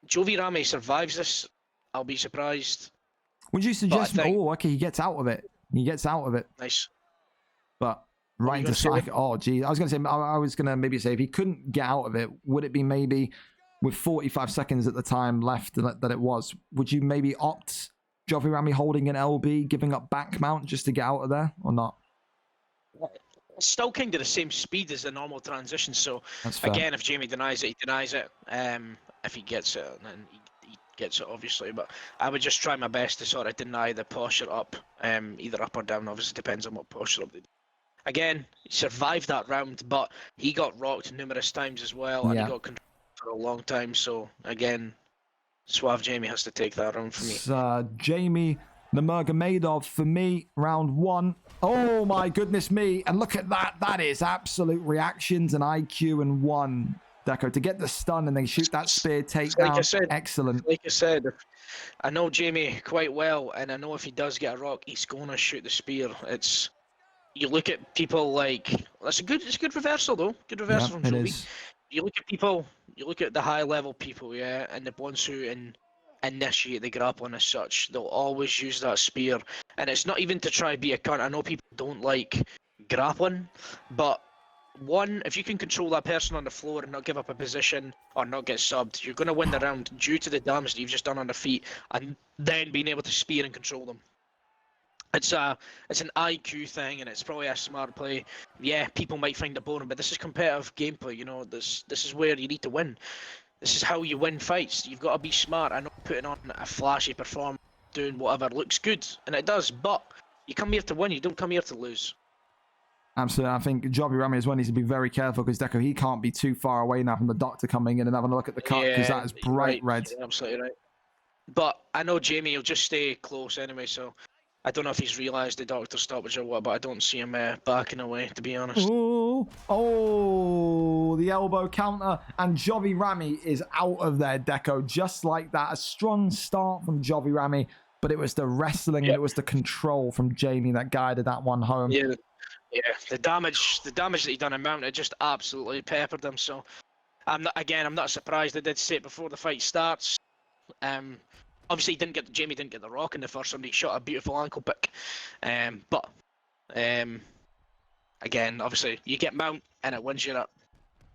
Jovi Rami survives this, I'll be surprised. Would you suggest? Oh, okay, he gets out of it. He gets out of it. Nice. But right into cycle. Oh, gee. I was going to say. I was going to maybe say if he couldn't get out of it, would it be maybe with 45 seconds at the time left that it was? Would you maybe opt Jovi Rami holding an LB, giving up back mount just to get out of there, or not? It's still kind of the same speed as the normal transition. So again, if Jamie denies it, he denies it. If he gets it, then he gets it, obviously. But I would just try my best to sort of deny the posture up, either up or down. Obviously, depends on what posture up they do. Again, he survived that round, but he got rocked numerous times as well, and he got controlled for a long time. So again, Suave Jamie has to take that round for me. It's Jamie Nurmagomedov for me, round 1. Oh my goodness me! And look at that. That is absolute reactions and IQ in one. Deco to get the stun and then shoot that spear takedown. Excellent. Like I said, I know Jamie quite well, and I know if he does get a rock, he's gonna shoot the spear. You look at people like it's a good reversal though. Good reversal from Jovi. You look at people, you look at the high level people, and the ones who initiate the grappling as such, they'll always use that spear, and it's not even to try be a cunt. I know people don't like grappling, but if you can control that person on the floor and not give up a position or not get subbed, you're going to win the round due to the damage that you've just done on the feet, and then being able to spear and control them. It's an IQ thing, and it's probably a smart play. Yeah, people might find it boring, but this is competitive gameplay. You know, this is where you need to win. This is how you win fights. You've got to be smart. I know putting on a flashy performance, doing whatever looks good, and it does, but you come here to win. You don't come here to lose. Absolutely. I think Jovi Rami as well needs to be very careful because Deco, he can't be too far away now from the doctor coming in and having a look at the cut because that is bright red. You're absolutely right. But I know Jamie will just stay close anyway, so I don't know if he's realised the doctor stoppage or what, but I don't see him backing away, to be honest. Oh, the elbow counter, and Jovi Rami is out of there, Deco, just like that. A strong start from Jovi Rami, but it was the wrestling, and it was the control from Jamie that guided that one home. Yeah, the damage that he done in Mount, it just absolutely peppered him. So, I'm not surprised. I did say it before the fight starts. Obviously, Jamie didn't get the rock in the first round. He shot a beautiful ankle pick. But again, obviously, you get Mount and it wins you up.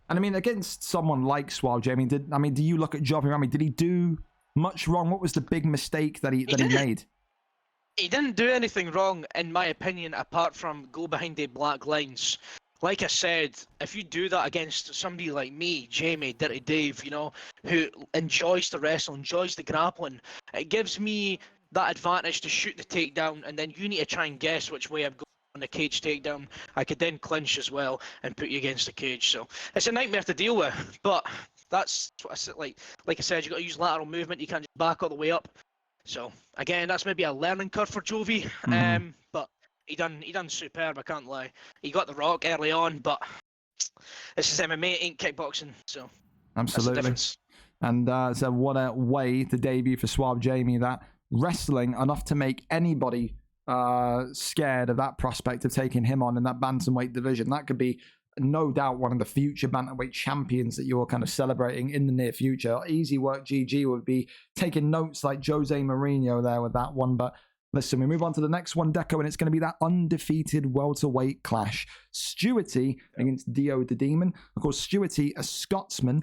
And I mean, against someone like Suave, Jamie, do you look at Jovi Rami? Did he do much wrong? What was the big mistake that he made? He didn't do anything wrong, in my opinion, apart from go behind the black lines. Like I said, if you do that against somebody like me, Jamie, Dirty Dave, you know, who enjoys the wrestle, enjoys the grappling, it gives me that advantage to shoot the takedown, and then you need to try and guess which way I'm going on the cage takedown. I could then clinch as well and put you against the cage. So it's a nightmare to deal with, but that's what I said. Like I said, you got to use lateral movement. You can't just back all the way up. So again, that's maybe a learning curve for Jovi, but he done superb. I can't lie. He got the rock early on, but this is MMA, it ain't kickboxing. So absolutely. And so what a way to debut for Suave Jamie. That wrestling enough to make anybody scared of that prospect of taking him on in that bantamweight division. That could be no doubt one of the future bantamweight champions that you're kind of celebrating in the near future. EASYWORKGG would be taking notes like Jose Mourinho there with that one. But listen, we move on to the next one, Deco, and it's going to be that undefeated welterweight clash. Stewarty against Dio the Demon. Of course, Stewarty, a Scotsman,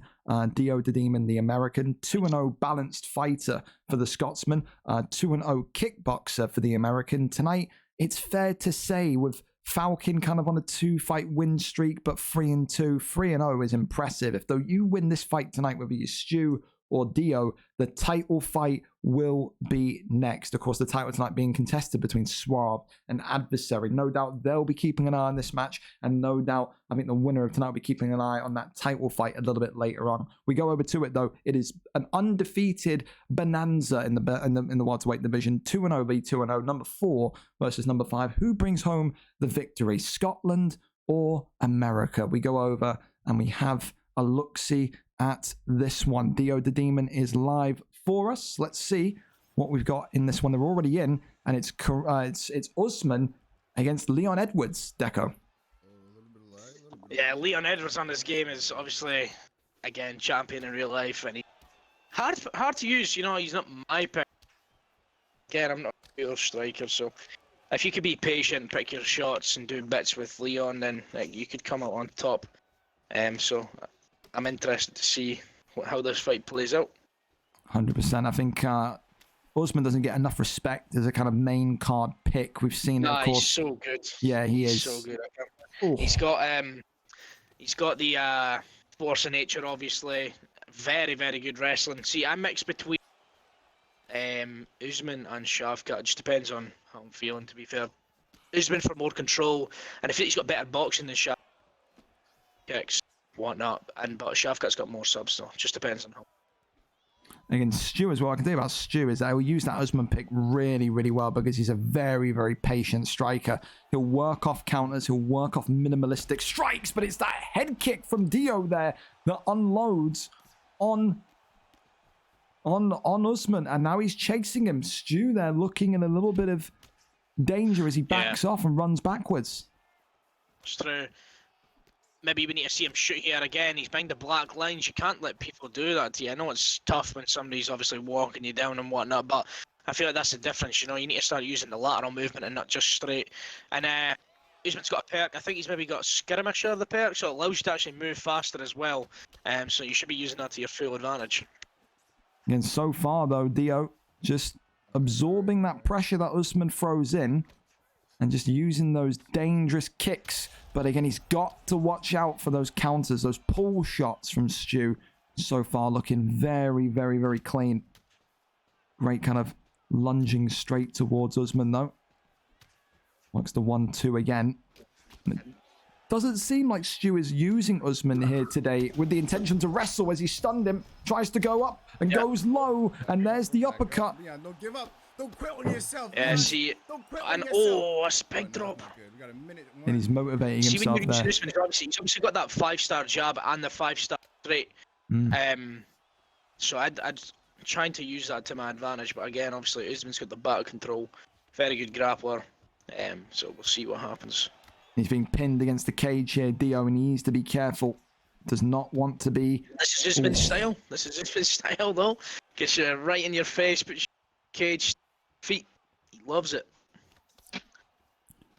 Dio the Demon, the American. 2-0 balanced fighter for the Scotsman. 2-0 kickboxer for the American. Tonight, it's fair to say with Falcon kind of on a 2-fight win streak, but 3-2. 3-0 is impressive. If though you win this fight tonight, whether you Stu or Dio, the title fight will be next. Of course, the title tonight being contested between Suave and Adversary. No doubt they'll be keeping an eye on this match, and no doubt I think the winner of tonight will be keeping an eye on that title fight a little bit later on. We go over to it though. It is an undefeated bonanza in the welterweight division. 2-0 v 2-0. Number 4 versus number 5. Who brings home the victory? Scotland or America? We go over and we have a look-see at this one. Dio the Demon is live for us. Let's see what we've got in this one. They're already in, and it's Usman against Leon Edwards, Deco. Yeah, Leon Edwards on this game is obviously, again, champion in real life, and he hard to use. You know, he's not my pick. Again, I'm not a real striker, so if you could be patient, pick your shots, and do bits with Leon, then you could come out on top. So I'm interested to see how this fight plays out. 100%. I think Usman doesn't get enough respect as a kind of main card pick. We've seen it, of course. He's so good. Yeah, he is. So good. He's got the force of nature, obviously. Very, very good wrestling. See, I mix between Usman and Shavkat. It just depends on how I'm feeling, to be fair. Usman for more control, and I think he's got better boxing than Shavkat. Kicks, whatnot, but Shavkat's got more subs, so it just depends on how. Against Stu as well, I can tell you about Stu is that he'll use that Usman pick really, really well because he's a very, very patient striker. He'll work off counters, he'll work off minimalistic strikes, but it's that head kick from Dio there that unloads on Usman, and now he's chasing him. Stu there looking in a little bit of danger as he backs off and runs backwards. It's true. Maybe we need to see him shoot here again. He's behind the black lines. You can't let people do that to you. I know it's tough when somebody's obviously walking you down and whatnot, but I feel like that's the difference. You know, you need to start using the lateral movement and not just straight. And Usman's got a perk. I think he's maybe got Skirmisher of the perk, so it allows you to actually move faster as well. So you should be using that to your full advantage. And so far, though, Dio just absorbing that pressure that Usman throws in and just using those dangerous kicks. But again, he's got to watch out for those counters, those pull shots from Stu. So far, looking very, very, very clean. Great kind of lunging straight towards Usman, though. Works the 1-2 again. It doesn't seem like Stu is using Usman here today with the intention to wrestle as he stunned him. Tries to go up and goes low. And there's the uppercut. Yeah, don't give up. Don't quit on yourself. Yeah, see, and a spike drop. And he's motivating himself there. He's obviously got that 5-star jab and the 5-star straight. So I'd trying to use that to my advantage, but again, obviously Usman's got the battle control, very good grappler. So we'll see what happens. He's being pinned against the cage here, Dio, and he needs to be careful. Does not want to be. This is Usman's style. This is Usman's style, though. Gets you right in your face, puts your cage feet. He loves it.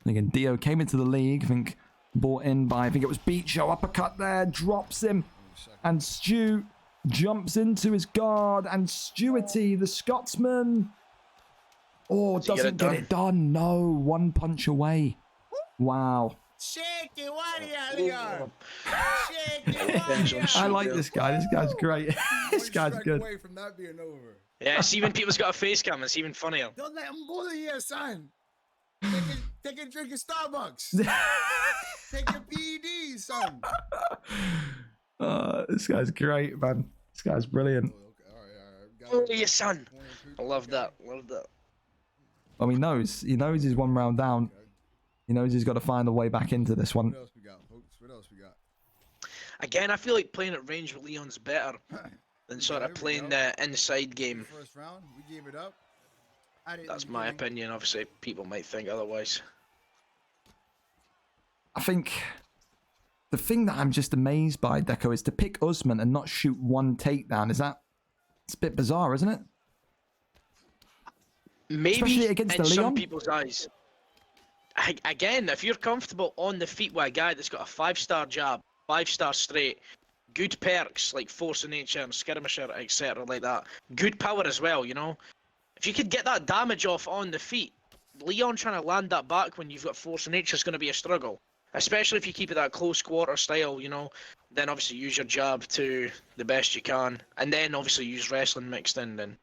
Again, Dio came into the league, I think, brought in by, I think it was Beacho, uppercut there, drops him, and Stu jumps into his guard, and Stuarty, the Scotsman, doesn't get it done. No, one punch away. Wow. I like this guy. This guy's great. This guy's good. Away from that being over. Yeah, see, when people's got a face cam, it's even funnier. Don't let him bully you, son. Take a drink at Starbucks. Take your PED, son. This guy's great, man. This guy's brilliant. Bully your son. I love that. Love that. Well, he knows he's one round down. He knows he's got to find a way back into this one. What else we got, folks? What else we got? Again, I feel like playing at range with Leon's better than sort of playing the inside game. First round, we gave it up. That's my opinion. Obviously, people might think otherwise. I think the thing that I'm just amazed by, Deco, is to pick Usman and not shoot one takedown. It's a bit bizarre, isn't it? Maybe especially against in the some Leon? people's eyes. Again, if you're comfortable on the feet with a guy that's got a 5-star jab, 5-star straight, good perks like force of nature and skirmisher, etc. like that, good power as well, you know. If you could get that damage off on the feet, Leon trying to land that back when you've got force of nature is going to be a struggle. Especially if you keep it that close quarter style, you know. Then obviously use your jab to the best you can, and then obviously use wrestling mixed in. Then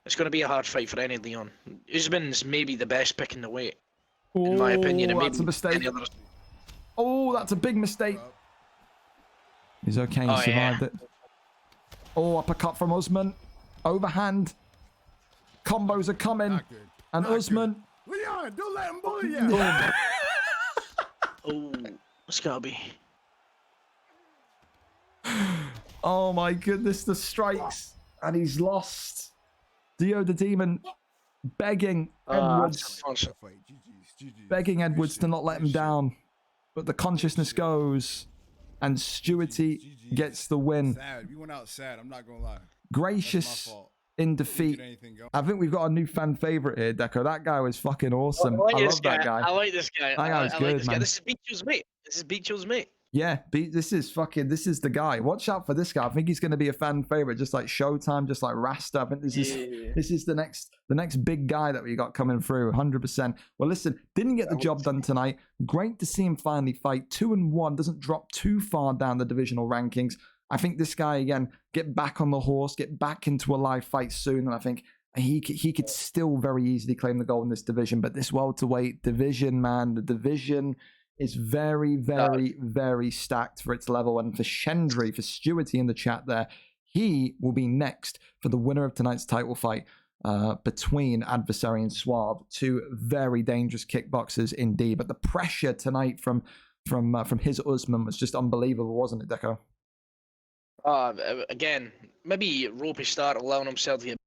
it's going to be a hard fight for any Leon. Usman's maybe the best pick in the weight. In my opinion, and that's a mistake. Oh, that's a big mistake. He's okay. He survived it. Oh, uppercut from Usman. Overhand. Combos are coming. And Usman. Leon, don't let him bully you. Oh, it's gotta be. Oh my goodness, the strikes. And he's lost. Dio the Demon begging Edwards. Begging Edwards to not let him down. But the consciousness goes. And Stewarty gets the win. Sad. You went out sad. I'm not going to lie. Gracious in defeat. I think we've got a new fan favorite here, Deco. That guy was fucking awesome. I love that guy. I like this guy. That guy was good, man. This is Beacho's mate. This is Beacho's mate. Yeah, this is the guy. Watch out for this guy. I think he's going to be a fan favorite, just like Showtime, just like Rasta. I think this is the next big guy that we got coming through, 100%. Well, listen, didn't get the job done tonight. Great to see him finally fight. 2-1, doesn't drop too far down the divisional rankings. I think this guy again get back on the horse, get back into a live fight soon, and I think he could still very easily claim the gold in this division. But this welterweight division, man, the division is very, very, very stacked for its level. And for Shendry, for Stewarty in the chat there, he will be next for the winner of tonight's title fight between Adversary and Suave. Two very dangerous kickboxers indeed. But the pressure tonight from his Usman was just unbelievable, wasn't it, Deco? Again, maybe ropey start, allowing himself to get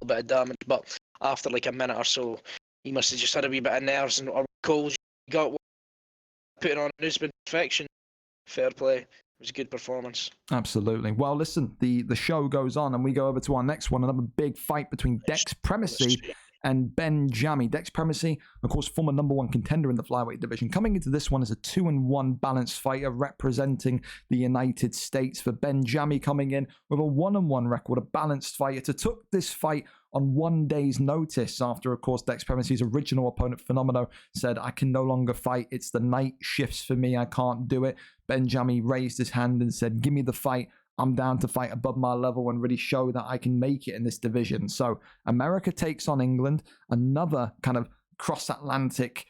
a bit of damage, but after like a minute or so, he must have just had a wee bit of nerves and calls. He got putting on Usman perfection. Fair play. It was a good performance. Absolutely. Well, listen, the show goes on and we go over to our next one, another big fight between Dex Primacy and Ben Jammy. Dex Primacy, of course, former #1 contender in the flyweight division. Coming into this one as a 2-1 balanced fighter representing the United States. For Ben Jammy coming in with a 1-1 record, a balanced fighter, to took this fight on 1 day's notice after, of course, Dex Primacy's original opponent, Phenomeno, said, I can no longer fight. It's the night shifts for me. I can't do it. Ben Jammy raised his hand and said, give me the fight. I'm down to fight above my level and really show that I can make it in this division. So America takes on England, another kind of cross-Atlantic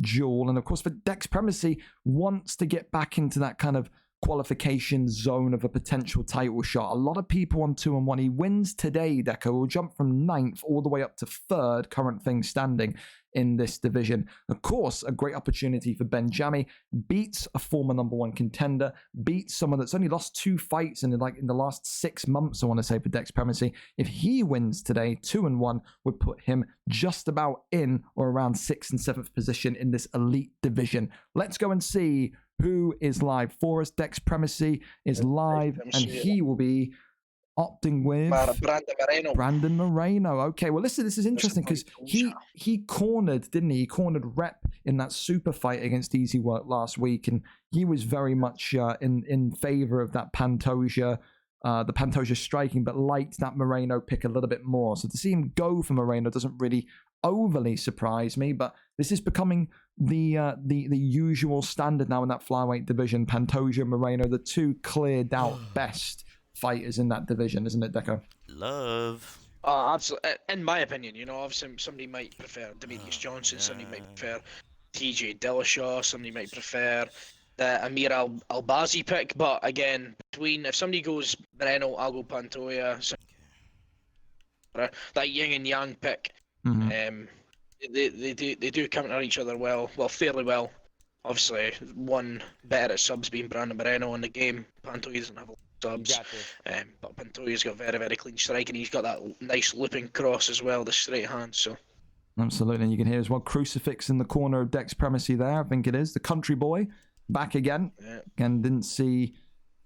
duel. And of course, for Dex Primacy, wants to get back into that kind of qualification zone of a potential title shot. A lot of people on 2-1. He wins today, Deco will jump from 9th all the way up to 3rd, current thing standing in this division. Of course, a great opportunity for Ben Jammy. Beats a former #1 contender, beats someone that's only lost 2 fights in the last 6 months, I want to say, for Dex Primacy. If he wins today, 2-1 would put him just about in or around 6th and 7th position in this elite division. Let's go and see who is live for us. Dex Primacy is live, and he will be opting with Brandon Moreno. Okay, well, listen, this is interesting because he cornered, didn't he? He cornered Rep in that super fight against Easy Work last week, and he was very much in favor of that Pantoja, the Pantoja striking, but liked that Moreno pick a little bit more. So to see him go for Moreno doesn't really overly surprise me, but this is becoming the usual standard now in that flyweight division. Pantoja, Moreno, the two cleared out best fighters in that division, isn't it, Deco? Love. Oh, absolutely. In my opinion, you know, obviously somebody might prefer Demetrius Johnson, somebody might prefer TJ Dillashaw, somebody might prefer the Amir Albazi pick, but again, if somebody goes Moreno, I'll go Pantoja. So, that yin and yang pick, they do counter each other fairly well. Obviously, one better at subs being Brandon Moreno in the game. Pantoja doesn't have a lot of subs, but Pantoja's got very, very clean strike, and he's got that nice looping cross as well, the straight hand. So absolutely, and you can hear as well Crucifix in the corner of Dex Primacy there. I think it is the country boy back again, and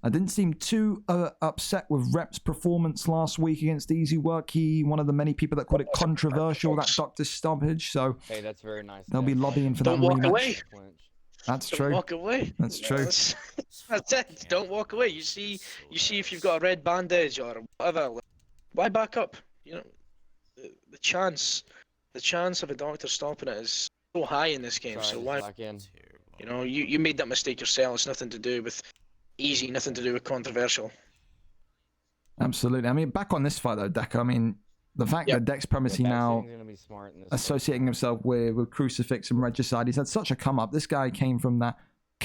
I didn't seem too upset with Rep's performance last week against Easy Work. One of the many people that called it controversial, that doctor stoppage. So hey, that's very nice. They'll be lobbying for that rematch. Don't walk away. That's Don't true. walk away. That's true. That's it. Don't walk away. You see if you've got a red bandage or whatever. Why back up? You know, the chance of a doctor stopping it is so high in this game. So why? You know, you made that mistake yourself. It's nothing to do with Easy, nothing to do with controversial. Absolutely. I mean, back on this fight though, Deco. I mean, the fact that Dex Primacy now associating himself with Crucifix and Regicide, he's had such a come up. This guy came from that,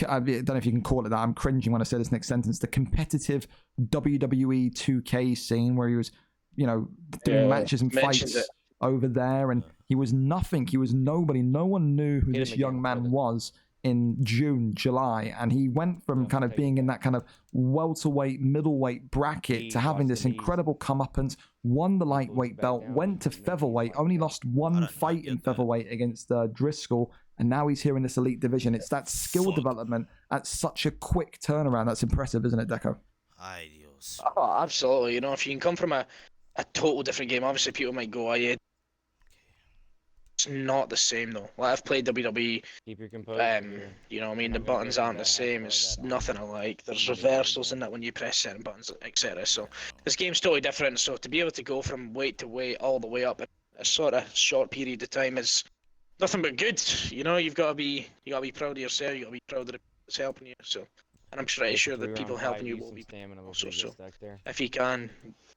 I don't know if you can call it that, I'm cringing when I say this next sentence, the competitive WWE 2K scene where he was, you know, doing matches and fights over there, and he was nothing. He was nobody. No one knew who this young man was in June, July, and he went from kind of being in that kind of welterweight, middleweight bracket to having this incredible comeuppance, won the lightweight belt, went to featherweight, only lost one fight in featherweight against Driscoll, and now he's here in this elite division. It's that skill development at such a quick turnaround. That's impressive, isn't it, Deco? Oh, absolutely. You know, if you can come from a total different game, obviously people might go, oh yeah, it's not the same though. Like, I've played WWE, Keep your composure. you know what I mean, the buttons aren't the same, it's nothing alike. There's reversals in that when you press certain buttons, etc. So this game's totally different, so to be able to go from weight to weight all the way up in a sort of short period of time is nothing but good. You know, you gotta be proud of yourself, you gotta be proud of the people that's helping you, so. And I'm pretty sure that people helping you will be also, so if you can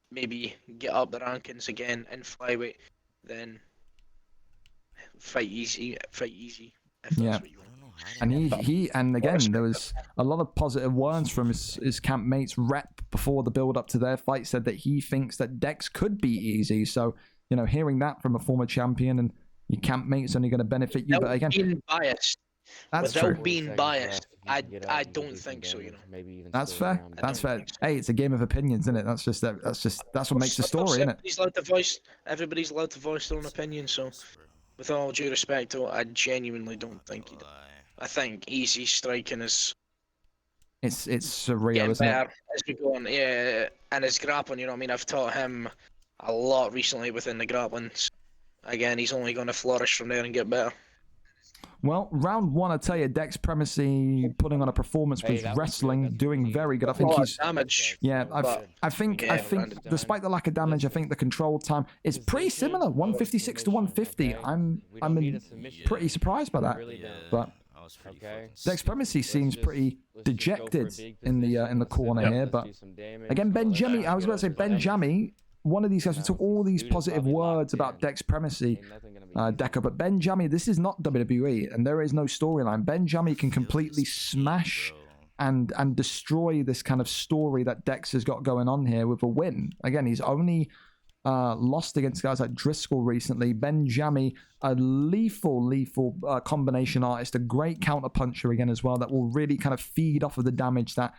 maybe get up the rankings again in flyweight, then fight easy. If that's what you want. And and again, there was a lot of positive words from his campmates. Rep before the build up to their fight said that he thinks that Dex could be easy. So, you know, hearing that from a former champion and your campmates only going to benefit you. But again, being biased. That's Without true. being biased, I don't think so. You know. That's fair. That's fair. Hey, it's a game of opinions, isn't it? That's what makes the story, isn't it? Everybody's allowed to voice their own opinion. So, with all due respect, I genuinely don't think he does. I think easy striking is. It's surreal, getting isn't better it? as we go on. Yeah, and his grappling. You know what I mean? I've taught him a lot recently within the grappling. Again, he's only going to flourish from there and get better. Well, round one, I tell you, Dex Primacy putting on a performance with wrestling, doing very good. I think he's damage. Yeah, I think despite the lack of damage, I think the control time is pretty similar, 156 to 150. I'm pretty surprised by that. But Dex Primacy seems pretty dejected in the corner here. But again, Benjami, I was about to say Benjami. One of these guys, we took all these positive words about Dex Primacy, Deca, but Benjami, this is not WWE, and there is no storyline. Benjami can completely smash and destroy this kind of story that Dex has got going on here with a win. Again, he's only lost against guys like Driscoll recently. Benjami, a lethal combination artist, a great counter puncher again as well, that will really kind of feed off of the damage that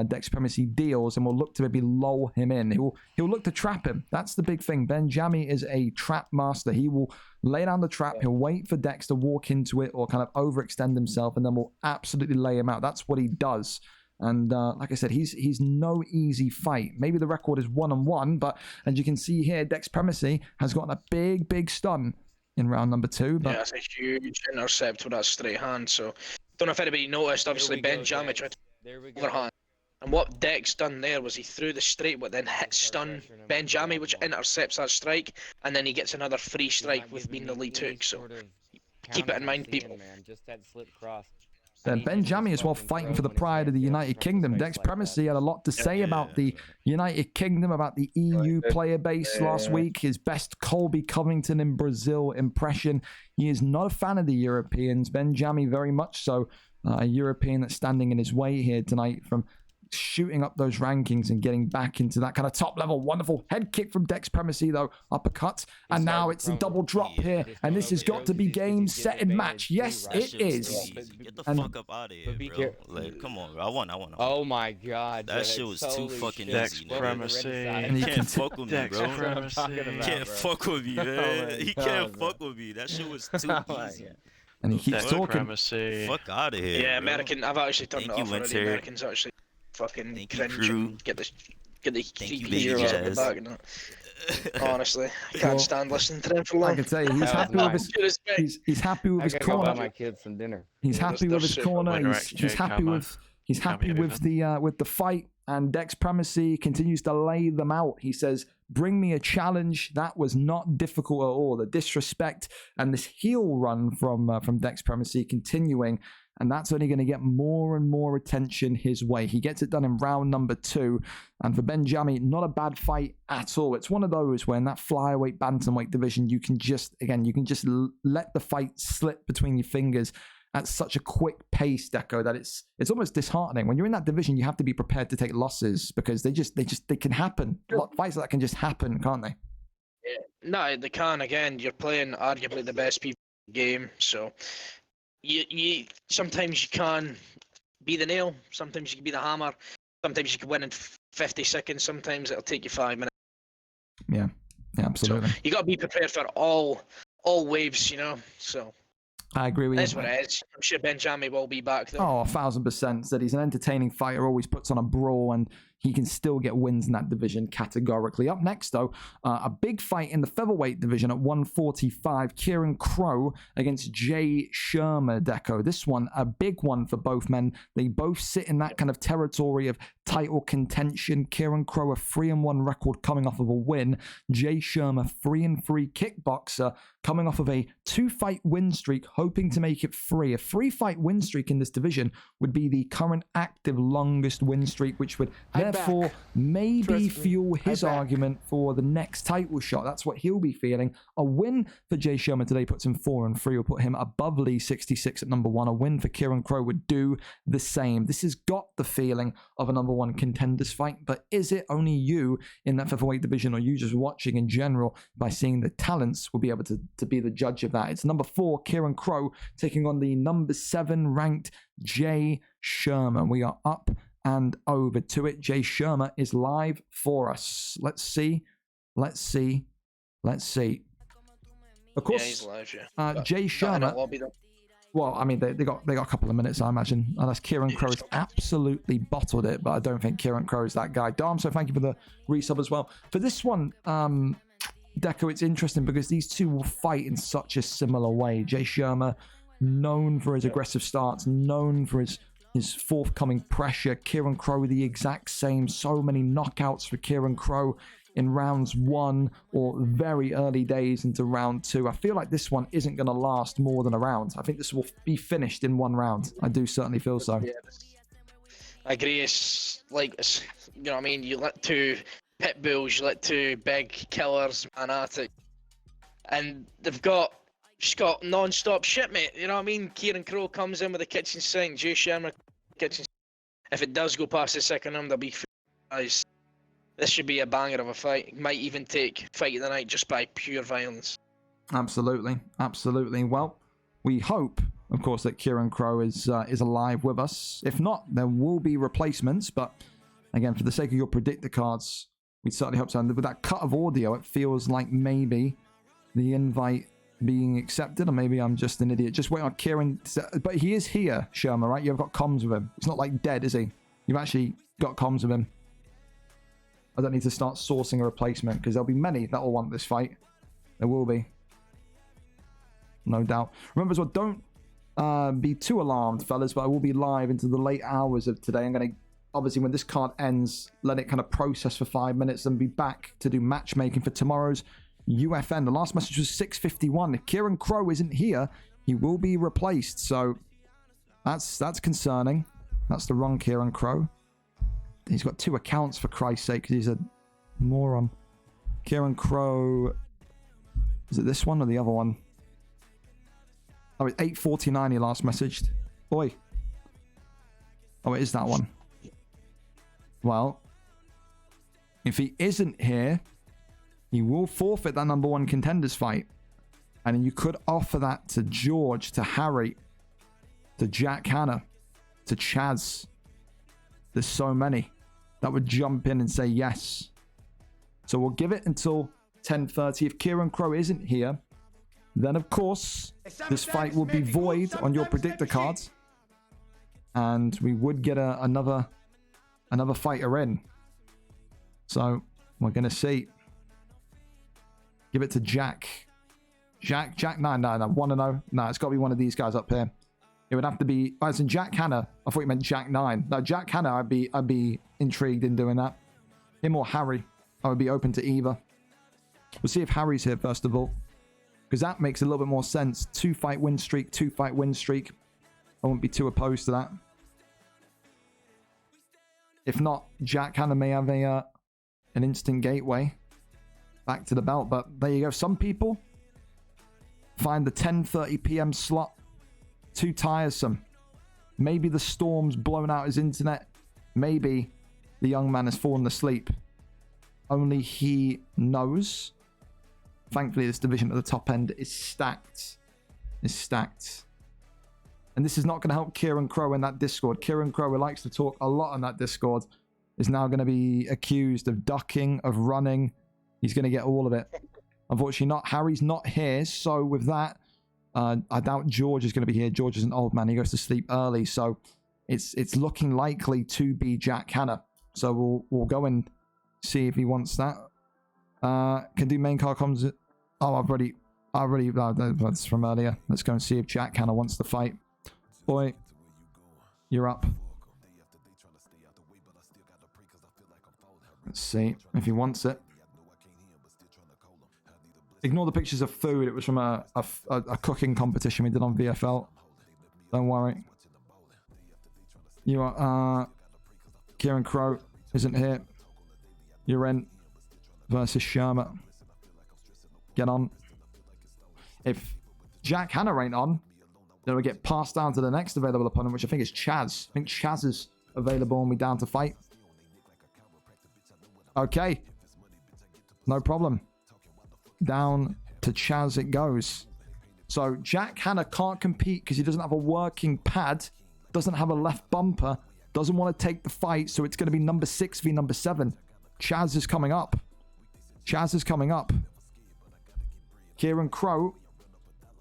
Dex Primacy deals, and will look to maybe lull him in. He'll look to trap him. That's the big thing. Benjami is a trap master. He will lay down the trap. He'll wait for Dex to walk into it or kind of overextend himself, and then will absolutely lay him out. That's what he does. And like I said, he's no easy fight. Maybe the record is 1-1, but as you can see here, Dex Primacy has gotten a big stun in round number 2. But yeah, that's a huge intercept with that straight hand. So don't know if anybody noticed. Obviously, Benjami tried to overhand. And what Dex done there was he threw the straight, but then hit stun Benjami, which intercepts that strike, and then he gets another free strike with being the lead hook. So keep it in mind, people. Benjami as well fighting for the pride of the United Kingdom. Dex Primacy had a lot to say about the United Kingdom, about the EU player base last week. His best Colby Covington in Brazil impression. He is not a fan of the Europeans. Benjami very much so. A European that's standing in his way here tonight from shooting up those rankings and getting back into that kind of top level. Wonderful head kick from Dex Primacy though, uppercut, and now it's a double drop here, and this has got to be game, set, and match. Yes, it is. Get the fuck up out of here, bro. Like, come on, bro. I won. Oh my god. That shit was too fucking Dex easy, Primacy. And he can't fuck with me, bro. He Can't fuck with me, man. He can't fuck with me. That shit was too easy. And he keeps talking. Fuck out of here. Yeah, bro. American. I've actually turned it off already. Americans actually fucking cringe and get the heroes up the back and that. Honestly, I can't stand listening to them for long. I can tell you, he's happy with his. He's happy with his corner. Go buy my kids some dinner. He's happy with his corner. He's happy with. He's happy with the fight, and Dex Primacy continues to lay them out. He says, "Bring me a challenge." That was not difficult at all. The disrespect and this heel run from Dex Primacy continuing, and that's only going to get more and more attention his way. He gets it done in round number 2, and for Benjami, not a bad fight at all. It's one of those where in that flyweight bantamweight division, you can just let the fight slip between your fingers at such a quick pace, Deco, that it's almost disheartening. When you're in that division, you have to be prepared to take losses because they can happen. Fights like that can just happen, can't they? Yeah. No, they can. Again, you're playing arguably the best people in the game, so you sometimes you can be the nail, sometimes you can be the hammer, sometimes you can win in 50 seconds, sometimes it'll take you 5 minutes. Yeah, absolutely. So you got to be prepared for all waves, So I agree with you. that's what it is. I'm sure Benjamin will be back though. Oh, 1000%. Said he's an entertaining fighter, always puts on a brawl, and he can still get wins in that division categorically. Up next, though, a big fight in the featherweight division at 145. Kieran Crow against Jay Shermer, Deco. This one, a big one for both men. They both sit in that kind of territory of title contention. Kieran Crow, a 3-1 record coming off of a win. Jay Shermer, 3-3 kickboxer, coming off of a 2-fight win streak, hoping to make it 3. A 3-fight win streak in this division would be the current active longest win streak, which would therefore maybe fuel his argument for the next title shot. That's what he'll be feeling. A win for Jay Sherman today puts him 4-3, will put him above Lee 66 at number 1. A win for Kieran Crow would do the same. This has got the feeling of a number 1 contenders fight, but is it? Only you in that featherweight division, or you just watching in general by seeing the talents, will be able to be the judge of that. It's number 4, Kieran Crow, taking on the number 7 ranked Jay Sherman. We are up and over to it. Jay Sherman is live for us. Let's see. Of course, yeah, he's live, yeah. Jay Sherman. Well, I mean, they got a couple of minutes, I imagine, unless Kieran Crow has absolutely bottled it. But I don't think Kieran Crow is that guy. Dom, so thank you for the resub as well. For this one, Deco, it's interesting because these two will fight in such a similar way. Jay Sherman, known for his aggressive starts, known for his forthcoming pressure. Kieran Crow, the exact same. So many knockouts for Kieran Crow in rounds 1 or very early days into round 2. I feel like this one isn't going to last more than a round. I think this will be finished in 1 round. I do certainly feel so. Yeah, I agree. It's like, you know what I mean? You let 2 pit bulls, you let 2 big killers man at it. And they've got non-stop shit, mate. You know what I mean? Kieran Crow comes in with a kitchen sink. Jay Sherman, kitchen sink. If it does go past the second round, there'll be guys. This should be a banger of a fight. It might even take fight of the night just by pure violence. Absolutely. Well, we hope, of course, that Kieran Crow is alive with us. If not, there will be replacements. But again, for the sake of your predictor cards, we certainly hope so. And with that cut of audio, it feels like maybe the invite being accepted, or maybe I'm just an idiot. Just wait on Kieran. But he is here, Sherman, right? You've got comms with him. It's not like dead, is he? You've actually got comms with him. I don't need to start sourcing a replacement because there'll be many that will want this fight. There will be. No doubt. Remember as well, don't be too alarmed, fellas, but I will be live into the late hours of today. I'm going to, obviously, when this card ends, let it kind of process for 5 minutes and be back to do matchmaking for tomorrow's UFN. The last message was 6:51. If Kieran Crow isn't here, he will be replaced. So that's concerning. That's the wrong Kieran Crow. He's got 2 accounts, for Christ's sake, because he's a moron. Kieran Crow. Is it this one or the other one? Oh, it's 8:49 he last messaged. Oi. Oh, it is that one. Well, if he isn't here, he will forfeit that number 1 contenders fight. And then you could offer that to George, to Harry, to Jack Hanna, to Chaz. There's so many that would jump in and say yes. So we'll give it until 10:30. If Kieran Crow isn't here, then of course this fight will be void on your predictor cards, and we would get another fighter in. So we're gonna see. Give it to Jack. Jack. No, 1-0. No, it's got to be one of these guys up here. It would have to be. Oh, it's in Jack Hanna. I thought you meant Jack 9. No, Jack Hanna. I'd be intrigued in doing that. Him or Harry. I would be open to either. We'll see if Harry's here first of all, because that makes a little bit more sense. 2-fight win streak. 2-fight win streak. I wouldn't be too opposed to that. If not, Jack Hanna may have an instant gateway back to the belt. But there you go. Some people find the 10:30 p.m. slot too tiresome. Maybe the storm's blown out his internet. Maybe the young man has fallen asleep. Only he knows. Thankfully, this division at the top end is stacked. And this is not going to help Kieran Crow in that Discord. Kieran Crow, who likes to talk a lot on that Discord, is now going to be accused of ducking, of running. He's going to get all of it. Unfortunately not. Harry's not here. So with that, I doubt George is going to be here. George is an old man. He goes to sleep early. So it's looking likely to be Jack Hanna. So we'll go and see if he wants that. Can do main car comms. Oh, I've already that's from earlier. Let's go and see if Jack Hanna wants to fight. Boy, you're up. Let's see if he wants it. Ignore the pictures of food. It was from a cooking competition we did on VFL. Don't worry. You are Kieran Crow isn't here. You're in versus Sherma. Get on. If Jack Hanna ain't on, then we get passed down to the next available opponent, which I think is Chaz. I think Chaz is available and we down to fight. Okay. No problem. Down to Chaz it goes. So Jack Hanna can't compete because he doesn't have a working pad, doesn't have a left bumper, doesn't want to take the fight, so it's going to be number 6 v number 7. Chaz is coming up. Chaz is coming up. Kieran Crow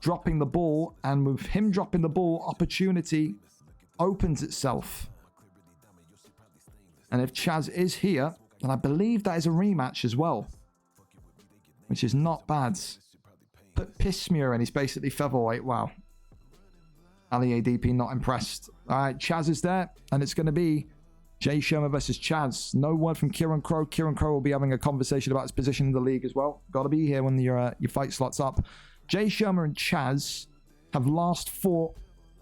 dropping the ball, and with him dropping the ball, opportunity opens itself. And if Chaz is here, then I believe that is a rematch as well, which is not bad. Put Pismuir and he's basically featherweight. Wow. Ali ADP not impressed. All right, Chaz is there, and it's going to be Jay Sherma versus Chaz. No word from Kieran Crow. Kieran Crow will be having a conversation about his position in the league as well. Got to be here when your fight slots up. Jay Sherma and Chaz have last fought,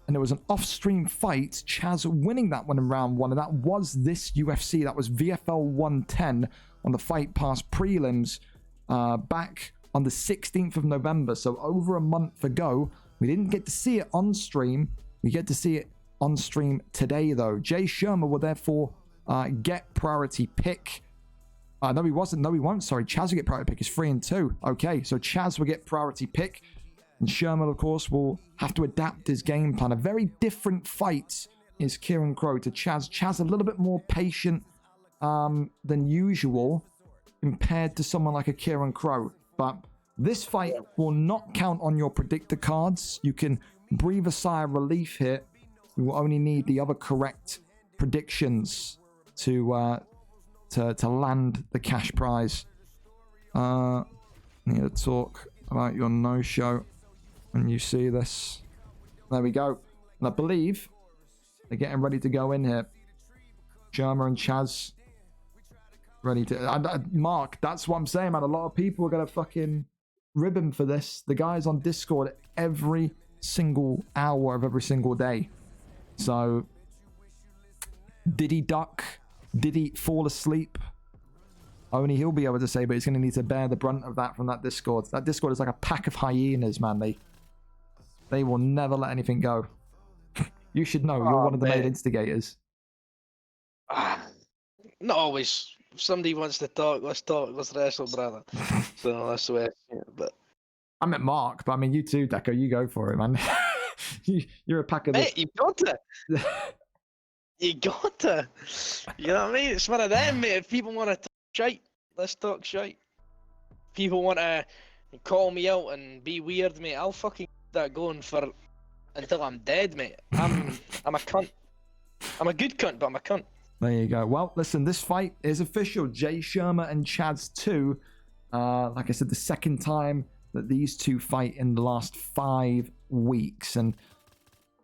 and it was an off-stream fight. Chaz winning that one in round 1, and that was this UFC. That was VFL 110 on the Fight Pass prelims back on the 16th of November. So over a month ago. We didn't get to see it on stream. We get to see it on stream today, though. Jay Sherma will therefore get priority pick. No, he wasn't. No, he won't. Sorry. Chaz will get priority pick. It's 3-2. Okay, so Chaz will get priority pick. And Sherma, of course, will have to adapt his game plan. A very different fight is Kieran Crow to Chaz. Chaz a little bit more patient than usual compared to someone like a Kieran Crow. But this fight will not count on your predictor cards. You can breathe a sigh of relief here. You will only need the other correct predictions to land the cash prize. Need to talk about your no-show when you see this. There we go. And I believe they're getting ready to go in here. Sherma and Chaz ready to... Mark, that's what I'm saying, man. A lot of people are going to fucking rib him for this. The guy's on Discord every single hour of every single day. So, did he duck? Did he fall asleep? Only he'll be able to say, but he's going to need to bear the brunt of that from that Discord. That Discord is like a pack of hyenas, man. They will never let anything go. You should know. You're one of the main instigators. Not always. If somebody wants to talk, let's wrestle, brother. So that's the way. But I meant Mark, but I mean you too, Deco. You go for it, man. You're a pack of mate, you got to. You got to. You know what I mean? It's one of them, mate. If people want to talk shite, let's talk shite. People want to call me out and be weird, mate. I'll fucking keep that going for until I'm dead, mate. I'm a cunt. I'm a good cunt, but I'm a cunt. There you go. Well, listen, this fight is official. Jay Sherma and Chaz 2. Like I said, the second time that these two fight in the last 5 weeks. And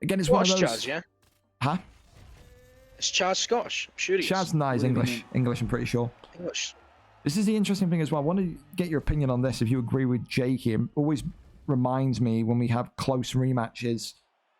again, it's one of those... Chaz, yeah? Huh? Is Chaz Scottish? I'm sure he is. Chaz, no, he's English. English, I'm pretty sure. English. This is the interesting thing as well. I want to get your opinion on this, if you agree with Jakey. It always reminds me when we have close rematches,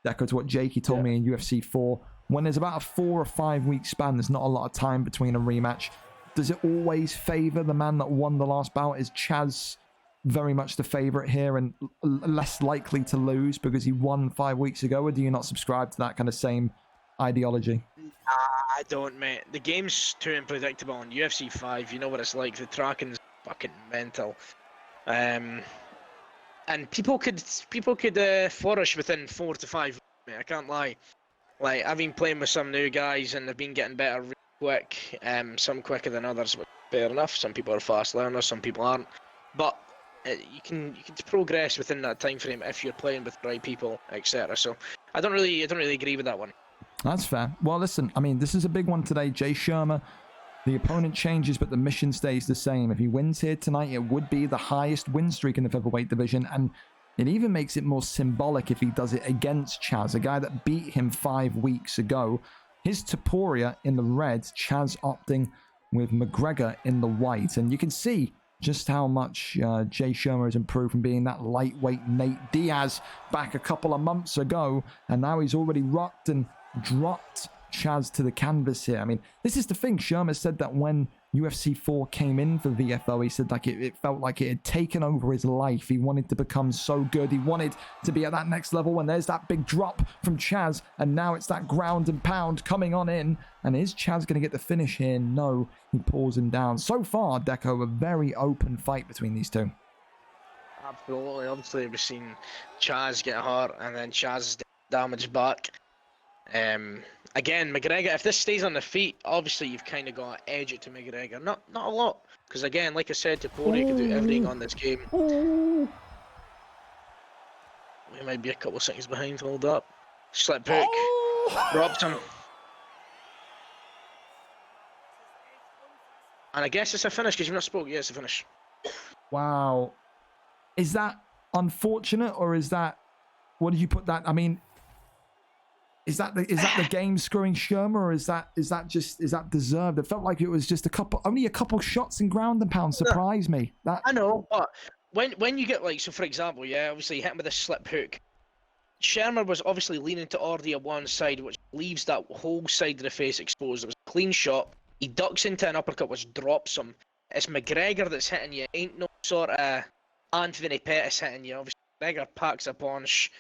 Deco, to what Jakey told me in UFC 4. When there's about a 4 or 5 week span, there's not a lot of time between a rematch. Does it always favor the man that won the last bout? Is Chaz very much the favorite here and less likely to lose because he won 5 weeks ago? Or do you not subscribe to that kind of same ideology? I don't, mate. The game's too unpredictable on UFC 5. You know what it's like. The tracking's fucking mental. And people could flourish within 4 to 5 weeks, mate. I can't lie. Like, I've been playing with some new guys and they've been getting better really quick. Some quicker than others, but fair enough. Some people are fast learners, some people aren't. But you can progress within that time frame if you're playing with the right people, etc. So I don't really agree with that one. That's fair. Well, listen, I mean, this is a big one today. Jay Shermer, the opponent changes, but the mission stays the same. If he wins here tonight, it would be the highest win streak in the featherweight division, and it even makes it more symbolic if he does it against Chaz, a guy that beat him 5 weeks ago. His Topuria in the red, Chaz opting with McGregor in the white, and you can see just how much Jay Shermer has improved from being that lightweight Nate Diaz back a couple of months ago, and now he's already rocked and dropped Chaz to the canvas here. I mean, this is the thing. Shermer said that when UFC 4 came in for VFL, he said like it felt like it had taken over his life. He wanted to become so good. He wanted to be at that next level when there's that big drop from Chaz, and now it's that ground and pound coming on in. And is Chaz going to get the finish here? No, he pulls him down. So far, Deco, a very open fight between these two. Absolutely. Obviously, we've seen Chaz get hurt and then Chaz's damage back. Again, McGregor, if this stays on the feet, obviously you've kind of got to edge it to McGregor. Not a lot, because again, like I said, Topuria can do everything on this game. We might be a couple of seconds behind. Hold up. Slip hook. Dropped him. And I guess it's a finish, because you've not spoke. Yeah, it's a finish. Wow. Is that unfortunate, or is that... What did you put that... I mean... Is that the game screwing Shermer, or is that deserved? It felt like it was just only a couple shots in ground and pound surprised me. I know, but when you get like, so for example, yeah, obviously you hit him with a slip hook. Shermer was obviously leaning to Ordy on one side, which leaves that whole side of the face exposed. It was a clean shot. He ducks into an uppercut, which drops him. It's McGregor that's hitting you. Ain't no sort of Anthony Pettis hitting you. Obviously, McGregor packs a punch.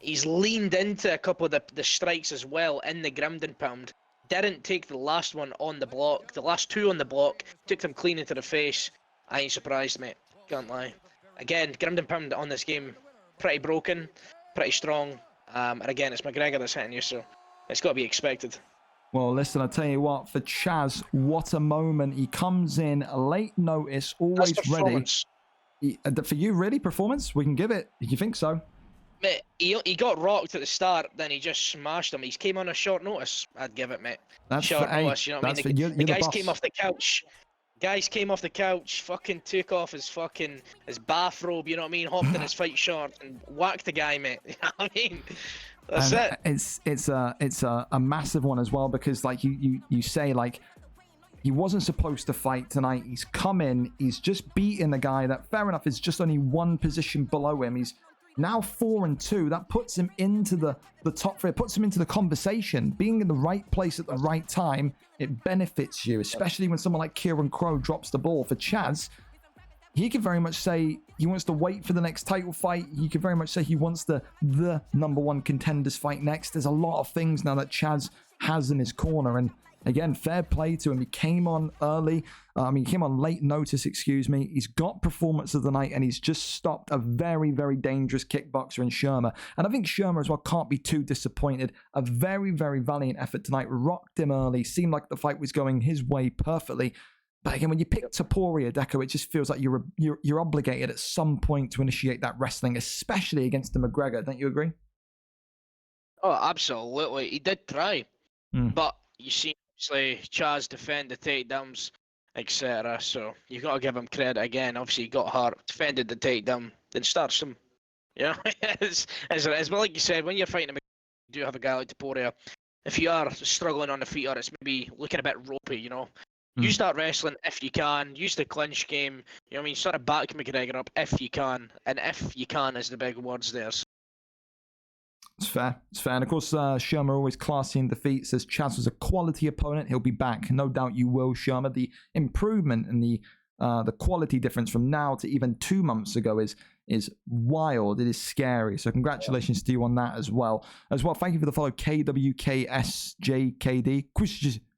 He's leaned into a couple of the strikes as well in the ground and pound. Didn't take the last one on the block. The last two on the block took them clean into the face. I ain't surprised, mate. Can't lie. Again, ground and pound on this game, pretty broken, pretty strong. And again, it's McGregor that's hitting you, so it's got to be expected. Well, listen, I'll tell you what, for Chaz, what a moment. He comes in, late notice, always ready. For you, really? Performance? We can give it. You think so? Mate, he got rocked at the start, then he just smashed him. He came on a short notice. I'd give it, mate. That's short notice, you know what I mean? The guys came off the couch. Guys came off the couch, fucking took off his bathrobe, you know what I mean? Hopped in his fight shorts and whacked the guy, mate. You know what I mean? That's it. It's a massive one as well, because like you say, like, he wasn't supposed to fight tonight. He's come in, he's just beaten a guy that, fair enough, is just only one position below him. He's now 4-2. That puts him into the top three. It puts him into the conversation. Being in the right place at the right time, it benefits you, especially when someone like Kieran Crow drops the ball. For Chaz, he could very much say he wants to wait for the next title fight. He could very much say he wants the number one contenders fight next. There's a lot of things now that Chaz has in his corner, and again, fair play to him. He came on early. He came on late notice, excuse me. He's got performance of the night, and he's just stopped a very, very dangerous kickboxer in Shermer. And I think Shermer as well can't be too disappointed. A very, very valiant effort tonight. Rocked him early. Seemed like the fight was going his way perfectly. But again, when you pick Topuria, Deco, it just feels like you're obligated at some point to initiate that wrestling, especially against the McGregor. Don't you agree? Oh, absolutely. He did try. But you see, obviously, Chaz defend the takedowns, etc. So you've got to give him credit again. Obviously, he got hurt, defended the takedown, then starts him. Yeah, as it is. But like you said, when you're fighting you do have a guy like Topuria. If you are struggling on the feet, or it's maybe looking a bit ropey, you know, you start wrestling if you can. Use the clinch game. You know what I mean? Sort of back McGregor up if you can, and if you can is the big words there. It's fair. It's fair. And of course, Shermer always classy in defeat. Says Chaz was a quality opponent. He'll be back. No doubt you will, Shermer. The improvement and the quality difference from now to even 2 months ago is wild. It is scary. So congratulations to you on that as well. Thank you for the follow, KWKSJKD.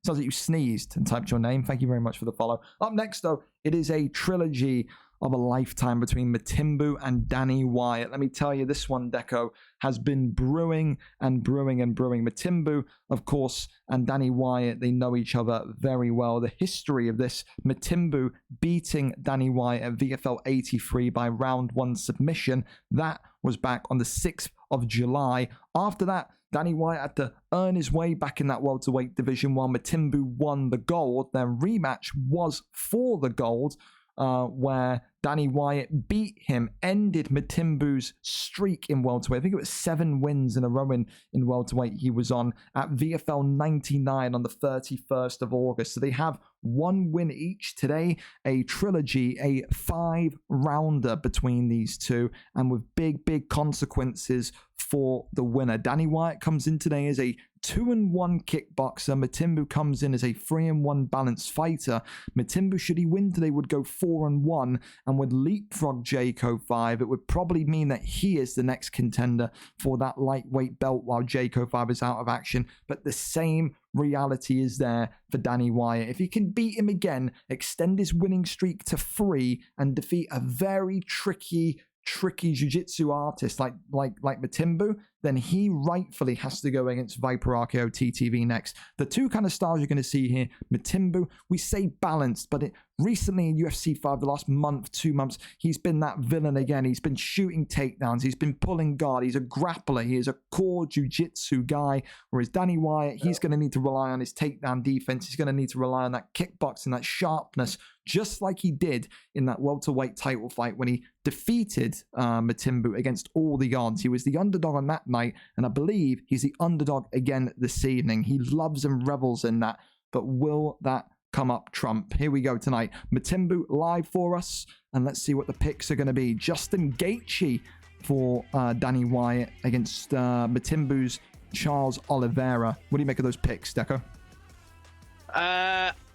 Sounds like you sneezed and typed your name. Thank you very much for the follow. Up next, though, it is a trilogy of a lifetime between Matimbu and Danny Wyatt. Let me tell you, this one, Deco, has been brewing and brewing and brewing. Matimbu, of course, and Danny Wyatt, they know each other very well. The history of this, Matimbu beating Danny Wyatt at VFL 83 by round 1 submission, that was back on the 6th of July. After that, Danny Wyatt had to earn his way back in that welterweight division while Matimbu won the gold. Their rematch was for the gold, where Danny Wyatt beat him, ended Matimbu's streak in welterweight. I think it was 7 wins in a row in welterweight he was on at VFL 99 on the 31st of August. So they have 1 win each today, a trilogy, a 5-rounder between these two, and with big consequences for the winner. Danny Wyatt comes in today as a 2-1 kickboxer. Matimbu comes in as a 3-1 balanced fighter. Matimbu, should he win today, would go 4-1 and would leapfrog Jayco 5. It would probably mean that he is the next contender for that lightweight belt while Jayco 5 is out of action. But the same reality is there for Danny Wyatt. If he can beat him again, extend his winning streak to 3, and defeat a very tricky jiu-jitsu artist like Matimbu, then he rightfully has to go against Viper RKO TTV next. The two kind of styles you're going to see here, Matimbu, we say balanced, but recently in UFC 5, the last month, 2 months, he's been that villain again. He's been shooting takedowns. He's been pulling guard. He's a grappler. He is a core jiu-jitsu guy, whereas Danny Wyatt, he's going to need to rely on his takedown defense. He's going to need to rely on that kickboxing, that sharpness, just like he did in that welterweight title fight when he defeated Matimbu against all the odds. He was the underdog on that night, and I believe he's the underdog again this evening. He loves and revels in that, but will that come up trump? Here we go tonight. Matimbu live for us, and let's see what the picks are going to be. Justin Gaethje for Danny Wyatt against Matimbu's Charles Oliveira. What do you make of those picks, Deco?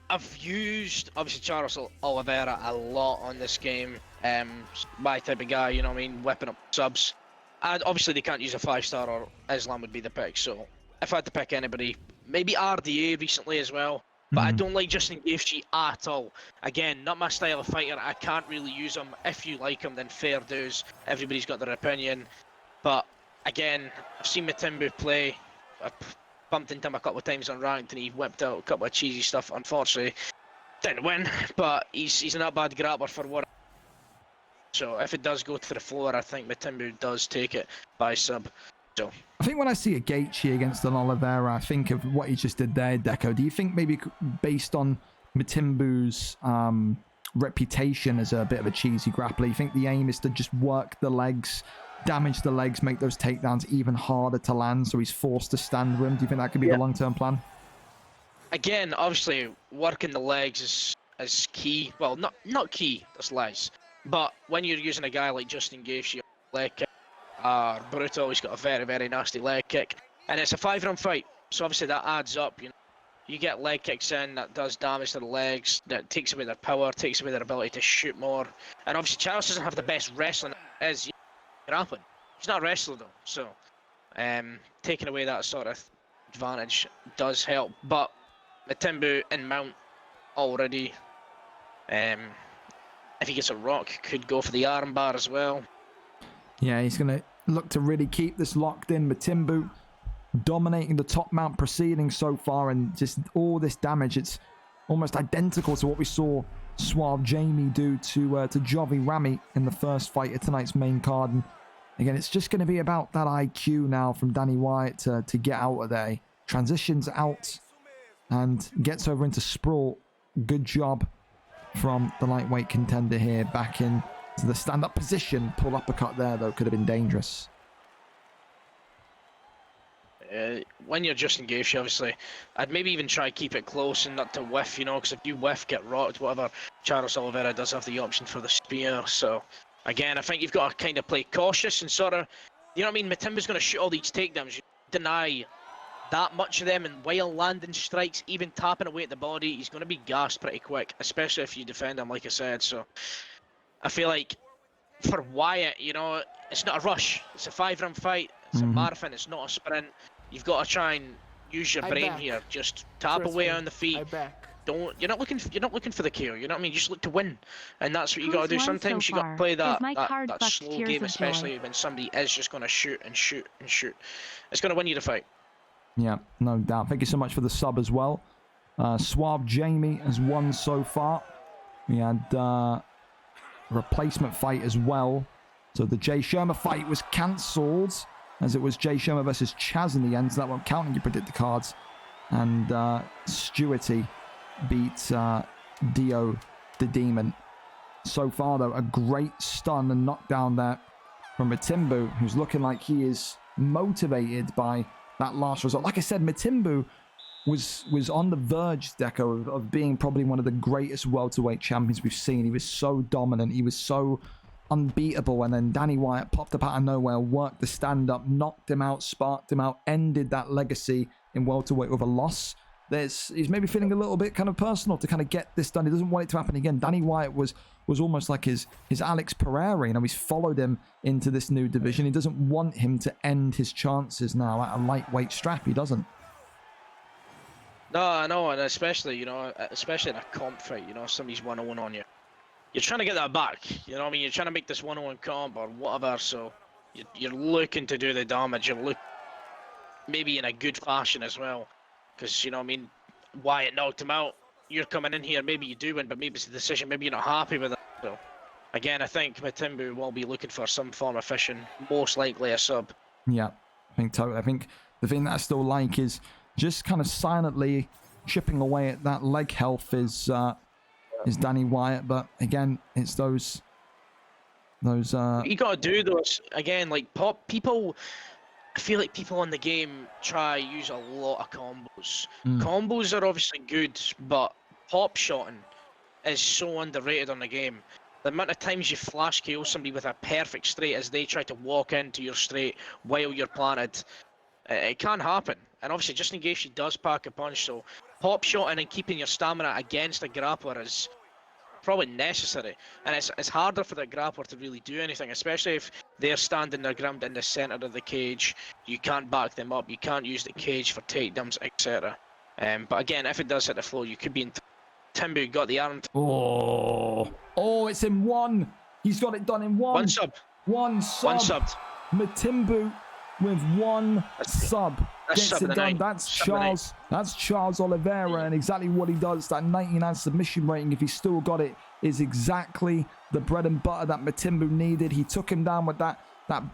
I've used, obviously, Charles Oliveira a lot on this game. My type of guy, you know what I mean, whipping up subs. And obviously they can't use a 5-star, or Islam would be the pick. So if I had to pick anybody, maybe RDA recently as well. But I don't like Justin Gaethje at all. Again, not my style of fighter. I can't really use him. If you like him, then fair dues. Everybody's got their opinion. But again, I've seen Matimbu play. I've bumped into him a couple of times on ranked, and he whipped out a couple of cheesy stuff. Unfortunately, didn't win. But he's not a bad grappler for what. So if it does go to the floor, I think Matimbu does take it by sub. So I think when I see a Gaethje against an Oliveira, I think of what he just did there, Deco. Do you think maybe based on Matimbu's reputation as a bit of a cheesy grappler, you think the aim is to just work the legs, damage the legs, make those takedowns even harder to land, so he's forced to stand with him? Do you think that could be the long-term plan? Again, obviously, working the legs is key. Well, not key, that's lies. But when you're using a guy like Justin Gaethje, leg kick, Bruto, he's got a very, very nasty leg kick. And it's a 5-round fight, so obviously that adds up. You know, you get leg kicks in, that does damage to the legs, that takes away their power, takes away their ability to shoot more. And obviously Charles doesn't have the best wrestling as grappling. He's not a wrestler though, so taking away that sort of advantage does help. But Matimbu in mount already. If he gets a rock, could go for the armbar as well. Yeah, he's going to look to really keep this locked in. Matimbu dominating the top mount proceedings so far, and just all this damage. It's almost identical to what we saw Suave Jamie do to Jovi Rami in the first fight of tonight's main card. And again, it's just going to be about that IQ now from Danny Wyatt to get out of there. Transitions out and gets over into sprawl. Good job from the lightweight contender here, back in to the stand-up position. Pull uppercut there, though, could have been dangerous. When you're Justin Gaethje, obviously, I'd maybe even try keep it close and not to whiff, you know, because if you whiff, get rocked, whatever. Charles Oliveira does have the option for the spear, so again, I think you've got to kind of play cautious and sort of, you know what I mean, Matimbu's going to shoot all these takedowns. You deny that much of them, and while landing strikes, even tapping away at the body, he's going to be gassed pretty quick, especially if you defend him, like I said. So I feel like for Wyatt, you know, it's not a rush. It's a 5-round fight. It's a marathon. It's not a sprint. You've got to try and use your brain here. Just tap away on the feet. You're not looking for the KO. You know what I mean? You just look to win, and that's what you got to do. Who's won Sometimes so you got to far? play Is that my card fucked slow tears game, of joy? especially when somebody is just going to shoot and shoot and shoot. It's going to win you the fight. Yeah, no doubt. Thank you so much for the sub as well. Suave Jamie has won so far. We had a replacement fight as well. So the Jay Shermer fight was cancelled, as it was Jay Shermer versus Chaz in the end, so that won't count when you predict the cards. And Stewarty beat Dio the Demon. So far, though, a great stun and knockdown there from Matimbu, who's looking like he is motivated by that last result. Like I said, Matimbu was on the verge, Deco, of being probably one of the greatest welterweight champions we've seen. He was so dominant. He was so unbeatable. And then Danny Wyatt popped up out of nowhere, worked the stand-up, knocked him out, sparked him out, ended that legacy in welterweight with a loss. He's maybe feeling a little bit kind of personal to kind of get this done. He doesn't want it to happen again. Danny Wyatt was almost like his Alex Pereira. You know, he's followed him into this new division. He doesn't want him to end his chances now at a lightweight strap. He doesn't. No, I know, and especially in a comp fight, if somebody's 1-0 on you. You're trying to get that back, you know what I mean? You're trying to make this 1-0 comp or whatever, so you're looking to do the damage. You're maybe in a good fashion as well, because, you know what I mean, Wyatt knocked him out. You're coming in here, maybe you do win, but maybe it's a decision, maybe you're not happy with it. So, again, I think Matimbu will be looking for some form of fishing, most likely a sub. Yeah, I think totally. I think the thing that I still like is just kind of silently chipping away at that leg health is Danny Wyatt, but again, it's those. You got to do those again, like people. I feel like people in the game try use a lot of combos. Combos are obviously good, but pop shotting is so underrated on the game. The amount of times you flash KO somebody with a perfect straight as they try to walk into your straight while you're planted, it can happen. And obviously, just in case she does pack a punch, so pop shotting and keeping your stamina against a grappler is probably necessary. And it's harder for the grappler to really do anything, especially if they're standing their ground in the center of the cage. You can't back them up. You can't use the cage for takedowns, etc. But again, if it does hit the floor, you could be in. Timbu got the arm. Oh, it's in one. He's got it done in one. One sub. One sub. Matimbu with one sub. Gets it done. That's Charles Oliveira, and exactly what he does, that 99 submission rating, if he's still got it, is exactly the bread and butter that Matimbu needed. He took him down with that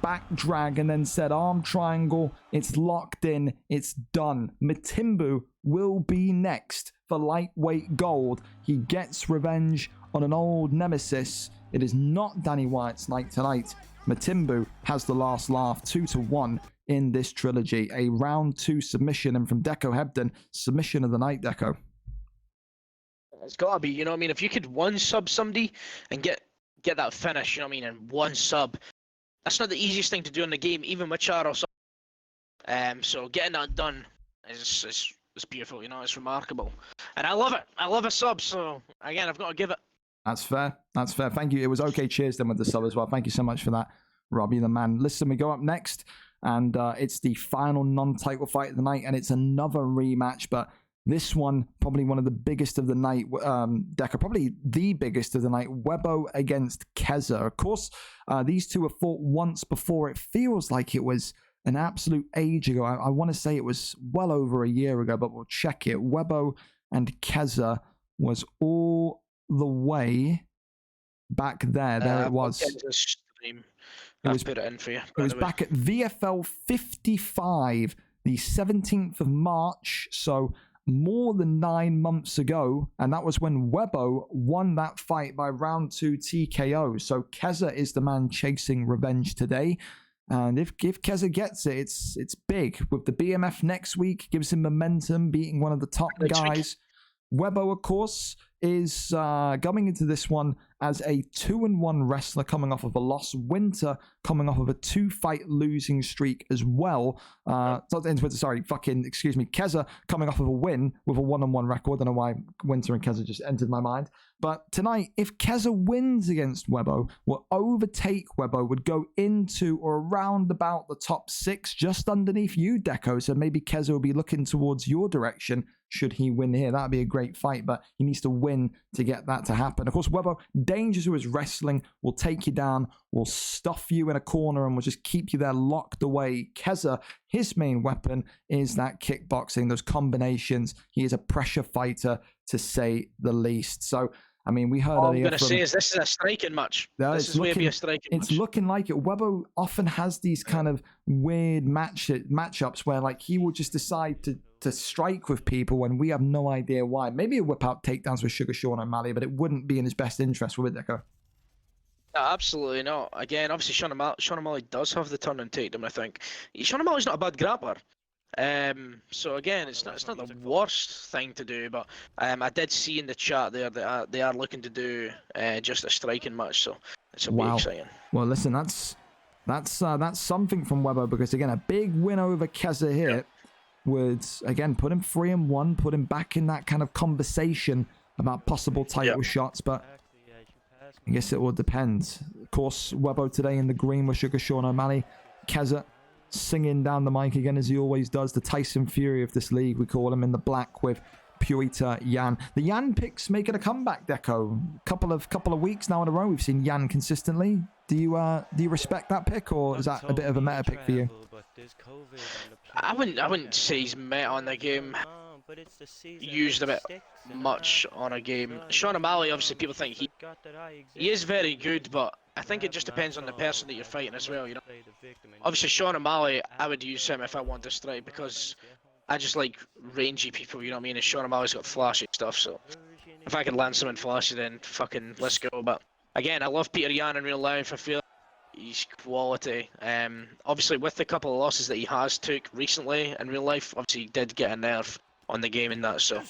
back drag and then said arm triangle, it's locked in, it's done. Matimbu will be next for lightweight gold. He gets revenge on an old nemesis. It is not Danny Wyatt's night tonight. Matimbu has the last laugh, 2-1 in this trilogy. A round 2 submission, and from Deco Hebden, submission of the night, Deco. It's gotta be, you know what I mean? If you could one sub somebody and get that finish, you know what I mean, and one sub, that's not the easiest thing to do in the game, even with Charles. So getting that done is beautiful, you know, it's remarkable. And I love it. I love a sub, so again, I've got to give it. That's fair. That's fair. Thank you. It was okay. Cheers then with the sub as well. Thank you so much for that, Robbie the man. Listen, we go up next, and it's the final non-title fight of the night, and it's another rematch, but this one, probably one of the biggest of the night, Decker, probably the biggest of the night, Webo against Keza. Of course, these two have fought once before. It feels like it was an absolute age ago. I want to say it was well over a year ago, but we'll check it. Webo and Keza was all the way back there. There it was. Put it in for you. It was back at VFL 55, the 17th of March, so more than 9 months ago, and that was when Webo won that fight by round 2 TKO. So Keza is the man chasing revenge today, and if Keza gets it, it's big. With the BMF next week, gives him momentum, beating one of the top guys. Webo, of course, is coming into this one as a 2-1 wrestler coming off of a loss. Winter coming off of a 2-fight losing streak as well. Keza coming off of a win with a 1-1 record. I don't know why Winter and Keza just entered my mind. But tonight, if Keza wins against Webbo, will overtake Webbo, would go into or around about the top 6, just underneath you, Deco. So maybe Keza will be looking towards your direction should he win here. That would be a great fight, but he needs to win to get that to happen. Of course, Webbo, dangerous with his wrestling, will take you down, will stuff you in a corner, and will just keep you there locked away. Keza, his main weapon is that kickboxing, those combinations. He is a pressure fighter, to say the least. So, I mean, we heard all earlier. I'm going to say is this is a striking match. This is going to be a striking match. It's looking like it. Webbo often has these kind of weird matchups where, like, he will just decide to strike with people when we have no idea why. Maybe he'll whip out takedowns with Sugar Sean O'Malley, but it wouldn't be in his best interest, would it, Deco? No, absolutely not. Again, obviously, Sean O'Malley does have the turn and takedown, I think. Sean O'Malley's not a bad grappler. So again, it's not the worst thing to do, but I did see in the chat there that they are looking to do just a striking match, so it's a bit exciting. Well, listen, that's something from Webbo, because again, a big win over Keza here would again put him 3-1, put him back in that kind of conversation about possible title shots, but I guess it all depends. Of course, Webbo today in the green with Sugar Sean O'Malley. Keza singing down the mic again, as he always does. The Tyson Fury of this league, we call him, in the black with Purita Yan. The Yan picks making a comeback, Deco. Couple of weeks now in a row we've seen Yan consistently. Do you respect that pick, or is that a bit of a meta pick for you? I wouldn't say he's meta on the game. Used a bit much on a game. Sean O'Malley, obviously, people think he is very good, but I think it just depends on the person that you're fighting as well. You know, obviously Sean O'Malley, I would use him if I want to strike, because I just like rangy people. You know what I mean? And Sean O'Malley's got flashy stuff, so if I could land someone flashy, then fucking let's go. But again, I love Peter Yan in real life. I feel he's quality. Obviously, with the couple of losses that he has took recently in real life, obviously he did get a nerf on the game in that, so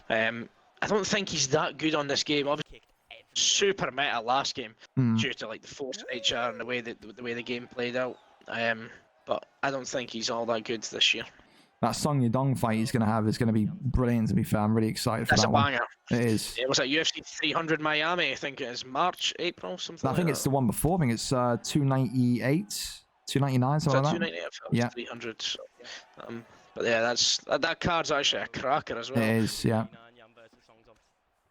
I don't think he's that good on this game. Obviously, super meta last game due to like the force HR and the way the game played out. But I don't think he's all that good this year. That Song Yadong fight he's going to have is going to be brilliant, to be fair. I'm really excited for that one. That's a banger. It is. It was at UFC 300 Miami, I think it is March, April, something I think it's the one before. I think it's 298, 299, something like that. 298, yeah. 300. So, but yeah, that card's actually a cracker as well. It is, yeah.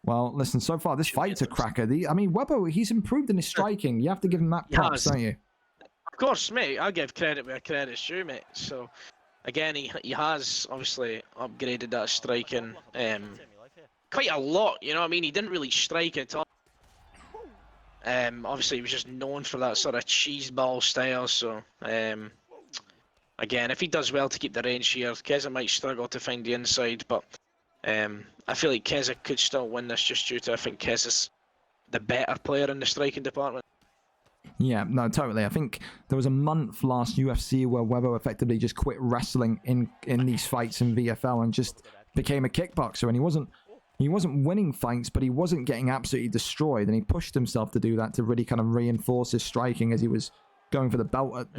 Well, listen, so far this fight's a cracker. I mean, Webbo, he's improved in his striking. You have to give him that props, don't you? Of course, mate. I'll give credit where credit's due, mate. So, again, he has obviously upgraded that striking quite a lot. You know what I mean? He didn't really strike at all. Obviously, he was just known for that sort of cheese ball style. So, again, if he does well to keep the range here, Keza might struggle to find the inside, but I feel like Keza could still win this just due to, I think Keza's the better player in the striking department. Yeah, no, totally. I think there was a month last UFC where Webbo effectively just quit wrestling in these fights in VFL and just became a kickboxer, and he wasn't winning fights, but he wasn't getting absolutely destroyed, and he pushed himself to do that to really kind of reinforce his striking as he was going for the belt at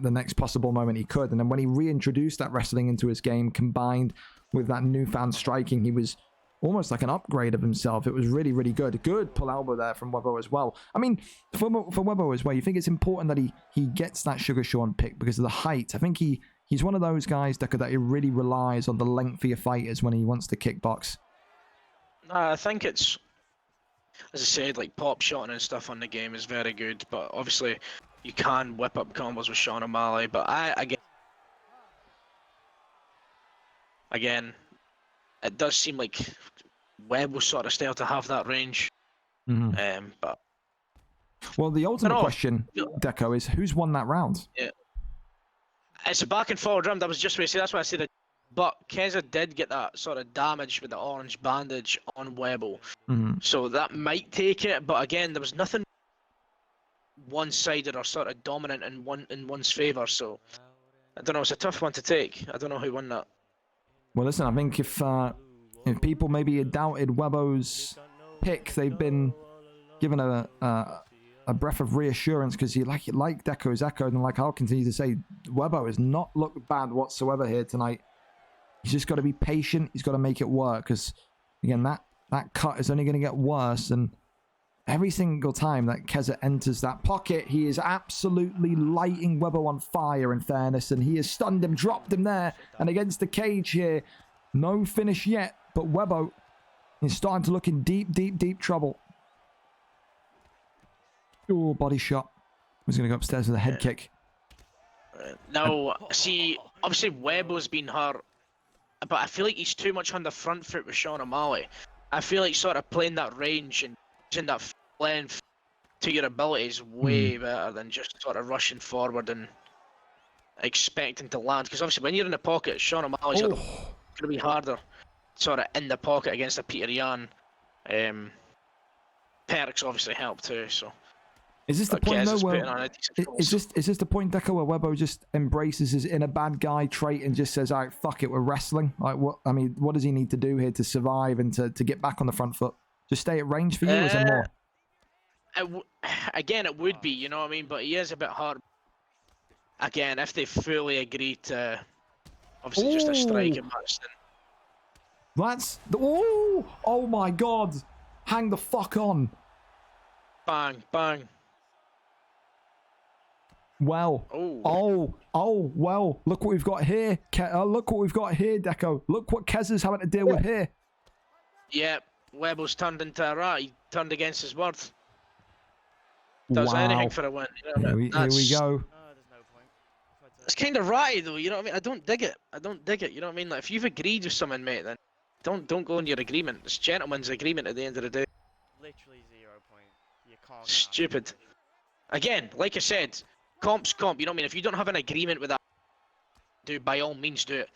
the next possible moment he could. And then when he reintroduced that wrestling into his game, combined with that newfound striking, he was almost like an upgrade of himself. It was really, really good. Good pull elbow there from Webbo as well. I mean, for Webbo as well, you think it's important that he gets that Sugar Sean pick because of the height. I think he's one of those guys that he really relies on the lengthier fighters when he wants to kickbox. I think it's, as I said, like pop shotting and stuff on the game is very good, but obviously you can whip up combos with Sean O'Malley, but again, it does seem like Webb will sort of start to have that range. But well, the ultimate question, Deco, is who's won that round? Yeah, it's a back and forward round. I was just going to say, that's why I said it. But Keza did get that sort of damage with the orange bandage on Webbo, so that might take it. But again, there was nothing one-sided or sort of dominant in one's favour. So I don't know. It's a tough one to take. I don't know who won that. Well, listen, I think if if people maybe had doubted Webbo's pick, they've been given a breath of reassurance, because he like Deco's echoed, and like I'll continue to say, Webbo has not looked bad whatsoever here tonight. He's just got to be patient. He's got to make it work, because again, that cut is only going to get worse, and every single time that Keza enters that pocket, he is absolutely lighting Webbo on fire, in fairness, and he has stunned him, dropped him there, and against the cage here, no finish yet, but Webbo is starting to look in deep trouble. Oh, body shot. He's going to go upstairs with a head kick. Now, see, obviously Webbo's been hurt, but I feel like he's too much on the front foot with Sean O'Malley. I feel like sort of playing that range and using that length to your ability is way better than just sort of rushing forward and expecting to land. Because obviously when you're in the pocket, Sean O'Malley's going to be harder sort of in the pocket against a Peter Yan. Perks obviously help too, so... Is this the point though where is this the point, Deco, where Webbo just embraces his inner bad guy trait and just says, "Alright, fuck it, we're wrestling"? Like, what? I mean, what does he need to do here to survive and to get back on the front foot? Just stay at range for you, or is there more? Again, it would be, you know what I mean, but he is a bit hard. Again, if they fully agree to, obviously, just a striking match, then that's the oh my god! Hang the fuck on! Bang, bang. Well, well, look what we've got here. Look what we've got here, Deco. Look what Keza's having to deal with here. Yep, Webbo's turned into a rat. He turned against his word. Does anything for a win. You know, here we go. It's kind of ratty though, you know what I mean? I don't dig it. You know what I mean? Like, if you've agreed with someone, mate, then don't go on your agreement. It's gentleman's agreement at the end of the day. Literally 0 point. You can't. Stupid. Again, like I said, comp's comp. You know what I mean? If you don't have an agreement with that, by all means do it.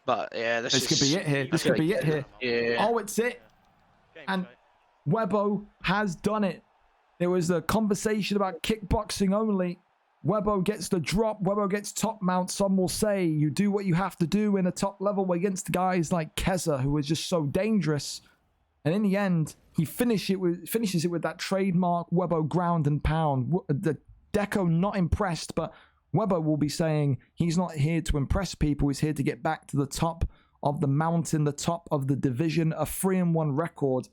But yeah, this could be it here. This could be it here. Yeah. Oh, it's it. And Webbo has done it. It was a conversation about kickboxing only. Webbo gets the drop. Webbo gets top mount. Some will say you do what you have to do in a top level against guys like Keza, who is just so dangerous. And in the end, he finishes it with that trademark Webbo ground and pound. The Deco not impressed, but Webbo will be saying he's not here to impress people. He's here to get back to the top of the mountain, the top of the division. A 3-1 record.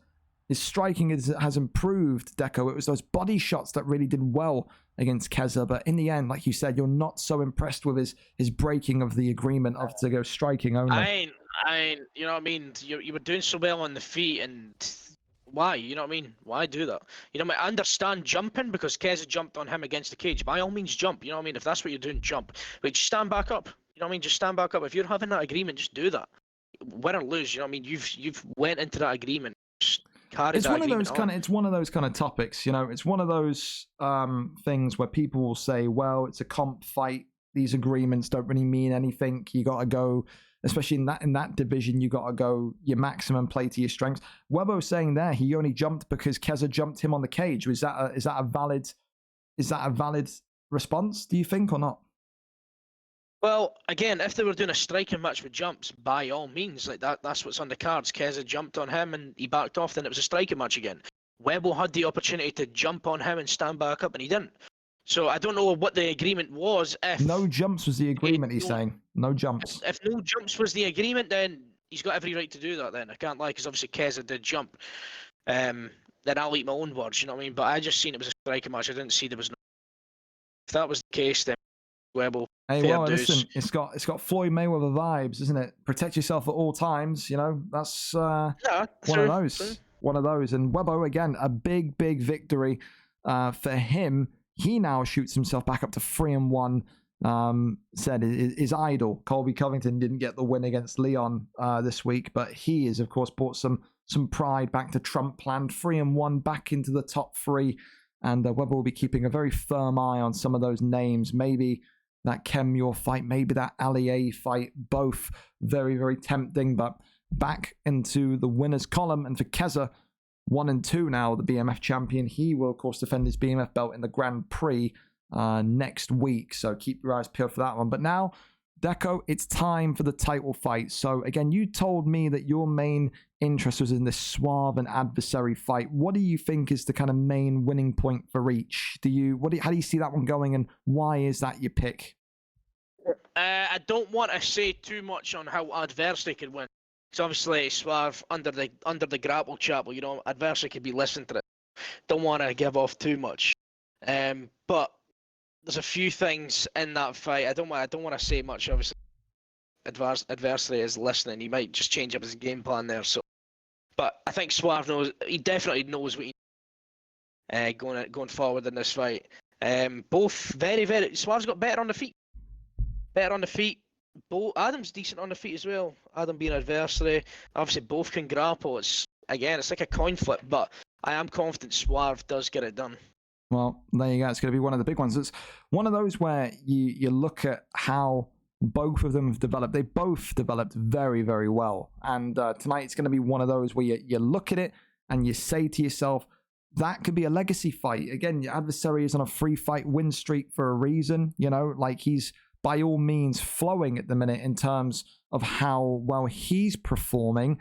His striking has improved, Deco. It was those body shots that really did well against Keza. But in the end, like you said, you're not so impressed with his breaking of the agreement of to go striking only. I ain't, you know what I mean? You were doing so well on the feet, and why? You know what I mean? Why do that? You know what I mean? I understand jumping because Keza jumped on him against the cage. By all means, jump. You know what I mean? If that's what you're doing, jump. But just stand back up. You know what I mean? Just stand back up. If you're having that agreement, just do that. Win or lose, you know what I mean? You've went into that agreement. It's one of those kind of. It's one of those kind of topics, you know. It's one of those things where people will say, "Well, it's a comp fight. These agreements don't really mean anything. You got to go, especially in that division. You got to go your maximum, play to your strengths." Webbo saying there he only jumped because Keza jumped him on the cage. Is that a valid response? Do you think, or not? Well, again, if they were doing a striking match with jumps, by all means, like that's what's on the cards. Keza jumped on him and he backed off, then it was a striking match again. Webbo had the opportunity to jump on him and stand back up, and he didn't. So I don't know what the agreement was. If no jumps was the agreement, he's saying. No jumps. If no jumps was the agreement, then he's got every right to do that then. I can't lie, because obviously Keza did jump. Then I'll eat my own words, you know what I mean? But I just seen it was a striking match. I didn't see there was no... If that was the case, then Webbo... Hey, well, listen, it's got Floyd Mayweather vibes, isn't it? Protect yourself at all times, you know. That's one of those. True. One of those. And Webbo, again, a big victory for him. He now shoots himself back up to 3-1. Said his idol, Colby Covington, didn't get the win against Leon this week, but he has, of course, brought some pride back to Trump planned 3-1 back into the top 3. And Webbo will be keeping a very firm eye on some of those names. Maybe that Ken Muir fight, maybe that Ali fight, both very tempting, but back into the winners column. And for Keza, 1-2 now, the BMF champion, he will of course defend his BMF belt in the Grand Prix next week, so keep your eyes peeled for that one. But now Deco, it's time for the title fight. So again, you told me that your main interest was in this Suave and Adversary fight. What do you think is the kind of main winning point for each? How do you see that one going, and why is that your pick? I don't want to say too much on how Adversary could win. Because obviously Suave under the grapple chapel, you know, Adversary could be listening to it. Don't want to give off too much. But there's a few things in that fight. I don't want to say much. Obviously, Adversary is listening. He might just change up his game plan there. So, but I think Suave knows. He definitely knows what he going forward in this fight. Both very, very. Suave's got better on the feet. Adam's decent on the feet as well. Adam being Adversary. Obviously, both can grapple. It's like a coin flip. But I am confident Suave does get it done. Well, there you go. It's going to be one of the big ones. It's one of those where you look at how both of them have developed. They both developed very, very well. And tonight it's going to be one of those where you look at it and you say to yourself, that could be a legacy fight. Again, your Adversary is on a 3-fight win streak for a reason. You know, like he's by all means flowing at the minute in terms of how well he's performing.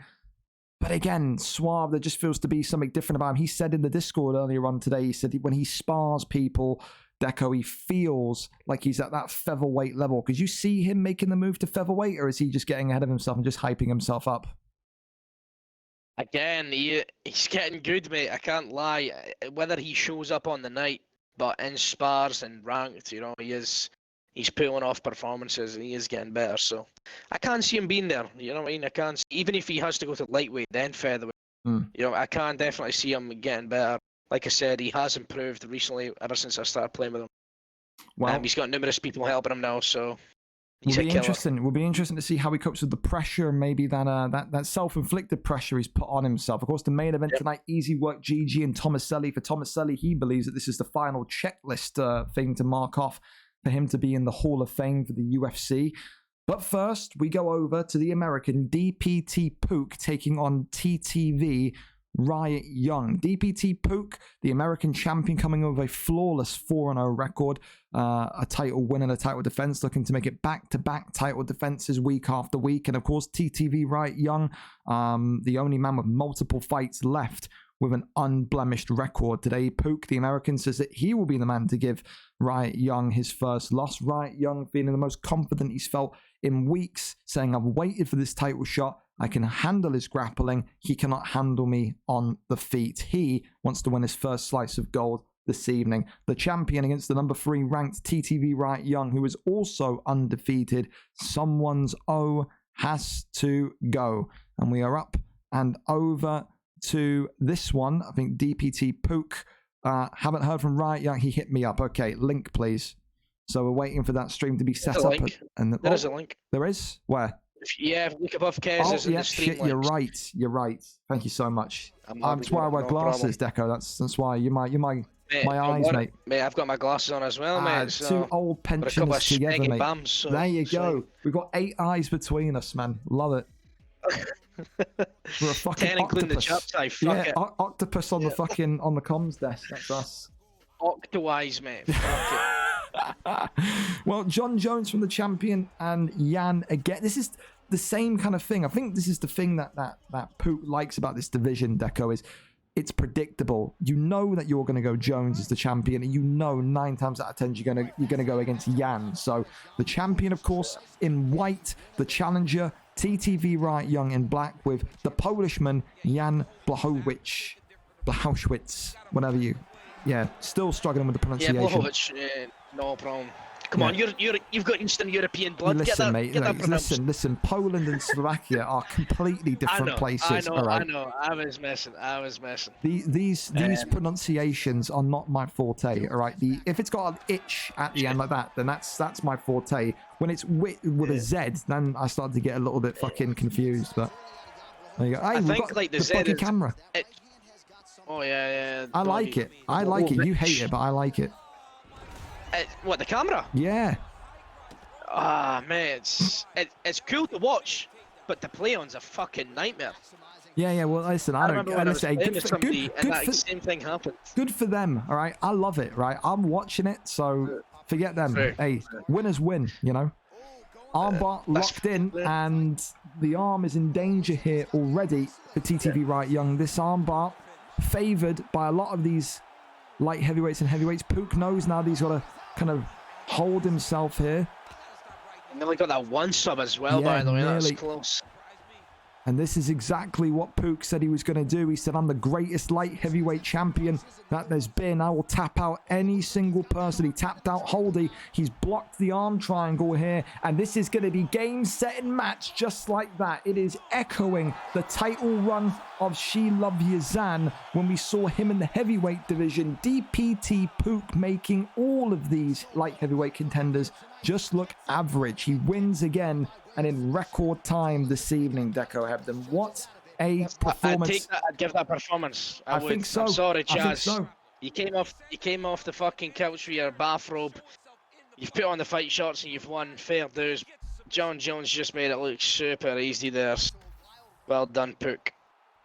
But again, Suave, there just feels to be something different about him. He said in the Discord earlier on today, he said when he spars people, Deco, he feels like he's at that featherweight level. Could you see him making the move to featherweight, or is he just getting ahead of himself and just hyping himself up? Again, he's getting good, mate. I can't lie. Whether he shows up on the night, but in spars and ranked, you know, he's pulling off performances and he is getting better. So I can't see him being there. You know what I mean? I can't. Even if he has to go to lightweight, then featherweight. You know, I can definitely see him getting better. Like I said, he has improved recently ever since I started playing with him. Well, he's got numerous people helping him now, so he's a killer. Will be interesting to see how he copes with the pressure and maybe that self-inflicted pressure he's put on himself. Of course, the main event tonight, EASYWORKGG and Tomaselli. For Tomaselli, he believes that this is the final checklist thing to mark off for him to be in the Hall of Fame for the UFC. But first, we go over to the American DPT Pook taking on TTV Riot Young. DPT Pook, the American champion, coming over a flawless 4-0 record, a title win and a title defense, looking to make it back-to-back title defenses week after week. And of course, TTV Riot Young, the only man with multiple fights left with an unblemished record today. Pook, the American, says that he will be the man to give Riot Young his first loss. Riot Young feeling the most confident he's felt in weeks, saying, I've waited for this title shot. I can handle his grappling. He cannot handle me on the feet. He wants to win his first slice of gold this evening. The champion against the number 3 ranked TTV Riot Young, who is also undefeated. Someone's O has to go. And we are up and over to this one. I think DPT Pook. Haven't heard from Riot Young. He hit me up. Okay, link please. So we're waiting for that stream to be set up. There is a link. There is? Where? Yeah, look above Kez. Oh, yeah, shit, you're right. You're right. Thank you so much. That's why I wear glasses, Deco. That's why. You're my eyes, mate. Mate, I've got my glasses on as well, mate. So two old pensioners together, mate. Bams, so there you go. We've got 8 eyes between us, man. Love it. We're a fucking 10 including the octopus. chap tie. Fuck it. Octopus on the fucking on the comms desk. That's us. Octo-eyes, mate. Fuck it. Well, John Jones from the champion and Jan again. This is the same kind of thing. I think this is the thing that Pook likes about this division, Deco, is it's predictable. You know that you're going to go Jones as the champion, and you know 9 times out of 10 you're going to go against Jan. So the champion, of course, in white, the challenger TTV Riot Young in black, with the Polishman Jan Blachowicz, whatever you. Yeah, still struggling with the pronunciation. Yeah, Blachowicz, no problem. Come on, you've got Eastern European blood. Listen, mate. Listen. Poland and Slovakia are completely different places. I know. I was messing. These pronunciations are not my forte. All right. If it's got an itch at the end like that, then that's my forte. When it's with a Z, then I start to get a little bit fucking confused. But there you go. Hey, I think like the Z fucking camera. Oh yeah. I like it. You hate it, but I like it. What, the camera? Yeah. Man, it's cool to watch, but the play on's a fucking nightmare. Yeah. Well, listen, I don't. Listen, same thing happened. Good for them. All right, I love it. Right, I'm watching it, so forget them. Hey, winners win. You know. Armbar locked in, and the arm is in danger here already for TTV Wright Young. This armbar favoured by a lot of these light heavyweights and heavyweights. Pook knows now that he's got to kind of hold himself here. Nearly got that one sub as well, by the way. That's close. And this is exactly what Pook said he was going to do. He said, I'm the greatest light heavyweight champion that there's been. I will tap out any single person. He tapped out Holdy. He's blocked the arm triangle here. And this is going to be game, set, and match just like that. It is echoing the title run of She Love Yazan when we saw him in the heavyweight division. DPT Pook making all of these light heavyweight contenders just look average. He wins again, and in record time this evening, Deco Hebden. What a performance. I'd give that performance. I think so. I'm sorry, Chaz. I think so. You came off the fucking couch with your bathrobe. You've put on the fight shorts and you've won. Fair dues. John Jones just made it look super easy there. Well done, Pook.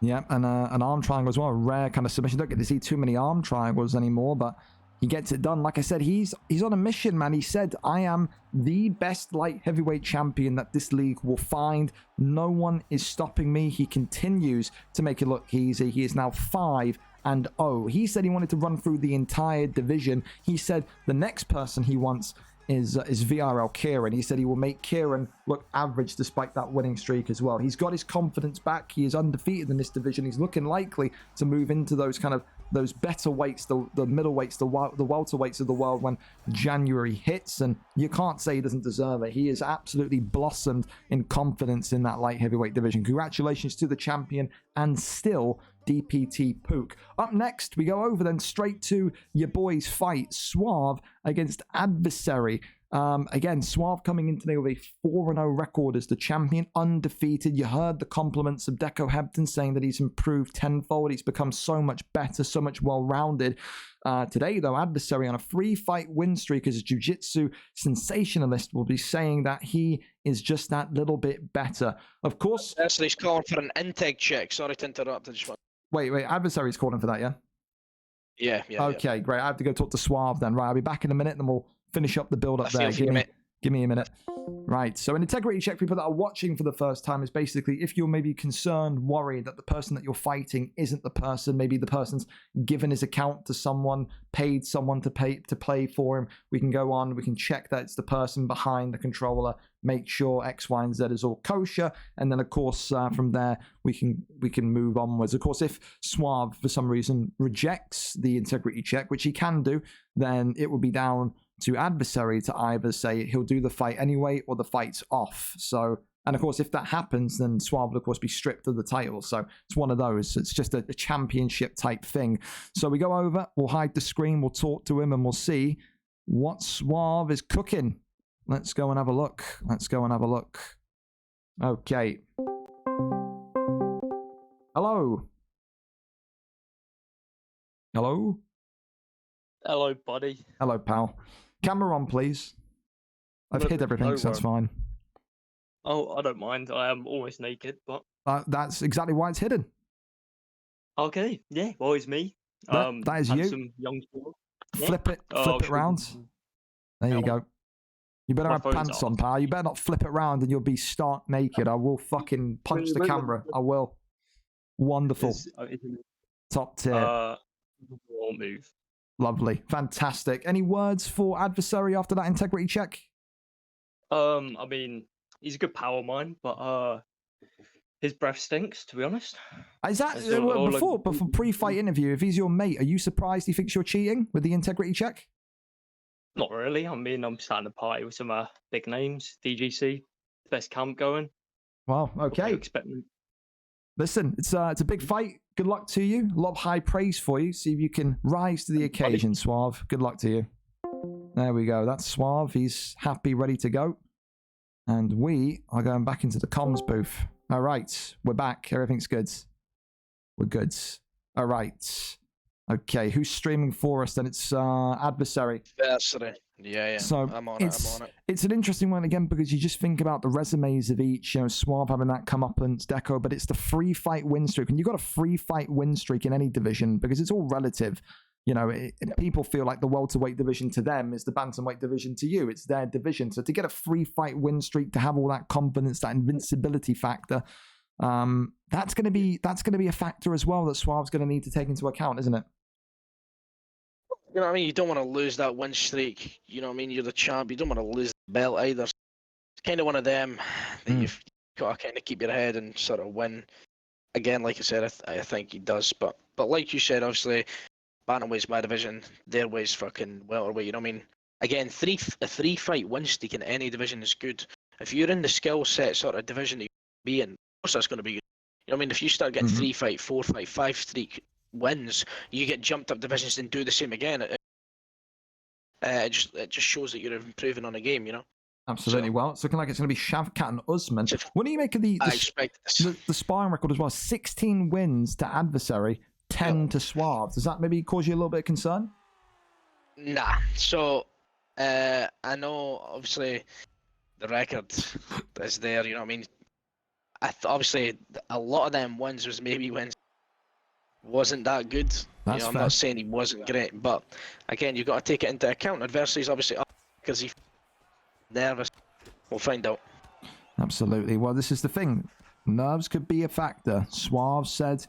Yeah, and an arm triangle as well. A rare kind of submission. Don't get to see too many arm triangles anymore, but he gets it done. Like I said, he's on a mission, man. He said, I am the best light heavyweight champion that this league will find. No one is stopping me. He continues to make it look easy. He is now 5-0. He said he wanted to run through the entire division. He said the next person he wants is VRL Kieran. He said he will make Kieran look average despite that winning streak as well. He's got his confidence back. He is undefeated in this division. He's looking likely to move into those better weights, the middleweights, the welterweights of the world when January hits, and you can't say he doesn't deserve it. He has absolutely blossomed in confidence in that light heavyweight division. Congratulations to the champion and still DPT Pook. Up next, we go over then straight to your boys' fight, Suave against Adversary. Again, Suave coming in today with a 4-0 record as the champion, undefeated. You heard the compliments of Deco Hebden saying that he's improved tenfold. He's become so much better, so much well-rounded. Today, though, Adversary on a 3-fight win streak as a jiu-jitsu sensationalist will be saying that he is just that little bit better. Of course... Adversary's calling for an intake check. Sorry to interrupt. Wait, Adversary's calling for that, yeah? Yeah. Okay, great. I have to go talk to Suave then. Right, I'll be back in a minute, then we'll finish up the build-up there. Give me a minute. Right, so an integrity check, people that are watching for the first time, is basically if you're maybe concerned, worried that the person that you're fighting isn't the person, maybe the person's given his account to someone, paid someone to play for him, we can go on, we can check that it's the person behind the controller, make sure X, Y, and Z is all kosher, and then of course from there we can move onwards. Of course, if Suave for some reason rejects the integrity check, which he can do, then it will be down to Adversary to either say he'll do the fight anyway or the fight's off. So, and of course, if that happens, then Suave will of course be stripped of the title. So it's one of those. It's just a championship type thing. So we go over, we'll hide the screen, we'll talk to him, and we'll see what Suave is cooking. Let's go and have a look. Okay. Hello, buddy. Hello, pal. Camera on, please. I've hid everything, so that's fine. Oh, I don't mind. I am almost naked, but... that's exactly why it's hidden. Okay, yeah, well, it's me. That is you. Young sport. Flip it round. There you go. You better have pants on, pal. You better not flip it round and you'll be stark naked. I will fucking punch the camera. I will. Wonderful. Top tier. Move. Lovely. Fantastic. Any words for Adversary after that integrity check? I mean, he's a good power mine, but his breath stinks, to be honest. Is that before pre-fight interview? If he's your mate, are you surprised he thinks you're cheating with the integrity check? Not really. I mean, I'm starting a party with some big names. DGC, best camp going. Well, okay. Listen, it's a big fight. Good luck to you. A lot of high praise for you. See if you can rise to the occasion, Suave. Good luck to you. There we go. That's Suave. He's happy, ready to go. And we are going back into the comms booth. All right. We're back. Everything's good. We're good. All right. Okay. Who's streaming for us then? It's Adversary. Adversary. Yeah. So I'm on it. It's an interesting one again because you just think about the resumes of each, Suave having that comeuppance, Deco, but it's the 3-fight win streak. And you've got a 3-fight win streak in any division because it's all relative. you know, people feel like the welterweight division to them is the bantamweight division to you. It's their division. So to get a 3-fight win streak, to have all that confidence, that invincibility factor, that's going to be a factor as well that Suave's going to need to take into account, isn't it? You know what I mean? You don't want to lose that win streak. You know what I mean? You're the champ. You don't want to lose the belt either. It's kind of one of them that you've got to kind of keep your head and sort of win. Again, like I said, I think he does. But like you said, obviously, bantamweight's my division. Their way's fucking welterweight. You know what I mean? Again, a 3-fight win streak in any division is good. If you're in the skill set sort of division that you be in, of course that's going to be good. You know what I mean? If you start getting 3-fight, 4-fight, 5 wins, you get jumped up divisions and do the same again. It just shows that you're improving on a game, you know. Absolutely. Well, it's looking like it's going to be Shavkat and Usman. What do you make of the sparring record as well? 16 wins to adversary, 10 to Suave. Does that maybe cause you a little bit of concern? Nah. So I know obviously the record is there. You know what I mean? Obviously a lot of them wins was maybe wins wasn't that good. That's I'm fair. not saying he wasn't great, but again, you've got to take it into account. Adversity's obviously up because he's nervous. We'll find out. Absolutely. Well, this is the thing. Nerves could be a factor. Suave said,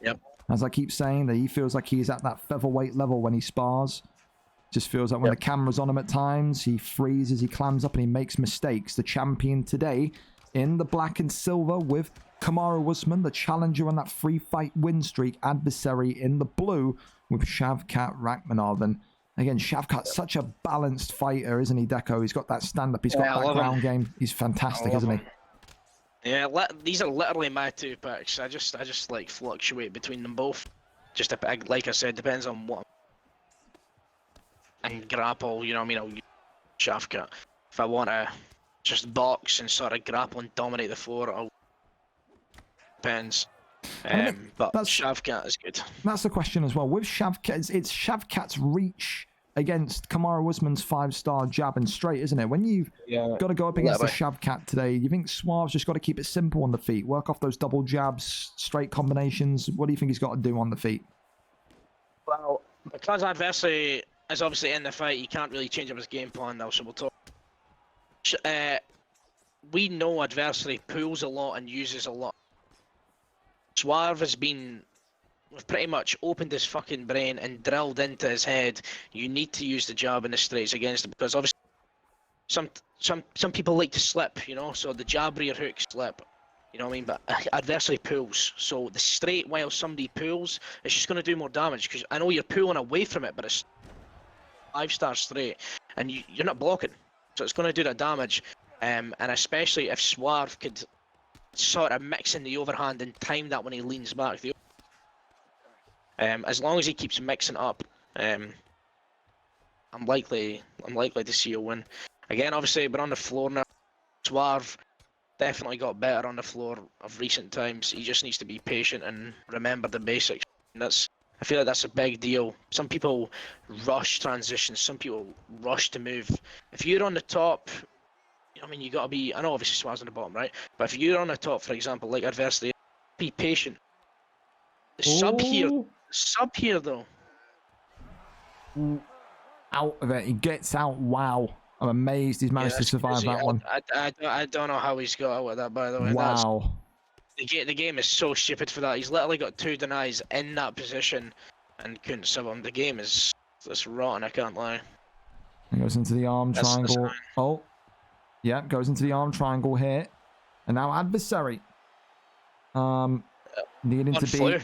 as I keep saying, that he feels like he's at that featherweight level when he spars. Just feels like when the camera's on him at times, he freezes, he clams up, and he makes mistakes. The champion today in the black and silver with Kamaru Usman, the challenger on that 3-fight win streak, adversary in the blue with Shavkat Rakhmonov. And again, Shavkat's such a balanced fighter, isn't he, Deco? He's got that stand-up, he's got that ground game. He's fantastic, isn't he? Yeah, these are literally my 2 picks. I just like fluctuate between them both. Just like I said, depends on what. And grapple, you know what I mean? I'll use Shavkat. If I want to just box and sort of grapple and dominate the floor, I'll. Depends. But Shavkat is good. That's the question as well. With Shavkat, it's Shavkat's reach against Kamaru Usman's 5-star jab and straight, isn't it? When you've got to go up against the Shavkat today, you think Suave's just got to keep it simple on the feet, work off those double jabs, straight combinations. What do you think he's got to do on the feet? Well, because adversary is obviously in the fight, he can't really change up his game plan now, so we'll talk. We know adversary pulls a lot and uses a lot. Suave has been, we've pretty much opened his fucking brain and drilled into his head. You need to use the jab and the straights against him because obviously some people like to slip, you know. So the jab rear hook slip, you know what I mean. But adversary pulls, so the straight while somebody pulls, it's just going to do more damage because I know you're pulling away from it, but it's 5-star straight and you're not blocking, so it's going to do that damage. And especially if Suave could sort of mix in the overhand and time that when he leans back. As long as he keeps mixing up, I'm likely to see a win. Again, obviously, we're on the floor now. Suave definitely got better on the floor of recent times. He just needs to be patient and remember the basics. And I feel like that's a big deal. Some people rush transitions. Some people rush to move. If you're on the top, I mean, you got to be. I know obviously Suave's on the bottom, right? But if you're on the top, for example, like adversity, be patient. The sub here though. Out of it, he gets out. Wow, I'm amazed he's managed to survive that one. I don't know how he's got out of that, by the way. Wow. The game is so stupid for that. He's literally got 2 denies in that position and couldn't sub him. The game is rotten. I can't lie. He goes into the arm triangle. Oh. Yeah, goes into the arm triangle here. And now adversary. Needing to be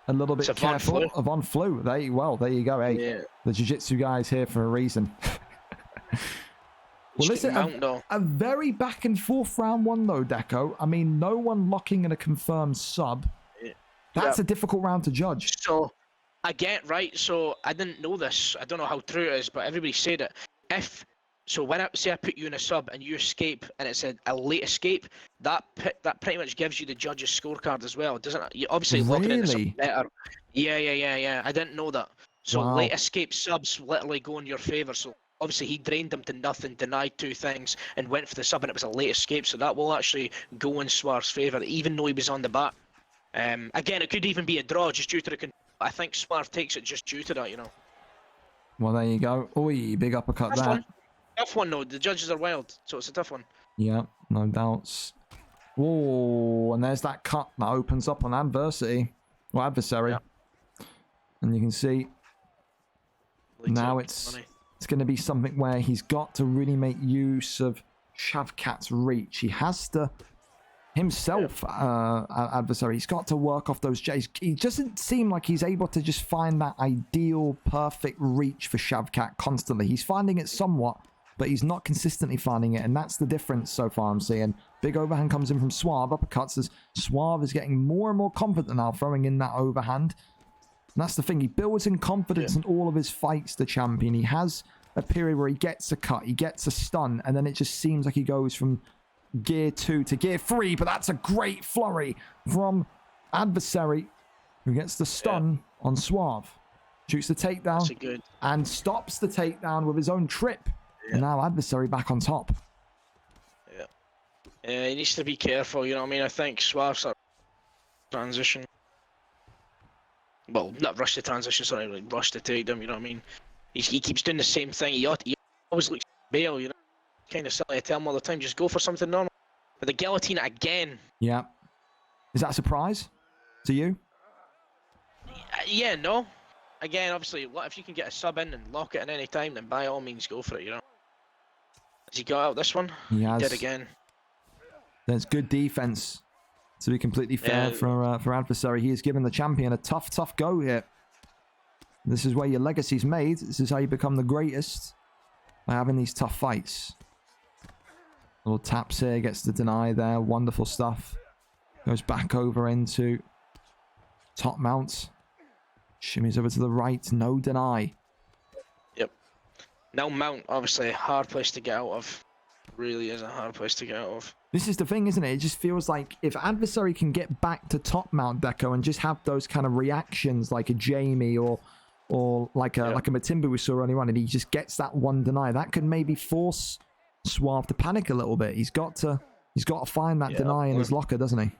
a little bit careful of on flu. There you go. Hey, the jiu-jitsu guy's here for a reason. Well, listen, a very back and forth round 1 though, Deco. I mean, no one locking in a confirmed sub. That's a difficult round to judge. So, again, right, so I didn't know this. I don't know how true it is, but everybody said it. So when I put you in a sub and you escape and it said a late escape, that pretty much gives you the judge's scorecard as well, doesn't it? You obviously locking in the sub better. Yeah. I didn't know that. So late escape subs literally go in your favour. So obviously he drained them to nothing, denied 2 things, and went for the sub, and it was a late escape. So that will actually go in Suave's favour, even though he was on the back. Again, it could even be a draw just due to the. I think Suave takes it just due to that, you know. Well, there you go. Oi, big uppercut Tough there. one. Tough one, though. The judges are wild, so it's a tough one. Yeah, no doubts. Whoa, and there's that cut that opens up on adversity. Yeah. And you can see now it's going to be something where he's got to really make use of Shavkat's reach. He has to himself, adversary. He's got to work off those jabs. He doesn't seem like he's able to just find that ideal, perfect reach for Shavkat constantly. He's finding it somewhat, but he's not consistently finding it, and that's the difference so far I'm seeing. Big overhand comes in from Suave, uppercuts as Suave is getting more and more confident now, throwing in that overhand. And that's the thing, he builds in confidence in all of his fights, the champion. He has a period where he gets a cut, he gets a stun, and then it just seems like he goes from gear 2 to gear 3, but that's a great flurry from adversary, who gets the stun on Suave. Shoots the takedown and stops the takedown with his own trip. And now adversary back on top. Yeah, he needs to be careful, you know what I mean? I think Suave's transition. Well, not rush the transition, sorry, like rush the takedown, you know what I mean? He keeps doing the same thing. He always looks bail, you know? Kind of silly. I tell him all the time, just go for something normal. But the guillotine again. Yeah. Is that a surprise to you? Yeah, no. Again, obviously, if you can get a sub in and lock it at any time, then by all means go for it, you know? Has he got out this one? He has. He did again. There's good defense. To be completely fair for adversary, he has given the champion a tough go here. This is where your legacy's made. This is how you become the greatest, by having these tough fights. Little taps here, gets the deny there. Wonderful stuff. Goes back over into top mount. Shimmies over to the right. No deny. Yep. Now mount, obviously, a hard place to get out of. Really is a hard place to get out of. This is the thing, isn't it? It just feels like if adversary can get back to top mount, Deco, and just have those kind of reactions like a Jamie or like a Matimba we saw earlier on, and he just gets that one deny, that could maybe force Suave to panic a little bit. He's got to find that deny in his locker, doesn't he?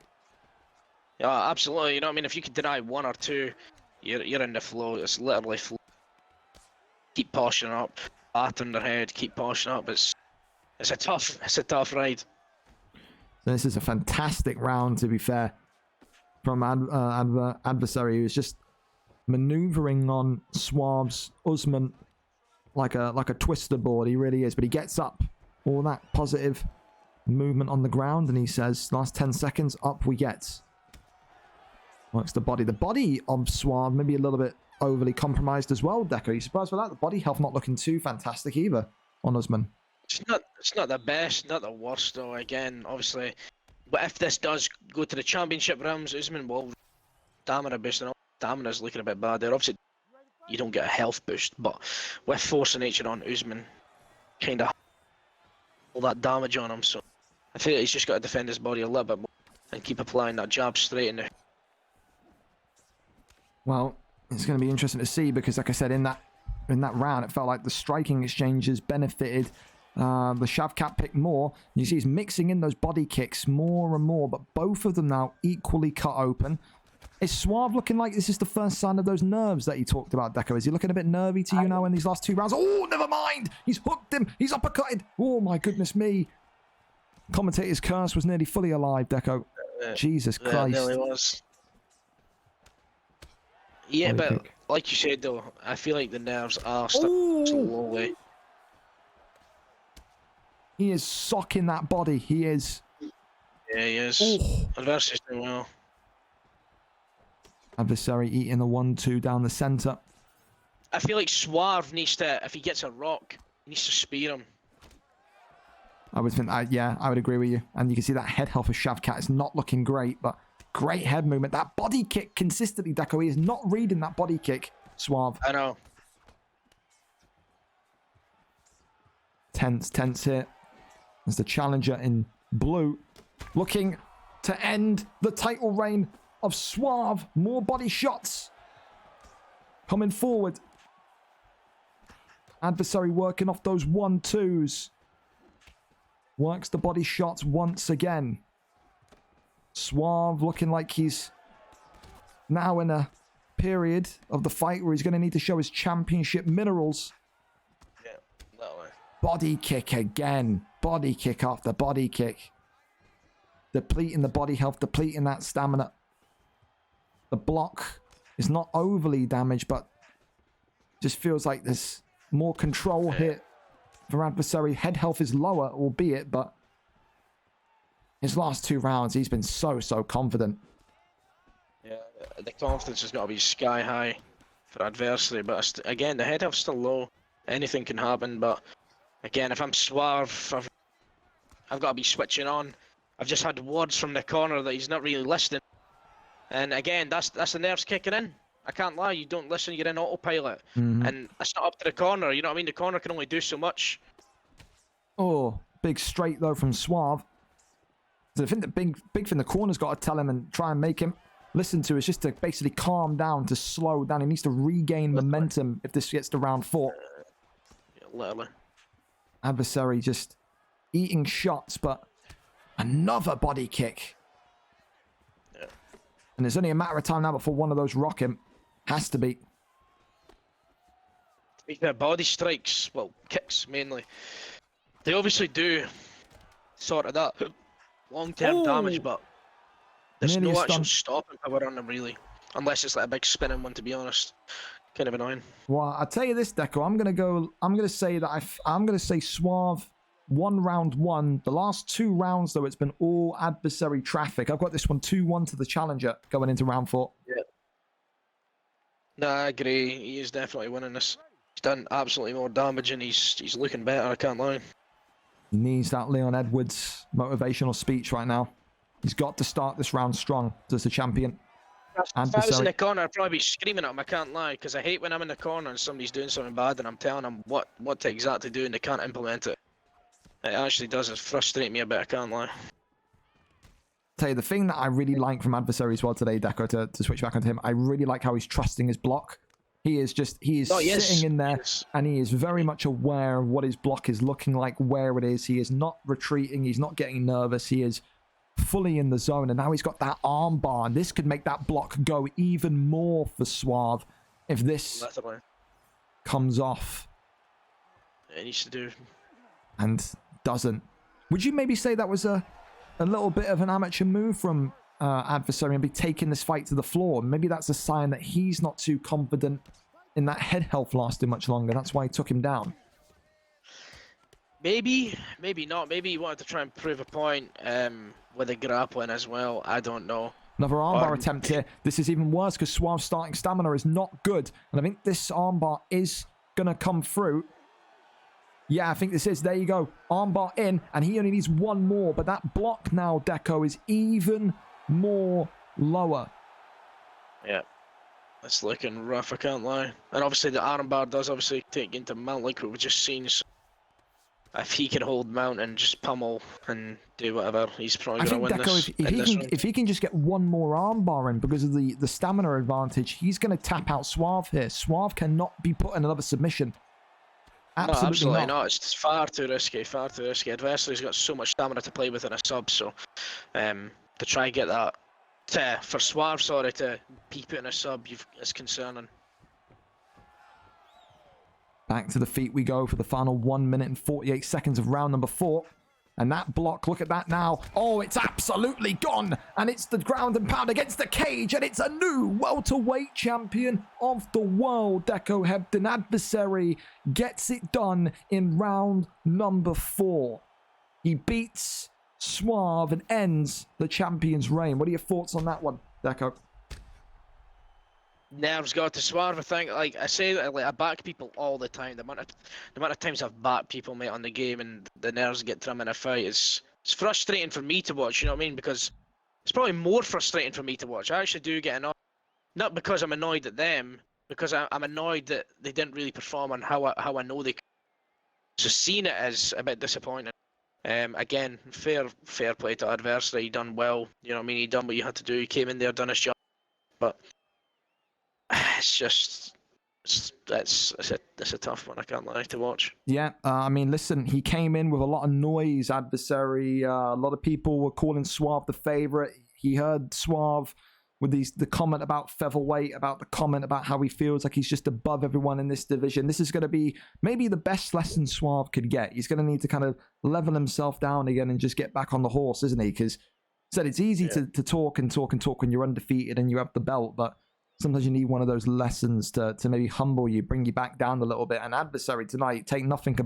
Yeah, absolutely. You know what I mean? If you can deny one or two, you're in the flow. It's literally flow. Keep pushing up, bat on their head, keep pushing up. It's a tough ride. So this is a fantastic round, to be fair, from adversary, who's just maneuvering on Suave's Usman like a twister board. He really is, but he gets up. All that positive movement on the ground, and he says, last 10 seconds, up we get. Works the body. The body of Suave maybe a little bit overly compromised as well, Deco. Are you surprised with that? The body health not looking too fantastic either on Usman. It's not the best, not the worst though. Again, obviously, but if this does go to the championship realms, Usman will stamina boost, and stamina's looking a bit bad there. Obviously, you don't get a health boost, but with force of nature on Usman, kind of all that damage on him. So I feel like he's just got to defend his body a little bit more and keep applying that jab straight in there. Well, it's going to be interesting to see because, like I said, in that round, it felt like the striking exchanges benefited the Shavkat pick more. You see he's mixing in those body kicks more and more, but both of them now equally cut open. Is Suave looking like this is the first sign of those nerves that he talked about, Deco? Is he looking a bit nervy to you now in these last two rounds? Oh, never mind! He's hooked him! He's uppercutted! Oh, my goodness me. Commentator's curse was nearly fully alive, Deco. Jesus Christ. It nearly was. Yeah, but like you said, though, I feel like the nerves are still slowly. He is socking that body. He is. Yeah, he is. Adversary's doing well. Adversary eating the 1-2 down the centre. I feel like Suave needs to, if he gets a rock, he needs to spear him. I would think, yeah, I would agree with you. And you can see that head health of Shavkat is not looking great, but great head movement. That body kick consistently, Deco. He is not reading that body kick, Suave. I know. Tense here. As the challenger in blue looking to end the title reign of Suave. More body shots coming forward. Adversary working off those 1-2s. Works the body shots once again. Suave looking like he's now in a period of the fight where he's going to need to show his championship minerals. Yeah, that way. Body kick again. Body kick after body kick. Depleting the body health, depleting that stamina. The block is not overly damaged, but just feels like there's more control here for adversary. Head health is lower, albeit, but his last 2 rounds, he's been so confident. Yeah, the confidence has got to be sky high for adversary, but again, the head health's still low. Anything can happen, but again, if I'm Swerve, I've got to be switching on. I've just had words from the corner that he's not really listening. And again, that's the nerves kicking in. I can't lie, you don't listen, you're in autopilot. And it's not up to the corner, you know what I mean? The corner can only do so much. Oh, big straight though from Suave. So I think the big thing the corner's got to tell him and try and make him listen to is just to basically calm down, to slow down. He needs to regain momentum if this gets to round 4. Yeah, literally. Adversary just eating shots, but another body kick. Yeah. And it's only a matter of time now before one of those rock him. Has to be. Their body strikes, well, kicks mainly. They obviously do sort of that long-term damage, but there's Nearly no a actual stun. stopping power on them really, unless it's like a big spinning one. To be honest, kind of annoying. Well, I'll tell you this, Deco. I'm gonna say that I'm gonna say Suave won round 1. The last 2 rounds, though, it's been all adversary traffic. I've got this one 2-1 to the challenger going into round 4. Yeah. No, I agree. He is definitely winning this. He's done absolutely more damage, and he's looking better. I can't lie. He needs that Leon Edwards motivational speech right now. He's got to start this round strong as the champion. If I was in the corner, I'd probably be screaming at him. I can't lie, because I hate when I'm in the corner and somebody's doing something bad, and I'm telling them what to exactly do, and they can't implement it. It actually does frustrate me a bit. I can't lie. Tell you the thing that I really like from adversary as well today, Deco, to switch back onto him. I really like how he's trusting his block. He is sitting in there, and he is very much aware of what his block is looking like, where it is. He is not retreating. He's not getting nervous. He is fully in the zone, and now he's got that arm bar, and this could make that block go even more for Suave if this comes off. It needs to do. And doesn't. Would you maybe say that was a little bit of an amateur move from adversary and be taking this fight to the floor? Maybe that's a sign that he's not too confident in that head health lasting much longer. That's why he took him down. Maybe not. Maybe he wanted to try and prove a point with a grappling as well. I don't know. Another armbar attempt here. This is even worse because Suave's starting stamina is not good. And I think this armbar is going to come through. Yeah, I think this is. There you go. Armbar in, and he only needs 1 more. But that block now, Deco, is even more lower. Yeah. It's looking rough, I can't lie. And obviously the armbar does obviously take into mount like we've just seen. So if he can hold mount and just pummel and do whatever, he's probably going to win Deco, this. If he can just get 1 more armbar in because of the stamina advantage, he's going to tap out Suave here. Suave cannot be put in another submission. Absolutely not. It's far too risky, far too risky. Adversary's got so much stamina to play with in a sub, so to try and get that for Suave, to be put in a sub, it's concerning. Back to the feet we go for the final 1 minute and 48 seconds of round number 4. And that block, look at that now. Oh, it's absolutely gone. And it's the ground and pound against the cage. And it's a new welterweight champion of the world. Deco Hebden adversary gets it done in round number 4. He beats Suave and ends the champion's reign. What are your thoughts on that one, Deco? Nerves got to Suave. I think, like I say, I back people all the time. The amount of times I've backed people, mate, on the game, and the nerves get to them in a fight. It's frustrating for me to watch. You know what I mean? Because it's probably more frustrating for me to watch. I actually do get annoyed, not because I'm annoyed at them, because I'm annoyed that they didn't really perform on how I know they could. So seeing it is a bit disappointing. Again, fair play to adversary. He done well. You know what I mean? He done what you had to do. He came in there, done his job, but. It's just, it's a tough one, I can't lie, to watch. Yeah, I mean, listen, he came in with a lot of noise, adversary. A lot of people were calling Suave the favorite. He heard Suave with the comment about featherweight, about the comment about how he feels like he's just above everyone in this division. This is going to be maybe the best lesson Suave could get. He's going to need to kind of level himself down again and just get back on the horse, isn't he? Because said it's easy to talk and talk and talk when you're undefeated and you have the belt, but sometimes you need one of those lessons to maybe humble you, bring you back down a little bit. And Adversary tonight, take nothing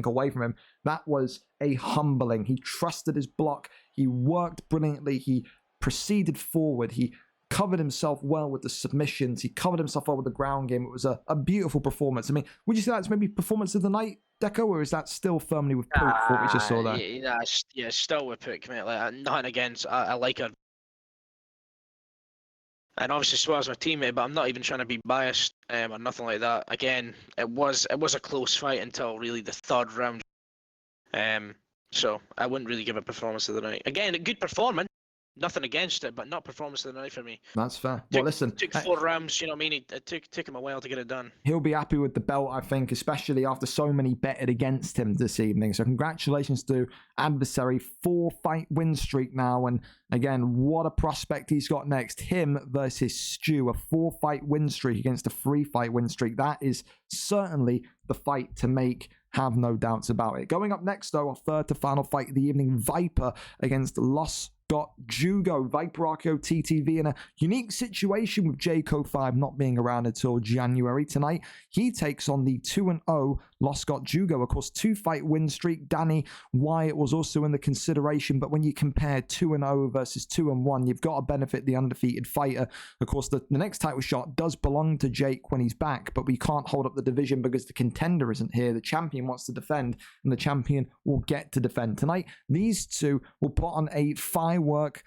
away from him. That was a humbling. He trusted his block. He worked brilliantly. He proceeded forward. He covered himself well with the submissions. He covered himself well with the ground game. It was a beautiful performance. I mean, would you say that's maybe performance of the night, Deco, or is that still firmly with Pook, what we just saw there? Yeah, still with Pook, mate. Like, nothing against. I like her. And obviously Suarez my teammate, but I'm not even trying to be biased or nothing like that. Again, it was a close fight until really the third round. So I wouldn't really give a performance of the night. Again, a good performance. Nothing against it, but not performance of the night for me. That's fair. Well, listen. Took 4 rounds, you know what I mean? It took him a while to get it done. He'll be happy with the belt, I think, especially after so many betted against him this evening. So congratulations to Adversary. 4-fight win streak now. And again, what a prospect he's got next. Him versus Stu. A 4-fight win streak against a 3-fight win streak. That is certainly the fight to make. Have no doubts about it. Going up next, though, our third to final fight of the evening. Viper against Los Got Jugo. Viper RKO TTV in a unique situation with Jayco 5 not being around until January. Tonight, he takes on the 2-0 Los Got Jugo. Of course, 2-fight win streak. Danny Wyatt was also in the consideration, but when you compare 2-0 versus 2-1, you've got to benefit the undefeated fighter. Of course, the next title shot does belong to Jake when he's back, but we can't hold up the division because the contender isn't here. The champion wants to defend, and the champion will get to defend. Tonight, these two will put on a firework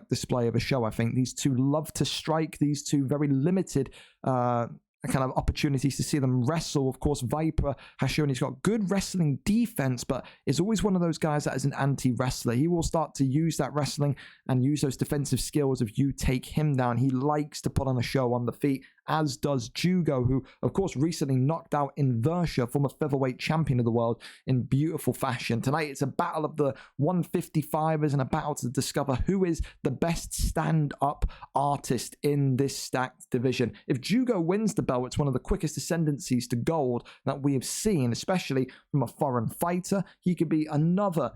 display of a show. I think these two love to strike. These two very limited kind of opportunities to see them wrestle. Of course, Viper has shown he's got good wrestling defense, but is always one of those guys that is an anti-wrestler. He will start to use that wrestling and use those defensive skills if you take him down. He likes to put on a show on the feet, as does Jugo, who, of course, recently knocked out Inversia, former featherweight champion of the world, in beautiful fashion. Tonight, it's a battle of the 155ers and a battle to discover who is the best stand-up artist in this stacked division. If Jugo wins the belt, it's one of the quickest ascendancies to gold that we have seen, especially from a foreign fighter. He could be another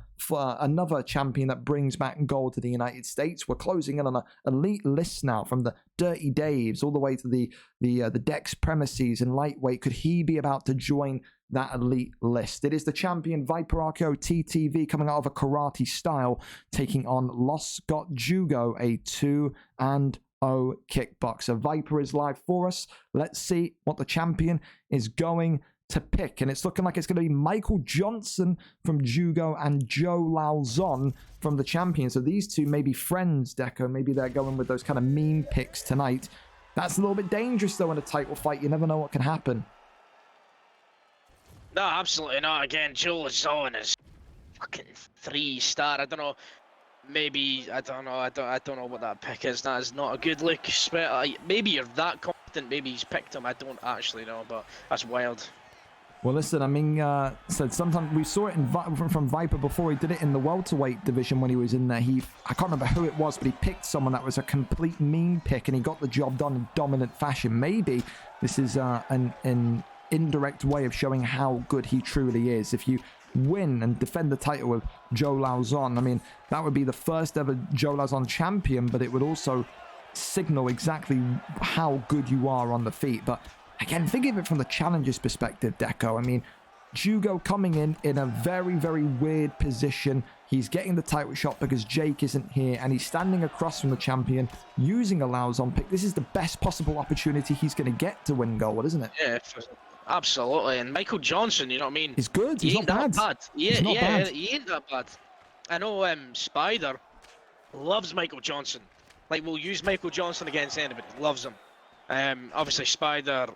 champion that brings back gold to the United States. We're closing in on an elite list now, from the Dirty Daves all the way to the Dex Premises and lightweight. Could he be about to join that elite list? It is the champion Viper RKO TTV coming out of a karate style, taking on Los Got Jugo, a 2-0 kickboxer. Viper is live for us. Let's see what the champion is going to pick, and it's looking like it's going to be Michael Johnson from Jugo and Joe Lauzon from the champion. So these two may be friends, Deco. Maybe they're going with those kind of meme picks tonight. That's a little bit dangerous, though, in a title fight. You never know what can happen. No, absolutely not. Again, Joe Lauzon is fucking 3-star. I don't know. Maybe, I don't know. I don't know what that pick is. That is not a good look. Maybe you're that confident. Maybe he's picked him. I don't actually know, but that's wild. Well, listen, I mean, said sometimes we saw it from Viper before. He did it in the welterweight division when he was in there. I can't remember who it was, but he picked someone that was a complete mean pick, and he got the job done in dominant fashion. Maybe this is an indirect way of showing how good he truly is. If you win and defend the title with Joe Lauzon, I mean, that would be the first ever Joe Lauzon champion, but it would also signal exactly how good you are on the feet. But again, think of it from the challenger's perspective, Deco. I mean, Jugo coming in a very, very weird position. He's getting the title shot because Jake isn't here, and he's standing across from the champion using a Lauzon pick. This is the best possible opportunity he's going to get to win gold, isn't it? Yeah, absolutely. And Michael Johnson, you know what I mean? He's good. He's not bad. He ain't that bad. I know Spider loves Michael Johnson. Like, we'll use Michael Johnson against anybody. Loves him. Obviously, Spider,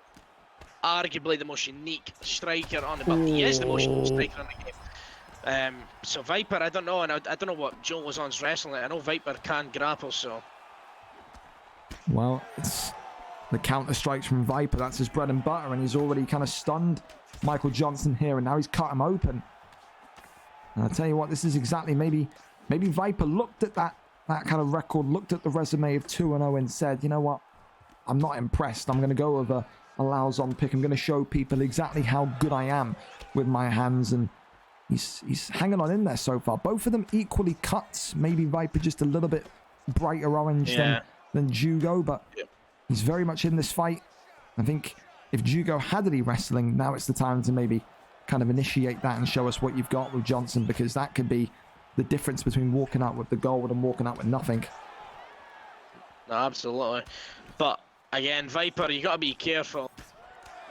arguably the most unique striker on the but he is the most unique striker on the game. So Viper, I don't know, and I don't know what Joe Lauzon's wrestling. I know Viper can grapple, so. Well, it's the counter strikes from Viper. That's his bread and butter, and he's already kind of stunned Michael Johnson here, and now he's cut him open. And I'll tell you what, this is exactly maybe Viper looked at that that kind of record, looked at the resume of 2-0 and said, you know what, I'm not impressed. I'm going to go with a Lauzon pick. I'm going to show people exactly how good I am with my hands, and he's hanging on in there so far. Both of them equally cut. Maybe Viper just a little bit brighter orange than Jugo, but he's very much in this fight. I think if Jugo had any wrestling, now it's the time to maybe kind of initiate that and show us what you've got with Johnson, because that could be the difference between walking out with the gold and walking out with nothing. No, absolutely. But again, Viper, you got to be careful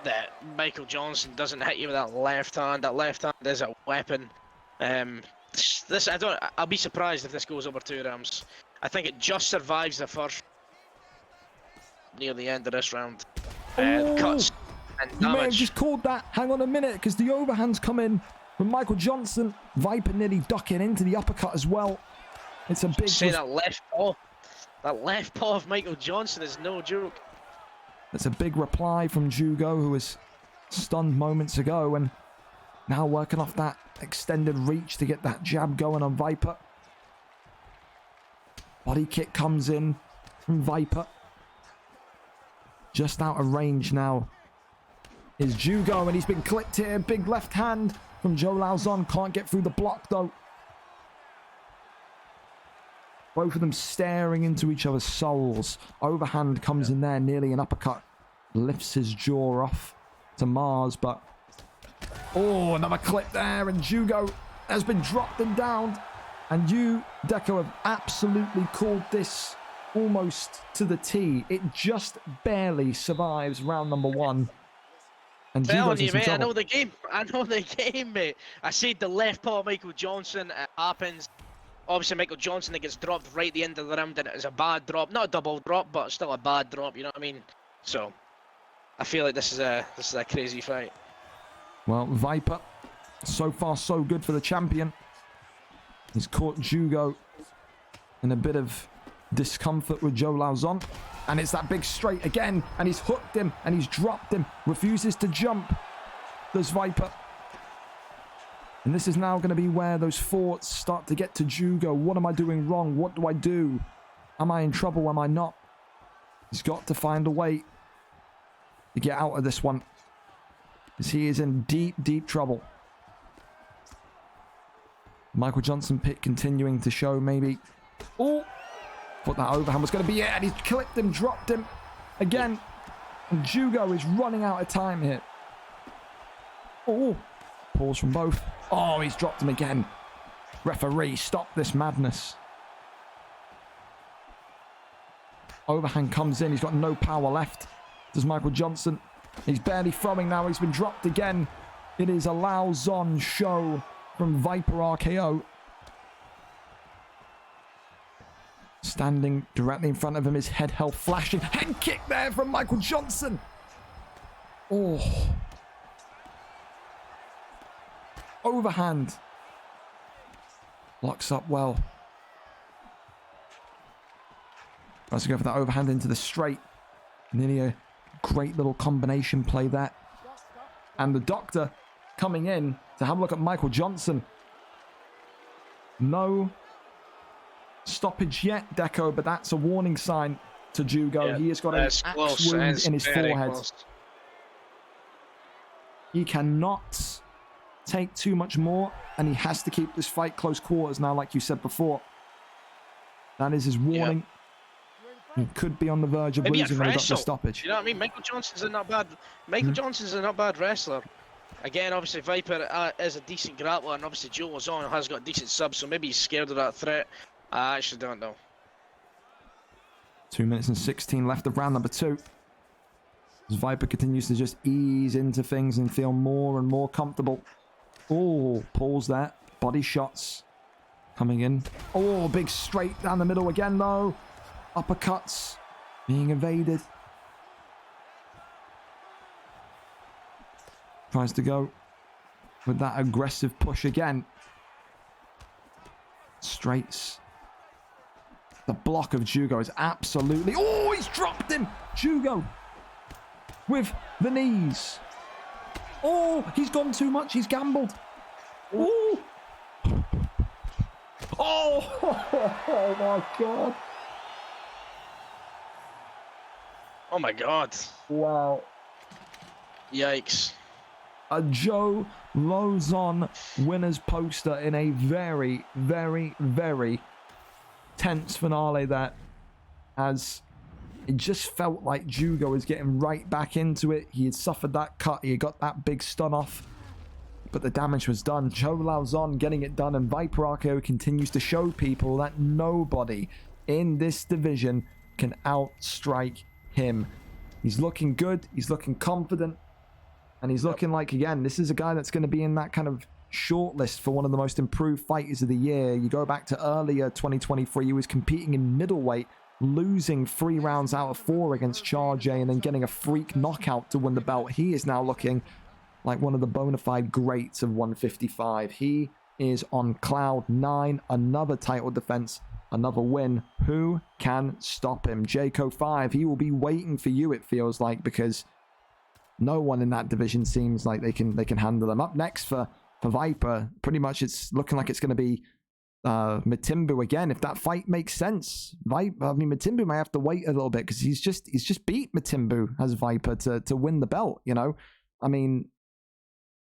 that Michael Johnson doesn't hit you with that left hand. That left hand is a weapon. I'll be surprised if this goes over 2 rounds. I think it just survives the first near the end of this round. Cuts and damage. You may have just called that. Hang on a minute, because the overhands come in from Michael Johnson. Viper nearly ducking into the uppercut as well. It's a big... that left paw. That left paw of Michael Johnson is no joke. That's a big reply from Jugo, who was stunned moments ago, and now working off that extended reach to get that jab going on Viper. Body kick comes in from Viper. Just out of range now is Jugo, and he's been clipped here. Big left hand from Joe Lauzon. Can't get through the block, though. Both of them staring into each other's souls. Overhand comes in there, nearly an uppercut. Lifts his jaw off to Mars, but... Oh, another clip there, and Jugo has been dropped and down. And you, Deco, have absolutely called this almost to the T. It just barely survives round number 1. And Telling you, mate, trouble. I know the game. I know the game, mate. I said the left paw of Michael Johnson, it happens. Obviously, Michael Johnson that gets dropped right at the end of the round, and it is a bad drop. Not a double drop, but still a bad drop, you know what I mean? So, I feel like this is a crazy fight. Well, Viper, so far so good for the champion. He's caught Jugo in a bit of discomfort with Joe Lauzon. And it's that big straight again, and he's hooked him, and he's dropped him. Refuses to jump, does Viper. And this is now going to be where those thoughts start to get to Jugo. What am I doing wrong? What do I do? Am I in trouble? Am I not? He's got to find a way to get out of this one, because he is in deep, deep trouble. Michael Johnson pick continuing to show maybe... Oh! Thought that overhand was going to be it, and he's clipped him, dropped him again. And Jugo is running out of time here. Oh! Pause from both. Oh, he's dropped him again. Referee, stop this madness. Overhand comes in. He's got no power left. Does Michael Johnson. He's barely throwing now. He's been dropped again. It is a Lauzon show from Viper RKO. Standing directly in front of him, his head held flashing. Head kick there from Michael Johnson. Oh. Overhand. Locks up well. Tries to go for that overhand into the straight. Nearly a great little combination play there. And the doctor coming in to have a look at Michael Johnson. No stoppage yet, Deco, but that's a warning sign to Jugo. Yeah, he has got an axe wound in his forehead. Close. He cannot take too much more, and he has to keep this fight close quarters now, like you said before. That is his warning. He could be on the verge of losing when he got the stoppage. You know what I mean? Michael Johnson's a not bad wrestler. Again, obviously Viper is a decent grappler, and obviously Joe Lauzon has got a decent sub, so maybe he's scared of that threat. I actually don't know. 2 minutes and 16 left of round number 2. As Viper continues to just ease into things and feel more and more comfortable. Oh, pause there. Body shots coming in. Oh, big straight down the middle again, though. Uppercuts being evaded. Tries to go with that aggressive push again. Straights. The block of Jugo is absolutely... Oh, he's dropped him! Jugo with the knees. Oh, he's gone too much. He's gambled. Oh! Oh, Oh my God. Oh my God. Wow. Yikes. A Joe Lozon winner's poster in a very, very, very tense finale that as it just felt like Jugo was getting right back into it. He had suffered that cut. He had got that big stun off. But the damage was done. Joe Lauzon getting it done. And Viper RKO continues to show people that nobody in this division can outstrike him. He's looking good. He's looking confident. And he's looking like, again, this is a guy that's going to be in that kind of shortlist for one of the most improved fighters of the year. You go back to earlier 2023, he was competing in middleweight, losing 3 rounds out of 4 against Charge, and then getting a freak knockout to win the belt. He is now looking like one of the bona fide greats of 155. He is on cloud 9, another title defense, another win. Who can stop him? Jayco 5, he will be waiting for you, it feels like, because no one in that division seems like they can handle them. Up next for Viper, pretty much it's looking like it's going to be Matimbu again, if that fight makes sense. Matimbu may have to wait a little bit because he's just beat Matimbu as Viper to win the belt, you know? I mean,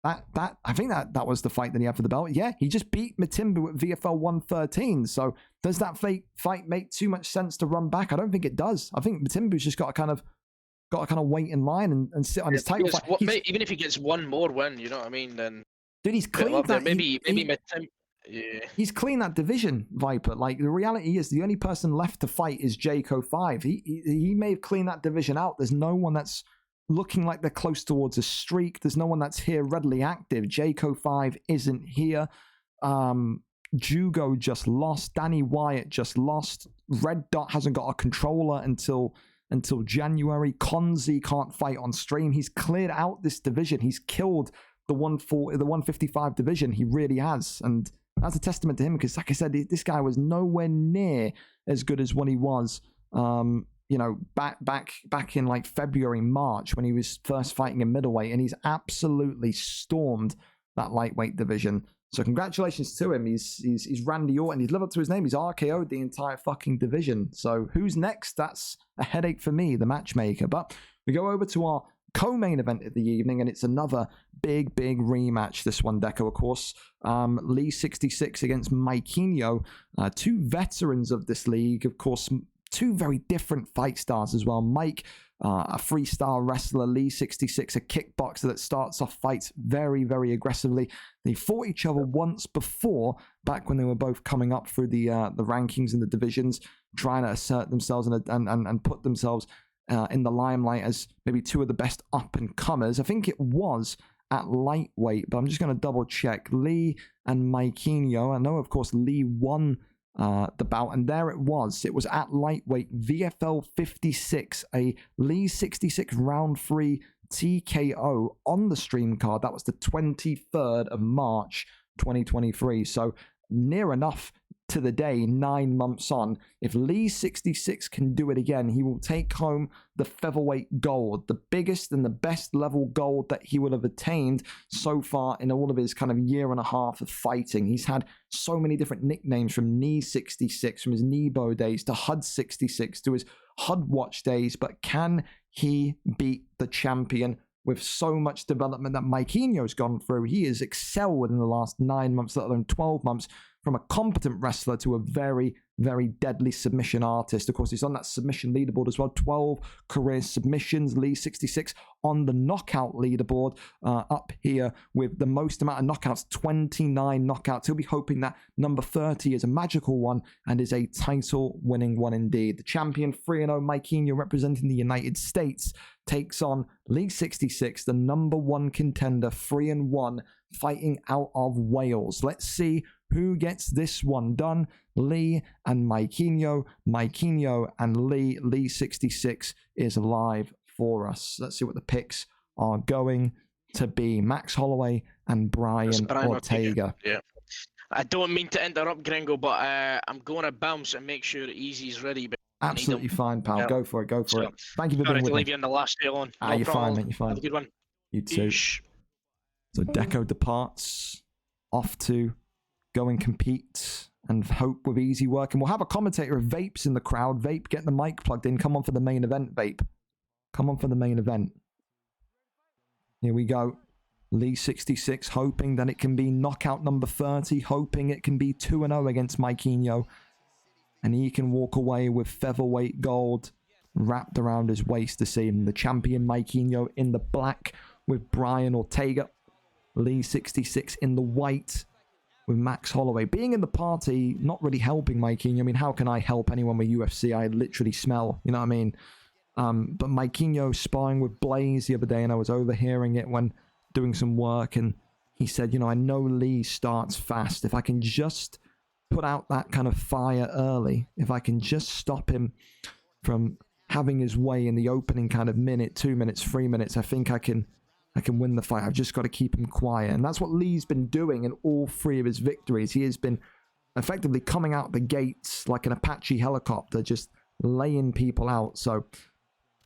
that I think that was the fight that he had for the belt. Yeah, he just beat Matimbu at VFL 113. So does that fight make too much sense to run back? I don't think it does. I think Matimbu's just got to kind of wait in line and sit on his title fight. Even if he gets one more win, you know what I mean? Then dude, he's cleaned that. Yeah. He's cleaned that division, Viper. Like, the reality is the only person left to fight is Jayco 5. He may have cleaned that division out. There's no one that's looking like they're close towards a streak. There's no one that's here readily active. Jayco 5 isn't here. Jugo just lost. Danny Wyatt just lost. Red Dot hasn't got a controller until January. Konzi can't fight on stream. He's cleared out this division. He's killed the 155 division. He really has. And that's a testament to him because, like I said, this guy was nowhere near as good as when he was, back in like February, March when he was first fighting in middleweight, and he's absolutely stormed that lightweight division. So congratulations to him. He's Randy Orton. He's lived up to his name. He's RKO'd the entire fucking division. So who's next? That's a headache for me, the matchmaker. But we go over to our co-main event of the evening, and it's another big rematch. This one, Deco, of course. Lee 66 against Maikinho, 2 veterans of this league, of course. 2 very different fight styles as well. Mike, a freestyle wrestler. Lee 66, a kickboxer that starts off fights very aggressively. They fought each other once before, back when they were both coming up through the rankings and the divisions, trying to assert themselves and put themselves in the limelight as maybe 2 of the best up-and-comers. I think it was at lightweight, but I'm just going to double-check. Lee and Maikinho. I know, of course, Lee won the bout, and there it was. It was at lightweight, VFL 56, a Lee 66 round 3 TKO on the stream card. That was the 23rd of March, 2023. So near enough to the day, 9 months on. If Lee 66 can do it again, he will take home the featherweight gold, the biggest and the best level gold that he would have attained so far in all of his kind of year and a half of fighting. He's had so many different nicknames, from Knee 66, from his Nebo days, to HUD 66, to his HUD Watch days, but can he beat the champion? With so much development that Maikinho's gone through, he has excelled within the last 9 months, let alone 12 months, from a competent wrestler to a very deadly submission artist. Of course, he's on that submission leaderboard as well. 12 career submissions. Lee 66 on the knockout leaderboard, up here with the most amount of knockouts, 29 knockouts. He'll be hoping that number 30 is a magical one and is a title-winning one indeed. The champion, 3-0 Maikinho, representing the United States, takes on Lee 66, the number 1 contender, 3-1, fighting out of Wales. Let's see who gets this one done. Lee and Maikinho. Maikinho and Lee. Lee 66 is live for us. Let's see what the picks are going to be. Max Holloway and Brian Ortega. Yeah. I don't mean to interrupt, Gringo, but I'm going to bounce and make sure Easy's ready. But absolutely fine, pal. Yeah. Go for it. Thank you for being with me. Sorry to leave you on the last day on. You're fine, mate. You're fine. Have a good one. You too. So Deco departs off to go and compete and hope with easy work. And we'll have a commentator of Vapes in the crowd. Vape, get the mic plugged in. Come on for the main event, Vape. Come on for the main event. Here we go. Lee 66 hoping that it can be knockout number 30, hoping it can be 2-0 against Maikinho. And he can walk away with featherweight gold wrapped around his waist this evening. The champion Maikinho in the black with Brian Ortega. Lee 66 in the white with Max Holloway. Being in the party, not really helping Maikinho. I mean, how can I help anyone with UFC? I literally smell, you know what I mean? But Maikinho sparring with Blaze the other day, and I was overhearing it when doing some work, and he said, you know, I know Lee starts fast. If I can just put out that kind of fire early, if I can just stop him from having his way in the opening kind of minute, 2 minutes, 3 minutes, I think I can win the fight. I've just got to keep him quiet. And that's what Lee's been doing in all 3 of his victories. He has been effectively coming out the gates like an Apache helicopter, just laying people out. So,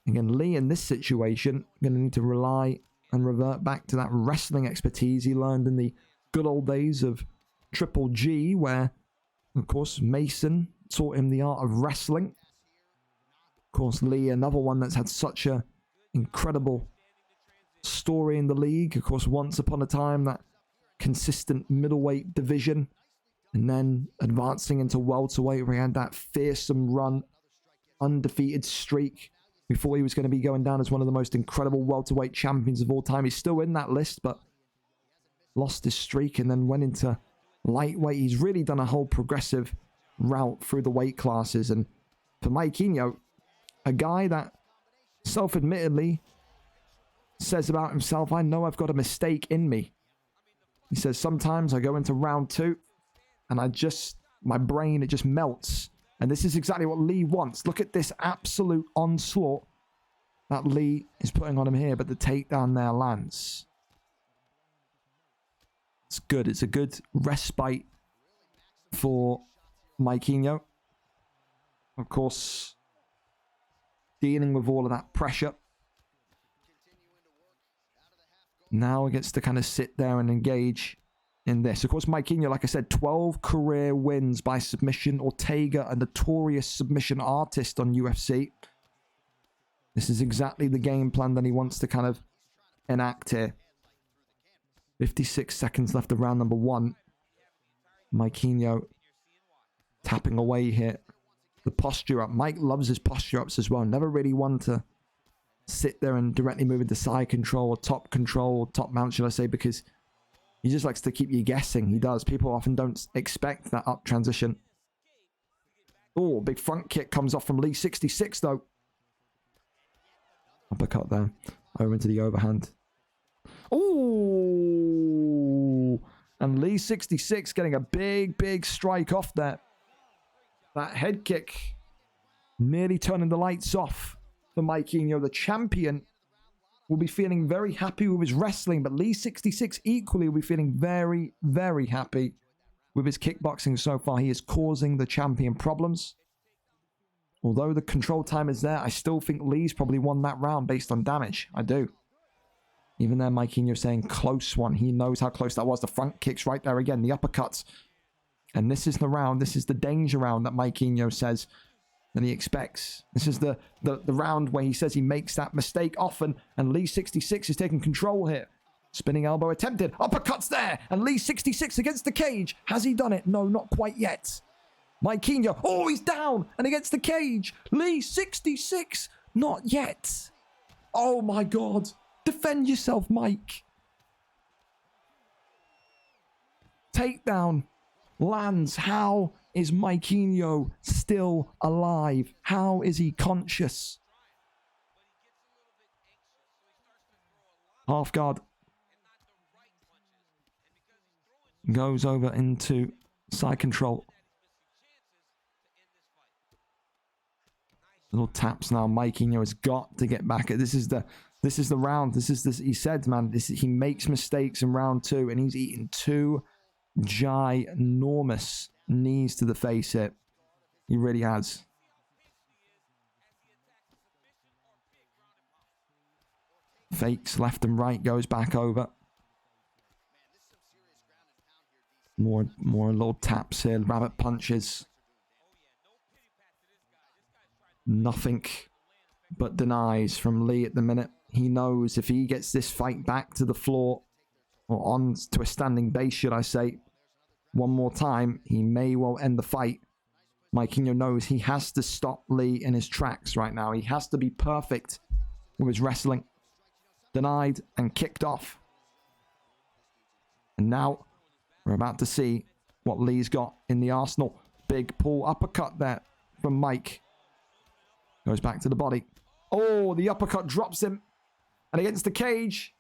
again, Lee in this situation, going to need to rely and revert back to that wrestling expertise he learned in the good old days of Triple G, where, of course, Mason taught him the art of wrestling. Of course, Lee, another one that's had such a incredible story in the league. Of course, once upon a time, that consistent middleweight division, and then advancing into welterweight, where he had that fearsome run, undefeated streak before he was going to be going down as one of the most incredible welterweight champions of all time. He's still in that list, but lost his streak and then went into lightweight. He's really done a whole progressive route through the weight classes. And for Maikinho, a guy that self-admittedly says about himself, I know I've got a mistake in me. He says, sometimes I go into round 2 and my brain, it just melts. And this is exactly what Lee wants. Look at this absolute onslaught that Lee is putting on him here, but the takedown there lands. It's good. It's a good respite for Maikinho. Of course, dealing with all of that pressure. Now he gets to kind of sit there and engage in this. Of course, Maikinho, like I said, 12 career wins by submission. Ortega, a notorious submission artist on UFC. This is exactly the game plan that he wants to kind of enact here. 56 seconds left of round number 1. Maikinho tapping away here. The posture up. Mike loves his posture ups as well. Never really one to sit there and directly move into side control or top mount, should I say, because he just likes to keep you guessing. He does. People often don't expect that up transition. Oh, big front kick comes off from Lee 66, though. Uppercut there. Over into the overhand. Oh! And Lee 66 getting a big strike off there. That head kick nearly turning the lights off for Maikinho. The champion will be feeling very happy with his wrestling, but Lee 66 equally will be feeling very happy with his kickboxing so far. He is causing the champion problems. Although the control time is there, I still think Lee's probably won that round based on damage. I do. Even there, Maikinho saying close one. He knows how close that was. The front kicks right there again. The uppercuts. And this is the round. This is the danger round that Maikinho says that he expects. This is the round where he says he makes that mistake often. And Lee 66 is taking control here. Spinning elbow attempted. Uppercuts there. And Lee 66 against the cage. Has he done it? No, not quite yet. Maikinho. Oh, he's down and against the cage. Lee 66. Not yet. Oh my God. Defend yourself, Mike. Takedown lands. How is Maikinho still alive? How is he conscious? Half guard. Goes over into side control. Little taps now. Maikinho has got to get back. This is the round. He said, man, he makes mistakes in round 2, and he's eaten 2 ginormous knees to the face here. He really has. Fakes left and right, goes back over. More little taps here, rabbit punches. Nothing but denies from Lee at the minute. He knows if he gets this fight back to the floor, or on to a standing base, should I say, one more time, he may well end the fight. Maikinho knows he has to stop Lee in his tracks right now. He has to be perfect with his wrestling. Denied and kicked off. And now we're about to see what Lee's got in the arsenal. Big pull uppercut there from Mike. Goes back to the body. Oh, the uppercut drops him. And against the cage,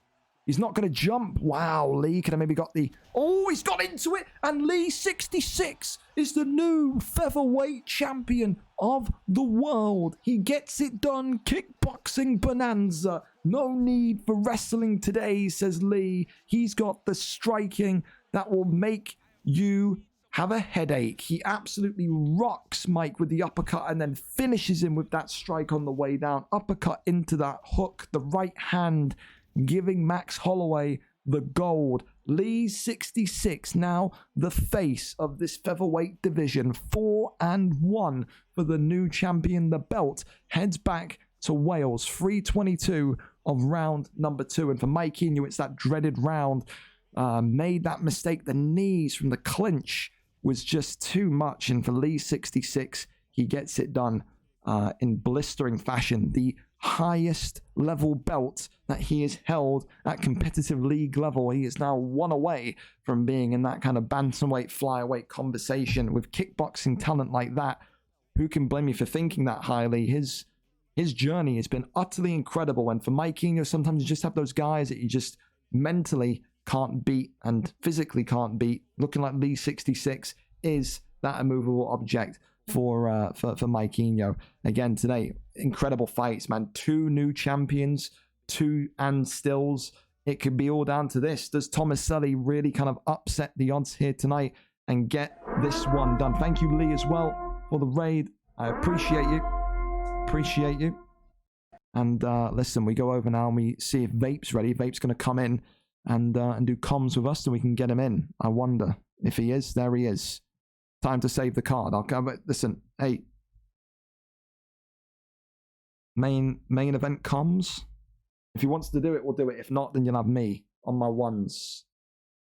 he's not going to jump. Wow, Lee could have maybe got the... Oh, he's got into it. And Lee, 66, is the new featherweight champion of the world. He gets it done. Kickboxing bonanza. No need for wrestling today, says Lee. He's got the striking that will make you have a headache. He absolutely rocks Mike with the uppercut and then finishes him with that strike on the way down. Uppercut into that hook, the right hand, giving Max Holloway the gold. Lee, 66, now the face of this featherweight division. 4-1 for the new champion. The belt heads back to Wales. 3:22 of round number 2. And for Maikinho, it's that dreaded round. Made that mistake. The knees from the clinch was just too much. And for Lee, 66, he gets it done in blistering fashion. The highest level belt that he has held at competitive league level. He is now one away from being in that kind of bantamweight, flyweight conversation. With kickboxing talent like that, who can blame you for thinking that highly? His journey has been utterly incredible. And for Maikinho, sometimes you just have those guys that you just mentally can't beat and physically can't beat. Looking like Lee, 66, is that immovable object for Maikinho. Again, today, incredible fights, man. 2 new champions, 2 and stills. It could be all down to this. Does Tomaselli really kind of upset the odds here tonight and get this one done? Thank you, Lee, as well, for the raid. I appreciate you. Appreciate you. And listen, we go over now and we see if Vape's ready. Vape's going to come in and do comms with us so we can get him in. I wonder if he is. There he is. Time to save the card. I'll come. Listen, hey. Main event comms. If he wants to do it, we'll do it. If not, then you'll have me on my ones.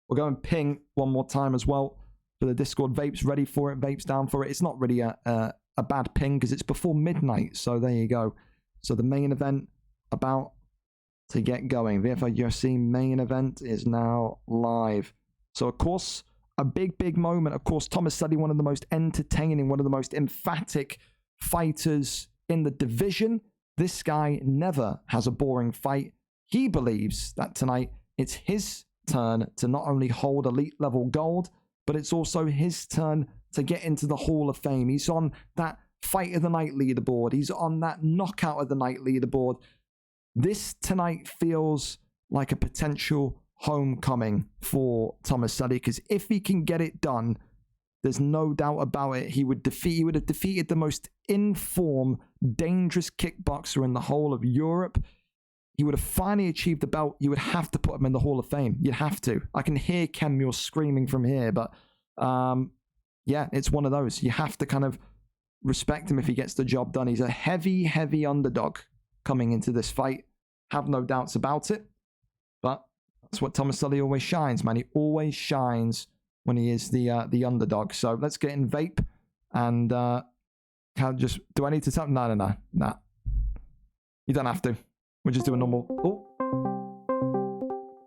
We'll go and ping one more time as well for the Discord. Vape's ready for it. Vape's down for it. It's not really a bad ping because it's before midnight. So there you go. So the main event about to get going. VFL UFC main event is now live. So of course, a big moment. Of course, Tomaselli, one of the most entertaining, one of the most emphatic fighters in the division. This guy never has a boring fight. He believes that tonight it's his turn to not only hold elite level gold, but it's also his turn to get into the Hall of Fame. He's on that fight of the night leaderboard. He's on that knockout of the night leaderboard. This tonight feels like a potential homecoming for Tomaselli, because if he can get it done, there's no doubt about it. He would have defeated the most in-form, dangerous kickboxer in the whole of Europe. He would have finally achieved the belt. You would have to put him in the Hall of Fame. You'd have to. I can hear Kemmuel screaming from here, but yeah, it's one of those. You have to kind of respect him if he gets the job done. He's a heavy underdog coming into this fight. Have no doubts about it. But that's what Tomaselli always shines, man. He always shines when he is the underdog. So let's get in Vape and do I need to tell? No. You don't have to. We'll just do a normal. Oh,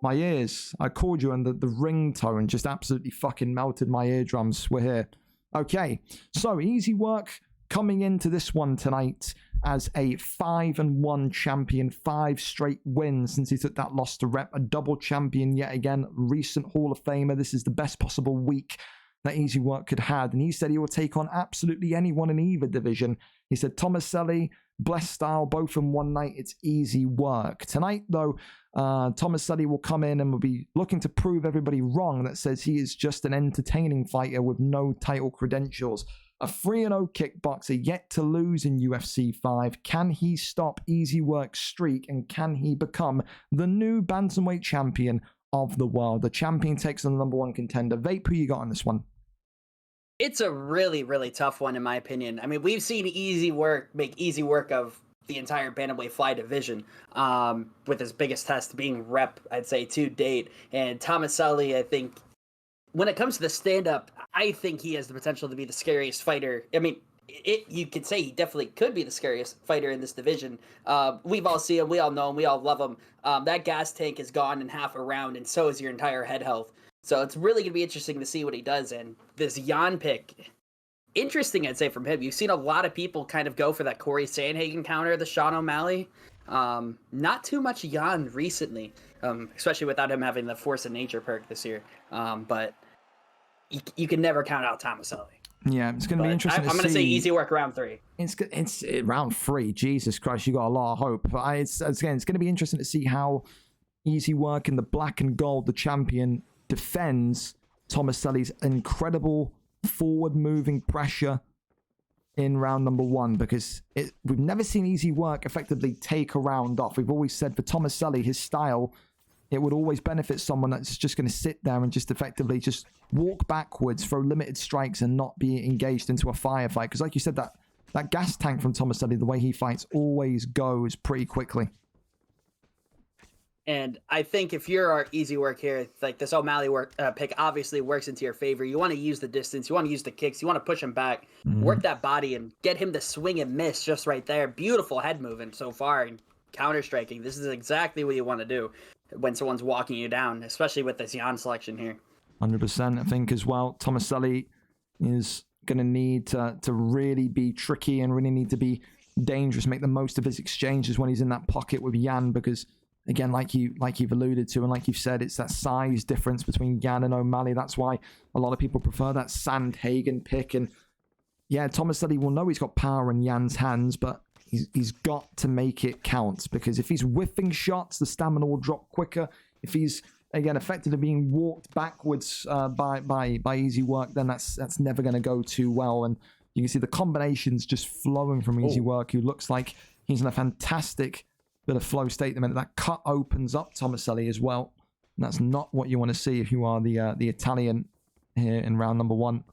my ears. I called you and the ringtone just absolutely fucking melted my eardrums. We're here. Okay, so Easy Work coming into this one tonight as a 5-1 champion, 5 straight wins since he took that loss to Rep, a double champion yet again, recent Hall of Famer. This is the best possible week that Easy Work could have, and he said he will take on absolutely anyone in either division. He said Tomaselli, Blessed Style, both in one night. It's Easy Work. Tonight, though, Tomaselli will come in and will be looking to prove everybody wrong that says he is just an entertaining fighter with no title credentials. A 3-0 kickboxer yet to lose in UFC 5. Can he stop Easy Work's streak, and can he become the new bantamweight champion of the world. The champion takes on the number 1 contender. Vape, who you got on this one? It's a really, really tough one, in my opinion. I mean, we've seen Easy Work make easy work of the entire Bantamweight Fly division, with his biggest test being rep, I'd say, to date. And Tomaselli, I think, when it comes to the stand-up, I think he has the potential to be the scariest fighter. I mean, you could say he definitely could be the scariest fighter in this division. We've all seen him, we all know him, we all love him. That gas tank is gone in half a round, and so is your entire head health. So it's really going to be interesting to see what he does. And this Jan pick, interesting, I'd say, from him. You've seen a lot of people kind of go for that Corey Sandhagen counter, the Sean O'Malley. Not too much Jan recently, especially without him having the Force of Nature perk this year. But you can never count out Tomaselli. Yeah, it's going to be interesting. I'm going to say easy work round 3. It's round 3. Jesus Christ, you got a lot of hope. But it's going to be interesting to see how Easy Work in the black and gold, the champion, defends Tomaselli's incredible forward-moving pressure in round number 1, because we've never seen Easy Work effectively take a round off. We've always said for Tomaselli, his style, it would always benefit someone that's just going to sit there and just effectively just walk backwards, throw limited strikes, and not be engaged into a firefight. Because like you said, that gas tank from Tomaselli, the way he fights, always goes pretty quickly. And I think if you're our Easy Work here, like this O'Malley pick obviously works into your favor. You want to use the distance. You want to use the kicks. You want to push him back, work that body, and get him to swing and miss just right there. Beautiful head movement so far and counter-striking. This is exactly what you want to do when someone's walking you down, especially with this Jan selection here. 100%. I think as well, Tomaselli is going to need to really be tricky and really need to be dangerous, make the most of his exchanges when he's in that pocket with Jan, because again, like you've alluded to, and like you've said, it's that size difference between Jan and O'Malley. That's why a lot of people prefer that Sandhagen pick. And yeah, Tomaselli will know he's got power in Jan's hands, but he's got to make it count, because if he's whiffing shots, the stamina will drop quicker. If he's, again, effectively being walked backwards by Easy Work, then that's never going to go too well. And you can see the combinations just flowing from Easy Work, who looks like he's in a fantastic bit of flow state. The minute that cut opens up Tomaselli as well, and that's not what you want to see if you are the Italian here in round number 1.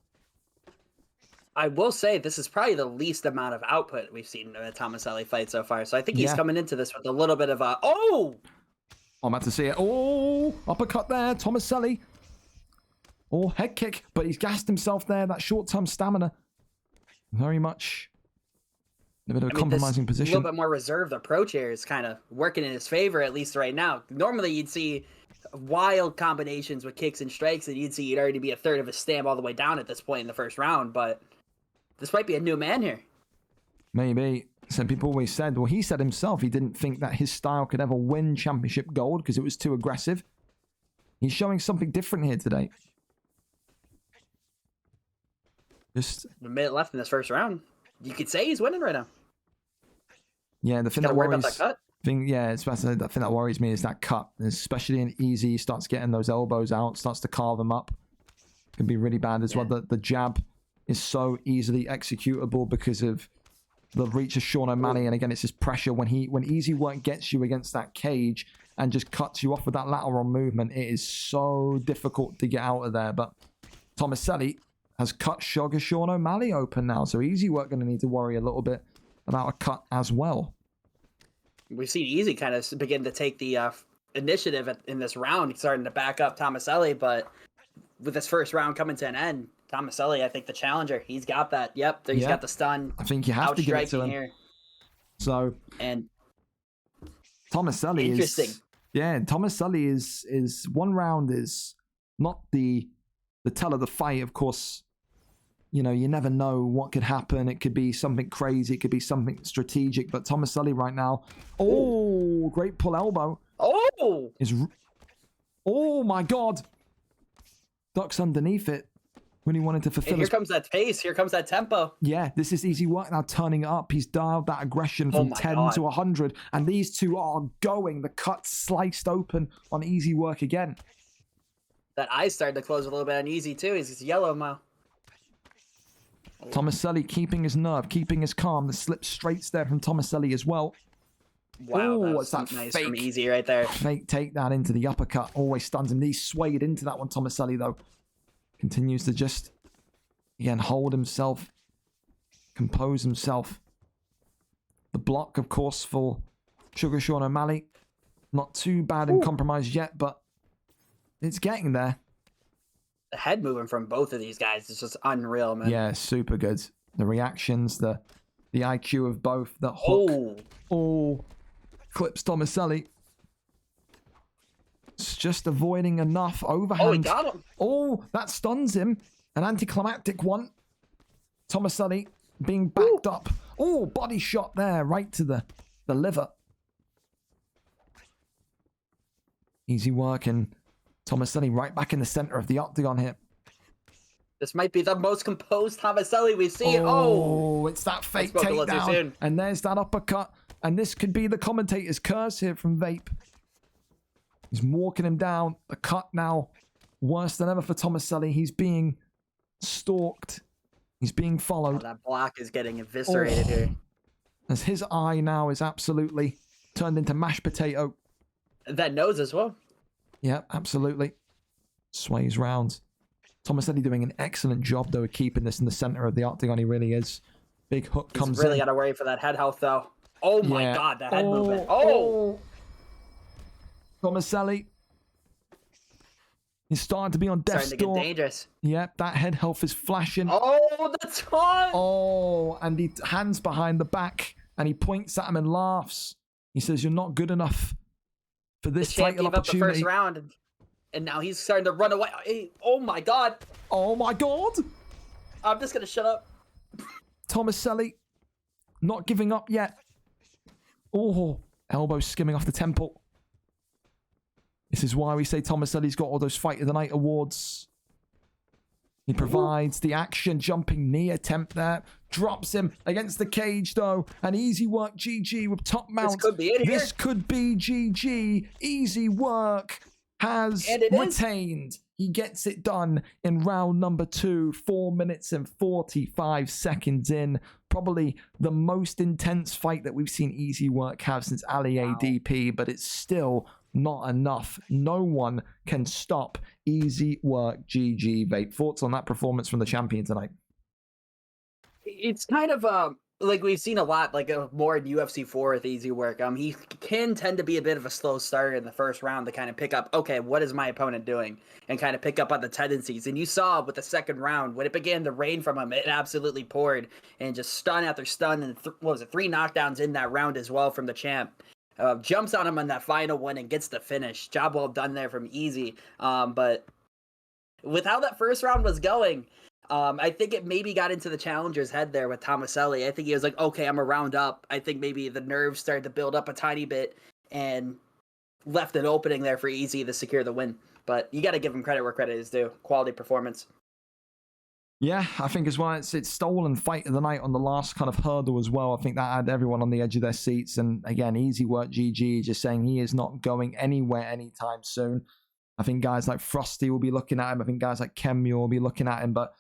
I will say this is probably the least amount of output we've seen in a Tomaselli fight so far. So I think he's coming into this with a little bit of a I'm about to see it. Oh, uppercut there, Tomaselli. Oh, head kick, but he's gassed himself there. That short-term stamina, very much a bit of a compromising position. A little bit more reserved approach here is kind of working in his favor, at least right now. Normally, you'd see wild combinations with kicks and strikes, and you'd see he'd already be a third of his stamp all the way down at this point in the first round. But this might be a new man here. Maybe. Some people always said, well, he said himself he didn't think that his style could ever win championship gold because it was too aggressive. He's showing something different here today. Just a minute left in this first round. You could say he's winning right now. Yeah, the thing that worries, about that cut. The thing that worries me is that cut, especially in Easy. He starts getting those elbows out, starts to carve them up. Can be really bad as well. The jab is so easily executable because of the reach of Sean O'Malley, and again, it's his pressure when Easy Work gets you against that cage and just cuts you off with that lateral movement. It is so difficult to get out of there. But Tomaselli has cut Sean O'Malley open now, so Easy Work going to need to worry a little bit about a cut as well. We've seen Easy kind of begin to take the initiative in this round. He's starting to back up Tomaselli, but with this first round coming to an end, Tomaselli, I think the challenger, he's got that. Yep, he's got the stun. I think you have to give it to him. Here. So, and Tomaselli interesting. Tomaselli is one round is not the tell of the fight. Of course, you know, you never know what could happen. It could be something crazy. It could be something strategic. But Tomaselli right now, great pull elbow. Oh my God. Ducks underneath it when he wanted to fulfill. Here comes that pace. Here comes that tempo. Yeah, this is Easy Work now turning it up. He's dialed that aggression from 10 to 100. And these two are going. The cut sliced open on Easy Work again. That eye started to close a little bit on Easy too. He's yellow now. Tomaselli keeping his nerve, keeping his calm. The slip straights there from Tomaselli as well. Wow, that Oh, was it's that nice fake, from Easy right there. fake takedown into the uppercut. Always stuns him. He's swayed into that one. Tomaselli, though, continues to just, again, hold himself, compose himself. The block, of course, for Sugar Sean O'Malley. Not too bad and compromised yet, but it's getting there. The head movement from both of these guys is just unreal, man. Yeah, super good. The reactions, the IQ of both. The hook. Oh, clips Tomaselli. It's just avoiding enough overhand. Oh, he got him. Oh, that stuns him. An anticlimactic one. Tomaselli being backed up. Oh, body shot there, right to the liver. Easy work, and Tomaselli right back in the center of the octagon here. This might be the most composed Tomaselli we've seen. Oh, it's that fake takedown. And there's that uppercut. And this could be the commentator's curse here from Vape. He's walking him down. The cut now worse than ever for Tomaselli. He's being stalked. He's being followed. Oh, that block is getting eviscerated here. As his eye now is absolutely turned into mashed potato. That nose as well. Yeah, absolutely. Sways round. Tomaselli doing an excellent job, though, of keeping this in the center of the octagon. He really is. Big hook comes in. He's really got to worry for that head health, though. Oh, my God, that head movement. Tomaselli. He's starting to be on death's door. Starting to get dangerous. Yep, that head health is flashing. Oh, the taunt! Oh, and he hands behind the back, and he points at him and laughs. He says, "You're not good enough for this title opportunity." Gave up the first round, and now he's starting to run away. Oh my God! Oh my God! I'm just gonna shut up. Tomaselli, not giving up yet. Oh, elbow skimming off the temple. This is why we say Tomaselli's got all those Fight of the Night awards. He provides the action, jumping knee attempt there. Drops him against the cage, though. And Easy Work GG with top mount. This could be it here. This could be GG. Easy Work has retained. He gets it done in round number 2. 4 minutes and 45 seconds in. Probably the most intense fight that we've seen Easy Work have since Ali ADP, but it's still not enough. No one can stop Easy Work GG. Vape, thoughts on that performance from the champion tonight? It's kind of like we've seen a lot, like more in UFC 4 with Easy Work. He can tend to be a bit of a slow starter in the first round to kind of pick up, okay, what is my opponent doing? And kind of pick up on the tendencies. And you saw with the second round, when it began to rain from him, it absolutely poured. And just stun after stun. And 3 knockdowns in that round as well from the champ. Jumps on him on that final one and gets the finish. Job well done there from Easy. But with how that first round was going, I think it maybe got into the challenger's head there with Tomaselli. I think he was like, okay, I'm a round up. I think maybe the nerves started to build up a tiny bit and left an opening there for Easy to secure the win. But you got to give him credit where credit is due. Quality performance. Yeah, I think as well, it's stolen Fight of the Night on the last kind of hurdle as well. I think that had everyone on the edge of their seats. And again, Easy Work GG just saying he is not going anywhere anytime soon. I think guys like Frosty will be looking at him. I think guys like Kemmu will be looking at him. But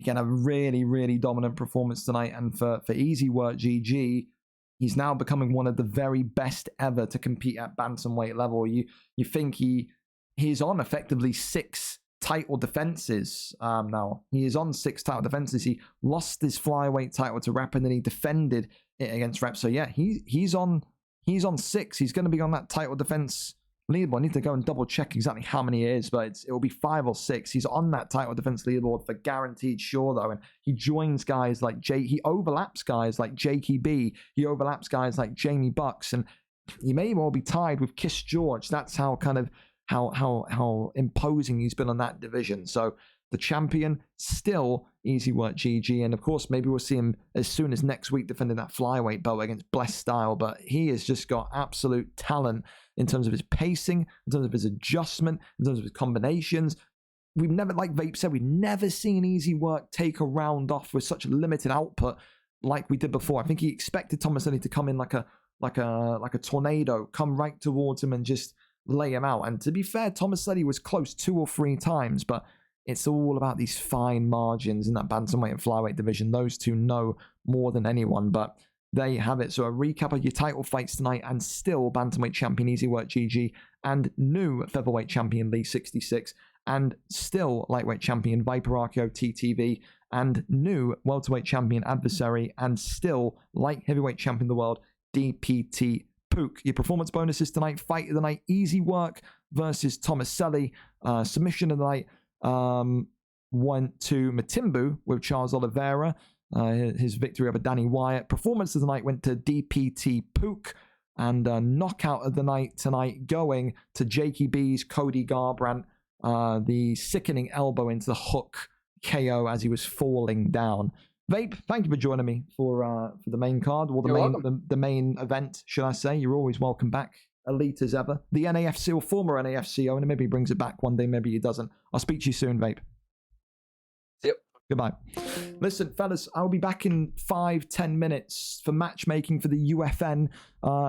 again, a really, really dominant performance tonight. And for Easy Work GG, he's now becoming one of the very best ever to compete at bantamweight level. You think he's on effectively 6 title defenses now. He is on 6 title defenses. He lost his flyweight title to Rep and then he defended it against Rep. So yeah, he's on 6. He's going to be on that title defense leaderboard. I need to go and double check exactly how many it is, but it will be 5 or 6. He's on that title defense leaderboard for guaranteed sure though, and he joins guys like he overlaps guys like Jakey B. He overlaps guys like Jamie Bucks, and he may well be tied with Kiss George. That's how kind of how imposing he's been on that division. So the champion still Easy Work GG, and of course maybe we'll see him as soon as next week defending that flyweight belt against Blessed Style. But he has just got absolute talent in terms of his pacing, in terms of his adjustment, in terms of his combinations. We've never, like Vape said, we've never seen Easy Work take a round off with such limited output like we did before. I think he expected Tomaselli to come in like a tornado, come right towards him and just lay him out. And to be fair, Tomaselli was close 2 or 3 times, but it's all about these fine margins in that bantamweight and flyweight division. Those two know more than anyone. But there you have it. So a recap of your title fights tonight, and still bantamweight champion EASYWORKGG, and new featherweight champion Lee 66, and still lightweight champion Viper Archeo TTV, and new welterweight champion Adversary, and still light heavyweight champion of the world DPT Pook. Your performance bonuses tonight: fight of the night, Easy Work versus Tomaselli. Submission of the night went to Matimbu with Charles Oliveira. His victory over Danny Wyatt. Performance of the night went to DPT Pook. And knockout of the night tonight going to Jakey B's Cody Garbrandt. The sickening elbow into the hook KO as he was falling down. Vape, thank you for joining me for the main card, or the main event, should I say. You're always welcome back. Elite as ever. The NAFC, or former NAFC owner, maybe he brings it back one day, maybe he doesn't. I'll speak to you soon, Vape. Yep. Goodbye. Listen, fellas, I'll be back in 5-10 minutes for matchmaking for the UFN.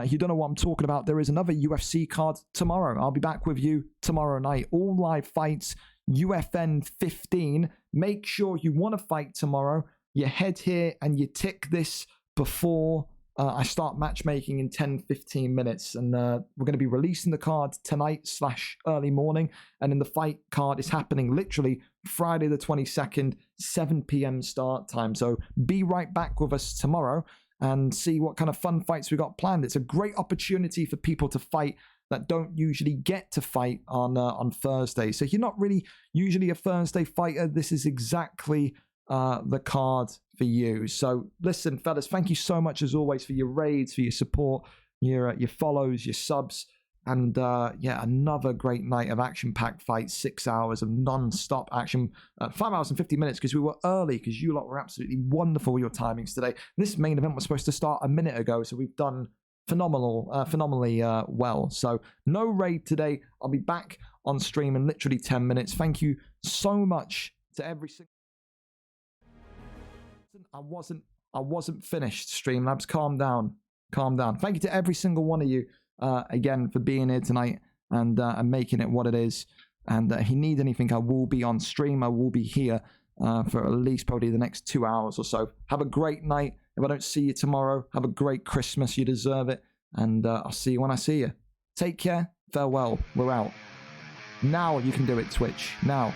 If you don't know what I'm talking about, there is another UFC card tomorrow. I'll be back with you tomorrow night. All live fights, UFN 15. Make sure you want to fight tomorrow. You head here and you tick this before I start matchmaking in 10-15 minutes. And we're going to be releasing the card tonight / early morning. And then the fight card is happening literally Friday the 22nd, 7 p.m. start time. So be right back with us tomorrow and see what kind of fun fights we got planned. It's a great opportunity for people to fight that don't usually get to fight on Thursday. So if you're not really usually a Thursday fighter, this is exactly the card for you. So listen, fellas, thank you so much as always for your raids, for your support, your follows, your subs, and another great night of action-packed fights. 6 hours of non-stop action, 5 hours and 50 minutes because we were early, because you lot were absolutely wonderful with your timings today. This main event was supposed to start a minute ago, so we've done phenomenally well. So no raid today. I'll be back on stream in literally 10 minutes. Thank you so much to every single... I wasn't finished, Streamlabs. Calm down. Thank you to every single one of you again for being here tonight and making it what it is. And if you need anything, I will be on stream. I will be here for at least probably the next 2 hours or so. Have a great night. If I don't see you tomorrow, have a great Christmas. You deserve it. And I'll see you when I see you. Take care. Farewell. We're out. Now you can do it, Twitch. Now.